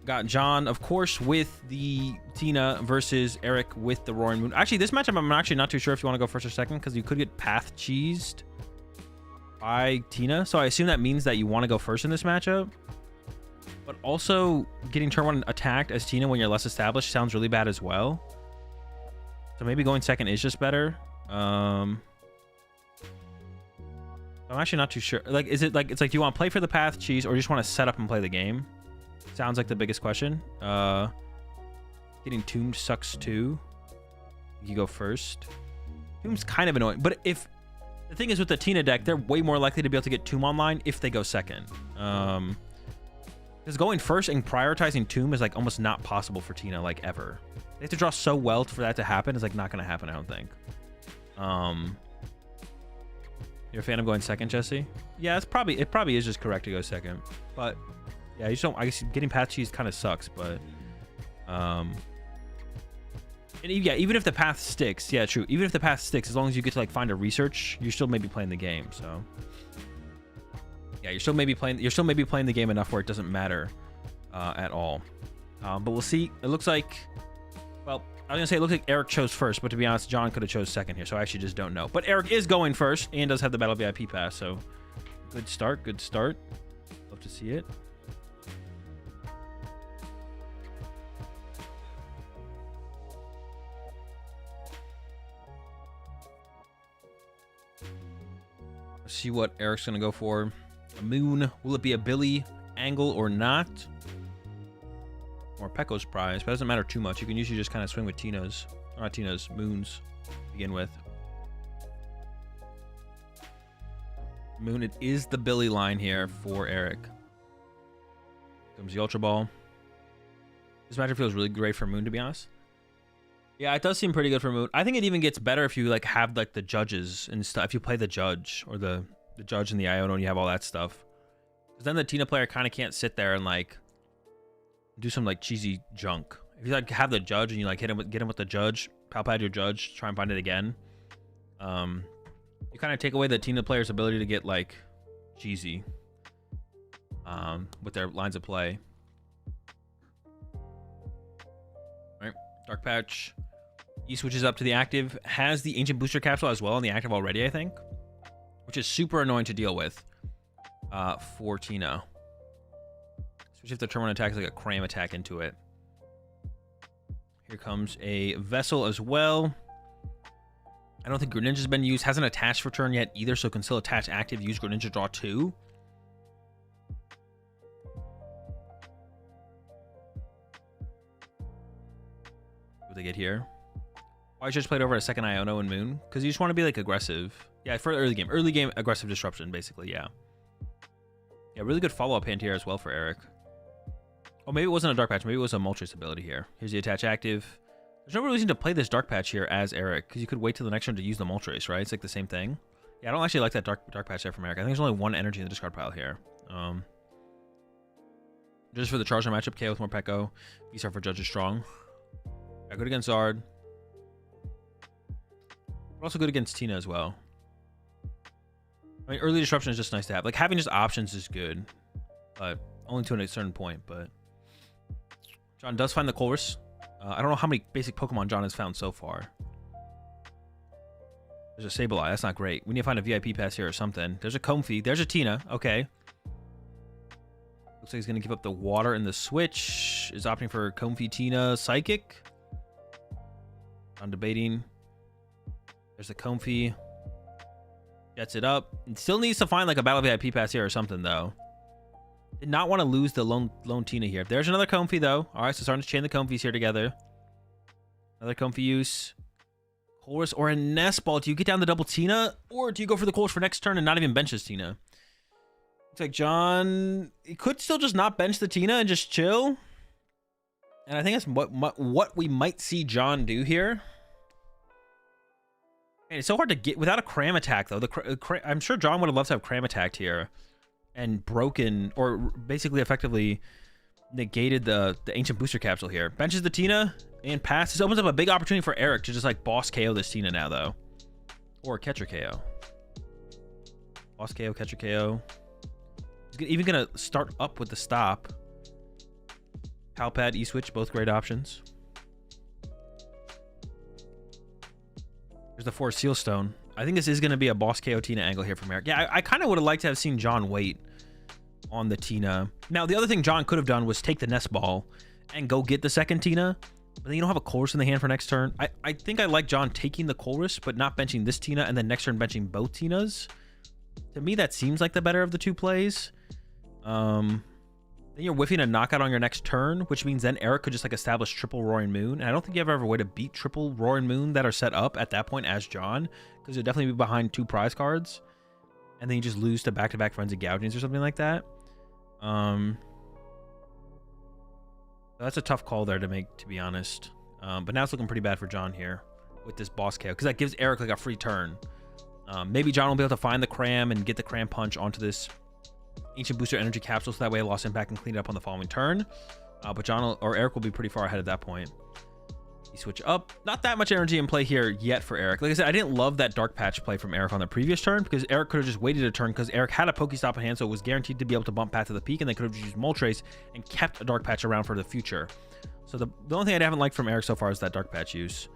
Got John, of course, with the Tina versus Eric with the Roaring Moon. Actually, this matchup, I'm actually not too sure if you want to go first or second, because you could get path cheesed by Tina. So I assume that means that you want to go first in this matchup. But also, getting turn 1 attacked as Tina when you're less established sounds really bad as well. So maybe going second is just better. I'm actually not too sure. Like, is it like, it's like, do you want to play for the path cheese, or you just want to set up and play the game? Sounds like the biggest question. Getting Tombed sucks too. You go first. Tomb's kind of annoying, but if the thing is with the Tina deck, they're way more likely to be able to get Tomb online if they go second. Because going first and prioritizing Tomb is like almost not possible for Tina, like ever. They have to draw so well for that to happen. It's like not gonna happen, I don't think. You're a fan of going second, Jesse? Yeah, it probably is just correct to go second. But yeah, you just don't, I guess getting path cheese kind of sucks, but and yeah, even if the path sticks, yeah, true. Even if the path sticks, as long as you get to like find a research, you're still maybe playing the game. So yeah, you're still maybe playing the game enough where it doesn't matter at all. But we'll see. It looks like, well, I was gonna say it looks like Eric chose first, but to be honest, John could have chose second here, so I actually just don't know. But Eric is going first and does have the Battle VIP pass, so good start, good start. Love to see it. Let's see what Eric's gonna go for. A moon. Will it be a Billy angle or not? Or Pekko's prize, but it doesn't matter too much. You can usually just kind of swing with Tina's, or not Tina's, Moon's to begin with. Moon, it is the Billy line here for Eric. Comes the Ultra Ball. This matchup feels really great for Moon, to be honest. Yeah, it does seem pretty good for Moon. I think it even gets better if you like have like the judges and stuff. If you play the judge or the judge and the Iono and you have all that stuff. Because then the Tina player kind of can't sit there and like do some like cheesy junk. If you like have the judge and you like get him with the judge, palpad your judge, try and find it again. You kind of take away the Tina player's ability to get like cheesy with their lines of play. All right, Dark Patch. He switches up to the active, has the Ancient Booster Capsule as well on the active already, I think, which is super annoying to deal with for Tina. Especially if the turn 1 attack is like a cram attack into it. Here comes a Vessel as well. I don't think Greninja's been used. Hasn't attached for turn yet either, so can still attach active, use Greninja, draw 2. What they get here? Why should I just play it over a second Iono and Moon? Because you just want to be like aggressive. Yeah, for early game. Early game aggressive disruption, basically, yeah. Yeah, really good follow-up hand here as well for Eric. Oh, maybe it wasn't a Dark Patch. Maybe it was a Moltres ability here. Here's the attach active. There's no reason to play this Dark Patch here as Eric, because you could wait till the next turn to use the Moltres, right? It's like the same thing. Yeah, I don't actually like that Dark Patch there from Eric. I think there's only one energy in the discard pile here. Just for the Charizard matchup, KO with more Pekko. V-Star for Judge is strong. Yeah, good against Zard. But also good against Tina as well. I mean, early disruption is just nice to have. Like, having just options is good. But only to a certain point, but John does find the Colress. I don't know how many basic Pokemon John has found so far. There's a Sableye. That's not great. We need to find a VIP pass here or something. There's a Comfey. There's a Tina. Okay. Looks like he's going to give up the water and the switch. Is opting for Comfey, Tina, Psychic. I'm debating. There's the Comfey. Gets it up. And still needs to find like a Battle VIP pass here or something, though. Did not want to lose the lone Tina here. There's another Comfey, though. All right, so starting to chain the Comfeys here together. Another Comfey use. Colress or a Nest Ball. Do you get down the double Tina? Or do you go for the Colress for next turn and not even bench this Tina? Looks like John... He could still just not bench the Tina and just chill. And I think that's what we might see John do here. Man, it's so hard to get... Without a Cram attack, though. I'm sure John would have loved to have Cram attacked here. And broken... Or basically effectively negated the Ancient Booster Capsule here. Benches the Tina... And pass. This opens up a big opportunity for Eric to just like boss KO this Tina now, though. Or catcher KO. Boss KO, catcher KO. He's even going to start up with the stop. Palpad, E-Switch, both great options. There's the 4 Seal Stone. I think this is going to be a boss KO Tina angle here from Eric. Yeah, I kind of would have liked to have seen John wait on the Tina. Now, the other thing John could have done was take the Nest Ball and go get the second Tina. But then you don't have a Colress in the hand for next turn. I think I like John taking the Colress, but not benching this Tina, and then next turn benching both Tinas. To me, that seems like the better of the two plays. Then you're whiffing a knockout on your next turn, which means then Eric could just like establish triple Roaring Moon. And I don't think you have ever a way to beat triple Roaring Moon that are set up at that point as John, because you'll definitely be behind 2 prize cards. And then you just lose to back-to-back Frenzied Gougings or something like that. That's a tough call there to make, to be honest. But now it's looking pretty bad for John here with this boss KO, because that gives Eric like a free turn. Maybe John will be able to find the Cram and get the Cram Punch onto this Ancient Booster Energy Capsule, so that way Lost Impact can clean it up on the following turn. But John or Eric will be pretty far ahead at that point. You switch up. Not that much energy in play here yet for Eric. Like I said, I didn't love that Dark Patch play from Eric on the previous turn, because Eric could have just waited a turn, because Eric had a Pokestop in hand, so it was guaranteed to be able to bump Path to the Peak, and they could have just used Moltres and kept a Dark Patch around for the future. So the only thing I haven't liked from Eric so far is that Dark Patch use.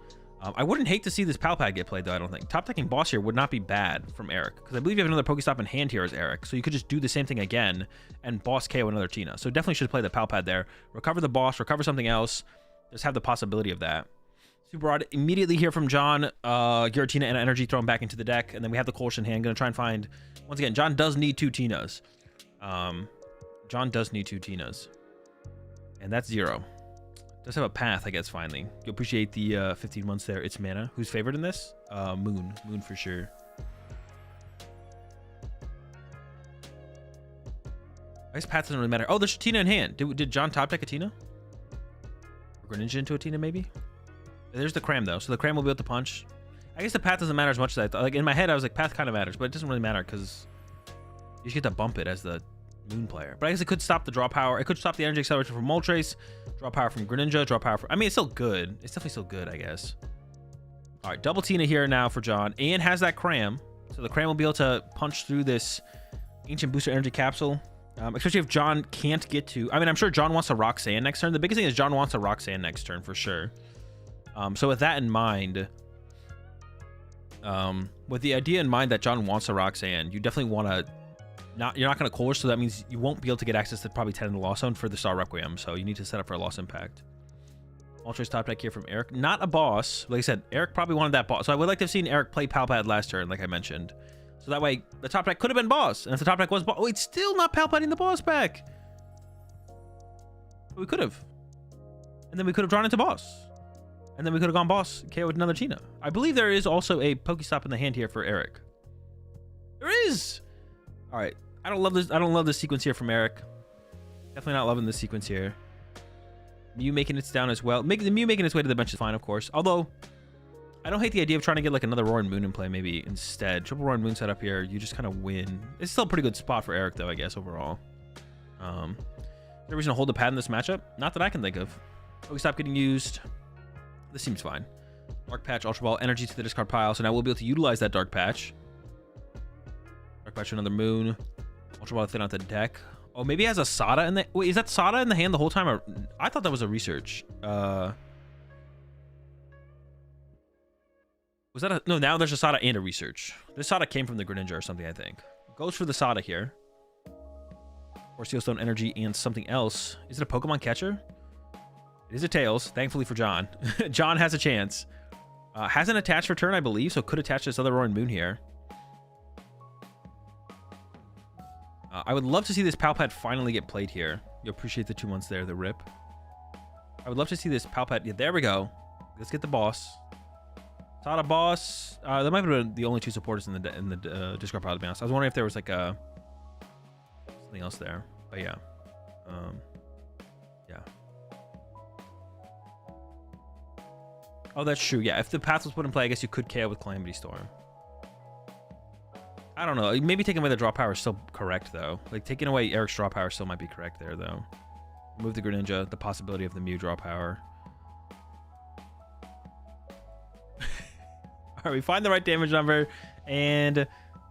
I wouldn't hate to see this Palpad get played, though, I don't think. Top decking boss here would not be bad from Eric, because I believe you have another Pokestop in hand here as Eric, so you could just do the same thing again and boss KO another Tina. So definitely should play the Palpad there. Recover the boss, recover something else. Just have the possibility of that. Super odd. Immediately here from John, Giratina and Energy thrown back into the deck, and then we have the Colress in hand. Gonna try and find... Once again, John does need 2 Tinas. John does need 2 Tinas. And that's 0. Does have a path, I guess, finally. You appreciate the 15 months there. It's Mana. Who's favored in this? Moon. Moon for sure. I guess path doesn't really matter. Oh, there's a Tina in hand. Did John top deck a Tina? Or Greninja into a Tina, maybe? There's the Cram, though. So the Cram will be able to punch. I guess the path doesn't matter as much as I thought. Like, in my head, I was like, path kind of matters, but it doesn't really matter because you just get to bump it as the Moon player. But I guess it could stop the draw power. It could stop the energy acceleration from Moltres, draw power from Greninja, draw power from... I mean, it's still good. It's definitely still good, I guess. All right, double Tina here now for John. And has that Cram. So the Cram will be able to punch through this Ancient Booster Energy Capsule. Especially if John can't get to... I mean, I'm sure John wants to Rock Sand next turn. The biggest thing is John wants to Rock Sand next turn for sure. So with that in mind... with the idea in mind that John wants to Rock Sand, you definitely want to... You're not going to Colress, so that means you won't be able to get access to probably 10 in the Lost Zone for the Star Requiem, so you need to set up for a Lost Impact. Moltres top deck here from Eric. Not a boss. Like I said, Eric probably wanted that boss. So I would like to have seen Eric play Palpad last turn, like I mentioned. So that way, the top deck could have been boss. And if the top deck was boss... Oh, it's still not Palpading the boss back! But we could have. And then we could have drawn into boss. And then we could have gone boss, KO with another Tina. I believe there is also a Pokestop in the hand here for Eric. There is! Alright. I don't love this. I don't love this sequence here from Eric. Definitely not loving this sequence here. Mew making its down as well. The Mew making its way to the bench is fine, of course. Although, I don't hate the idea of trying to get like another Roaring Moon in play maybe instead. Triple Roaring Moon set up here. You just kind of win. It's still a pretty good spot for Eric though, I guess, overall. Is there a reason to hold the pad in this matchup? Not that I can think of. Pokestop getting used. This seems fine. Dark Patch, Ultra Ball, Energy to the discard pile. So now we'll be able to utilize that Dark Patch. Dark Patch, another Moon. Ultra Ball thin out the deck. Oh, maybe he has a Sada in the... Wait, is that Sada in the hand the whole time? Or... I thought that was a research. Was that a... No, now there's a Sada and a research. This Sada came from the Greninja or something, I think. Goes for the Sada here. Or Sealstone Energy and something else. Is it a Pokemon catcher? It is a Tails, thankfully for John. John has a chance. Hasn't attached for turn, I believe, so could attach this other Roaring Moon here. I would love to see this Palpad finally get played here. You appreciate the 2 months there, the rip. I would love to see this Palpad. Yeah, there we go. Let's get the boss. Sada boss. That might have been the only 2 supporters in the Discord pile, to be honest. I was wondering if there was like a something else there, but yeah. Yeah. Oh, that's true. Yeah, if the path was put in play, I guess you could KO with Calamity Storm. I don't know. Maybe taking away the draw power is still correct, though. Like, taking away Eric's draw power still might be correct there, though. Move the Greninja, the possibility of the Mew draw power. All right, we find the right damage number and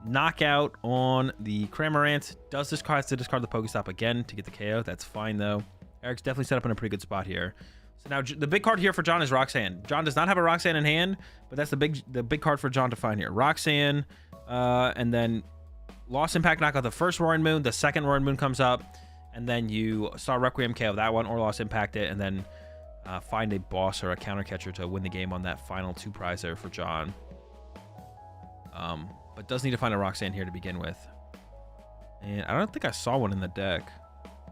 knockout on the Cramorant. Does have to discard the Pokestop again to get the KO. That's fine, though. Eric's definitely set up in a pretty good spot here. So now the big card here for John is Roxanne. John does not have a Roxanne in hand, but that's the big card for John to find here. Roxanne, and then Lost Impact, knock out the first Roaring Moon. The second Roaring Moon comes up, and then you Star Requiem KO that one, or Lost Impact it, and then find a boss or a counter catcher to win the game on that final 2 prize there for John. But does need to find a Roxanne here to begin with. And I don't think I saw one in the deck.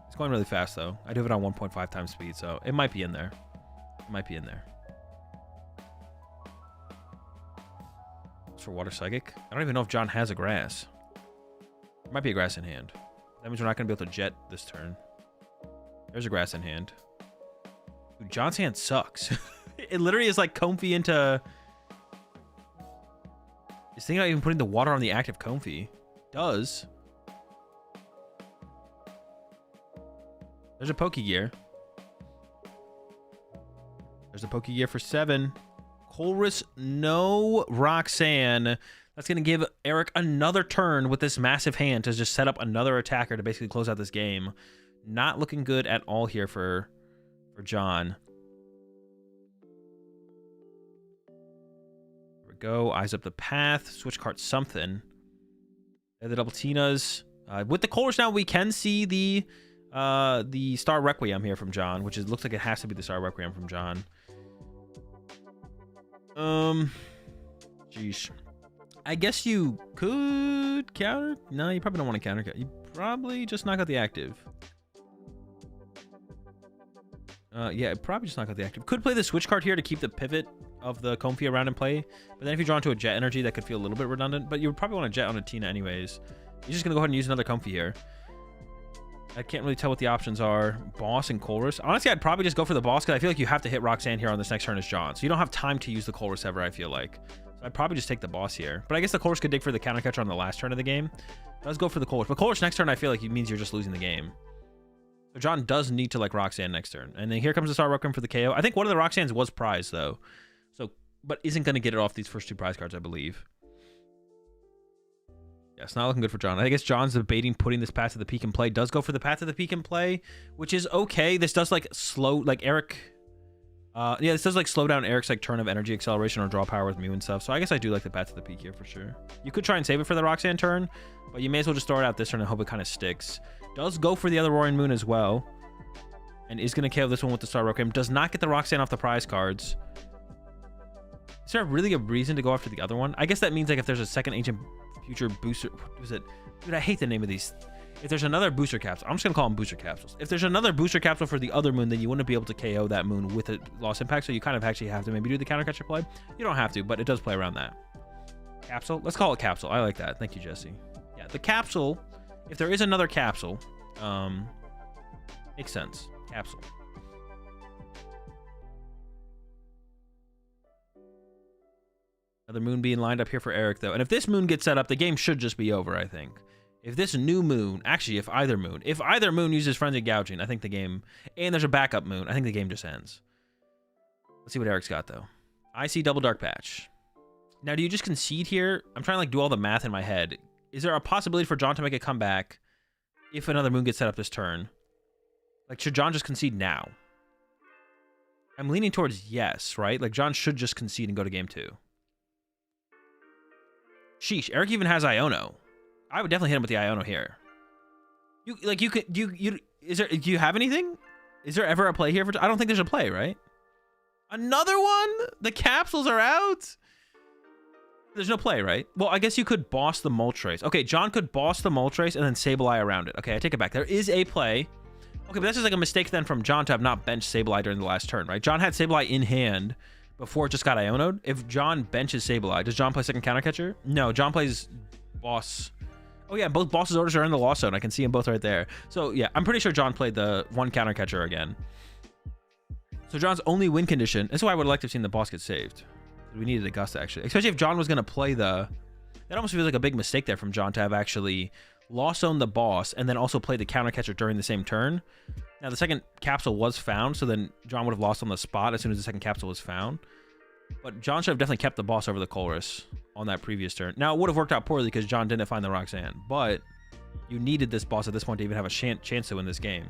It's going really fast, though. I do have it on 1.5 times speed, so it might be in there. It might be in there. For Water Psychic? I don't even know if John has a grass. There might be a grass in hand. That means we're not going to be able to jet this turn. There's a grass in hand. Dude, John's hand sucks. It literally is like Comfey into... He's thinking about even putting the water on the active Comfey. Does. There's a Pokegear. There's a Pokegear for 7. Colress, no Roxanne. That's going to give Eric another turn with this massive hand to just set up another attacker to basically close out this game. Not looking good at all here for John. There we go. Eyes up the path. Switch cart something. And the double Tinas. With the Colress now, we can see the Star Requiem here from John, which looks like it has to be the Star Requiem from John. Jeez. I guess you could counter. No, you probably don't want to counter. You probably just knock out the active. Yeah, probably just knock out the active. Could play the switch card here to keep the pivot of the Comfey around in play. But then if you draw into a jet energy, that could feel a little bit redundant. But you would probably want to jet on a Tina anyways. You're just gonna go ahead and use another Comfey here. I can't really tell what the options are. Boss and Colress. Honestly, I'd probably just go for the boss because I feel like you have to hit Roxanne here on this next turn as John. So you don't have time to use the Colress ever, I feel like. So I'd probably just take the boss here. But I guess the Colress could dig for the counter catcher on the last turn of the game. Does go for the Colress. But Colress next turn, I feel like it means you're just losing the game. So John does need to like Roxanne next turn. And then here comes the Star Requiem for the KO. I think one of the Roxannes was prize though. So, but isn't going to get it off these first 2 prize cards, I believe. Yeah, it's not looking good for John. I guess John's debating putting this Path to the Peak in play. Does go for the Path to the Peak in play, which is okay. This does like slow, like Eric. Yeah, this does like slow down Eric's like turn of energy acceleration or draw power with Mew and stuff. So I guess I do like the Path to the Peak here for sure. You could try and save it for the Roxanne turn, but you may as well just throw it out this turn and hope it kind of sticks. Does go for the other Roaring Moon as well, and is going to KO this one with the Star Requiem. Does not get the Roxanne off the prize cards. Is there really a reason to go after the other one? I guess that means like if there's a second Ancient Future booster, what was it? Dude, I hate the name of these. If there's another booster capsule, I'm just gonna call them booster capsules. If there's another booster capsule for the other moon, then you wouldn't be able to KO that moon with a Lost Impact. So you kind of actually have to maybe do the counter catcher play. You don't have to, but it does play around that. Capsule. Let's call it capsule. I like that. Thank you, Jesse. Yeah, the capsule. If there is another capsule, makes sense. Capsule. Another moon being lined up here for Eric, though. And if this moon gets set up, the game should just be over, I think. If this new moon, actually, if either moon uses Frenzied Gouging, I think the game, and there's a backup moon, I think the game just ends. Let's see what Eric's got, though. I see Double Dark Patch. Now, do you just concede here? I'm trying to, like, do all the math in my head. Is there a possibility for John to make a comeback if another moon gets set up this turn. Like, should John just concede now? I'm leaning towards yes, right? Like, John should just concede and go to game 2. Sheesh, Eric even has Iono. I would definitely hit him with the Iono here. Do you have anything? Is there ever a play here for? I don't think there's a play, right? Another one? The capsules are out? There's no play, right? Well, I guess you could boss the Moltres. Okay, John could boss the Moltres and then Sableye around it. Okay, I take it back. There is a play. Okay, but that's just like a mistake then from John to have not benched Sableye during the last turn, right? John had Sableye in hand before it just got Iono'd. If John benches Sableye, does John play second counter catcher? No, John plays boss. Oh yeah, both boss's orders are in the lost zone. I can see them both right there. So yeah, I'm pretty sure John played the one counter catcher again. So John's only win condition. This is why I would like to have seen the boss get saved. We needed Augusta, actually. Especially if John was going to play the... That almost feels like a big mistake there from John to have actually lost zone the boss and then also play the counter catcher during the same turn. Now, the second capsule was found, so then John would have lost on the spot as soon as the second capsule was found. But John should have definitely kept the boss over the Colress on that previous turn. Now, it would have worked out poorly because John didn't find the Roxanne, but you needed this boss at this point to even have a chance to win this game.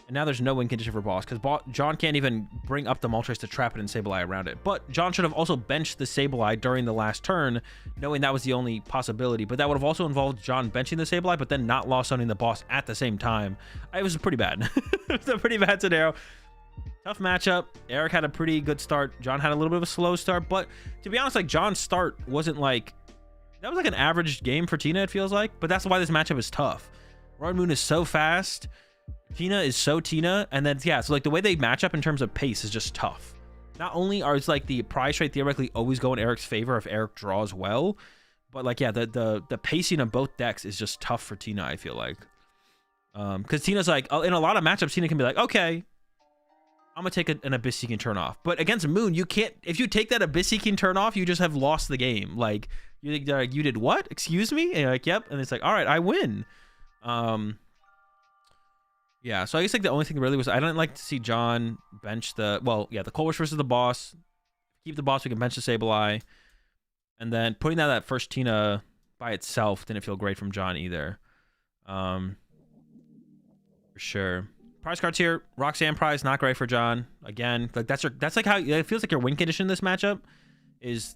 And now there's no win condition for boss because John can't even bring up the Moltres to trap it and Sableye around it. But John should have also benched the Sableye during the last turn, knowing that was the only possibility. But that would have also involved John benching the Sableye, but then not lost zoning the boss at the same time. It was pretty bad. It was a pretty bad scenario. Tough matchup. Eric had a pretty good start. John had a little bit of a slow start. But to be honest, like John's start wasn't like... That was like an average game for Tina, it feels like. But that's why this matchup is tough. Roaring Moon is so fast. Tina is so Tina, and then yeah, so like the way they match up in terms of pace is just tough. Not only are it's like the prize rate theoretically always go in Eric's favor if Eric draws well, but like yeah, the pacing of both decks is just tough for Tina, I feel like. Because Tina's like in a lot of matchups, Tina can be like, okay, I'm gonna take an Abyss Seeking turn off. But against Moon, you can't. If you take that Abyss Seeking turn off, you just have lost the game. Like you did what? Excuse me? And you're like, yep. And it's like, all right, I win. Yeah, so I guess like the only thing really was I didn't like to see John bench the the Colress versus the boss. Keep the boss, we can bench the Sableye. And then putting out that first Tina by itself didn't feel great from John either. For sure. Prize cards here, Roxanne prize, not great for John. Again, like that's like how it feels like your win condition in this matchup is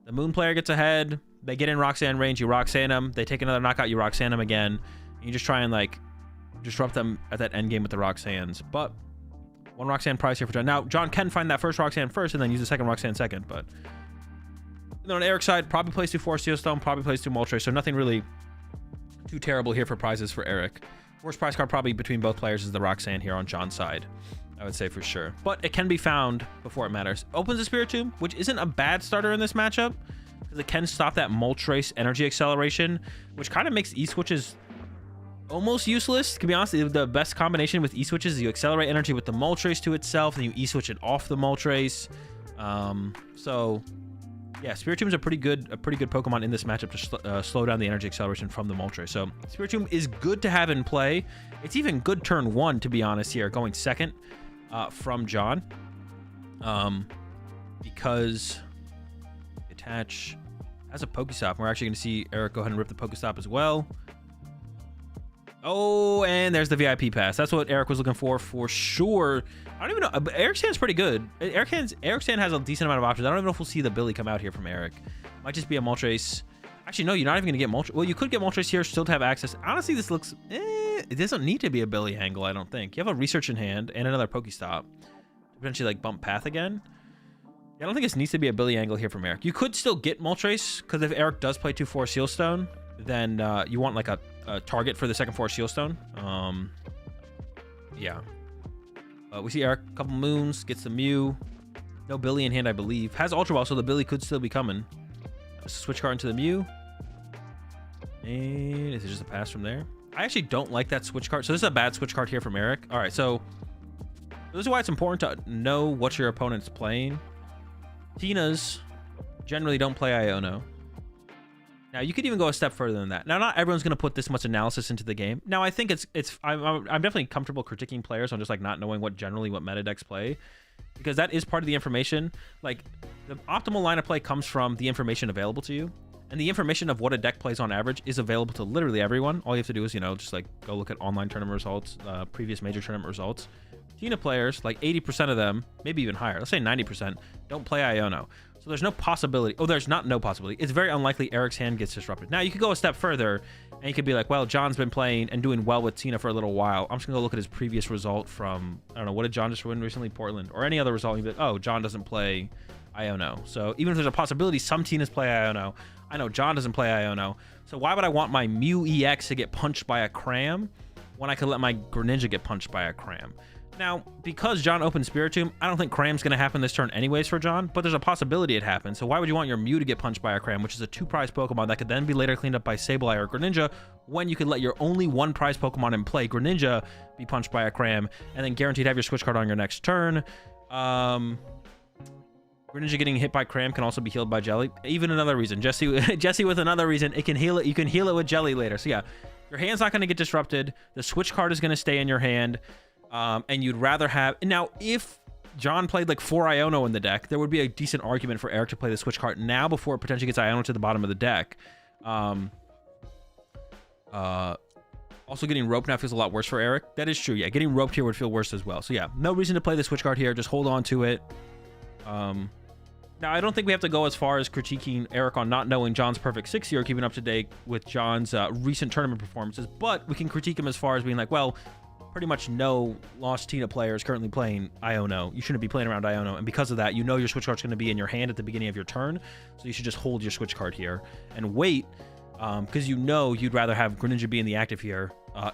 the Moon player gets ahead, they get in Roxanne range, you Roxanne them, they take another knockout, you Roxanne them again. And you just try and like disrupt them at that end game with the Roxannes. But one Roxanne prize here for John. Now, John can find that first Roxanne first and then use the second Roxanne second, but on Eric's side, probably plays 2 Force Steel Stone, probably plays 2 Moltres, so nothing really too terrible here for prizes for Eric. Worst prize card probably between both players is the Roxanne here on John's side, I would say for sure. But it can be found before it matters. Opens a Spiritomb, which isn't a bad starter in this matchup, because it can stop that Moltres energy acceleration, which kind of makes E-Switches almost useless. To be honest, the best combination with E-Switches is you accelerate energy with the Moltres to itself, and you E-Switch it off the Moltres. So yeah, Spiritomb is a pretty good Pokemon in this matchup to slow down the energy acceleration from the Moltres. So Spiritomb is good to have in play. It's even good turn 1, to be honest here, going second from John. Because attach has a Pokestop. We're actually going to see Eric go ahead and rip the Pokestop as well. Oh, and there's the VIP pass. That's what Eric was looking for sure. I don't even know. Eric's hand's pretty good. Eric's hand has a decent amount of options. I don't even know if we'll see the Billy come out here from Eric. Might just be a Moltres. Actually, no, you're not even going to get Moltres. Well, you could get Moltres here, still to have access. Honestly, this looks... it doesn't need to be a Billy angle, I don't think. You have a Research in hand and another Pokestop. Potentially, like, bump Path again. I don't think this needs to be a Billy angle here from Eric. You could still get Moltres, because if Eric does play 2/4 Seal Stone, then you want, like, a target for the second 4 Seal Stone. Yeah. We see Eric, a couple moons, gets the Mew. No Billy in hand, I believe. Has Ultra Ball, so the Billy could still be coming. Switch card into the Mew. And is it just a pass from there? I actually don't like that switch card. So this is a bad switch card here from Eric. All right, so this is why it's important to know what your opponent's playing. Tinas generally don't play Iono. Now, you could even go a step further than that. Now, not everyone's going to put this much analysis into the game. Now, I think I'm definitely comfortable critiquing players on just like not knowing what meta decks play, because that is part of the information. Like, the optimal line of play comes from the information available to you. And the information of what a deck plays on average is available to literally everyone. All you have to do is, you know, just like go look at online tournament results, previous major tournament results. Tina players, like 80% of them, maybe even higher, let's say 90%, don't play Iono. So there's no possibility. Oh, there's not no possibility. It's very unlikely Eric's hand gets disrupted. Now, you could go a step further, and you could be like, well, John's been playing and doing well with Tina for a little while. I'm just going to go look at his previous result from, I don't know, what did John just win recently? Portland. Or any other result. And you'd be like, oh, John doesn't play Iono. So even if there's a possibility some Tinas play Iono, I know John doesn't play Iono. So why would I want my Mew EX to get punched by a Cram when I could let my Greninja get punched by a Cram? Now, because John opened Spiritomb, I don't think Cram's going to happen this turn anyways for John, but there's a possibility it happens. So why would you want your Mew to get punched by a Cram, which is a 2-prize Pokemon that could then be later cleaned up by Sableye or Greninja, when you could let your only 1-prize Pokemon in play, Greninja, be punched by a Cram, and then guaranteed have your switch card on your next turn. Greninja getting hit by Cram can also be healed by Jelly. Even another reason. Jesse with another reason. It can heal it. You can heal it with Jelly later. So yeah, your hand's not going to get disrupted. The switch card is going to stay in your hand. And you'd rather have... Now, if John played like 4 Iono in the deck, there would be a decent argument for Eric to play the switch card now before it potentially gets Iono to the bottom of the deck. Also, getting roped now feels a lot worse for Eric. That is true. Yeah, getting roped here would feel worse as well. So yeah, no reason to play the switch card here. Just hold on to it. Now, I don't think we have to go as far as critiquing Eric on not knowing John's perfect 6 or keeping up to date with John's recent tournament performances, but we can critique him as far as being like, well, pretty much no Lost Tina players currently playing Iono. You shouldn't be playing around Iono, and because of that, you know your switch card's going to be in your hand at the beginning of your turn, so you should just hold your switch card here and wait, because you know you'd rather have Greninja be in the active here.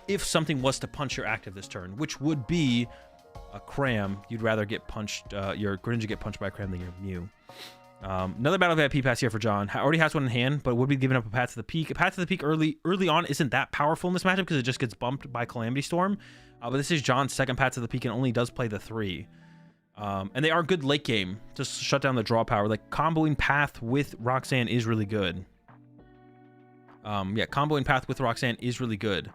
If something was to punch your active this turn, which would be a Cram, you'd rather get punched, your Greninja get punched by a Cram than your Mew. Another Battle VIP pass here for John. Already has one in hand, but would be giving up a Path to the Peak. A Path to the Peak early on isn't that powerful in this matchup because it just gets bumped by Calamity Storm. But this is John's second Path to the Peak and only does play the 3. And they are good late game to shut down the draw power. Like, comboing Path with Roxanne is really good. Yeah, comboing Path with Roxanne is really good.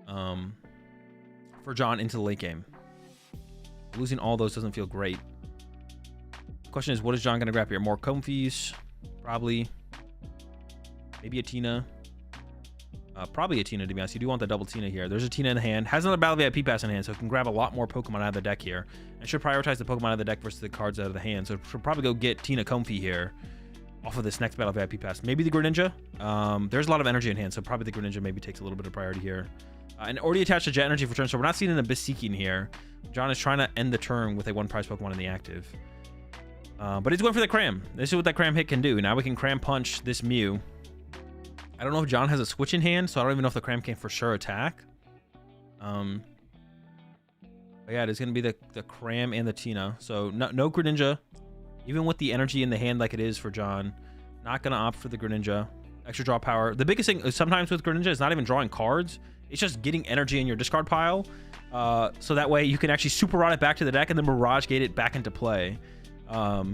For John into the late game. Losing all those doesn't feel great. Question is, what is John going to grab here? More Comfies? Probably. Maybe a Tina. Probably a Tina, to be honest. You do want the double Tina here. There's a Tina in the hand. Has another Battle VIP pass in hand, so it can grab a lot more Pokemon out of the deck here. And should prioritize the Pokemon out of the deck versus the cards out of the hand. So should probably go get Tina Comfy here off of this next Battle VIP pass. Maybe the Greninja. There's a lot of energy in hand, so probably the Greninja maybe takes a little bit of priority here. And already attached to Jet Energy for turn, so we're not seeing an Abyss Seeking here. John is trying to end the turn with a 1-prize Pokemon in the active. But he's going for the Cram. This is what that Cram hit can do. Now we can Cram Punch this Mew. I don't know if John has a switch in hand, so I don't even know if the Cram can for sure attack. But yeah, it is going to be the Cram and the Tina. So no Greninja. Even with the energy in the hand like it is for John. Not going to opt for the Greninja. Extra draw power. The biggest thing is sometimes with Greninja is not even drawing cards. It's just getting energy in your discard pile. So that way you can actually Super Rod it back to the deck and then Mirage Gate it back into play. There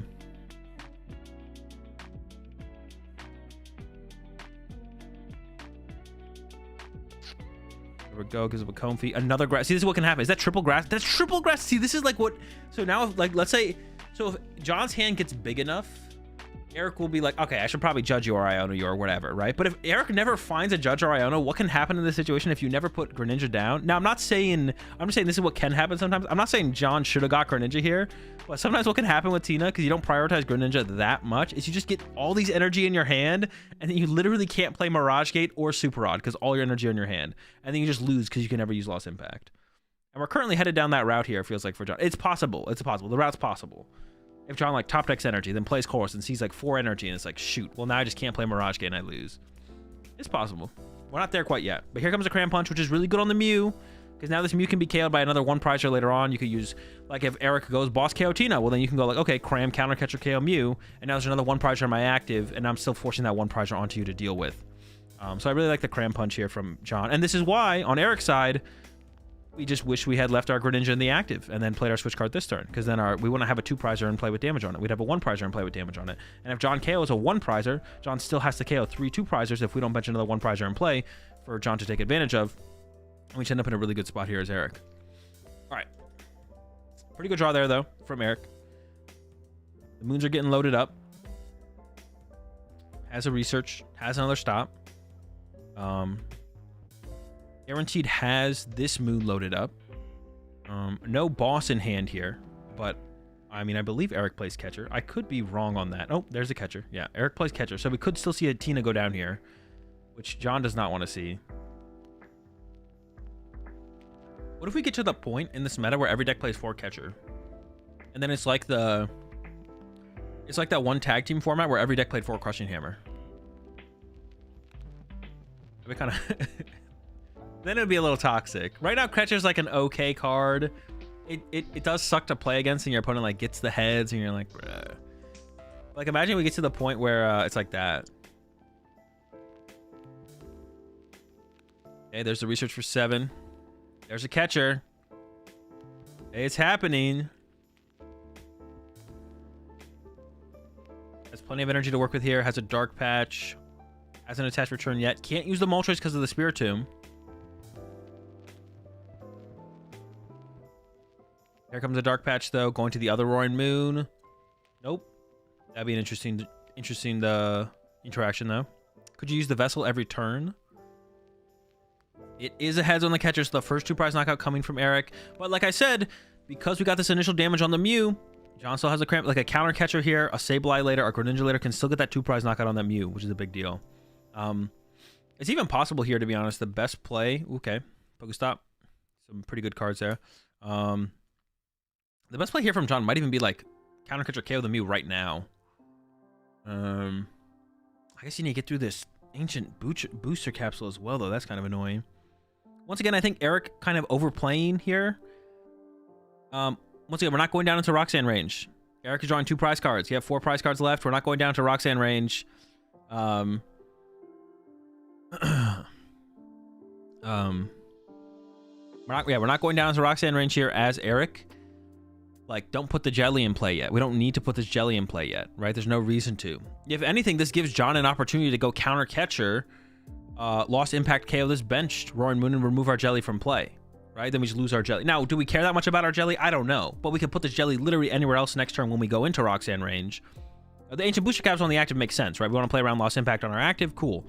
we go, because of a Comfy. Another grass. See, this is what can happen. Is that triple grass? That's triple grass. See, this is like what... So now, like, let's say... So if John's hand gets big enough, Eric will be like, okay, I should probably judge you or Iono you or whatever, right? But if Eric never finds a judge or Iono, what can happen in this situation if you never put Greninja down? Now, I'm just saying this is what can happen sometimes. I'm not saying John should have got Greninja here, but sometimes what can happen with Tina, because you don't prioritize Greninja that much, is you just get all these energy in your hand, and then you literally can't play Mirage Gate or Super Rod, because all your energy are in your hand. And then you just lose, because you can never use Lost Impact. And we're currently headed down that route here, it feels like, for John. It's possible. It's possible. The route's possible. If John like top decks energy, then plays Chorus and sees like 4 energy and it's like, shoot, well now I just can't play Mirage Gate and I lose. It's possible. We're not there quite yet. But here comes a Cram Punch, which is really good on the Mew, because now this Mew can be KO'd by another 1-prizer later on. You could use, like if Eric goes Boss KO Tina, well then you can go like, okay, Cram Counter Catcher KO Mew, and now there's another 1-prizer on my active, and I'm still forcing that 1-prizer onto you to deal with. So I really like the Cram Punch here from John. And this is why, on Eric's side, we just wish we had left our Greninja in the active and then played our switch card this turn, because then we wouldn't have a 2-prizer and play with damage on it. We'd have a 1-prizer and play with damage on it. And if John KOs a 1-prizer, John still has to KO 3 2-prizers if we don't bench another 1-prizer in play for John to take advantage of. And we end up in a really good spot here as Eric. All right. Pretty good draw there, though, from Eric. The moons are getting loaded up. has a research, has another stop. Guaranteed has this mood loaded up. No boss in hand here, but I mean, I believe Eric plays catcher. I could be wrong on that. Oh, there's a catcher. Yeah, Eric plays catcher. So we could still see a Tina go down here, which John does not want to see. What if we get to the point in this meta where every deck plays 4 catcher? And then it's like that one tag team format where every deck played 4 crushing hammer. We kind of then it would be a little toxic. Right now, catcher's like an okay card. It does suck to play against, and your opponent like gets the heads, and you're like, bruh. Like, imagine we get to the point where it's like that. Okay, there's the research for 7. There's a catcher. Hey, it's happening. Has plenty of energy to work with here. Has a dark patch. Hasn't attached return yet. Can't use the Moltres because of the Spiritomb. Here comes a dark patch though. Going to the other Roaring Moon. Nope. That'd be an interesting interaction though. Could you use the Vessel every turn? It is a heads on the catcher, so the first 2 prize knockout coming from Eric. But like I said, because we got this initial damage on the Mew, John still has a cramp, like a counter catcher here, a Sableye later, a Greninja later can still get that 2 prize knockout on that Mew, which is a big deal. It's even possible here, to be honest. The best play, okay, Pokestop, some pretty good cards there. The best play here from John might even be like counter catcher KO the Mew right now. I guess you need to get through this ancient booster capsule as well, though. That's kind of annoying. Once again, I think Eric kind of overplaying here. Once again, we're not going down into Roxanne range. Eric is drawing 2 prize cards. You have 4 prize cards left. We're not going down to Roxanne range. We're not going down to Roxanne range here as Eric. Like, don't put the jelly in play yet. We don't need to put this jelly in play yet, right? There's no reason to. If anything, this gives John an opportunity to go counter catcher, lost impact KO this benched Roaring Moon and remove our jelly from play, right? Then we just lose our jelly. Now, do we care that much about our jelly? I don't know, but we can put this jelly literally anywhere else next turn when we go into Roxanne range. The ancient booster caps on the active makes sense, right? We want to play around lost impact on our active, cool.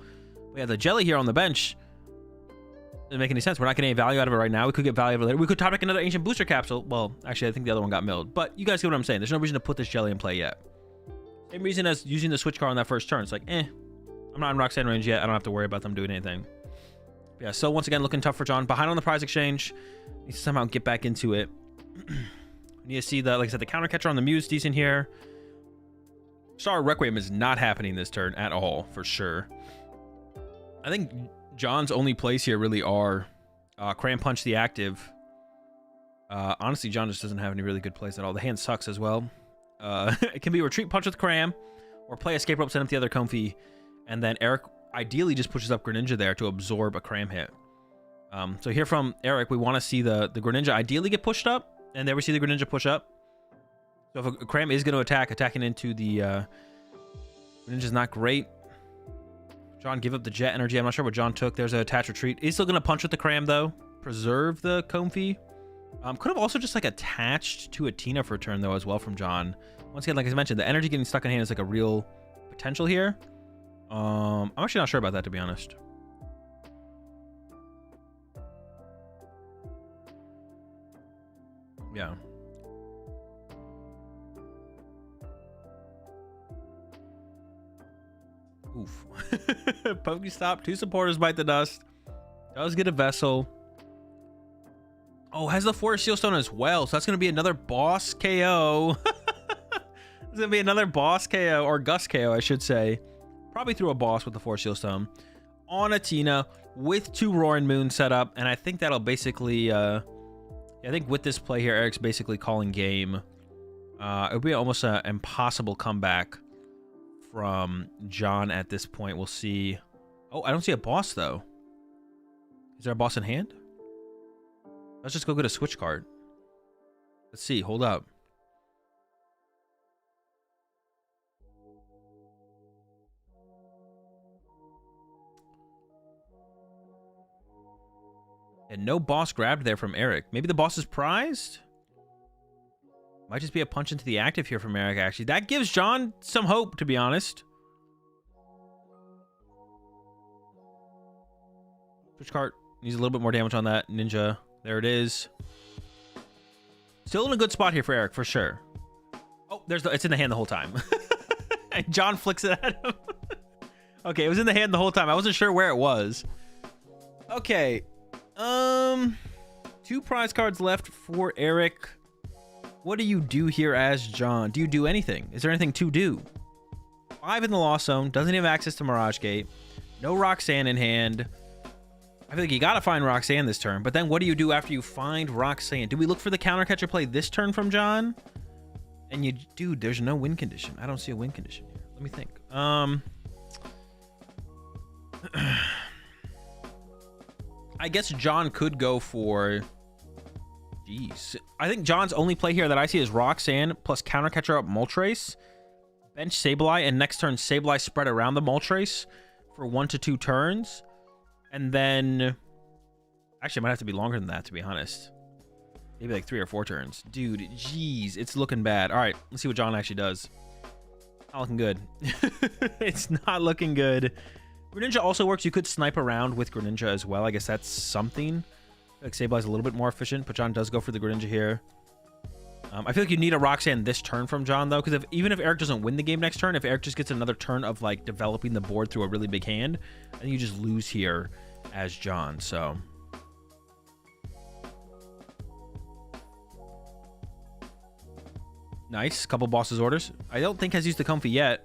We have the jelly here on the bench. Doesn't make any sense. We're not getting any value out of it right now. We could get value out of it later. We could top deck another ancient booster capsule. Well, actually, I think the other one got milled. But you guys get what I'm saying. There's no reason to put this jelly in play yet. Same reason as using the switch card on that first turn. It's like, I'm not in Roxanne range yet. I don't have to worry about them doing anything. Yeah, so once again, looking tough for John. Behind on the prize exchange. Needs to somehow get back into it. We need to see the, like I said, the counter catcher on the Muse decent here. Star Requiem is not happening this turn at all, for sure. I think John's only plays here really are Cram Punch the active. Honestly, John just doesn't have any really good plays at all. The hand sucks as well. It can be Retreat Punch with Cram, or play Escape Rope, send up the other Comfy, and then Eric ideally just pushes up Greninja there to absorb a Cram hit. So here from Eric, we want to see the Greninja ideally get pushed up, and there we see the Greninja push up. So if a Cram is going to attacking into the Greninja's not great. John give up the Jet Energy. I'm not sure what John took. There's an attach retreat. He's still going to punch with the Cram, though. Preserve the Comfy. Could have also just, like, attached to a Tina for a turn, though, as well from John. Once again, like I mentioned, the energy getting stuck in hand is, like, a real potential here. I'm actually not sure about that, to be honest. Yeah. Oof. Pokestop, 2 supporters bite the dust. Does get a Vessel. Oh, has the Forest Seal Stone as well. So that's going to be another boss KO. It's going to be another boss KO, or Gust KO, I should say. Probably through a boss with the Forest Seal Stone. On a Tina with 2 Roaring Moon set up. And I think that'll basically... I think with this play here, Eric's basically calling game. It would be almost an impossible comeback from John at this point. We'll see. Oh, I don't see a boss, though. Is there a boss in hand? Let's just go get a switch card. Let's see. Hold up. And no boss grabbed there from Eric. Maybe the boss is prized? Might just be a punch into the active here from Eric, actually. That gives John some hope, to be honest. Switch cart needs a little bit more damage on that ninja. There it is. Still in a good spot here for Eric, for sure. Oh, it's in the hand the whole time. And John flicks it at him. Okay, it was in the hand the whole time. I wasn't sure where it was. Okay. 2 prize cards left for Eric. What do you do here as John? Do you do anything? Is there anything to do? 5 in the Lost Zone. Doesn't have access to Mirage Gate. No Roxanne in hand. I feel like you gotta find Roxanne this turn. But then what do you do after you find Roxanne? Do we look for the counter catcher play this turn from John? And you... Dude, there's no win condition. I don't see a win condition here. Let me think. I guess John could go for... Jeez. I think John's only play here that I see is Roxanne plus counter catcher up Moltres. Bench Sableye, and next turn Sableye spread around the Moltres for 1 to 2 turns. And then... Actually, it might have to be longer than that, to be honest. Maybe like 3 or 4 turns. Dude, jeez, it's looking bad. All right, let's see what John actually does. Not looking good. It's not looking good. Greninja also works. You could snipe around with Greninja as well. I guess that's something. I feel like Sableye's a little bit more efficient, but John does go for the Greninja here. I feel like you need a Roxanne this turn from John, though, because even if Eric doesn't win the game next turn, if Eric just gets another turn of, like, developing the board through a really big hand, I think you just lose here as John, so... Nice. Couple boss's orders. I don't think has used the Comfy yet.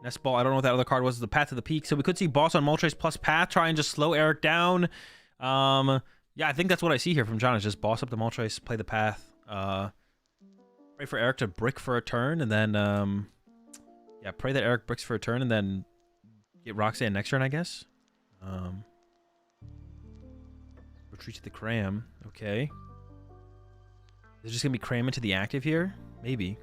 Nest Ball. I don't know what that other card was. The Path to the Peak. So we could see boss on Moltres plus Path. Try and just slow Eric down. Yeah, I think that's what I see here from John. Is just boss up the Moltres, play the Path. Pray for Eric to brick for a turn. And then, yeah, pray that Eric bricks for a turn. And then get Roxanne next turn, I guess. Retreat to the Cram. Okay. Is it just going to be Cram into the active here? Maybe.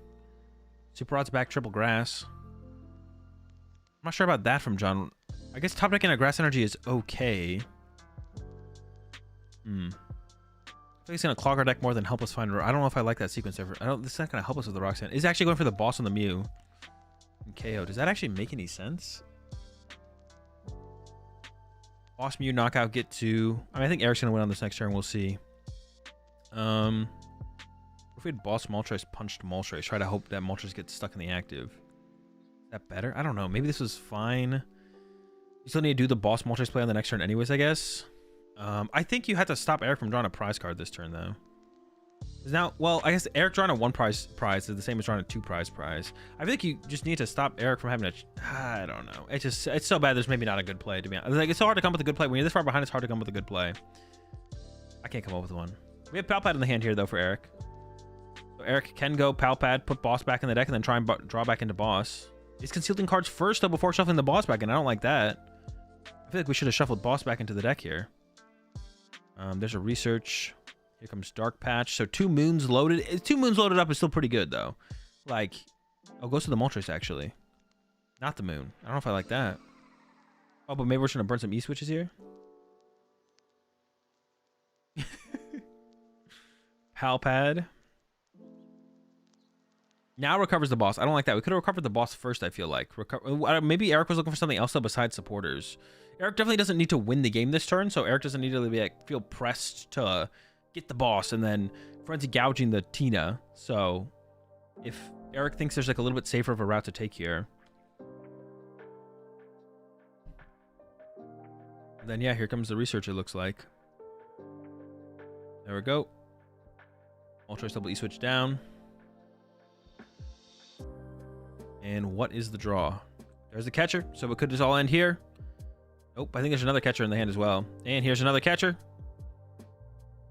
Super Odds back, Triple Grass. I'm not sure about that from John. I guess top decking a Grass Energy is okay. I think he's going to clog our deck more than help us find... I don't know if I like that sequence ever. This is not going to help us with the Roxanne. He's actually going for the boss on the Mew. And KO. Does that actually make any sense? Boss Mew, knockout, get 2. I mean, I think Eric's going to win on this next turn. We'll see. If we had boss Moltres, punched Moltres, try to hope that Moltres gets stuck in the active. Is that better? I don't know. Maybe this was fine. You still need to do the boss Moltres play on the next turn anyways, I guess. I think you had to stop Eric from drawing a prize card this turn, though. Now, well, I guess Eric drawing a 1 prize is the same as drawing a 2 prize. I feel like you just need to stop Eric from having a... I don't know. It's so bad there's maybe not a good play, to be honest. Like, it's so hard to come up with a good play. When you're this far behind, it's hard to come up with a good play. I can't come up with one. We have Palpad in the hand here, though, for Eric. So Eric can go Palpad, put boss back in the deck, and then try and draw back into boss. He's concealing cards first, though, before shuffling the boss back in. I don't like that. I feel like we should have shuffled boss back into the deck here. There's a research. Here comes Dark Patch. So 2 moons loaded. 2 moons loaded up is still pretty good, though. Like, oh, goes to the Moltres, actually. Not the moon. I don't know if I like that. Oh, but maybe we're trying to burn some E-switches here. Palpad. Now recovers the boss. I don't like that. We could have recovered the boss first, I feel like. Maybe Eric was looking for something else, though, besides supporters. Eric definitely doesn't need to win the game this turn, so Eric doesn't need to be, like, feel pressed to get the boss and then Frenzy gouging the Tina. So if Eric thinks there's, like, a little bit safer of a route to take here, then, yeah, here comes the research, it looks like. There we go. Moltres double E-switch down. And what is the draw? There's the catcher. So it could just all end here. Nope, I think there's another catcher in the hand as well. And here's another catcher.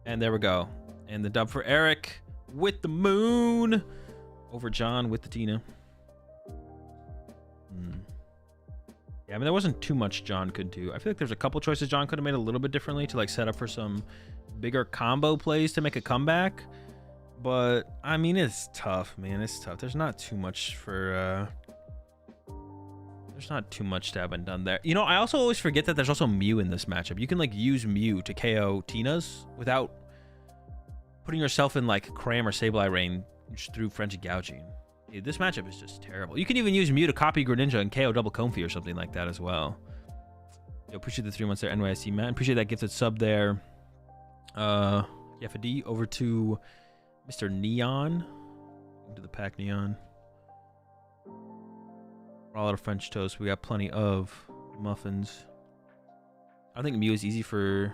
And there we go. And the dub for Eric with the moon over John with the Tina. Yeah, I mean, there wasn't too much John could do. I feel like there's a couple choices John could have made a little bit differently to, like, set up for some bigger combo plays to make a comeback. But, I mean, it's tough, man. It's tough. There's not too much for... There's not too much to have been done there. You know, I also always forget that there's also Mew in this matchup. You can, like, use Mew to KO Tinas without putting yourself in, like, Cram or Sableye range through Frenzy gouging. Dude, this matchup is just terrible. You can even use Mew to copy Greninja and KO double Comfy or something like that as well. Yo, appreciate the 3 months there, NYC man. Appreciate that gifted sub there. Yeah, for D over to Mr. Neon. Into the pack Neon. A lot of French toast. We got plenty of muffins. I think Mew is easy for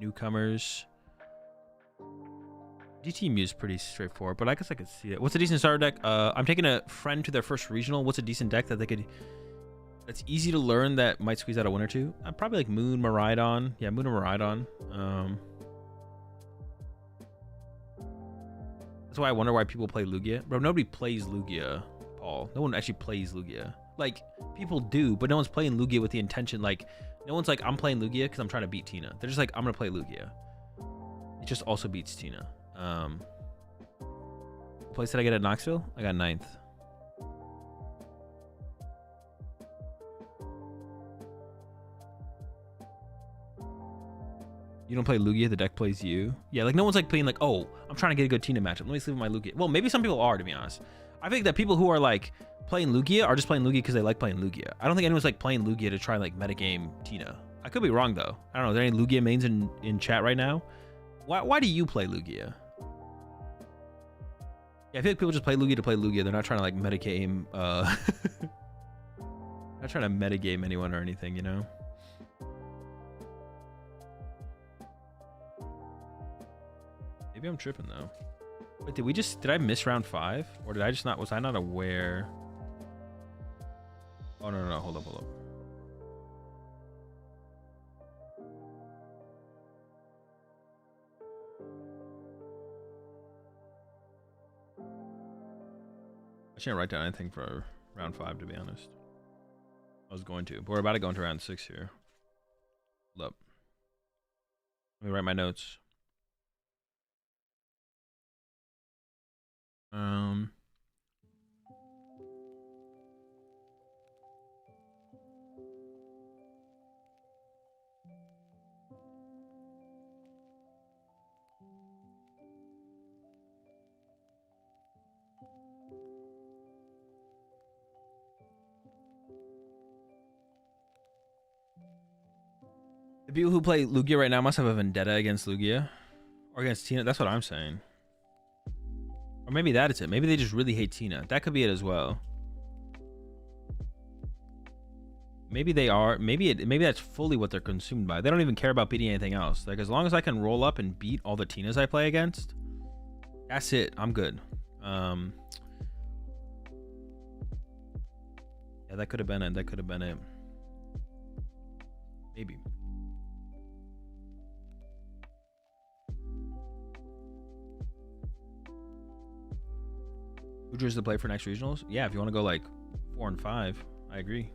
newcomers. GT Mew is pretty straightforward, but I guess I could see it. What's a decent starter deck? I'm taking a friend to their first regional. What's a decent deck that they could... That's easy to learn that might squeeze out a win or two? Probably like Moon, Miraidon. Yeah, Moon or Miraidon. That's why I wonder why people play Lugia. Bro, nobody plays Lugia, Paul. No one actually plays Lugia. Like, people do, but no one's playing Lugia with the intention. Like, no one's like, I'm playing Lugia because I'm trying to beat Tina. They're just like, I'm going to play Lugia. It just also beats Tina. Place did I get at Knoxville? I got 9th. You don't play Lugia, the deck plays you. Yeah, like no one's like playing like, oh, I'm trying to get a good Tina matchup. Let me sleep with my Lugia. Well, maybe some people are, to be honest. I think that people who are like playing Lugia are just playing Lugia because they like playing Lugia. I don't think anyone's like playing Lugia to try like metagame Tina. I could be wrong though. I don't know. Are there any Lugia mains in chat right now? Why do you play Lugia? Yeah, I feel like people just play Lugia to play Lugia. They're not trying to like metagame. Not trying to metagame anyone or anything, you know. Maybe I'm tripping though. Wait, did I miss round 5? Or did I just not, was I not aware? Oh, no, hold up. I shouldn't write down anything for round 5, to be honest. I was going to, but we're about to go into round 6 here. Hold up. Let me write my notes. The people who play Lugia right now must have a vendetta against Lugia or against Tina. That's what I'm saying. Or maybe that is it. Maybe they just really hate Tina. That could be it as well. Maybe they are. Maybe that's fully what they're consumed by. They don't even care about beating anything else. Like, as long as I can roll up and beat all the Tinas I play against, that's it. I'm good. Yeah, that could have been it. That could have been it. Maybe. Who's the play for next regionals? Yeah, if you want to go like 4 and 5, I agree.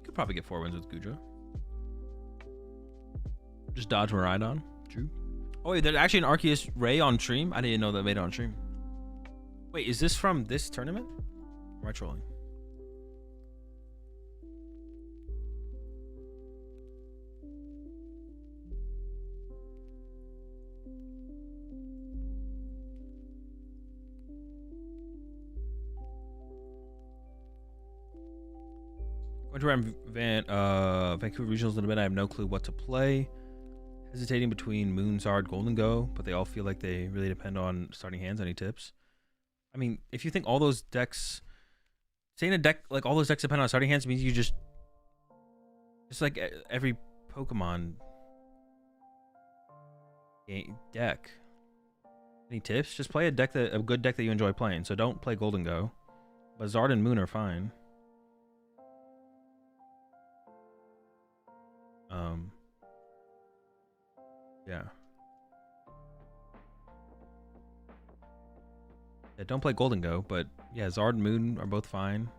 Could probably get 4 wins with Gudra. Just dodge Miraidon. True. Oh wait, there's actually an Arceus Ray on stream. I didn't know that made it on stream. Wait, is this from this tournament? Or am I trolling? Going to run Vancouver Regionals in a bit. I have no clue what to play. Hesitating between Moon, Zard, Golden Go, but they all feel like they really depend on starting hands. Any tips? I mean, if you think all those decks, saying a deck like all those decks depend on starting hands means you just like every Pokemon deck. Any tips? Just play a good deck that you enjoy playing. So don't play Golden Go, but Zard and Moon are fine. Yeah. Yeah, don't play Golden Go, but yeah, Zard and Moon are both fine.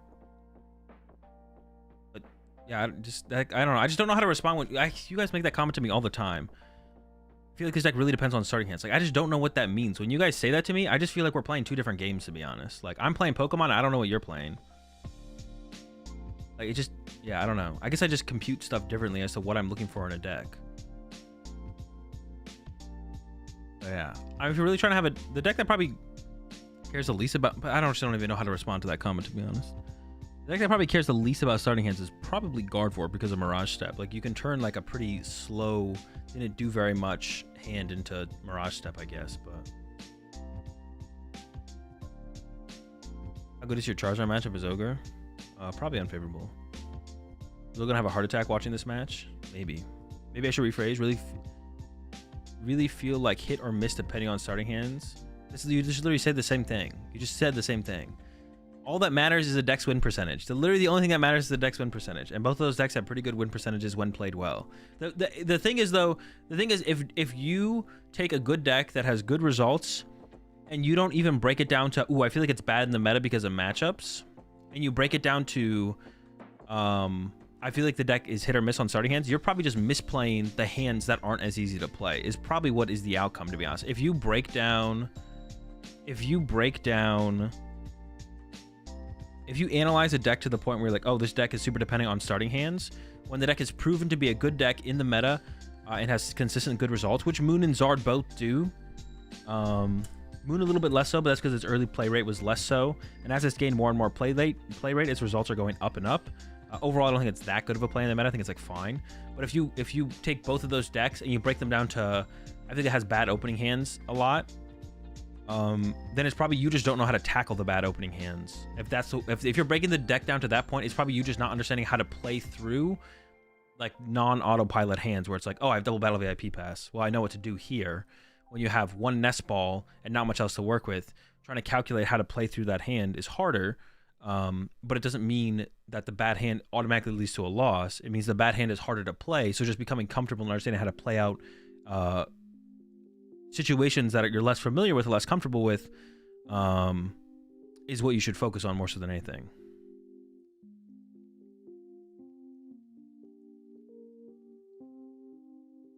But yeah, I don't know. I just don't know how to respond when you guys make that comment to me all the time. I feel like this deck really depends on starting hands. Like, I just don't know what that means. When you guys say that to me, I just feel like we're playing 2 different games, to be honest. Like, I'm playing Pokemon, I don't know what you're playing. Like, it just, yeah, I don't know. I guess I just compute stuff differently as to what I'm looking for in a deck. But yeah. I mean, if you're really trying to have the deck that probably cares the least about, but I don't even know how to respond to that comment, to be honest. The deck that probably cares the least about starting hands is probably Gardevoir because of Mirage Step. Like, you can turn like a pretty slow, didn't do very much hand into Mirage Step, I guess, but. How good is your Charizard matchup as Ogre? Probably unfavorable. Is Ogre gonna have a heart attack watching this match? Maybe. Maybe I should rephrase. Really feel like hit or miss depending on starting hands. You just literally said the same thing. You just said the same thing. All that matters is the deck's win percentage. Literally the only thing that matters is the deck's win percentage. And both of those decks have pretty good win percentages when played well. The thing is though, if you take a good deck that has good results and you don't even break it down to, ooh, I feel like it's bad in the meta because of matchups, and you break it down to, I feel like the deck is hit or miss on starting hands, you're probably just misplaying the hands that aren't as easy to play, is probably what is the outcome, to be honest. If you analyze a deck to the point where you're like, oh, this deck is super dependent on starting hands, when the deck is proven to be a good deck in the meta and has consistent good results, which Moon and Zard both do. Moon a little bit less so, but that's because its early play rate was less so. And as it's gained more and more play rate, its results are going up and up. Overall, I don't think it's that good of a play in the meta. I think it's like fine. But if you take both of those decks and you break them down to, I think it has bad opening hands a lot. Then it's probably you just don't know how to tackle the bad opening hands. If you're breaking the deck down to that point, it's probably you just not understanding how to play through like non-autopilot hands where it's like, oh, I have double battle VIP pass. Well, I know what to do here. When you have one nest ball and not much else to work with, trying to calculate how to play through that hand is harder. But it doesn't mean that the bad hand automatically leads to a loss. It means the bad hand is harder to play. So just becoming comfortable and understanding how to play out situations that you're less familiar with or less comfortable with is what you should focus on more so than anything.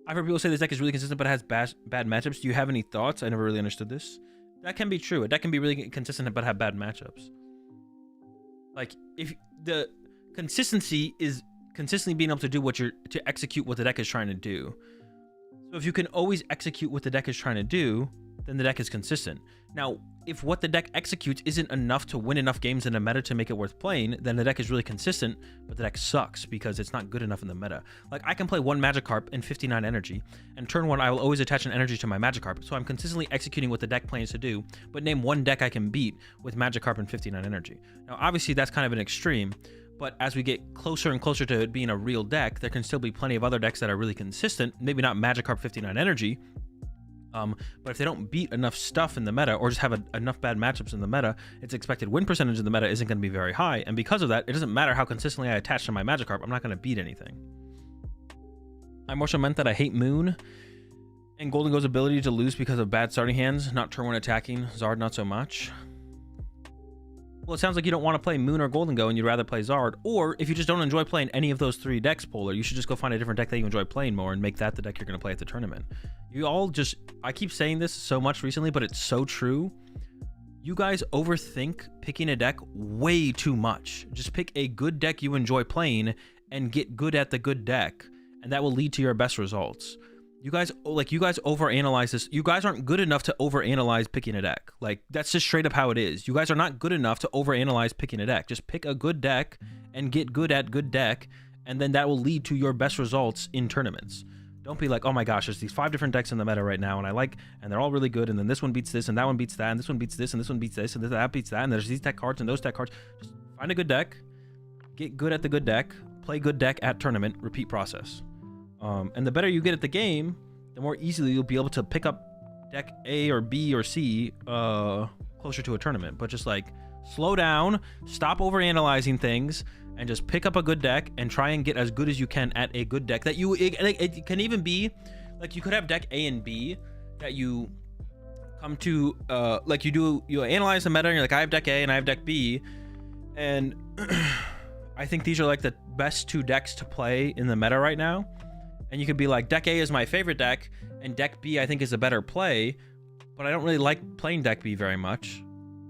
I've heard people say this deck is really consistent but has bad matchups. Do you have any thoughts? I never really understood this. That can be true. A deck can be really consistent but have bad matchups. Like, if the consistency is consistently being able to do to execute what the deck is trying to do. So if you can always execute what the deck is trying to do, then the deck is consistent. Now, if what the deck executes isn't enough to win enough games in a meta to make it worth playing, then the deck is really consistent, but the deck sucks because it's not good enough in the meta. Like, I can play one Magikarp and 59 energy, and turn one I will always attach an energy to my Magikarp, so I'm consistently executing what the deck plans to do, but name one deck I can beat with Magikarp and 59 energy. Now, obviously, that's kind of an extreme, but as we get closer and closer to it being a real deck, there can still be plenty of other decks that are really consistent, maybe not Magikarp 59 energy, but if they don't beat enough stuff in the meta or just have enough bad matchups in the meta, its expected win percentage in the meta isn't going to be very high. And because of that, it doesn't matter how consistently I attach to my Magikarp, I'm not going to beat anything. I more so meant that I hate Moon and Golden Go's ability to lose because of bad starting hands, not turn one attacking. Zard, not so much. Well, it sounds like you don't want to play Moon or Golden Go and you'd rather play Zard. Or if you just don't enjoy playing any of those three decks, Polar, you should just go find a different deck that you enjoy playing more and make that the deck you're going to play at the tournament. You all just, I keep saying this so much recently, but it's so true. You guys overthink picking a deck way too much. Just pick a good deck you enjoy playing and get good at the good deck, and that will lead to your best results. You guys overanalyze this. You guys aren't good enough to overanalyze picking a deck. Like, that's just straight up how it is. You guys are not good enough to overanalyze picking a deck. Just pick a good deck and get good at good deck, and then that will lead to your best results in tournaments. Don't be like, oh my gosh, there's these 5 different decks in the meta right now, and they're all really good, and then this one beats this, and that one beats that, and this one beats this, and this one beats this, and that beats that, and there's these deck cards and those deck cards. Just find a good deck, get good at the good deck, play good deck at tournament, repeat process. And the better you get at the game, the more easily you'll be able to pick up deck A or B or C closer to a tournament. But just like, slow down, stop overanalyzing things, and just pick up a good deck and try and get as good as you can at a good deck. It can even be, like, you could have deck A and B that you come to, you analyze the meta and you're like, I have deck A and I have deck B, and I think these are like the best 2 decks to play in the meta right now. And you could be like, deck A is my favorite deck, and deck B I think is a better play, but I don't really like playing deck B very much.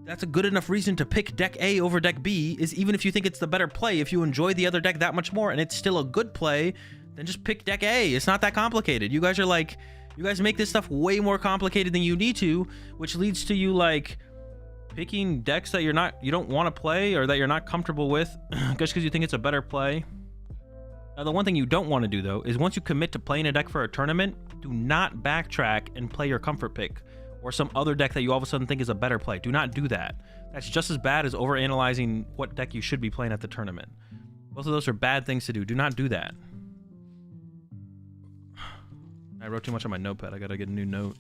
That's a good enough reason to pick deck A over deck B, is even if you think it's the better play, if you enjoy the other deck that much more and it's still a good play, then just pick deck A. It's not that complicated. You guys make this stuff way more complicated than you need to, which leads to you, like, picking decks that you don't want to play or that you're not comfortable with just because you think it's a better play. Now, the one thing you don't want to do, though, is once you commit to playing a deck for a tournament, do not backtrack and play your comfort pick or some other deck that you all of a sudden think is a better play. Do not do that. That's just as bad as overanalyzing what deck you should be playing at the tournament. Both of those are bad things to do. Do not do that. I wrote too much on my notepad. I gotta get a new note.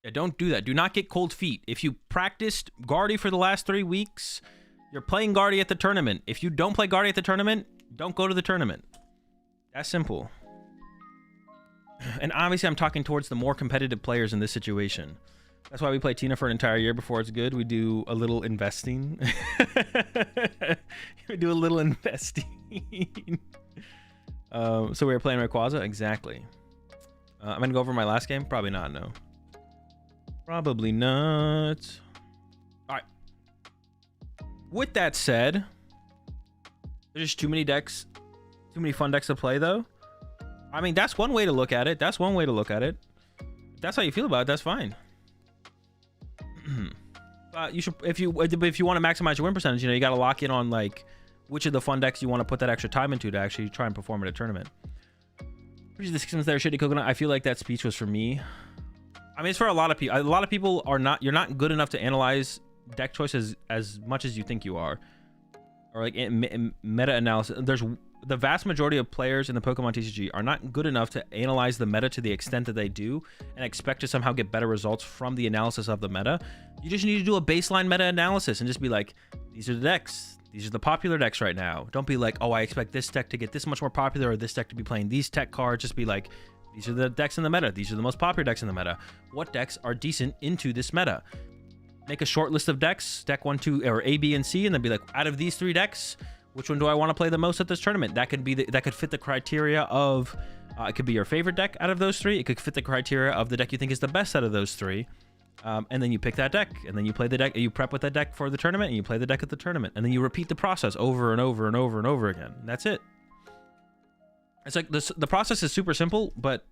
Yeah, don't do that. Do not get cold feet. If you practiced Guardy for the last 3 weeks, you're playing Guardy at the tournament. If you don't play Guardy at the tournament, don't go to the tournament. That's simple. And obviously, I'm talking towards the more competitive players in this situation. That's why we play Tina for an entire year before it's good. We do a little investing. We do a little investing. So we were playing Rayquaza? Exactly. I'm going to go over my last game? Probably not, no. Probably not. All right. With that said, there's just too many decks, too many fun decks to play, though. I mean, that's one way to look at it. That's one way to look at it. If that's how you feel about it, that's fine. You should, if you want to maximize your win percentage, you know, you got to lock in on like which of the fun decks you want to put that extra time into to actually try and perform at a tournament. Which is the systems there, shitty coconut. I feel like that speech was for me. I mean, it's for a lot of people. A lot of people are not. You're not good enough to analyze deck choices as much as you think you are, or like in meta analysis. There's the vast majority of players in the Pokemon TCG are not good enough to analyze the meta to the extent that they do and expect to somehow get better results from the analysis of the meta. You just need to do a baseline meta analysis and just be like, these are the decks. These are the popular decks right now. Don't be like, oh, I expect this deck to get this much more popular or this deck to be playing these tech cards. Just be like, these are the decks in the meta. These are the most popular decks in the meta. What decks are decent into this meta? Make a short list of decks, deck 1, 2, or A, B, and C, and then be like, out of these 3 decks, which one do I want to play the most at this tournament? That could be that could fit the criteria of it could be your favorite deck out of those 3. It could fit the criteria of the deck you think is the best out of those 3. And then you pick that deck, and then you play the deck. You prep with that deck for the tournament, and you play the deck at the tournament, and then you repeat the process over and over and over and over again. And that's it. It's like the process is super simple, but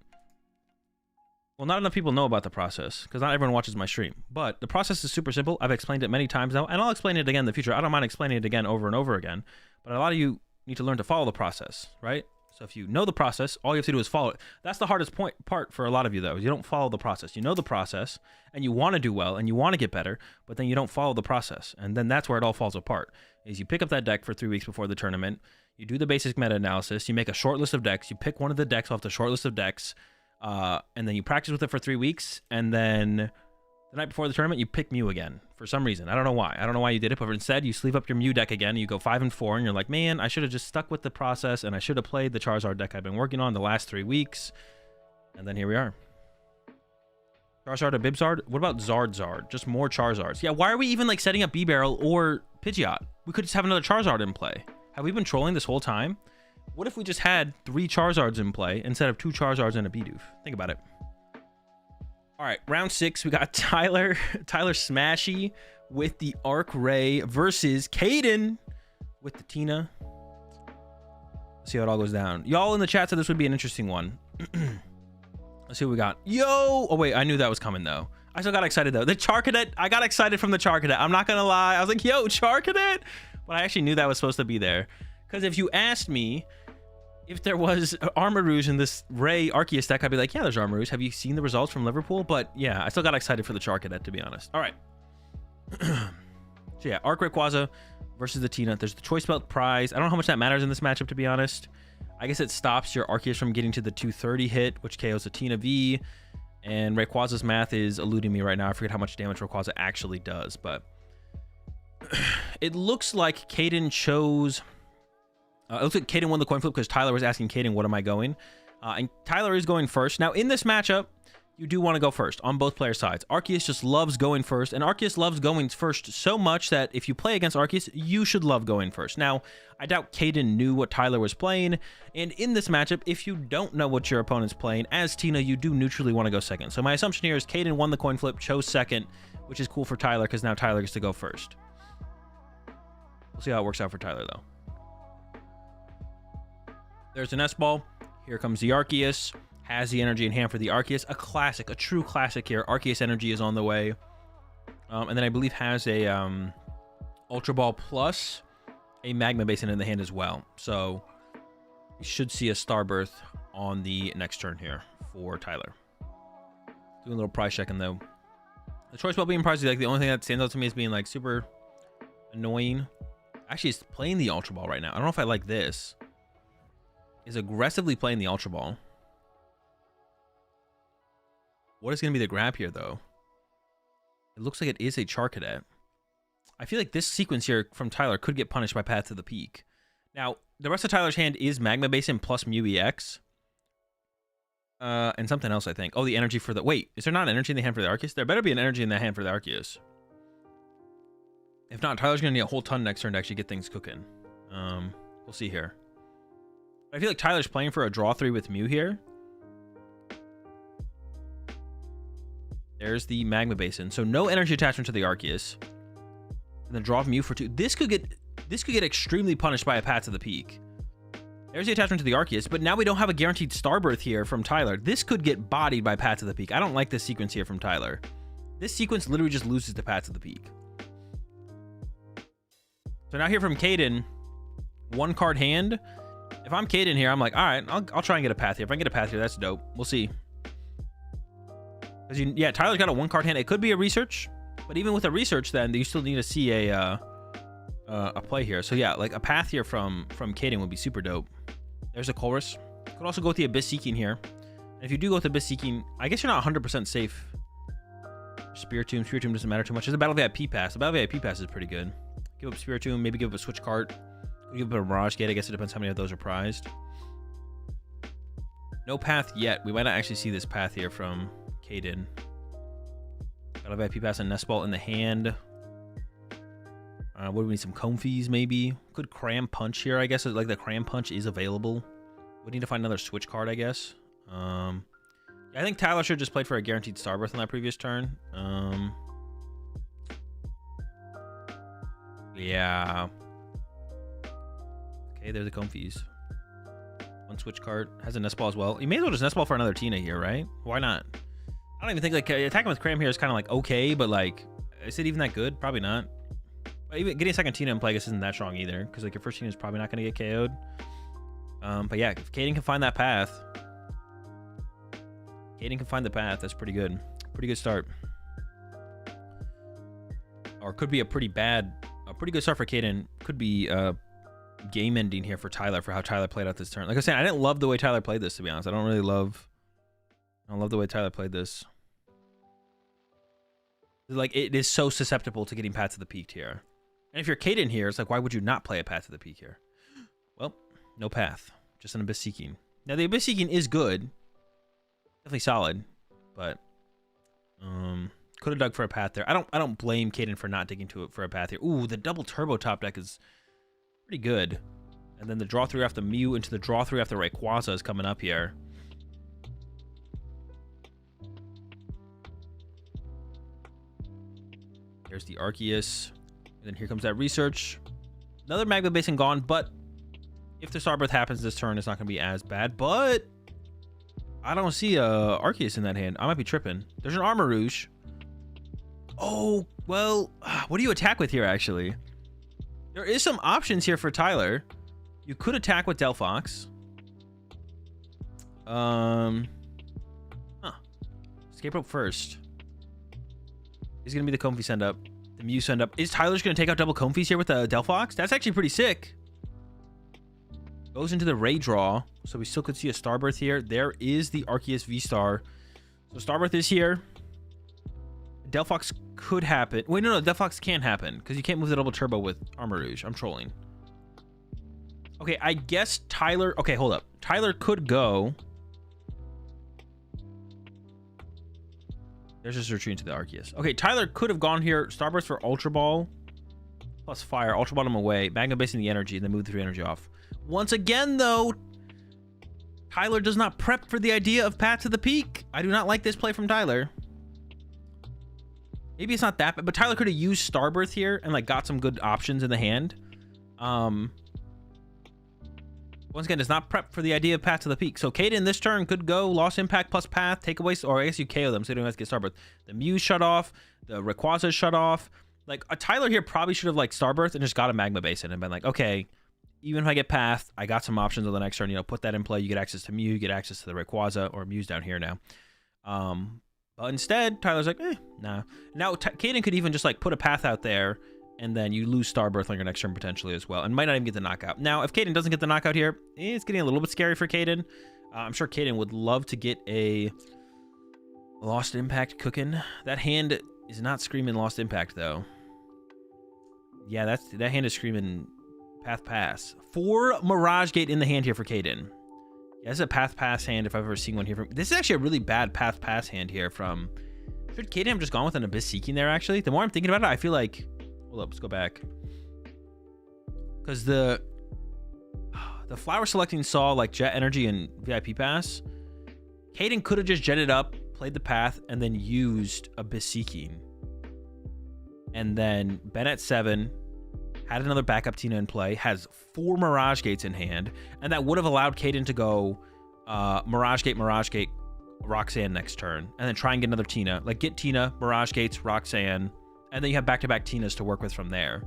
well, not enough people know about the process because not everyone watches my stream. But the process is super simple. I've explained it many times now, and I'll explain it again in the future. I don't mind explaining it again over and over again. But a lot of you need to learn to follow the process, right? So if you know the process, all you have to do is follow it. That's the hardest part for a lot of you, though. You don't follow the process. You know the process, and you want to do well, and you want to get better, but then you don't follow the process. And then that's where it all falls apart, is you pick up that deck for 3 weeks before the tournament, you do the basic meta analysis, you make a short list of decks, you pick one of the decks off the short list of decks, and then you practice with it for 3 weeks, and then the night before the tournament, you pick Mew again for some reason. I don't know why. I don't know why you did it, but instead you sleeve up your Mew deck again, and you go 5 and 4, and you're like, man, I should have just stuck with the process, and I should have played the Charizard deck I've been working on the last 3 weeks. And then here we are. Charizard or Bibzard? What about Zard? Just more Charizards. Yeah, why are we even like setting up B-Barrel or Pidgeot? We could just have another Charizard in play. Have we been trolling this whole time? What if we just had 3 Charizards in play instead of 2 Charizards and a Bidoof? Think about it. All right, round 6, we got Tyler Smashy with the Arc Ray versus Caden with the Tina. Let's see how it all goes down. Y'all in the chat said this would be an interesting one. Let's see what we got. Yo! Oh, wait, I knew that was coming, though. I still got excited, though. The Charcadet, I got excited from the Charcadet. I'm not going to lie. I was like, yo, Charcadet! But I actually knew that was supposed to be there. Because if you asked me if there was Armarouge in this Ray Arceus deck, I'd be like, yeah, there's Armarouge. Have you seen the results from Liverpool? But yeah, I still got excited for the Charcadet, to be honest. All right. So yeah, Arc Rayquaza versus the Tina. There's the Choice Belt prize. I don't know how much that matters in this matchup, to be honest. I guess it stops your Arceus from getting to the 230 hit, which KOs the Tina V. And Rayquaza's math is eluding me right now. I forget how much damage Rayquaza actually does, but it looks like Caden chose... it looks like Caden won the coin flip because Tyler was asking Caden, what am I going? And Tyler is going first. Now, in this matchup, you do want to go first on both player sides. Arceus just loves going first, and Arceus loves going first so much that if you play against Arceus, you should love going first. Now, I doubt Caden knew what Tyler was playing, and in this matchup, if you don't know what your opponent's playing, as Tina, you do neutrally want to go second. So my assumption here is Caden won the coin flip, chose second, which is cool for Tyler because now Tyler gets to go first. We'll see how it works out for Tyler, though. There's an S-ball. Here comes the Arceus. Has the energy in hand for the Arceus. A classic, a true classic here. Arceus energy is on the way. And then I believe has a Ultra Ball plus a Magma Basin in the hand as well. So we should see a Starbirth on the next turn here for Tyler. Doing a little price checking though. The choice about being pricey, like the only thing that stands out to me is being like super annoying. Actually, it's playing the Ultra Ball right now. I don't know if I like this. Is aggressively playing the Ultra Ball. What is going to be the grab here though? It looks like it is a Charcadet. I feel like this sequence here from Tyler could get punished by Path to the Peak. Now, the rest of Tyler's hand is Magma Basin plus Mew EX. And something else, I think. Oh, the energy for the... Wait, is there not an energy in the hand for the Arceus? There better be an energy in the hand for the Arceus. If not, Tyler's going to need a whole ton next turn to actually get things cooking. We'll see here. I feel like Tyler's playing for a draw 3 with Mew here. There's the Magma Basin. So no energy attachment to the Arceus. And then draw Mew for 2. This could get extremely punished by a Path to the Peak. There's the attachment to the Arceus, but now we don't have a guaranteed Starbirth here from Tyler. This could get bodied by Path to the Peak. I don't like this sequence here from Tyler. This sequence literally just loses to Path to the Peak. So now here from Caden, 1 card hand. If I'm Caden here, I'm like, all right, I'll try and get a Path here. If I can get a Path here, that's dope. We'll see. Yeah, Tyler's got a 1 card hand. It could be a research, but even with a research, then you still need to see a play here. So yeah, like a Path here from Caden would be super dope. There's a Chorus. Could also go with the Abyss Seeking here. And if you do go with Abyss Seeking, I guess you're not 100% safe. Spiritomb. Spiritomb doesn't matter too much. There's a Battle VIP Pass. The Battle VIP Pass is pretty good. Give up Spiritomb, maybe give up a Switch Cart. Give up a Mirage Gate. I guess it depends how many of those are prized. No Path yet. We might not actually see this Path here from Caden. Battle VIP Pass and Nest Ball in the hand. What do we need? Some Comfies, maybe? Good Cram Punch here, I guess. Like, the Cram Punch is available. We need to find another Switch card, I guess. Yeah, I think Tyler should have just played for a guaranteed Starbirth on that previous turn. Yeah. Okay, there's the Comfies. 1 Switch card. Has a Nest Ball as well. You may as well just Nest Ball for another Tina here, right? Why not? I don't even think, like, attacking with Cram here is kind of, like, okay, but, like, is it even that good? Probably not. But even getting a second Tina in play, I guess, isn't that strong either, because like your first Tina is probably not going to get KO'd. But yeah, if Caden can find that path, that's pretty good. Pretty good start. Or could be a pretty good start for Caden. Could be game ending here for Tyler for how Tyler played out this turn. Like I was saying, I didn't love the way Tyler played this, to be honest. I don't love the way Tyler played this. Like, it is so susceptible to getting Path to the Peak here. And if you're Caden here, it's like, why would you not play a Path to the Peak here? Well, no Path. Just an Abyss Seeking. Now, the Abyss Seeking is good. Definitely solid. But, could have dug for a Path there. I don't blame Caden for not digging to it for a Path here. Ooh, the double Turbo top deck is pretty good. And then the draw 3 off the Mew into the draw 3 off the Rayquaza is coming up here. There's the Arceus. And then here comes that research. Another Magma Basin gone, but if the Starbirth happens this turn, it's not going to be as bad. But I don't see a Arceus in that hand. I might be tripping. There's an Armor Rouge. Oh, well, what do you attack with here, actually? There is some options here for Tyler. You could attack with Delphox. Escape Rope first. Is going to be the Comfy send up. The Mew send up. Is Tyler's going to take out double Comfies here with the Delphox? That's actually pretty sick. Goes into the Ray draw. So we still could see a Starbirth here. There is the Arceus V-Star. So Starbirth is here. Delphox could happen. Wait, no, Delphox can't happen because you can't move the double turbo with Armor Rouge. I'm trolling. Okay, I guess Tyler... Okay, hold up. Tyler could go... There's just retreating to the Arceus. Okay, Tyler could have gone here. Starburst for Ultra Ball. Plus Fire. Ultra Ball him away. Magma Basin the energy. And then move the 3 energy off. Once again, though, Tyler does not prep for the idea of Path to the Peak. I do not like this play from Tyler. Maybe it's not that bad, but Tyler could have used Starbirth here and like got some good options in the hand. Once again, does not prep for the idea of Path to the Peak. So Caden this turn could go Lost Impact plus Path, take away, or I guess you KO them so you don't have to get Starbirth. The Muse shut off, the Rayquaza shut off. Like, a Tyler here probably should have, like, Starbirth and just got a Magma Basin and been like, okay, even if I get Path, I got some options on the next turn. You know, put that in play. You get access to Mew, you get access to the Rayquaza, or Mew's down here now. But instead, Tyler's like, nah. Now, Caden could even just, like, put a Path out there, and then you lose Starbirth on your next turn potentially as well, and might not even get the knockout. Now, if Caden doesn't get the knockout here, it's getting a little bit scary for Caden. I'm sure Caden would love to get a Lost Impact cooking. That hand is not screaming Lost Impact, though. Yeah, that hand is screaming Path Pass. 4 Mirage Gate in the hand here for Caden. Yeah, this is a Path Pass hand if I've ever seen one here. This is actually a really bad Path Pass hand here from... Should Caden have just gone with an Abyss Seeking there, actually? The more I'm thinking about it, I feel like... Hold up, let's go back. Because the Flower Selecting saw, like, Jet Energy and VIP Pass. Caden could have just jetted up, played the Path, and then used Abyss Seeking. And then been at 7... had another backup Tina in play, has 4 Mirage Gates in hand, and that would have allowed Caden to go Mirage Gate, Roxanne next turn, and then try and get another Tina. Like, get Tina, Mirage Gates, Roxanne, and then you have back-to-back Tinas to work with from there.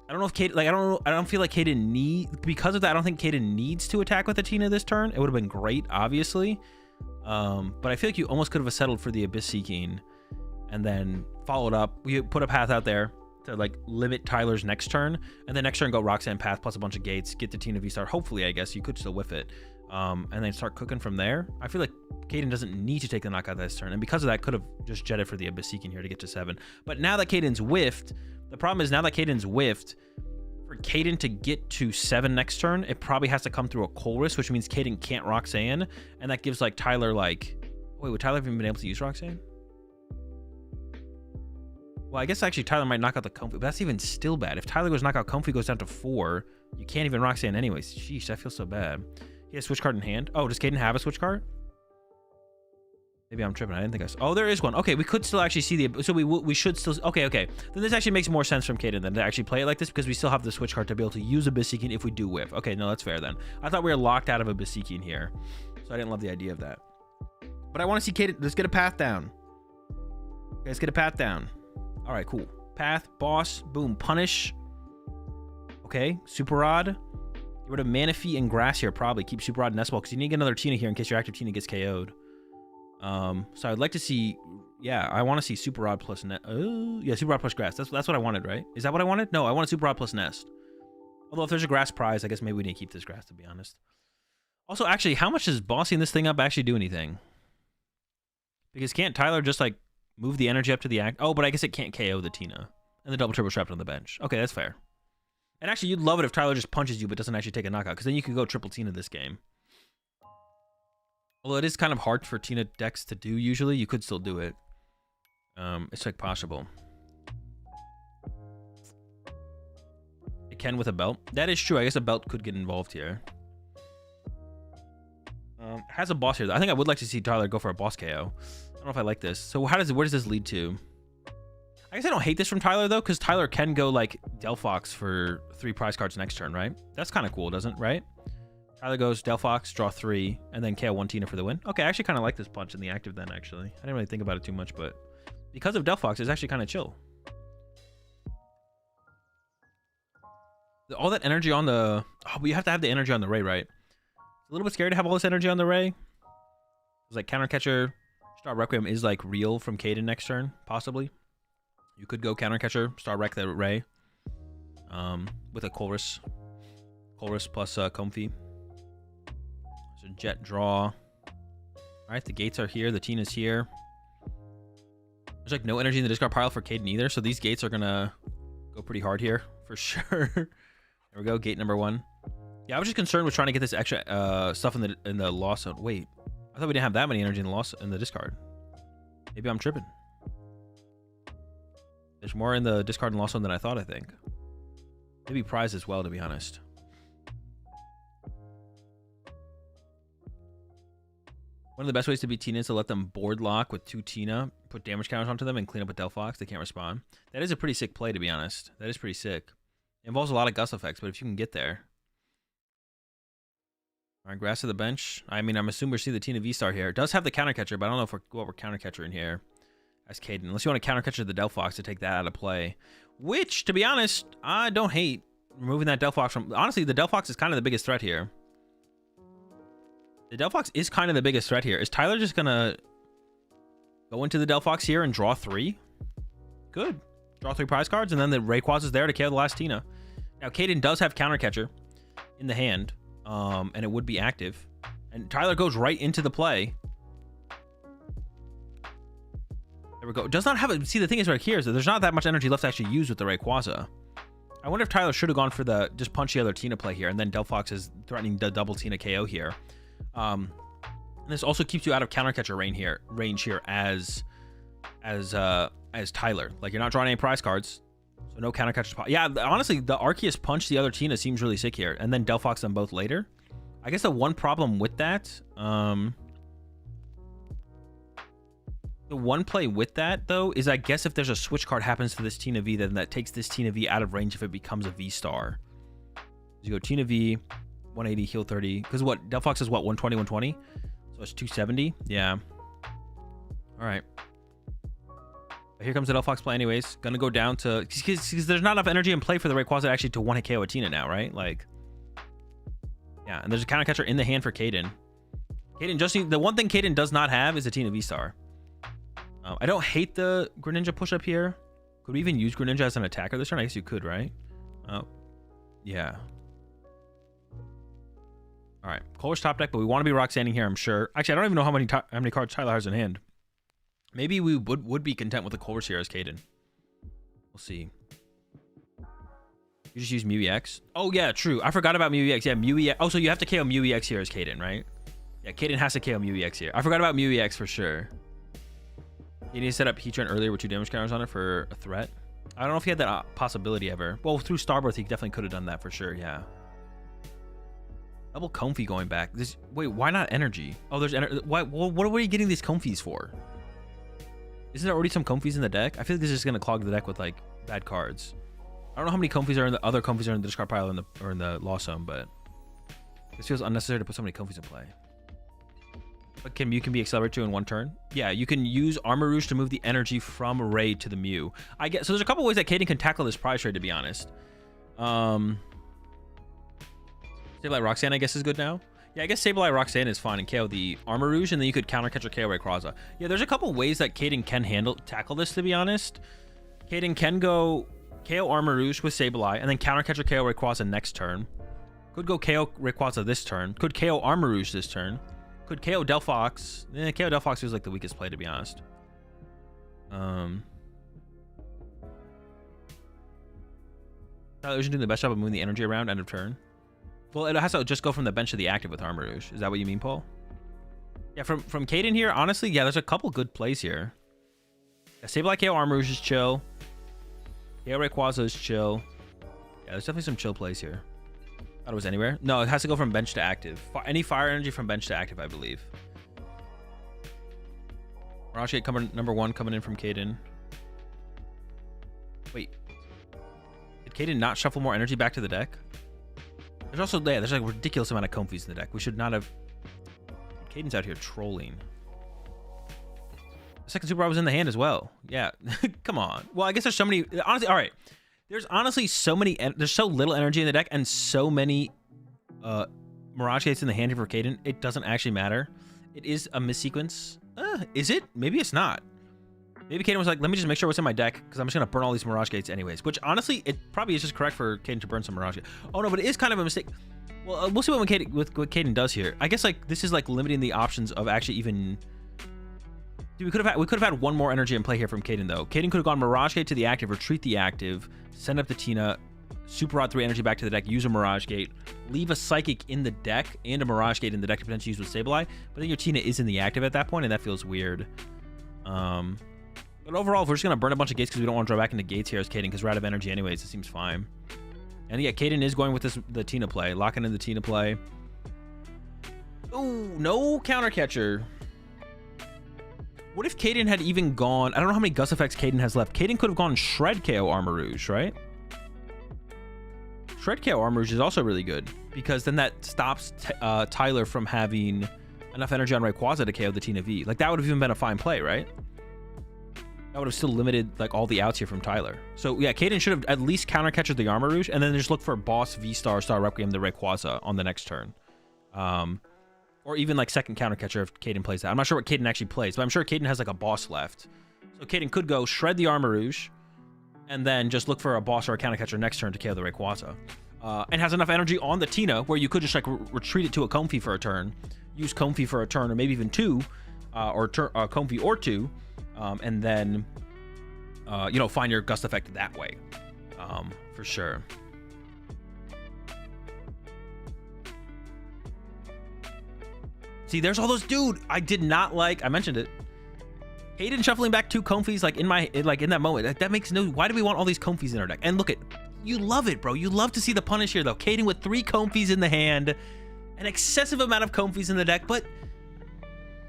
I don't know if Caden, like, I don't feel like Caden because of that, I don't think Caden needs to attack with a Tina this turn. It would have been great, obviously. But I feel like you almost could have settled for the Abyss Seeking, and then followed up. You put a Path out there to, like, limit Tyler's next turn, and then next turn go Roxanne Path plus a bunch of gates, get the Tina V-Star. Hopefully, I guess you could still whiff it, and then start cooking from there. I feel like Caden doesn't need to take the knockout this turn, and because of that, could have just jetted for the Abyss Seeking here to get to 7. But now that Caden's whiffed, the problem is now that Caden's whiffed, for Caden to get to 7 next turn, it probably has to come through a Colress, which means Caden can't Roxanne, and that gives, like, Tyler, like... Wait, would Tyler have even been able to use Roxanne? Well, I guess actually Tyler might knock out the Comfy, but that's even still bad. If Tyler goes knock out Comfy, goes down to 4, you can't even Roxanne anyways. Sheesh, I feel so bad. He has a switch card in hand. Oh, does Caden have a switch card? Maybe I'm tripping. I didn't think I saw. Oh, there is one. Okay, we could still actually see the... So we should still... Okay. Then this actually makes more sense from Caden than to actually play it like this, because we still have the switch card to be able to use Abyss Seeking if we do whiff. Okay, no, that's fair then. I thought we were locked out of Abyss Seeking here, so I didn't love the idea of that. But I want to see Caden... Let's get a Path down. Okay, let's get a Path down. All right, cool. Path, Boss, boom, Punish. Okay, Super Rod. Get rid of Manaphy and Grass here, probably. Keep Super Rod and Nest Ball, because you need to get another Tina here in case your active Tina gets KO'd. So I'd like to see... Yeah, I want to see Super Rod plus Nest. Yeah, Super Rod plus Grass. That's what I wanted, right? Is that what I wanted? No, I wanted Super Rod plus Nest. Although if there's a Grass prize, I guess maybe we need to keep this Grass, to be honest. Also, actually, how much does bossing this thing up actually do anything? Because can't Tyler just, like, move the energy up to the act? Oh, but I guess it can't KO the Tina. And the double triple trapped on the bench. Okay, that's fair. And actually, you'd love it if Tyler just punches you but doesn't actually take a knockout, because then you could go triple Tina this game. Although it is kind of hard for Tina decks to do usually, you could still do it. It's, like, possible. It can with a belt. That is true. I guess a belt could get involved here. Has a boss here, though. I think I would like to see Tyler go for a boss KO. I don't know if I like this. So where does this lead to? I guess I don't hate this from Tyler, though, because Tyler can go, like, Delphox for 3 prize cards next turn, right? That's kind of cool, doesn't it? Right? Tyler goes Delphox, draw 3, and then KO 1 Tina for the win. Okay, I actually kind of like this punch in the active then, actually. I didn't really think about it too much, but because of Delphox, it's actually kind of chill. All that energy on the... Oh, but you have to have the energy on the Ray, right? It's a little bit scary to have all this energy on the Ray. It's like Counter Catcher... Star Requiem is, like, real from Caden next turn, possibly. You could go Counter Catcher, Star Wreck the Ray. With a Colress. Colress plus Comfy. So Jet draw. Alright, the gates are here. The Tina's here. There's, like, no energy in the discard pile for Caden either, so these gates are gonna go pretty hard here, for sure. There we go, gate number 1. Yeah, I was just concerned with trying to get this extra stuff in the loss zone. Wait. I thought we didn't have that many energy in the discard. Maybe I'm tripping. There's more in the discard and loss zone than I thought, I think. Maybe prize as well, to be honest. One of the best ways to beat Tina is to let them board lock with 2 Tina, put damage counters onto them, and clean up with Delphox. They can't respond. That is a pretty sick play, to be honest. That is pretty sick. It involves a lot of gust effects, but if you can get there... All right, grass to the bench. I mean, I'm assuming we're seeing the Tina V-Star here. It does have the counter catcher, but I don't know if we're counter catcher in here as Caden. Unless you want to counter catcher the Delphox to take that out of play. Which, to be honest, I don't hate removing that Delphox from... Honestly, the Delphox is kind of the biggest threat here. The Delphox is kind of the biggest threat here. Is Tyler just going to go into the Delphox here and draw 3? Good. Draw 3 prize cards, and then the Rayquaza is there to KO the last Tina. Now, Caden does have counter catcher in the hand, and it would be active. And Tyler goes right into the play. There we go. Does not have it. See, the thing is right here is that there's not that much energy left to actually use with the Rayquaza. I wonder if Tyler should have gone for the just punch the other Tina play here, and then Delphox is threatening the double Tina KO here. And this also keeps you out of counter catcher range here as Tyler. Like, you're not drawing any prize cards, so no counter catcher. Yeah, honestly, the Arceus punch the other Tina seems really sick here, and then Delphox them both later. I guess the one problem with that, the one play with that, though, is I guess if there's a switch card happens to this Tina V, then that takes this Tina V out of range if it becomes a V-Star. You go Tina V, 180, heal 30. Because what? Delphox is what? 120, 120? So it's 270? Yeah. All right. But here comes the Delphox play anyways. Gonna go down to... Because there's not enough energy in play for the Rayquaza actually to one-hit KO a Tina now, right? Like... Yeah, and there's a counter catcher in the hand for Caden. Caden just... The one thing Caden does not have is a Tina V-Star. I don't hate the Greninja push up here. Could we even use Greninja as an attacker this turn? I guess you could, right? Yeah. All right, Colress top deck, but we want to be Roxanning here, I'm sure. Actually, I don't even know how many cards Tyler has in hand. Maybe we would be content with the Colress here as Caden. We'll see. You just use Mew EX. Oh yeah, true. I forgot about Mew EX. Yeah, Mew EX. Oh, so you have to KO Mew EX here as Caden, right? Yeah, Caden has to KO Mew EX here. I forgot about Mew EX for sure. You need to set up Heatran earlier with 2 damage counters on it for a threat. I don't know if he had that possibility ever. Well, through Starbirth, he definitely could have done that for sure, yeah. Double Comfey going back. Wait, why not energy? Oh, there's energy. What are you getting these Comfeys for? Isn't there already some Comfeys in the deck? I feel like this is just going to clog the deck with, like, bad cards. I don't know how many Comfeys are in the other Comfeys are in the discard pile or in the Lost Zone, but this feels unnecessary to put so many Comfeys in play. But Mew can be accelerated to in one turn. Yeah, you can use Armor Rouge to move the energy from Ray to the Mew. I guess so. There's a couple ways that Caden can tackle this prize trade, to be honest. Sableye Roxanne, I guess, is good now. Yeah, I guess Sableye Roxanne is fine and KO the Armor Rouge, and then you could counter catch or KO Rayquaza. Yeah, there's a couple ways that Caden can tackle this, to be honest. Caden can go KO Armor Rouge with Sableye, and then counter catch or KO Rayquaza next turn. Could go KO Rayquaza this turn. Could KO Armor Rouge this turn. Could KO Delphox. KO Delphox feels like the weakest play, to be honest. Tyler isn't doing the best job of moving the energy around end of turn. Well, it has to just go from the bench to the active with Armor Rouge. Is that what you mean, Paul? Yeah, from Caden here, honestly, yeah, there's a couple good plays here. Yeah, Sableye KO Armor Rouge is chill. KO Rayquaza is chill. Yeah, there's definitely some chill plays here. Thought it was anywhere. No, it has to go from bench to active. Any fire energy from bench to active, I believe. Mirage Gate number 1 coming in from Caden. Wait. Did Caden not shuffle more energy back to the deck? There's also, yeah, there's like a ridiculous amount of Comfeys in the deck. We should not have... Caden's out here trolling. The second Super Rod was in the hand as well. Yeah, come on. Well, I guess there's so many... Honestly, all right. There's honestly so many... There's so little energy in the deck and so many Mirage Gates in the hand here for Caden. It doesn't actually matter. It is a missequence. Is it? Maybe it's not. Maybe Caden was like, let me just make sure what's in my deck because I'm just going to burn all these Mirage Gates anyways. Which, honestly, it probably is just correct for Caden to burn some Mirage Gates. Oh, no, but it is kind of a mistake. Well, we'll see what Caden does here. I guess, like, this is, like, limiting the options of actually even... Dude, we could have had one more energy in play here from Caden, though. Caden could have gone Mirage Gate to the active, retreat the active, send up the Tina, Super Rod 3 energy back to the deck, use a Mirage Gate, leave a Psychic in the deck and a Mirage Gate in the deck to potentially use with Sableye, but then your Tina is in the active at that point, and that feels weird. But overall, if we're just going to burn a bunch of gates because we don't want to draw back into gates here as Caden because we're out of energy anyways, it seems fine. And yeah, Caden is going with the Tina play, locking in the Tina play. Ooh, no counter catcher. What if Caden had even gone... I don't know how many Gust effects Caden has left. Caden could have gone Shred KO Armor Rouge, right? Shred KO Armourouge is also really good because then that stops Tyler from having enough energy on Rayquaza to KO the Tina V. Like, that would have even been a fine play, right? That would have still limited like all the outs here from Tyler. So yeah, Caden should have at least counter catched the Armourouge and then just look for boss V-Star Star Requiem the Rayquaza on the next turn. Or even like second counter catcher if Caden plays that. I'm not sure what Caden actually plays, but I'm sure Caden has like a boss left. So Caden could go shred the Armourouge and then just look for a boss or a counter catcher next turn to KO the Rayquaza. And has enough energy on the Tina where you could just like retreat it to a Comfey for a turn, use Comfey for a turn or maybe even two, or Comfey or two. And then, you know, find your gust effect that way, for sure. See, there's all those, dude. I did not like. I mentioned it. Caden shuffling back 2 Comfeys like in that moment. That makes no. Why do we want all these Comfeys in our deck? And look at, you love it, bro. You love to see the punish here, though. Caden with 3 Comfeys in the hand, an excessive amount of Comfeys in the deck, but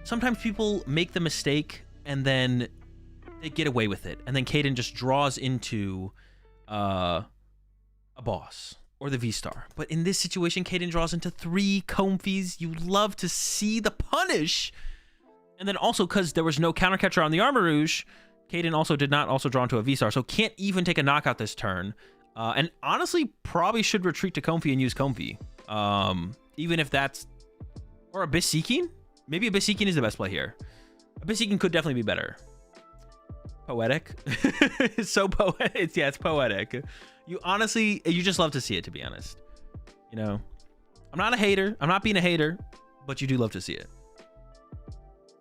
sometimes people make the mistake and then they get away with it. And then Caden just draws into a boss or the V-Star. But in this situation, Caden draws into 3 Comfeys. You love to see the punish. And then also, because there was no counter catcher on the Armourouge, Caden also did not also draw into a V-Star. So can't even take a knockout this turn. And honestly, probably should retreat to Comfey and use Comfey. Even if that's... Or Abyss Seeking? Maybe Abyss Seeking is the best play here. Abyss Seeking could definitely be better. Poetic. It's so poetic. Yeah, it's poetic. You honestly, you just love to see it, to be honest. You know, I'm not a hater. I'm not being a hater, but you do love to see it.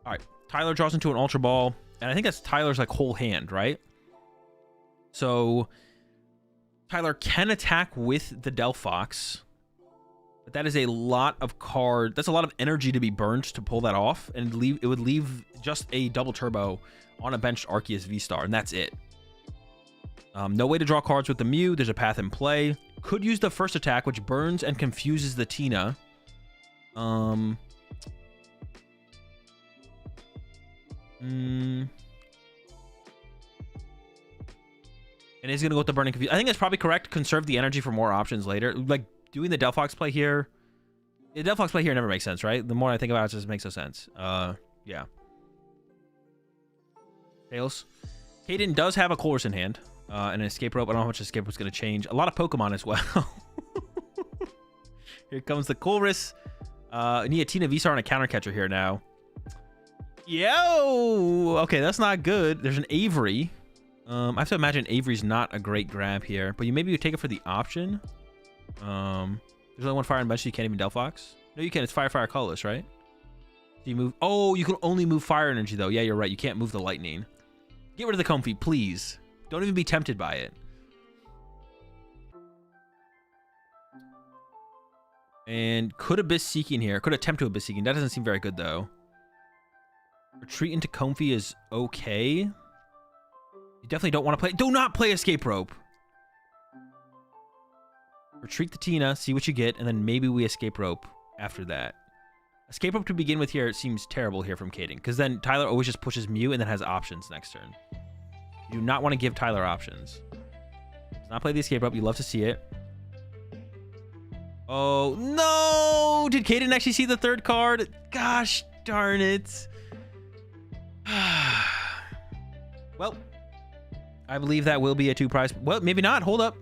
All right, Tyler draws into an Ultra Ball, and I think that's Tyler's like whole hand, right? So Tyler can attack with the Delphox, but that is a lot of card. That's a lot of energy to be burned to pull that off, and it would leave just a double turbo on a benched Arceus V-Star, and that's it. No way to draw cards with the Mew. There's a path in play. Could use the first attack, which burns and confuses the Tina. And he's gonna go with the burning confuse. I think that's probably correct. Conserve the energy for more options later. Like doing the Delphox play here. The Delphox play here never makes sense, right? The more I think about it, it just makes no sense. Yeah. Tails. Caden does have a Colress in hand. And an Escape Rope. I don't know how much Escape Rope's going to change. A lot of Pokemon as well. Here comes the Colress. Need a Tina V-Star and a counter catcher here now. Yo! Okay, that's not good. There's an Avery. I have to imagine Avery's not a great grab here. But maybe you take it for the option. There's only one Fire and Bench, so you can't even Delphox. No, you can. It's Fire, Colorless, right? So you move... Oh, you can only move Fire Energy, though. Yeah, you're right. You can't move the Lightning. Get rid of the Comfey, please. Don't even be tempted by it. And could Abyss Seeking here. Could attempt to Abyss Seeking. That doesn't seem very good, though. Retreat into Comfey is okay. You definitely don't want to play... Do not play Escape Rope. Retreat the Tina, see what you get, and then maybe we Escape Rope after that. Escape Rope to begin with here, it seems terrible here from Caden, because then Tyler always just pushes Mew and then has options next turn. You do not want to give Tyler options. Does not play the Escape Rope. You love to see it. Oh, no! Did Caden actually see the third card? Gosh darn it. Well, I believe that will be a 2-prize... Well, maybe not. Hold up.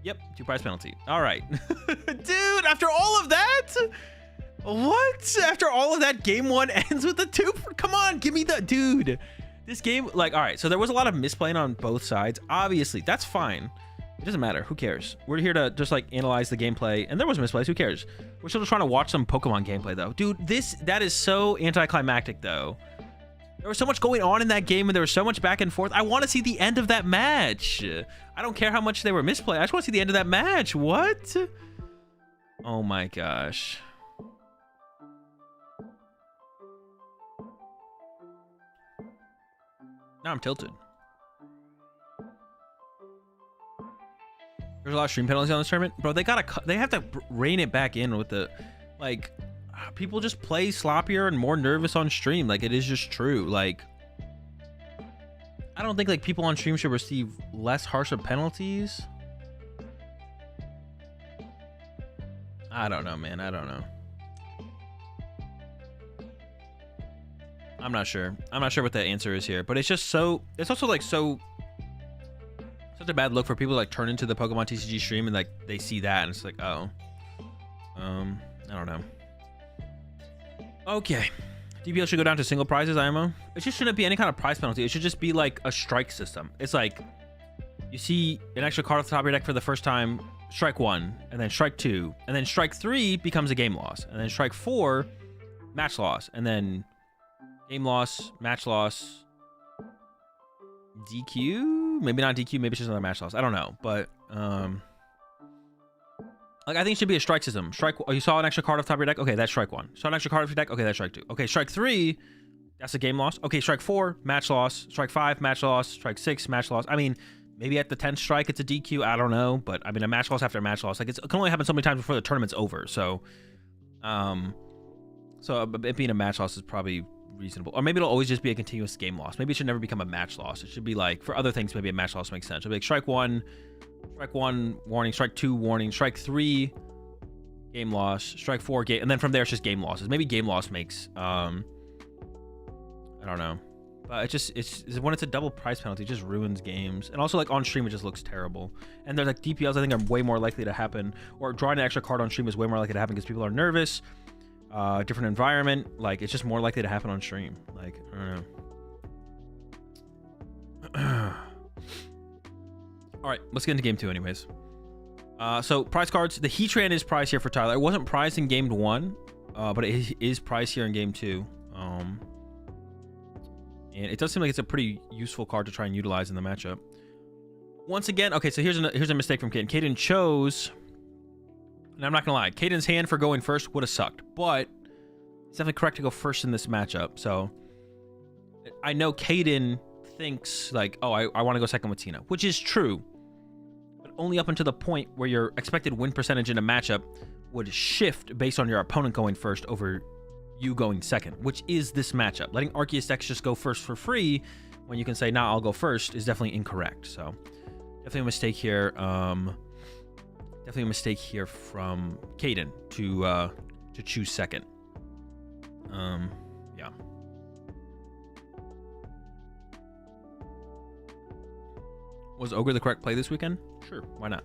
Yep, 2-prize penalty. All right. Dude, after all of that... What? After all of that, game 1 ends with a 2? Come on, give me the... Dude... This game, like, all right, so there was a lot of misplaying on both sides. Obviously, that's fine. It doesn't matter. Who cares? We're here to just, like, analyze the gameplay. And there was misplays. Who cares? We're still just trying to watch some Pokemon gameplay, though. Dude, that is so anticlimactic, though. There was so much going on in that game, and there was so much back and forth. I want to see the end of that match. I don't care how much they were misplayed. I just want to see the end of that match. What? Oh, my gosh. Now I'm tilted. There's a lot of stream penalties on this tournament, bro. They have to rein it back in with the, like, people just play sloppier and more nervous on stream. Like, it is just true. Like, I don't think like people on stream should receive less harsh of penalties. I don't know, man. I don't know. I'm not sure. I'm not sure what the answer is here, but it's just so, it's also like so, such a bad look for people to like turn into the Pokemon TCG stream and like they see that and it's like, oh, I don't know. Okay. DPL should go down to single prizes, IMO. It just shouldn't be any kind of prize penalty. It should just be like a strike system. It's like, you see an extra card off the top of your deck for the first time, strike 1, and then strike 2, and then strike 3 becomes a game loss, and then strike 4, match loss, and then game loss, match loss, DQ? Maybe not DQ, maybe it's just another match loss. I don't know, but like I think it should be a strike system. Strike, oh, you saw an extra card off the top of your deck? Okay, that's strike 1. Saw an extra card off your deck? Okay, that's strike 2. Okay, strike 3, that's a game loss. Okay, strike 4, match loss. Strike 5, match loss. Strike 6, match loss. I mean, maybe at the 10th strike, it's a DQ. I don't know. But, I mean, a match loss after a match loss. Like, it can only happen so many times before the tournament's over. So, it being a match loss is probably reasonable. Or maybe it'll always just be a continuous game loss. Maybe it should never become a match loss. It should be like, for other things, maybe a match loss makes sense. It'll be like strike 1, warning. Strike 2, warning. Strike 3, game loss. Strike 4, game. And then from there, it's just game losses. Maybe game loss makes, I don't know. But it's when it's a double price penalty, it just ruins games. And also, like, on stream, it just looks terrible. And there's, like, DPLs I think are way more likely to happen. Or drawing an extra card on stream is way more likely to happen because people are nervous. Different environment. Like, it's just more likely to happen on stream. Like, I don't know. All right, let's get into game 2 anyways. So, prize cards. The Heatran is prize here for Tyler. It wasn't prized in game 1, but it is prize here in game 2. And it does seem like it's a pretty useful card to try and utilize in the matchup. Once again, okay, so here's a mistake from Caden. Caden chose, and I'm not gonna lie, Caden's hand for going first would have sucked, but it's definitely correct to go first in this matchup. So I know Caden thinks like, oh, I want to go second with Tina, which is true, but only up until the point where your expected win percentage in a matchup would shift based on your opponent going first over you going second, which is this matchup. Letting Arceus decks just go first for free when you can say, nah, I'll go first is definitely incorrect. So definitely a mistake here. Definitely a mistake here from Caden to choose second. Yeah. Was Ogre the correct play this weekend? Sure, why not?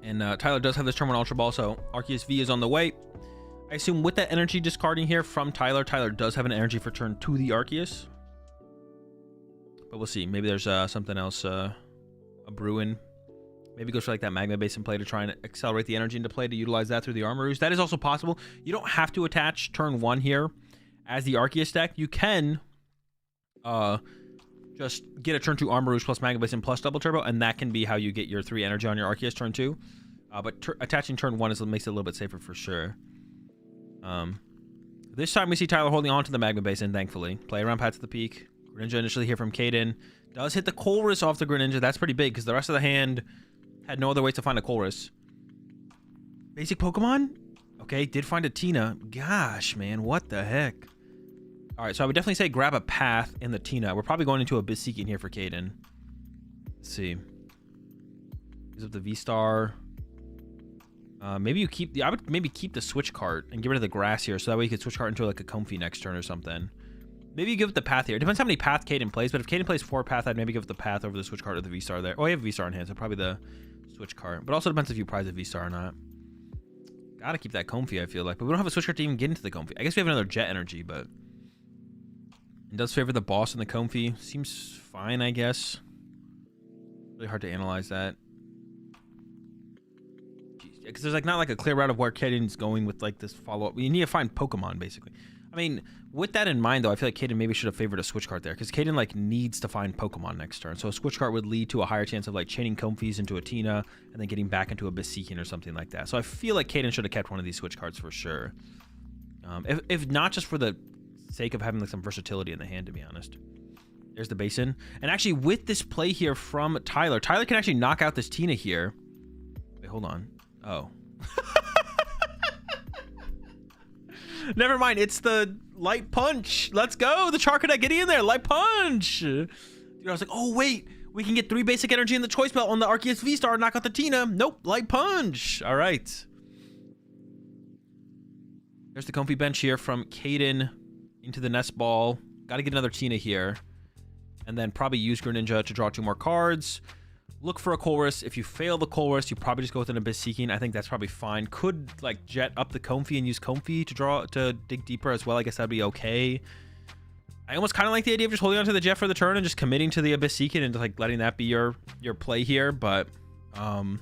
And Tyler does have this turn 1 Ultra Ball, so Arceus V is on the way. I assume with that energy discarding here from Tyler, Tyler does have an energy for turn 2 the Arceus. But we'll see. Maybe there's something else, a brewing. Maybe goes for like that Magma Basin play to try and accelerate the energy into play to utilize that through the Armor Roost. That is also possible. You don't have to attach turn 1 here as the Arceus deck. You can just get a turn 2 Armor Roost plus Magma Basin plus Double Turbo, and that can be how you get your 3 energy on your Arceus turn 2. But attaching turn 1 makes it a little bit safer for sure. This time we see Tyler holding on to the Magma Basin, thankfully. Play around Path to the Peak. Greninja initially here from Caden. Does hit the Colress off the Greninja. That's pretty big because the rest of the hand had no other ways to find a Colress. Basic Pokemon? Okay, did find a Tina. Gosh, man, what the heck? All right, so I would definitely say grab a Path in the Tina. We're probably going into a Beseeching here for Caden. Let's see. Use up the V-Star. Maybe you keep the... I would maybe keep the Switch Cart and get rid of the Grass here, so that way you could Switch Cart into like a Comfy next turn or something. Maybe you give it the Path here. It depends how many Path Caden plays, but if Caden plays 4 Path, I'd maybe give it the Path over the Switch Cart or the V-Star there. Oh, I have V-Star in hand, so probably the Switch Cart. But also depends if you prize a V-Star or not. Gotta keep that Comfy, I feel like. But we don't have a Switch Cart to even get into the Comfy. I guess we have another Jet Energy, but... It does favor the boss in the Comfy. Seems fine, I guess. Really hard to analyze that. Because there's like not like a clear route of where Caden's going with like this follow-up. You need to find Pokemon, basically. I mean, with that in mind, though, I feel like Caden maybe should have favored a Switch Cart there. Because Caden like needs to find Pokemon next turn. So a Switch Cart would lead to a higher chance of like chaining Comfies into a Tina and then getting back into a Beseeching or something like that. So I feel like Caden should have kept one of these Switch Carts for sure. If not just for the sake of having like some versatility in the hand, to be honest. There's the Basin. And actually with this play here from Tyler can actually knock out this Tina here. Wait, hold on. Oh. Never mind, it's the Light Punch. Let's go. The Charcadet, get in there. Light Punch. Dude, I was like, oh, wait. We can get 3 basic energy in the choice belt on the Arceus V-Star and knock out the Tina. Nope, light punch. All right. There's the comfy bench here from Caden into the nest ball. Got to get another Tina here. And then probably use Greninja to draw 2 more cards. Look for a Colress. If you fail the Colress, you probably just go with an Abyss Seeking. I think that's probably fine. Could like jet up the Comfy and use Comfy to dig deeper as well. I guess that'd be okay. I almost kind of like the idea of just holding on to the Jet for the turn and just committing to the Abyss Seeking and like letting that be your play here. But we'll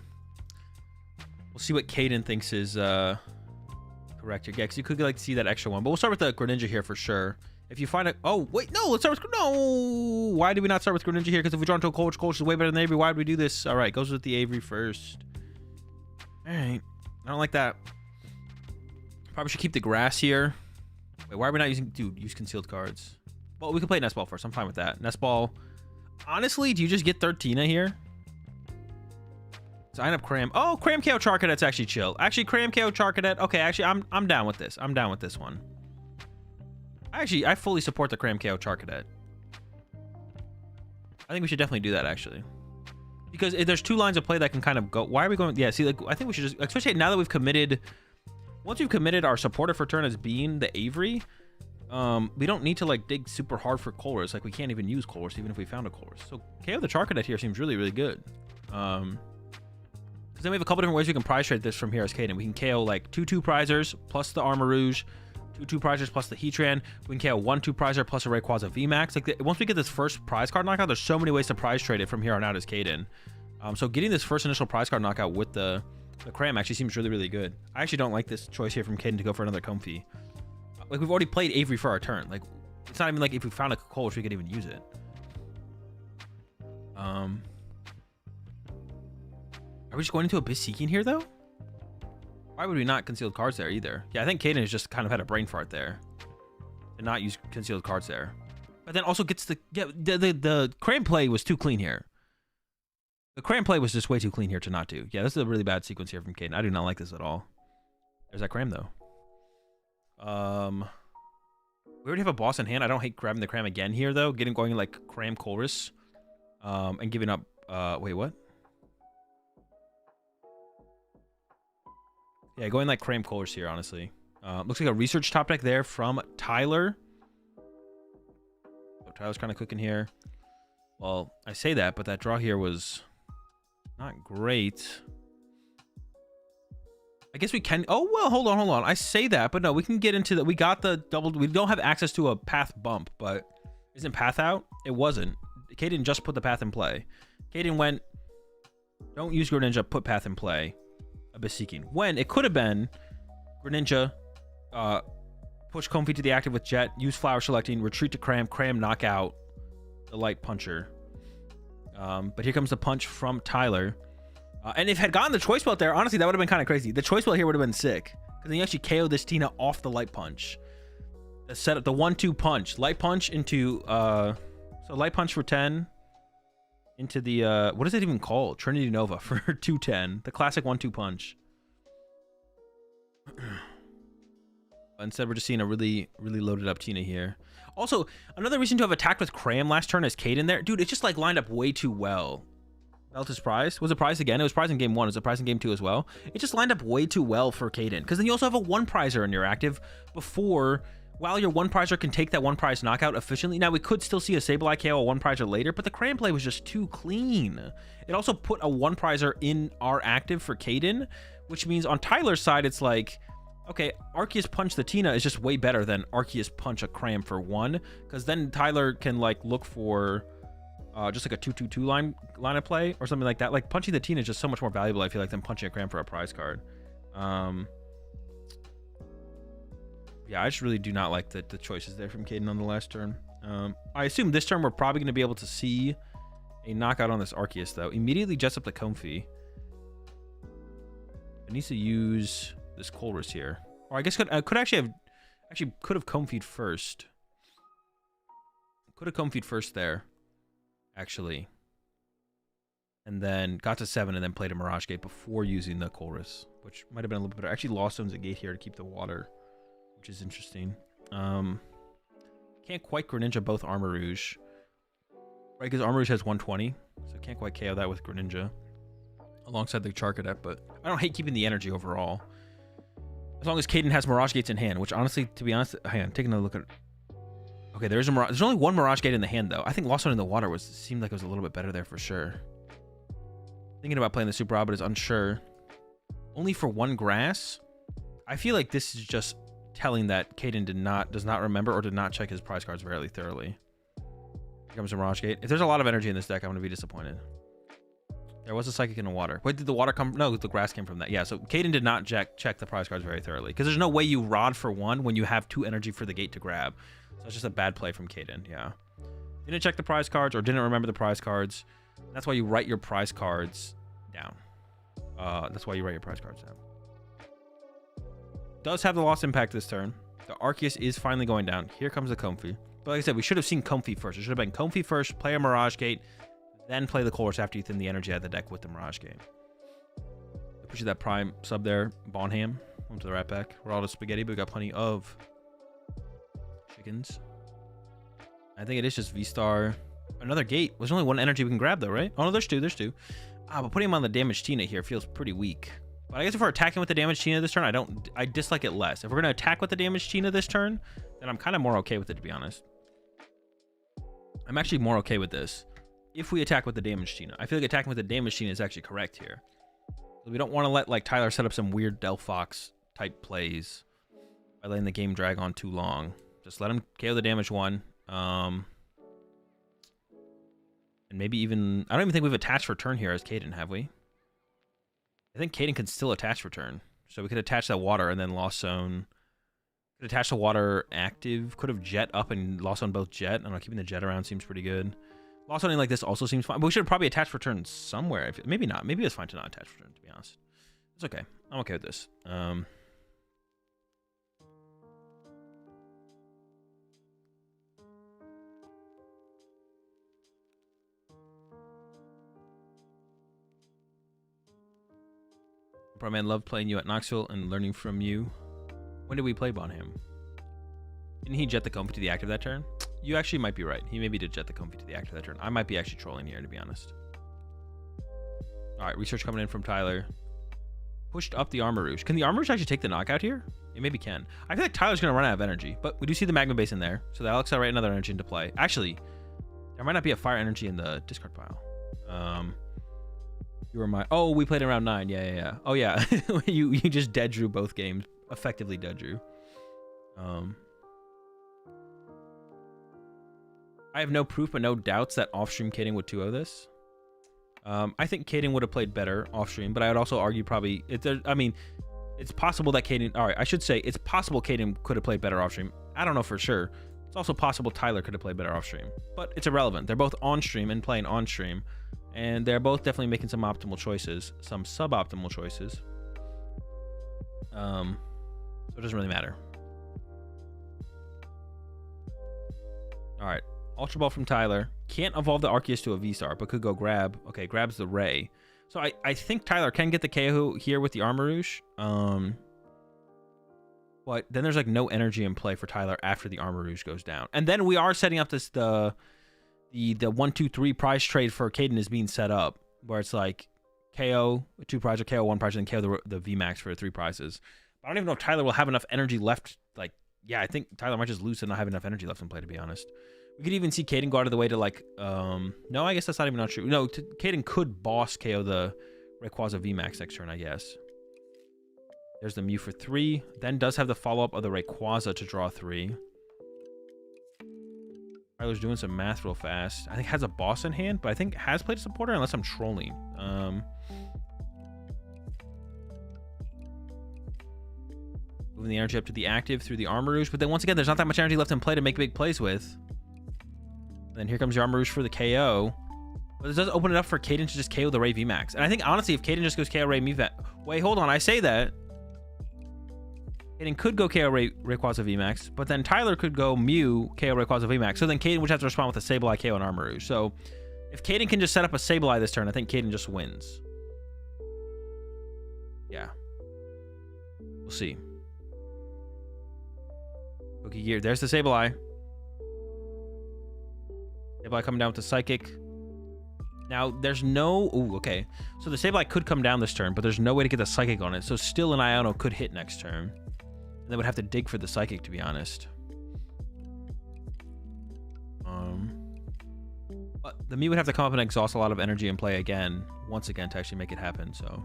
see what Caden thinks is correct here. Yeah, because you could like see that extra one. But we'll start with the Greninja here for sure. If you find a... Oh, wait, no, let's start with... No! Why did we not start with Greninja here? Because if we draw into a Colress, Colress is way better than Avery. Why would we do this? All right, goes with the Avery first. All right. I don't like that. Probably should keep the grass here. Wait, why are we not using... Dude, use concealed cards. Well, we can play Nest Ball first. I'm fine with that. Nest Ball. Honestly, do you just get 13 here? Sign up Cram. Oh, Cram KO Charcadet's actually chill. Actually, Cram KO Charcadet. Okay, actually, I'm down with this. I'm down with this one. Actually, I fully support the Cram KO Charcadet. I think we should definitely do that, actually. Because there's 2 lines of play that can kind of go... Why are we going... Yeah, see, like, I think we should just... Especially now that we've committed... Once we've committed our supporter for turn as being the Avery, we don't need to, like, dig super hard for Colress. Like, we can't even use Colress, even if we found a Colress. So, KO the Charcadet here seems really, really good. Because then we have a couple different ways we can prize trade this from here as Caden. We can KO, like, 2/2 prizers plus the Armor Rouge, 2/2 prizers plus the Heatran. We can KO 1/2 prizer plus a Rayquaza VMAX. Like, once we get this first prize card knockout, there's so many ways to prize trade it from here on out as Caden. So getting this first initial prize card knockout with the Cram actually seems really, really good. I actually don't like this choice here from Caden to go for another Comfy. Like, we've already played Avery for our turn. Like, it's not even like if we found a Colress, we could even use it. Are we just going into Abyss Seeking here, though? Why would we not concealed cards there either? Yeah, I think Caden has just kind of had a brain fart there. And not use concealed cards there. But then also gets the... Yeah, the Cram play was too clean here. The Cram play was just way too clean here to not do. Yeah, this is a really bad sequence here from Caden. I do not like this at all. There's that Cram, though. We already have a boss in hand. I don't hate grabbing the Cram again here, though. Going like Cram Colress. And giving up... wait, what? Yeah, going like Cram Colress here, honestly. Looks like a research top deck there from Tyler. So Tyler's kind of cooking here. Well, I say that, but that draw here was not great. I guess we can... Oh, well, hold on. I say that, but no, we can get into the... We got the double... We don't have access to a path bump, but isn't path out? It wasn't. Caden just put the path in play. Caden went... Don't use Greninja, put path in play. Abyss Seeking. When it could have been Greninja, push Comfy to the active with Jet, use Flower Selecting, retreat to Cram, knock out the Light Puncher. But here comes the punch from Tyler. And if had gotten the choice belt there, honestly, that would have been kind of crazy. The choice belt here would have been sick. Because then you actually KO this Tina off the Light Punch. The setup, the 1/2 punch. Light Punch into, so Light Punch for 10. Into the, what is it even called? Trinity Nova for 2/10. The classic 1/2 punch. Instead, we're just seeing a really, really loaded up Tina here. Also, another reason to have attacked with Cram last turn is Caden there. Dude, it just like lined up way too well. Belta's prize. Was it prize again? It was prize in game 1. Was it prize in game 2 as well? It just lined up way too well for Caden. Because then you also have a 1 prizer in your active before... While your 1 prizer can take that 1 prize knockout efficiently. Now, we could still see a Sableye KO a 1 prizer later, but the Cram play was just too clean. It also put a 1 prizer in our active for Caden, which means on Tyler's side, it's like, okay, Arceus Punch the Tina is just way better than Arceus Punch a Cram for 1, because then Tyler can like look for just like a 2/2/2 line of play or something like that. Like punching the Tina is just so much more valuable, I feel like, than punching a Cram for a prize card. Yeah, I just really do not like the choices there from Caden on the last turn. I assume this turn we're probably going to be able to see a knockout on this Arceus, though. Immediately jets up the Comfy. It needs to use this Colress here. Or I guess could actually have Comfy'd first. Could have Comfy'd first there, actually. And then got to 7 and then played a Mirage Gate before using the Colress, which might have been a little bit better. Actually lost Stone's a Gate here to keep the water, which is interesting. Can't quite Greninja both Armor Rouge. Right, because Armor Rouge has 120, so can't quite KO that with Greninja alongside the Charcadet, but I don't hate keeping the energy overall. As long as Caden has Mirage Gates in hand, which honestly, to be honest, hang on, taking a look at... Okay, there's only one Mirage Gate in the hand, though. I think Lost Zone in the water seemed like it was a little bit better there for sure. Thinking about playing the Super Rod, but is unsure. Only for one grass? I feel like this is just telling that Caden does not remember or did not check his prize cards very thoroughly. Here comes a Mirage Gate. If there's a lot of energy in this deck, I'm going to be disappointed. There was a Psychic in the water. Wait, did the water come? No, the grass came from that. Yeah, so Caden did not check the prize cards very thoroughly. Because there's no way you Rod for one when you have 2 energy for the gate to grab. So it's just a bad play from Caden, yeah. Didn't check the prize cards or didn't remember the prize cards. That's why you write your prize cards down. That's why you write your prize cards down. Does have the lost impact this turn. The Arceus is finally going down. Here comes the Comfey. But like I said, we should have seen Comfey first. It should have been Comfey first, play a Mirage Gate, then play the Colress after you thin the energy out of the deck with the Mirage Gate. Push that Prime sub there, Bonham. Onto the Rat Pack. We're all the spaghetti, but we got plenty of chickens. I think it is just V-Star. Another gate. There's only 1 energy we can grab though, right? Oh no, there's 2. There's 2. But putting him on the damage Tina here feels pretty weak. But I guess if we're attacking with the damage Tina this turn, I dislike it less. If we're gonna attack with the damage Tina this turn, then I'm kind of more okay with it, to be honest. I'm actually more okay with this if we attack with the damage Tina. I feel like attacking with the damage Tina is actually correct here. We don't want to let like Tyler set up some weird Delphox type plays by letting the game drag on too long. Just let him KO the damage one. And maybe even... I don't even think we've attached for turn here as Caden, have we? I think Caden can still attach for turn. So we could attach that water and then Lost Zone. Could attach the water active. Could have Jet up and Lost Zone both Jet. I don't know, keeping the Jet around seems pretty good. Lost Zoning like this also seems fine. But we should probably attach for turn somewhere. Maybe not. Maybe it's fine to not attach for turn, to be honest. It's okay. I'm okay with this. Bro, man, love playing you at Knoxville and learning from you. When did we play Bonham? Didn't he jet the Comfey to the active that turn? You actually might be right. He maybe did jet the Comfey to the active that turn. I might be actually trolling here, to be honest. All right, research coming in from Tyler. Pushed up the Armor Rouge. Can the Armor Rouge actually take the knockout here? It maybe can. I feel like Tyler's going to run out of energy, but we do see the Magma Base in there, so that'll accelerate another energy into play. Actually, there might not be a fire energy in the discard pile. You were my... Oh, we played in round 9. Yeah. Oh, yeah. you just dead drew both games. Effectively dead drew. I have no proof but no doubts that off-stream Caden would 2-0 this. I think Caden would have played better off-stream, but I would also argue probably... I mean, it's possible that Caden... All right, I should say it's possible Caden could have played better off-stream. I don't know for sure. It's also possible Tyler could have played better off-stream. But it's irrelevant. They're both on-stream and playing on-stream. And they're both definitely making some optimal choices. Some suboptimal choices. So it doesn't really matter. All right. Ultra Ball from Tyler. Can't evolve the Arceus to a V-Star, but could go grab. Okay, grabs the Ray. So I think Tyler can get the KO here with the Armor Rouge. But then there's like no energy in play for Tyler after the Armor Rouge goes down. And then we are setting up this the 1, 2, 3 prize trade for Caden is being set up, where it's like KO 2 prize or KO 1 prize and KO the VMAX for 3 prizes. I don't even know if Tyler will have enough energy left. Like, yeah, I think Tyler might just lose and not have enough energy left in play, to be honest. We could even see Caden go out of the way to like, no, I guess that's not even not true. No, Caden could boss KO the Rayquaza VMAX next turn, I guess. There's the Mew for 3. Then does have the follow-up of the Rayquaza to draw 3. Tyler's doing some math real fast. I think has a boss in hand, but I think has played a supporter unless I'm trolling. Moving the energy up to the active through the Armor Rouge, but then once again, there's not that much energy left in play to make big plays with. And then here comes your Armor Rouge for the KO. But it does open it up for Caden to just KO the Ray VMAX. And I think, honestly, if Caden just goes KO Ray VMAX... Wait, hold on, I say that. Caden could go KO Rayquaza VMAX, but then Tyler could go Mew KO Rayquaza VMAX. So then Caden would have to respond with a Sableye KO and Armor Rouge. So if Caden can just set up a Sableye this turn, I think Caden just wins. Yeah. We'll see. Cookie Gear. There's the Sableye. Sableye coming down with the Psychic. Now, there's no... Ooh, okay. So the Sableye could come down this turn, but there's no way to get the Psychic on it. So still an Iono could hit next turn. And they would have to dig for the Psychic, to be honest. But the Mew would have to come up and exhaust a lot of energy and play again, once again, to actually make it happen, so...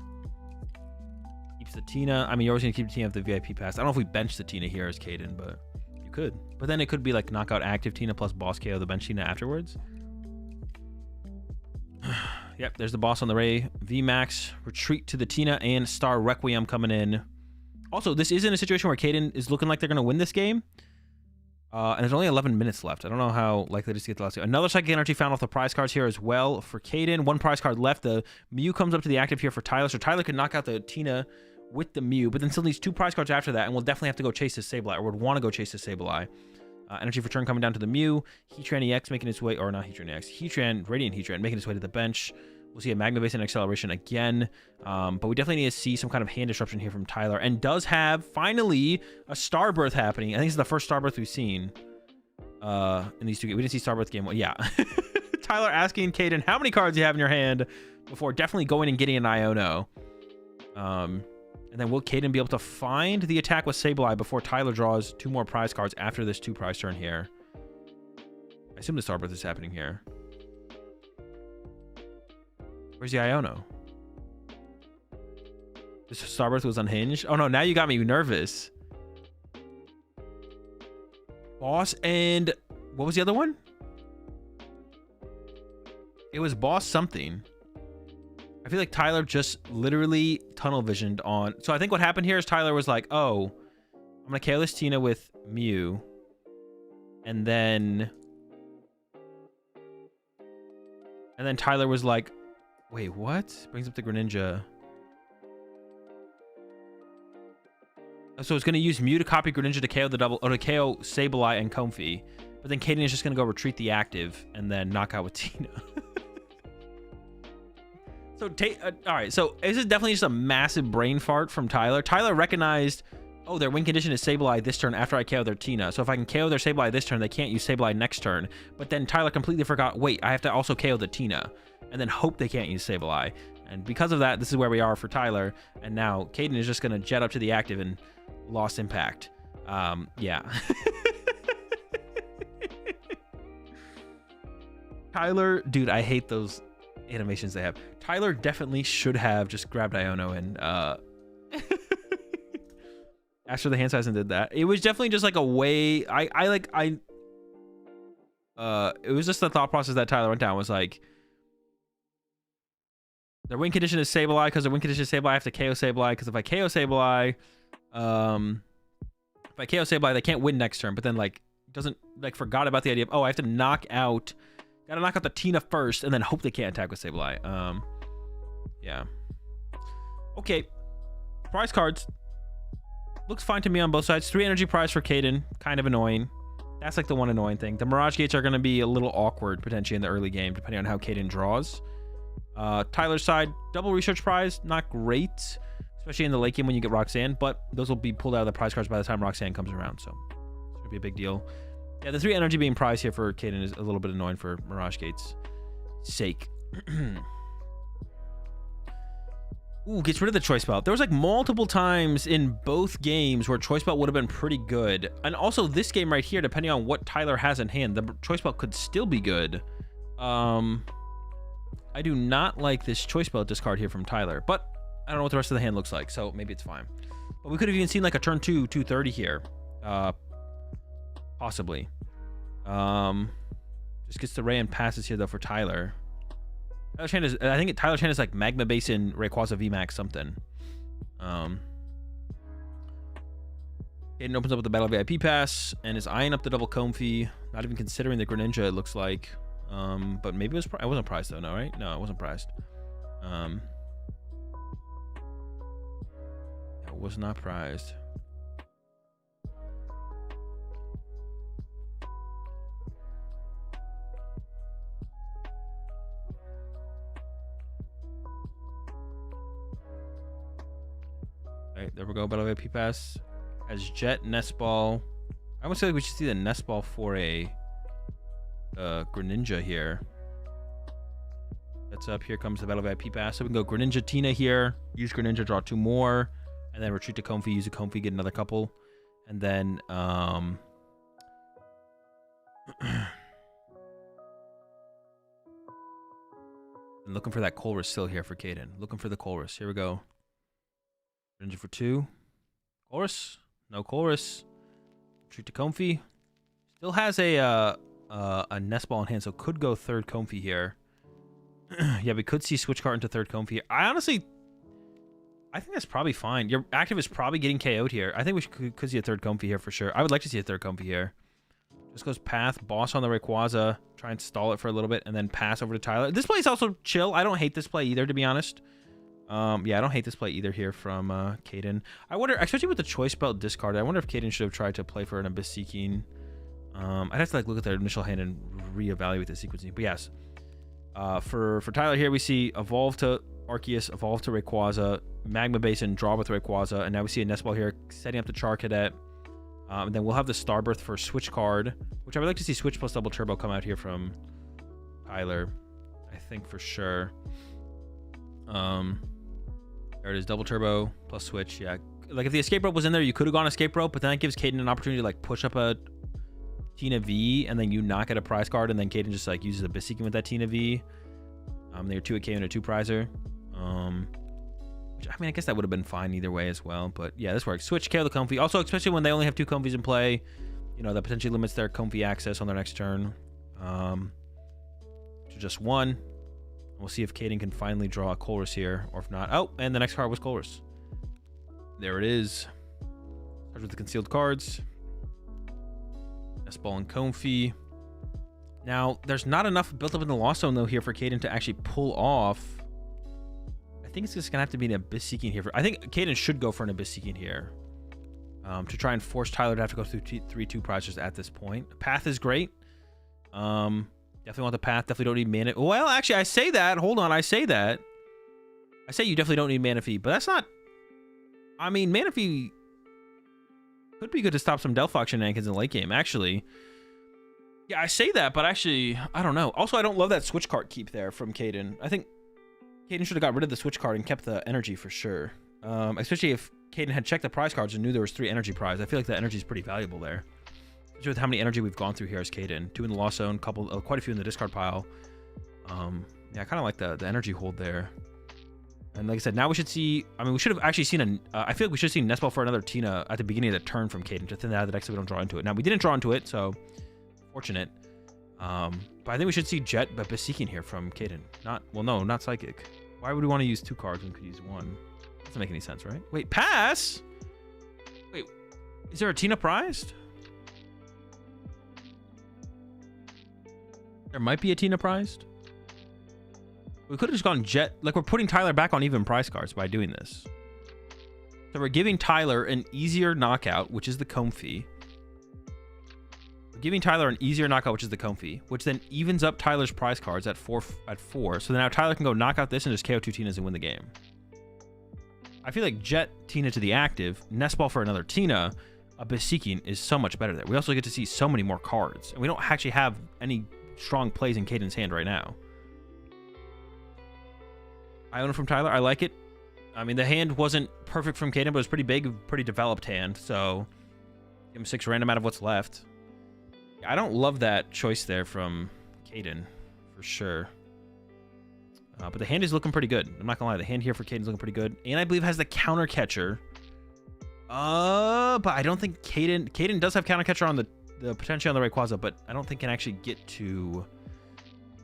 Keeps the Tina. I mean, you're always going to keep the Tina with the VIP pass. I don't know if we bench the Tina here as Caden, but you could. But then it could be like knockout active Tina plus boss KO the bench Tina afterwards. Yep, there's the boss on the Ray. VMAX, retreat to the Tina, and Star Requiem coming in. Also, this is in a situation where Caden is looking like they're going to win this game. And there's only 11 minutes left. I don't know how likely it is to get the last game. Another Psychic Energy found off the prize cards here as well for Caden. One prize card left. The Mew comes up to the active here for Tyler. So Tyler could knock out the Tina with the Mew, but then still needs 2 prize cards after that, and we'll definitely have to go chase this Sableye, or would want to go chase this Sableye. Energy for turn coming down to the Mew. Heatran EX making its way, or not Heatran EX, Heatran, Radiant Heatran making its way to the bench. We'll see a Magma Base and Acceleration again, but we definitely need to see some kind of hand disruption here from Tyler, and does have, finally, a Starbirth happening. I think this is the first Starbirth we've seen in these 2 games. We didn't see Starbirth game 1. Yeah. Tyler asking Caden how many cards you have in your hand before definitely going and getting an Iono. And then will Caden be able to find the attack with Sableye before Tyler draws 2 more prize cards after this 2 prize turn here? I assume the Starbirth is happening here. Where's the Iono? This Starbirth was unhinged? Oh no, now you got me nervous. Boss and... What was the other one? It was boss something. I feel like Tyler just literally tunnel visioned on... So I think what happened here is Tyler was like, oh, I'm going to KO this Tina with Mew. And then Tyler was like, wait, what? Brings up the Greninja. So it's going to use Mew to copy Greninja to KO the double... Or to KO Sableye and Comfy. But then Caden is just going to go retreat the active and then knock out with Tina. So, all right, so this is definitely just a massive brain fart from Tyler. Tyler recognized, oh, their win condition is Sableye this turn after I KO their Tina. So if I can KO their Sableye this turn, they can't use Sableye next turn. But then Tyler completely forgot, wait, I have to also KO the Tina. And then hope they can't use Sableye. And because of that, this is where we are for Tyler. And now Caden is just going to jet up to the active and lost impact. Yeah. Tyler, dude, I hate those animations they have. Tyler definitely should have just grabbed Iono and asked for the hand size and did that. It was definitely just like a way it was just the thought process that Tyler went down was like, their win condition is Sableye, because their win condition is Sableye, I have to KO Sableye, because if I KO Sableye, they can't win next turn, but then like doesn't like forgot about the idea of, oh, I have to knock out the Tina first and then hope they can't attack with Sableye. Yeah. Okay. Prize cards. Looks fine to me on both sides. 3 energy prize for Caden. Kind of annoying. That's like the one annoying thing. The Mirage Gates are going to be a little awkward potentially in the early game, depending on how Caden draws. Tyler's side, double research prize. Not great, especially in the late game when you get Roxanne, but those will be pulled out of the prize cards by the time Roxanne comes around, so it's going to be a big deal. Yeah, the 3 energy being prized here for Caden is a little bit annoying for Mirage Gate's sake. Ooh, gets rid of the Choice Belt. There was like multiple times in both games where Choice Belt would have been pretty good. And also this game right here, depending on what Tyler has in hand, the Choice Belt could still be good. I do not like this Choice Belt discard here from Tyler, but I don't know what the rest of the hand looks like, so maybe it's fine. But we could have even seen like a turn 2, 230 here. Possibly. Just gets the Ray and passes here though for Tyler. I think Tyler Chan is like Magma Base and Rayquaza VMAX something. Caden opens up with the Battle VIP pass and is eyeing up the double Comfy. Not even considering the Greninja, it looks like. But maybe it wasn't priced though, no, right? No, it wasn't priced. It was not prized. Right, there we go. Battle VIP pass has Jet, Nest Ball. I almost feel like we should see the Nest Ball for a Greninja here. That's up. Here comes the Battle VIP pass. So we can go Greninja Tina here. Use Greninja, draw 2 more. And then retreat to Comfy, use a Comfy, get another couple. And then, I'm looking for that Colress still here for Caden. Looking for the Colress. Here we go. Greninja for 2. Colress. No Colress. Retreat to Comfy. Still has a Nest Ball in hand, so could go 3rd Comfy here. Yeah, we could see switch card into 3rd Comfy. I think that's probably fine. Your active is probably getting KO'd here. I think we could see a 3rd Comfy here for sure. I would like to see a 3rd Comfy here. Just goes Path, Boss on the Rayquaza, try and stall it for a little bit, and then pass over to Tyler. This play is also chill. I don't hate this play either, to be honest. Yeah, I don't hate this play either here from Caden. I wonder, especially with the Choice Belt discarded, I wonder if Caden should have tried to play for an Abyss Seeking. I'd have to like look at their initial hand and reevaluate the sequencing. But yes, for Tyler here, we see Evolve to Arceus, Evolve to Rayquaza, Magma Basin, draw with Rayquaza, and now we see a Nest Ball here setting up the Char Cadet. And then we'll have the Starbirth for Switch card, which I would like to see Switch plus Double Turbo come out here from Tyler. I think for sure. There it is, Double Turbo plus Switch. Yeah, like if the Escape Rope was in there, you could have gone Escape Rope, but then it gives Caden an opportunity to like push up a Tina V, and then you not get a prize card, and then Caden just like uses Abyss Seeking with that Tina V. They're 2 AK and a 2 prizer. Which, I mean, I guess that would have been fine either way as well. But yeah, this works. Switch, KO the Comfy. Also, especially when they only have 2 Comfys in play, you know, that potentially limits their Comfy access on their next turn. To just 1. We'll see if Caden can finally draw a Colress here, or if not. Oh, and the next card was Colress. There it is. Starts with the concealed cards. Nest Ball and Comfy. Now, there's not enough built up in the Lost Zone, though, here for Caden to actually pull off. I think it's just going to have to be an Abyss Seeking here. I think Caden should go for an Abyss Seeking here. To try and force Tyler to have to go through 3/2 prizes at this point. Path is great. Definitely want the Path. Definitely don't need Mana. Well, actually, I say that. Hold on. I say that. I say you definitely don't need Mana Fee, but that's not... I mean, Mana Fee could be good to stop some Delphox shenanigans in the late game, actually. Yeah, I say that, but actually, I don't know. Also, I don't love that Switch card keep there from Caden. I think Caden should have got rid of the Switch card and kept the energy for sure. Especially if Caden had checked the prize cards and knew there was 3 energy prize. I feel like the energy is pretty valuable there. Especially with how many energy we've gone through here as Caden. 2 in the Lost Zone, quite a few in the discard pile. Yeah, I kind of like the energy hold there. And like I said, now we should see... I mean, we should have actually seen I feel like we should have seen Nest Ball for another Tina at the beginning of the turn from Caden to thin that out the deck so we don't draw into it. Now, we didn't draw into it, so... Fortunate. But I think we should see Jet but Abyss Seeking here from Caden. Well, no, not Psychic. Why would we want to use 2 cards when we could use 1? Doesn't make any sense, right? Wait, pass? Wait, is there a Tina prized? There might be a Tina prized. We could have just gone Jet. Like, we're putting Tyler back on even prize cards by doing this. So we're giving Tyler an easier knockout, which is the Comfy. We're giving Tyler an easier knockout, which is the Comfy, which then evens up Tyler's prize cards at 4. So now Tyler can go knock out this and just KO 2 Tinas and win the game. I feel like Jet Tina to the active, Nest Ball for another Tina, Abyss Seeking is so much better there. We also get to see so many more cards, and we don't actually have any strong plays in Caden's hand right now. I own it from Tyler. I like it. I mean, the hand wasn't perfect from Caden, but it was pretty big, pretty developed hand. So give him 6 random out of what's left. I don't love that choice there from Caden, for sure. But the hand is looking pretty good. I'm not gonna lie, the hand here for Caden's looking pretty good, and I believe has the counter catcher. But I don't think Caden does have counter catcher on the potential on the Rayquaza, but I don't think can actually get to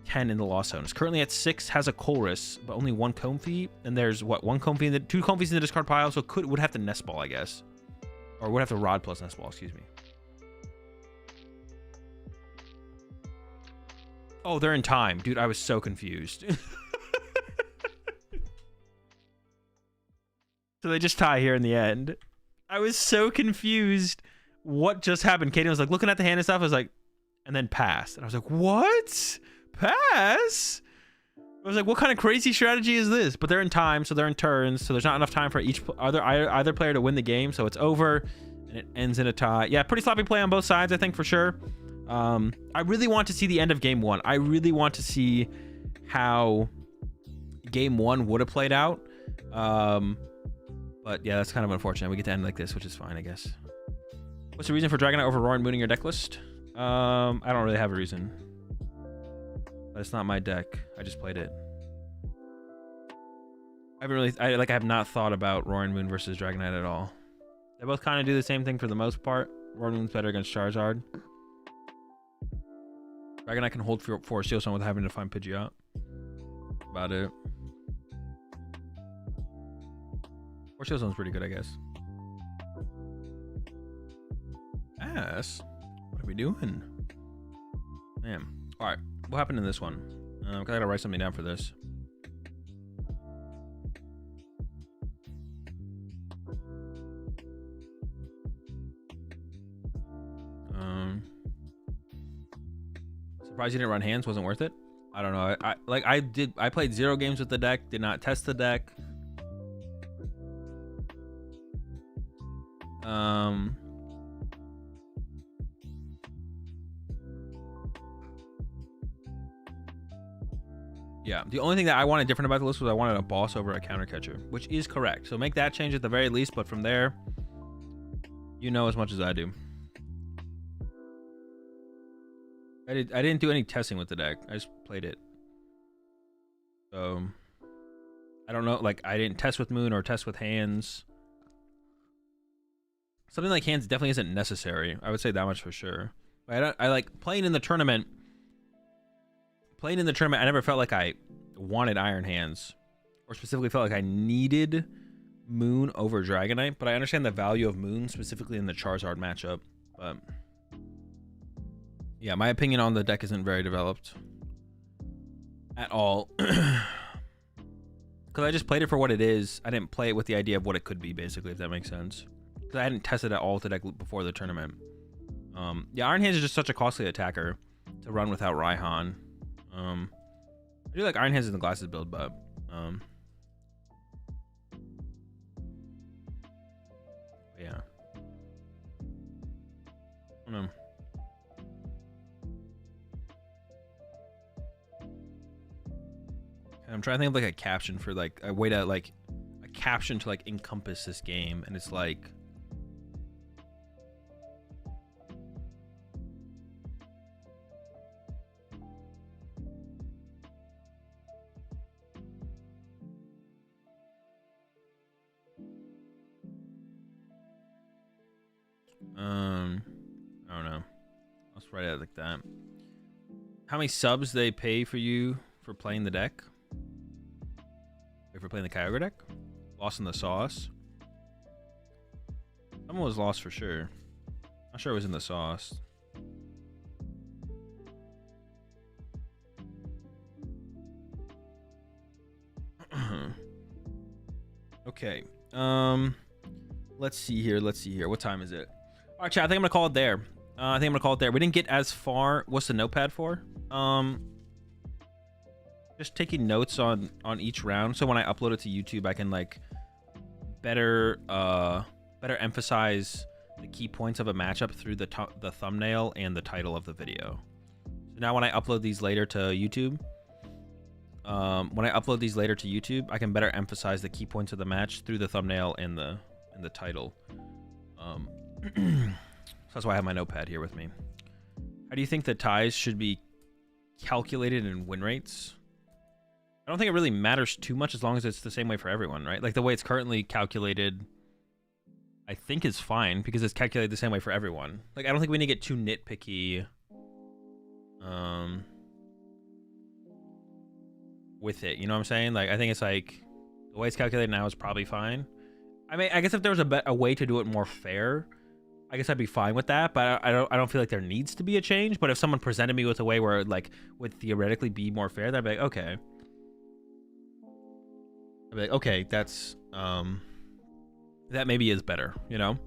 10 in the Lost Zone. It's currently at 6, has a Colress, but only 1 Comfy, and there's what, 1 Comfy in the 2 Comfys in the discard pile, so would have to Nest Ball, I guess, or would have to Rod plus Nest Ball, excuse me. Oh, they're in time, dude. I was so confused. So they just tie here in the end. I was so confused. What just happened? Caden was like looking at the hand and stuff. I was like, and then pass. And I was like, what? Pass? I was like, what kind of crazy strategy is this? But they're in time, so they're in turns. So there's not enough time for either player to win the game. So it's over, and it ends in a tie. Yeah, pretty sloppy play on both sides, I think, for sure. I really want to see the end of game 1. I really want to see how game 1 would have played out. But yeah, that's kind of unfortunate. We get to end like this, which is fine, I guess. What's the reason for Dragonite over Roaring Moon in your deck list? I don't really have a reason. But it's not my deck. I just played it. I have not thought about Roaring Moon versus Dragonite at all. They both kind of do the same thing for the most part. Roaring Moon's better against Charizard. Dragonite can hold for Steel Stone without having to find Pidgeot. About it. Force Steel Stone's pretty good, I guess. Ass. What are we doing? Man. Alright. What happened in this one? I gotta write something down for this. Surprised you didn't run hands. Wasn't worth it. I don't know. I played 0 games with the deck. Did not test the deck. Yeah, the only thing that I wanted different about the list was I wanted a boss over a counter catcher, which is correct. So make that change at the very least, but from there, you know as much as I do. I didn't do any testing with the deck. I just played it. So I don't know, like I didn't test with Moon or test with hands. Something like hands definitely isn't necessary. I would say that much for sure. But I like playing in the tournament. Playing in the tournament, I never felt like I wanted Iron Hands, or specifically felt like I needed Moon over Dragonite. But I understand the value of Moon specifically in the Charizard matchup. But yeah, my opinion on the deck isn't very developed at all. Because I just played it for what it is. I didn't play it with the idea of what it could be, basically, if that makes sense. Because I hadn't tested at all with the deck before the tournament. Yeah, Iron Hands is just such a costly attacker to run without Raihan. I do like Iron Hands in the Glasses build, but yeah. I don't know. I'm trying to think of like a caption for like a way to like a caption to like encompass this game, and it's like I don't know. Let's write it like that. How many subs they pay for you for playing the deck? Wait, for playing the Kyogre deck? Lost in the sauce? Someone was lost for sure. Not sure it was in the sauce. Okay. Let's see here. What time is it? All right, chat. I think I'm gonna call it there. We didn't get as far. What's the notepad for? Just taking notes on each round, so when I upload it to YouTube, I can like better emphasize the key points of a matchup through the thumbnail and the title of the video. So now when I upload these later to YouTube, I can better emphasize the key points of the match through the thumbnail and the title. So that's why I have my notepad here with me. How do you think the ties should be calculated in win rates? I don't think it really matters too much as long as it's the same way for everyone, right? Like the way it's currently calculated, I think is fine because it's calculated the same way for everyone. Like I don't think we need to get too nitpicky with it. You know what I'm saying? Like I think it's like the way it's calculated now is probably fine. I mean, I guess if there was a way to do it more fair, I guess I'd be fine with that. But I don't feel like there needs to be a change. But if someone presented me with a way where it like would theoretically be more fair, then I'd be like, okay. I'd be like, okay, that's that maybe is better, you know?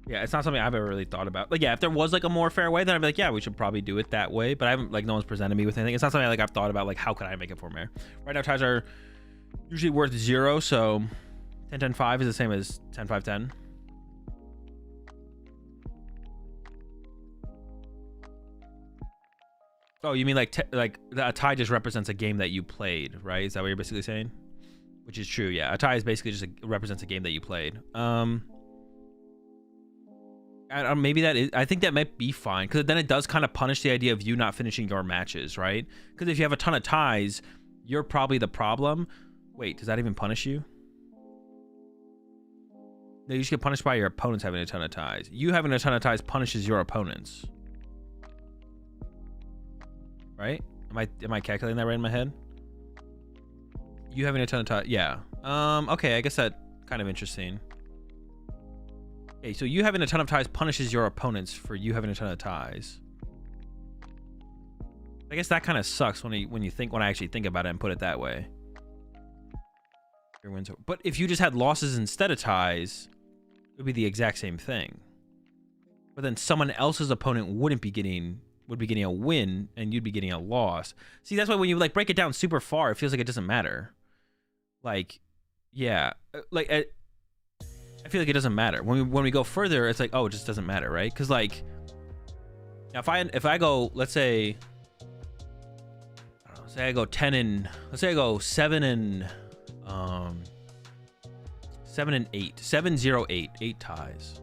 Yeah, it's not something I've ever really thought about. Like, yeah, if there was like a more fair way, then I'd be like, yeah, we should probably do it that way. But I haven't, like, no one's presented me with anything. It's not something like I've thought about, like, how could I make it for fair? Right now, ties are usually worth 0, so 10-10-5 is the same as 10-5-10. Oh, you mean like a tie just represents a game that you played, right? Is that what you're basically saying? Which is true, yeah. A tie is basically just represents a game that you played. Maybe that is. I think that might be fine because then it does kind of punish the idea of you not finishing your matches, right? Because if you have a ton of ties, you're probably the problem. Wait, does that even punish you? No, you just get punished by your opponents having a ton of ties. You having a ton of ties punishes your opponents, right? Am I calculating that right in my head? You having a ton of ties, yeah. Okay, I guess that kind of interesting. Okay, so you having a ton of ties punishes your opponents for you having a ton of ties. I guess that kind of sucks when I actually think about it and put it that way. Your wins, but if you just had losses instead of ties, it would be the exact same thing. But then someone else's opponent would be getting a win and you'd be getting a loss. See, that's why when you like break it down super far, it feels like it doesn't matter. Like, yeah, like I feel like it doesn't matter. When we go further, it's like, oh, it just doesn't matter, right? Because like, if I go, let's say, I don't know, say I go 10 and let's say I go 7 and 8, 7, 0, 8, 8 ties.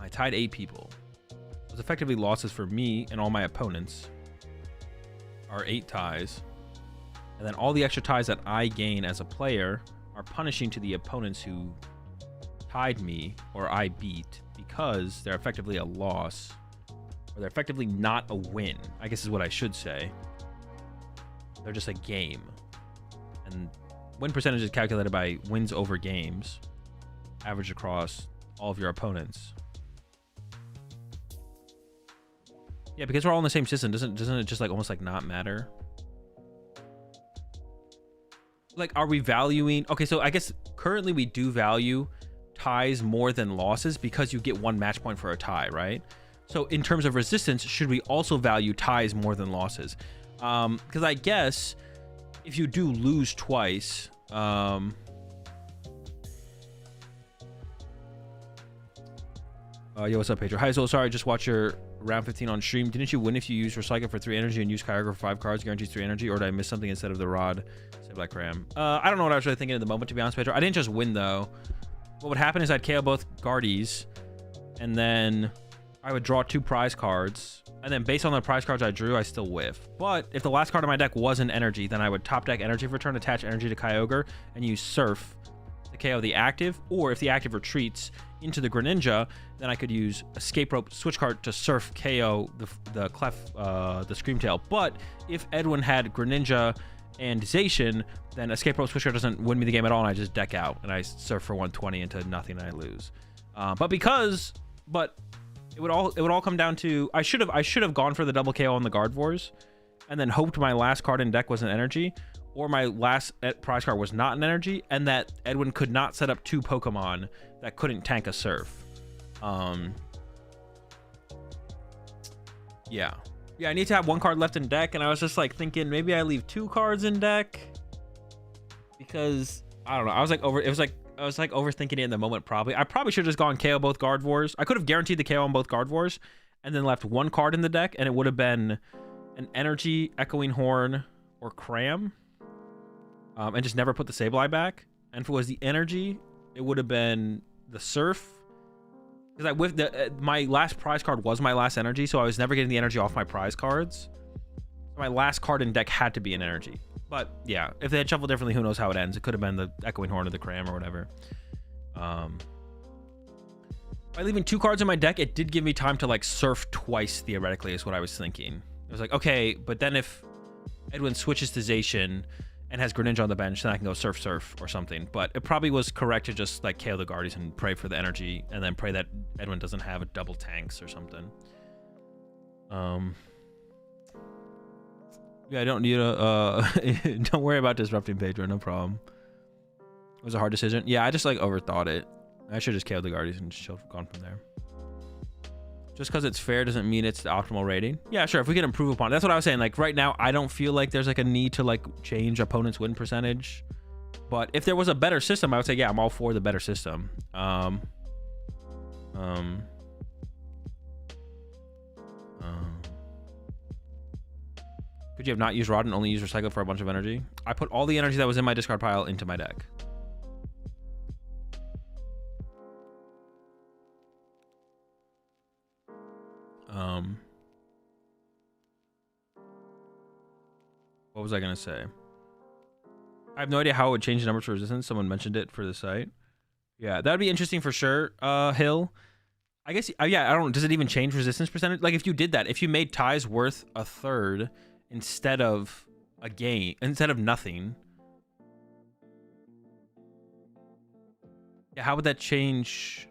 I tied 8 people. It was effectively losses for me and all my opponents are 8 ties. And then all the extra ties that I gain as a player are punishing to the opponents who tied me or I beat because they're effectively a loss or they're effectively not a win, I guess is what I should say. They're just a game. And win percentage is calculated by wins over games, averaged across all of your opponents. Yeah, because we're all in the same system, doesn't it just like almost like not matter? Like, are we valuing? Okay, so I guess currently we do value ties more than losses because you get 1 match point for a tie, right? So in terms of resistance, should we also value ties more than losses? Because I guess if you do lose twice, yo, what's up, Pedro? Hi, so sorry, just watch your round 15 on stream. Didn't you win if you use Recycle for 3 energy and use Kyogre for 5 cards? Guarantees 3 energy, or did I miss something instead of the rod? Say Black Ram. I don't know what I was really thinking at the moment, to be honest, Pedro. I didn't just win, though. What would happen is I'd KO both Guardies, and then I would draw 2 prize cards, and then based on the prize cards I drew, I still whiff. But if the last card of my deck wasn't energy, then I would top deck energy for turn, attach energy to Kyogre, and use Surf to KO the active, or if the active retreats into the Greninja, then I could use Escape Rope switch card to Surf KO the Screamtail. But if Edwin had Greninja and Zacian, then Escape Rope switch card doesn't win me the game at all, and I just deck out and I Surf for 120 into nothing and I lose. But it would all come down to I should have gone for the double KO on the Gardevoirs, and then hoped my last card in deck was an energy, or my last prize card was not an energy, and that Edwin could not set up 2 Pokemon that couldn't tank a Surf. Yeah, I need to have 1 card left in deck, and I was just like thinking maybe I leave 2 cards in deck because I don't know. I was like overthinking it in the moment. I probably should have just gone KO both Gardevoirs. I could have guaranteed the KO on both Gardevoirs, and then left 1 card in the deck, and it would have been an energy, Echoing Horn, or Cram. And just never put the Sableye back. And if it was the energy, it would have been the Surf. Because I whiffed my last prize card was my last energy, so I was never getting the energy off my prize cards. My last card in deck had to be an energy. But yeah, if they had shuffled differently, who knows how it ends. It could have been the Echoing Horn or the Cram or whatever. By leaving 2 cards in my deck, it did give me time to like Surf twice, theoretically, is what I was thinking. I was like, okay, but then if Edwin switches to Zacian and has Greninja on the bench, then I can go Surf or something. But it probably was correct to just like KO the Guardians and pray for the energy, and then pray that Edwin doesn't have a double tanks or something. Yeah, I don't need a don't worry about disrupting Pedro, no problem. It was a hard decision. Yeah, I just like overthought it. I should just KO the Guardians and just gone from there. Just because it's fair doesn't mean it's the optimal rating. Yeah, sure, if we can improve upon it. That's what I was saying. Like right now, I don't feel like there's like a need to like change opponent's win percentage. But if there was a better system, I would say, yeah, I'm all for the better system. Could you have not used Rod and only used Recycle for a bunch of energy? I put all the energy that was in my discard pile into my deck. What was I gonna say? I have no idea how it would change the numbers for resistance. Someone mentioned it for the site. Yeah, that'd be interesting for sure, Hill. I guess, yeah, I don't know. Does it even change resistance percentage? Like, if you did that, if you made ties worth a third instead of a game, instead of nothing. Yeah, how would that change?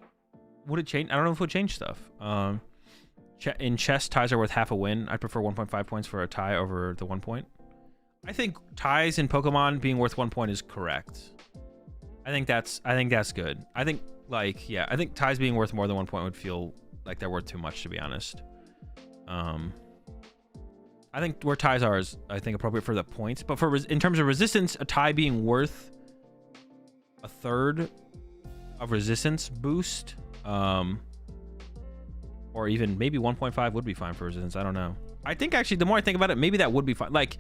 Would it change? I don't know if it would change stuff. In chess, ties are worth half a win. I prefer 1.5 points for a tie over the 1 point. I think ties in Pokemon being worth 1 point is correct. I think that's good. I think, like, yeah, I think ties being worth more than 1 point would feel like they're worth too much, to be honest. I think where ties are is, I think, appropriate for the points. But for in terms of resistance, a tie being worth a third of resistance boost, or even maybe 1.5 would be fine for resistance. I don't know. I think, actually, the more I think about it, maybe that would be fine. Like,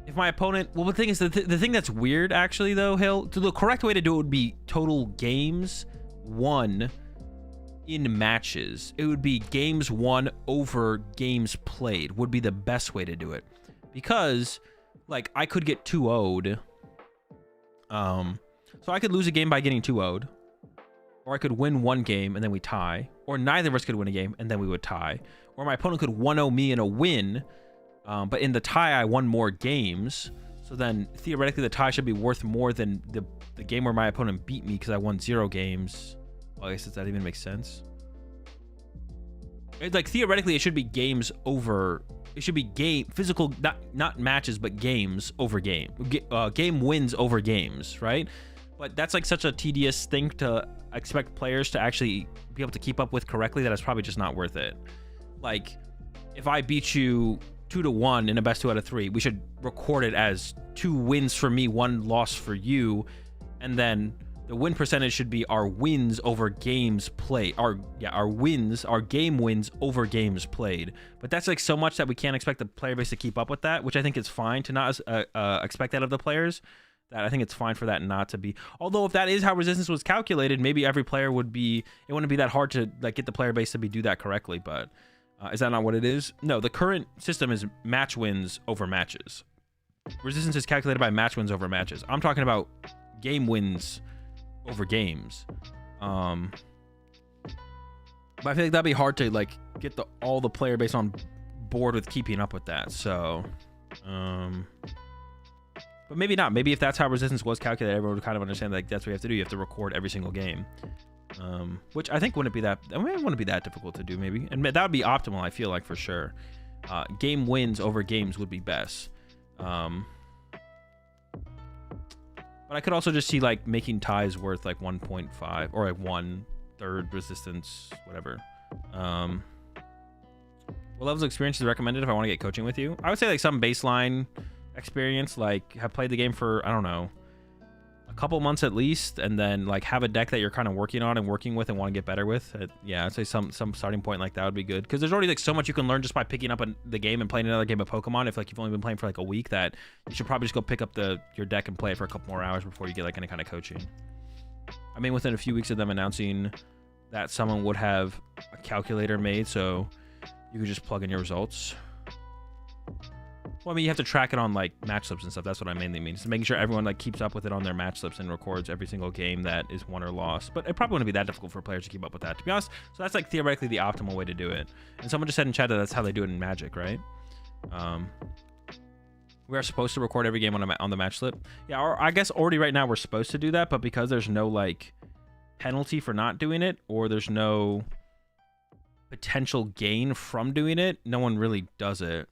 if my opponent... Well, the thing is, the thing that's weird, actually, though, Hill, the correct way to do it would be total games won in matches. It would be games won over games played would be the best way to do it. Because, like, I could get 2-0'd. So I could lose a game by getting 2-0'd. Or I could win one game and then we tie. Or neither of us could win a game and then we would tie. Or my opponent could 1-0 me in a win. But in the tie, I won more games. So then, theoretically, the tie should be worth more than the game where my opponent beat me because I won 0 games. Well, I guess, does that even make sense? Like, theoretically, it should be games over... It should be physical, not matches, but games over game. Game wins over games, right? But that's, like, such a tedious thing to expect players to actually be able to keep up with correctly that it's probably just not worth it. Like, if I beat you 2-1 in a best 2 out of 3, we should record it as 2 wins for me, 1 loss for you, and then the win percentage should be our wins over games played. Our game wins over games played. But that's, like, so much that we can't expect the player base to keep up with that, which I think is fine to not expect that of the players. That I think it's fine for that not to be. Although if that is how resistance was calculated, maybe every player would be. It wouldn't be that hard to, like, get the player base to do that correctly, but. Is that not what it is? No, the current system is match wins over matches. Resistance is calculated by match wins over matches. I'm talking about game wins over games. But I feel like that'd be hard to, like, get all the player base on board with keeping up with that. So, but maybe not. Maybe if that's how resistance was calculated, everyone would kind of understand, like, that's what you have to do. You have to record every single game. Which I think wouldn't be that. I mean, it wouldn't be that difficult to do, maybe, and that would be optimal. I feel like, for sure. Game wins over games would be best. But I could also just see, like, making ties worth, like, 1.5 or, like, 1/3 resistance, whatever. What levels of experience is recommended if I want to get coaching with you? I would say, like, some baseline experience, like, have played the game for, I don't know, a couple months at least, and then, like, have a deck that you're kind of working on and working with and want to get better with. Yeah, I'd say some starting point like that would be good, because there's already, like, so much you can learn just by picking up the game and playing another game of Pokemon. If, like, you've only been playing for, like, a week, that you should probably just go pick up your deck and play it for a couple more hours before you get, like, any kind of coaching. I mean, within a few weeks of them announcing that someone would have a calculator made so you could just plug in your results. Well, I mean, you have to track it on, like, match slips and stuff. That's what I mainly mean. So making sure everyone, like, keeps up with it on their match slips and records every single game that is won or lost. But it probably wouldn't be that difficult for players to keep up with that, to be honest. So that's, like, theoretically the optimal way to do it. And someone just said in chat that that's how they do it in Magic, right? We are supposed to record every game on the match slip. Yeah, or I guess already right now we're supposed to do that, but because there's no, like, penalty for not doing it, or there's no potential gain from doing it, no one really does it.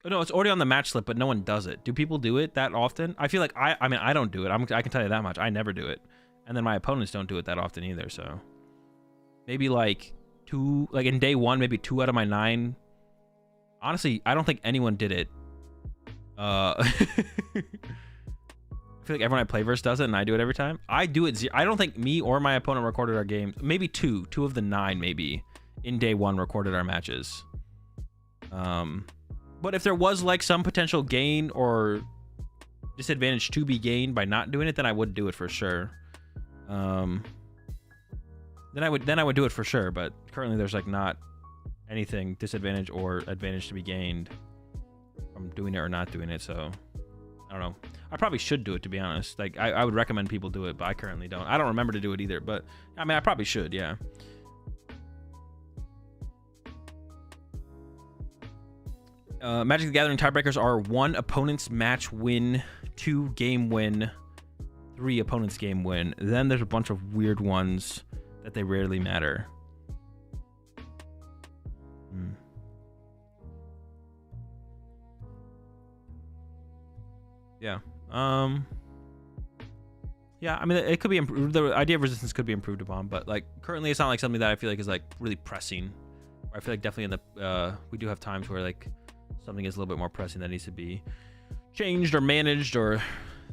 No, it's already on the match slip, but no one does it. Do people do it that often? I feel like I mean, I don't do it. I can tell you that much. I never do it. And then my opponents don't do it that often either, so. Maybe, like, in day 1, maybe 2 out of my 9. Honestly, I don't think anyone did it. I feel like everyone I play versus does it, and I do it every time. I do it. I don't think me or my opponent recorded our games. Maybe 2 of the 9, maybe, in day 1 recorded our matches. But if there was like some potential gain or disadvantage to be gained by not doing it, then I would do it for sure. Then I would do it for sure. But currently, there's like not anything disadvantage or advantage to be gained from doing it or not doing it. So I don't know. I probably should do it, to be honest. Like I would recommend people do it, but I currently don't. I don't remember to do it either. But I mean, I probably should. Yeah. Magic the Gathering tiebreakers are 1 opponent's match win, 2 game win, 3 opponent's game win. Then there's a bunch of weird ones that they rarely matter. Yeah. Yeah, I mean, it could be improved. The idea of resistance could be improved upon, but like currently it's not like something that I feel like is like really pressing. I feel like definitely in the we do have times where like something is a little bit more pressing that needs to be changed or managed or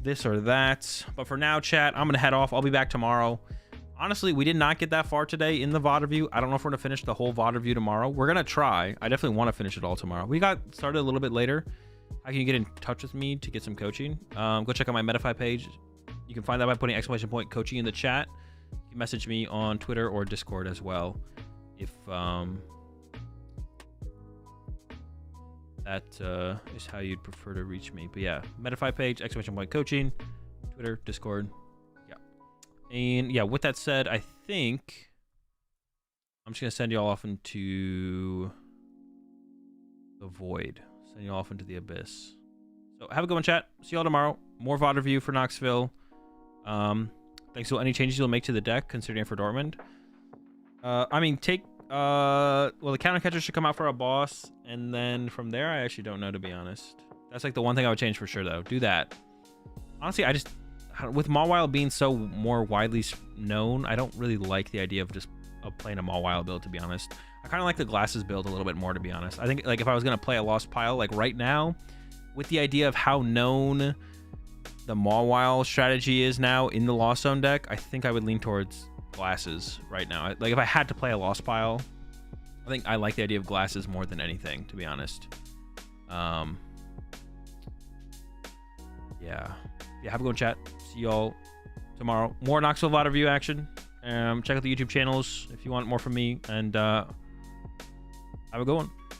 this or that. But for now, chat, I'm gonna head off. I'll be back tomorrow. Honestly, we did not get that far today in the VOD review. I don't know if we're gonna finish the whole VOD review tomorrow. We're gonna try. I definitely want to finish it all tomorrow. We got started a little bit later. How can you get in touch with me to get some coaching? Go check out my Medify page. You can find that by putting > coaching in the chat. You can message me on Twitter or Discord as well if that is how you'd prefer to reach me. But yeah, Medify page, > coaching, Twitter, Discord. Yeah. And yeah, with that said, I think I'm just going to send you all off into the void. Send you off into the abyss. So have a good one, chat. See you all tomorrow. More VOD review for Knoxville. Thanks to any changes you'll make to the deck, considering for Dortmund. I mean, well, the counter catcher should come out for a boss, and then from there, I actually don't know, to be honest. That's like the one thing I would change for sure, though. Do that. Honestly, I just, with Mawile being so more widely known, I don't really like the idea of just playing a Mawile build, to be honest. I kind of like the glasses build a little bit more, to be honest. I think like if I was gonna play a Lost Pile, like right now, with the idea of how known the Mawile strategy is now in the Lost Zone deck, I think I would lean towards glasses right now. Like if I had to play a Lost Pile, I think I like the idea of glasses more than anything, to be honest. Yeah, have a good one, chat. See y'all tomorrow. More Knoxville VOD review action. Check out the YouTube channels if you want more from me, and have a good one.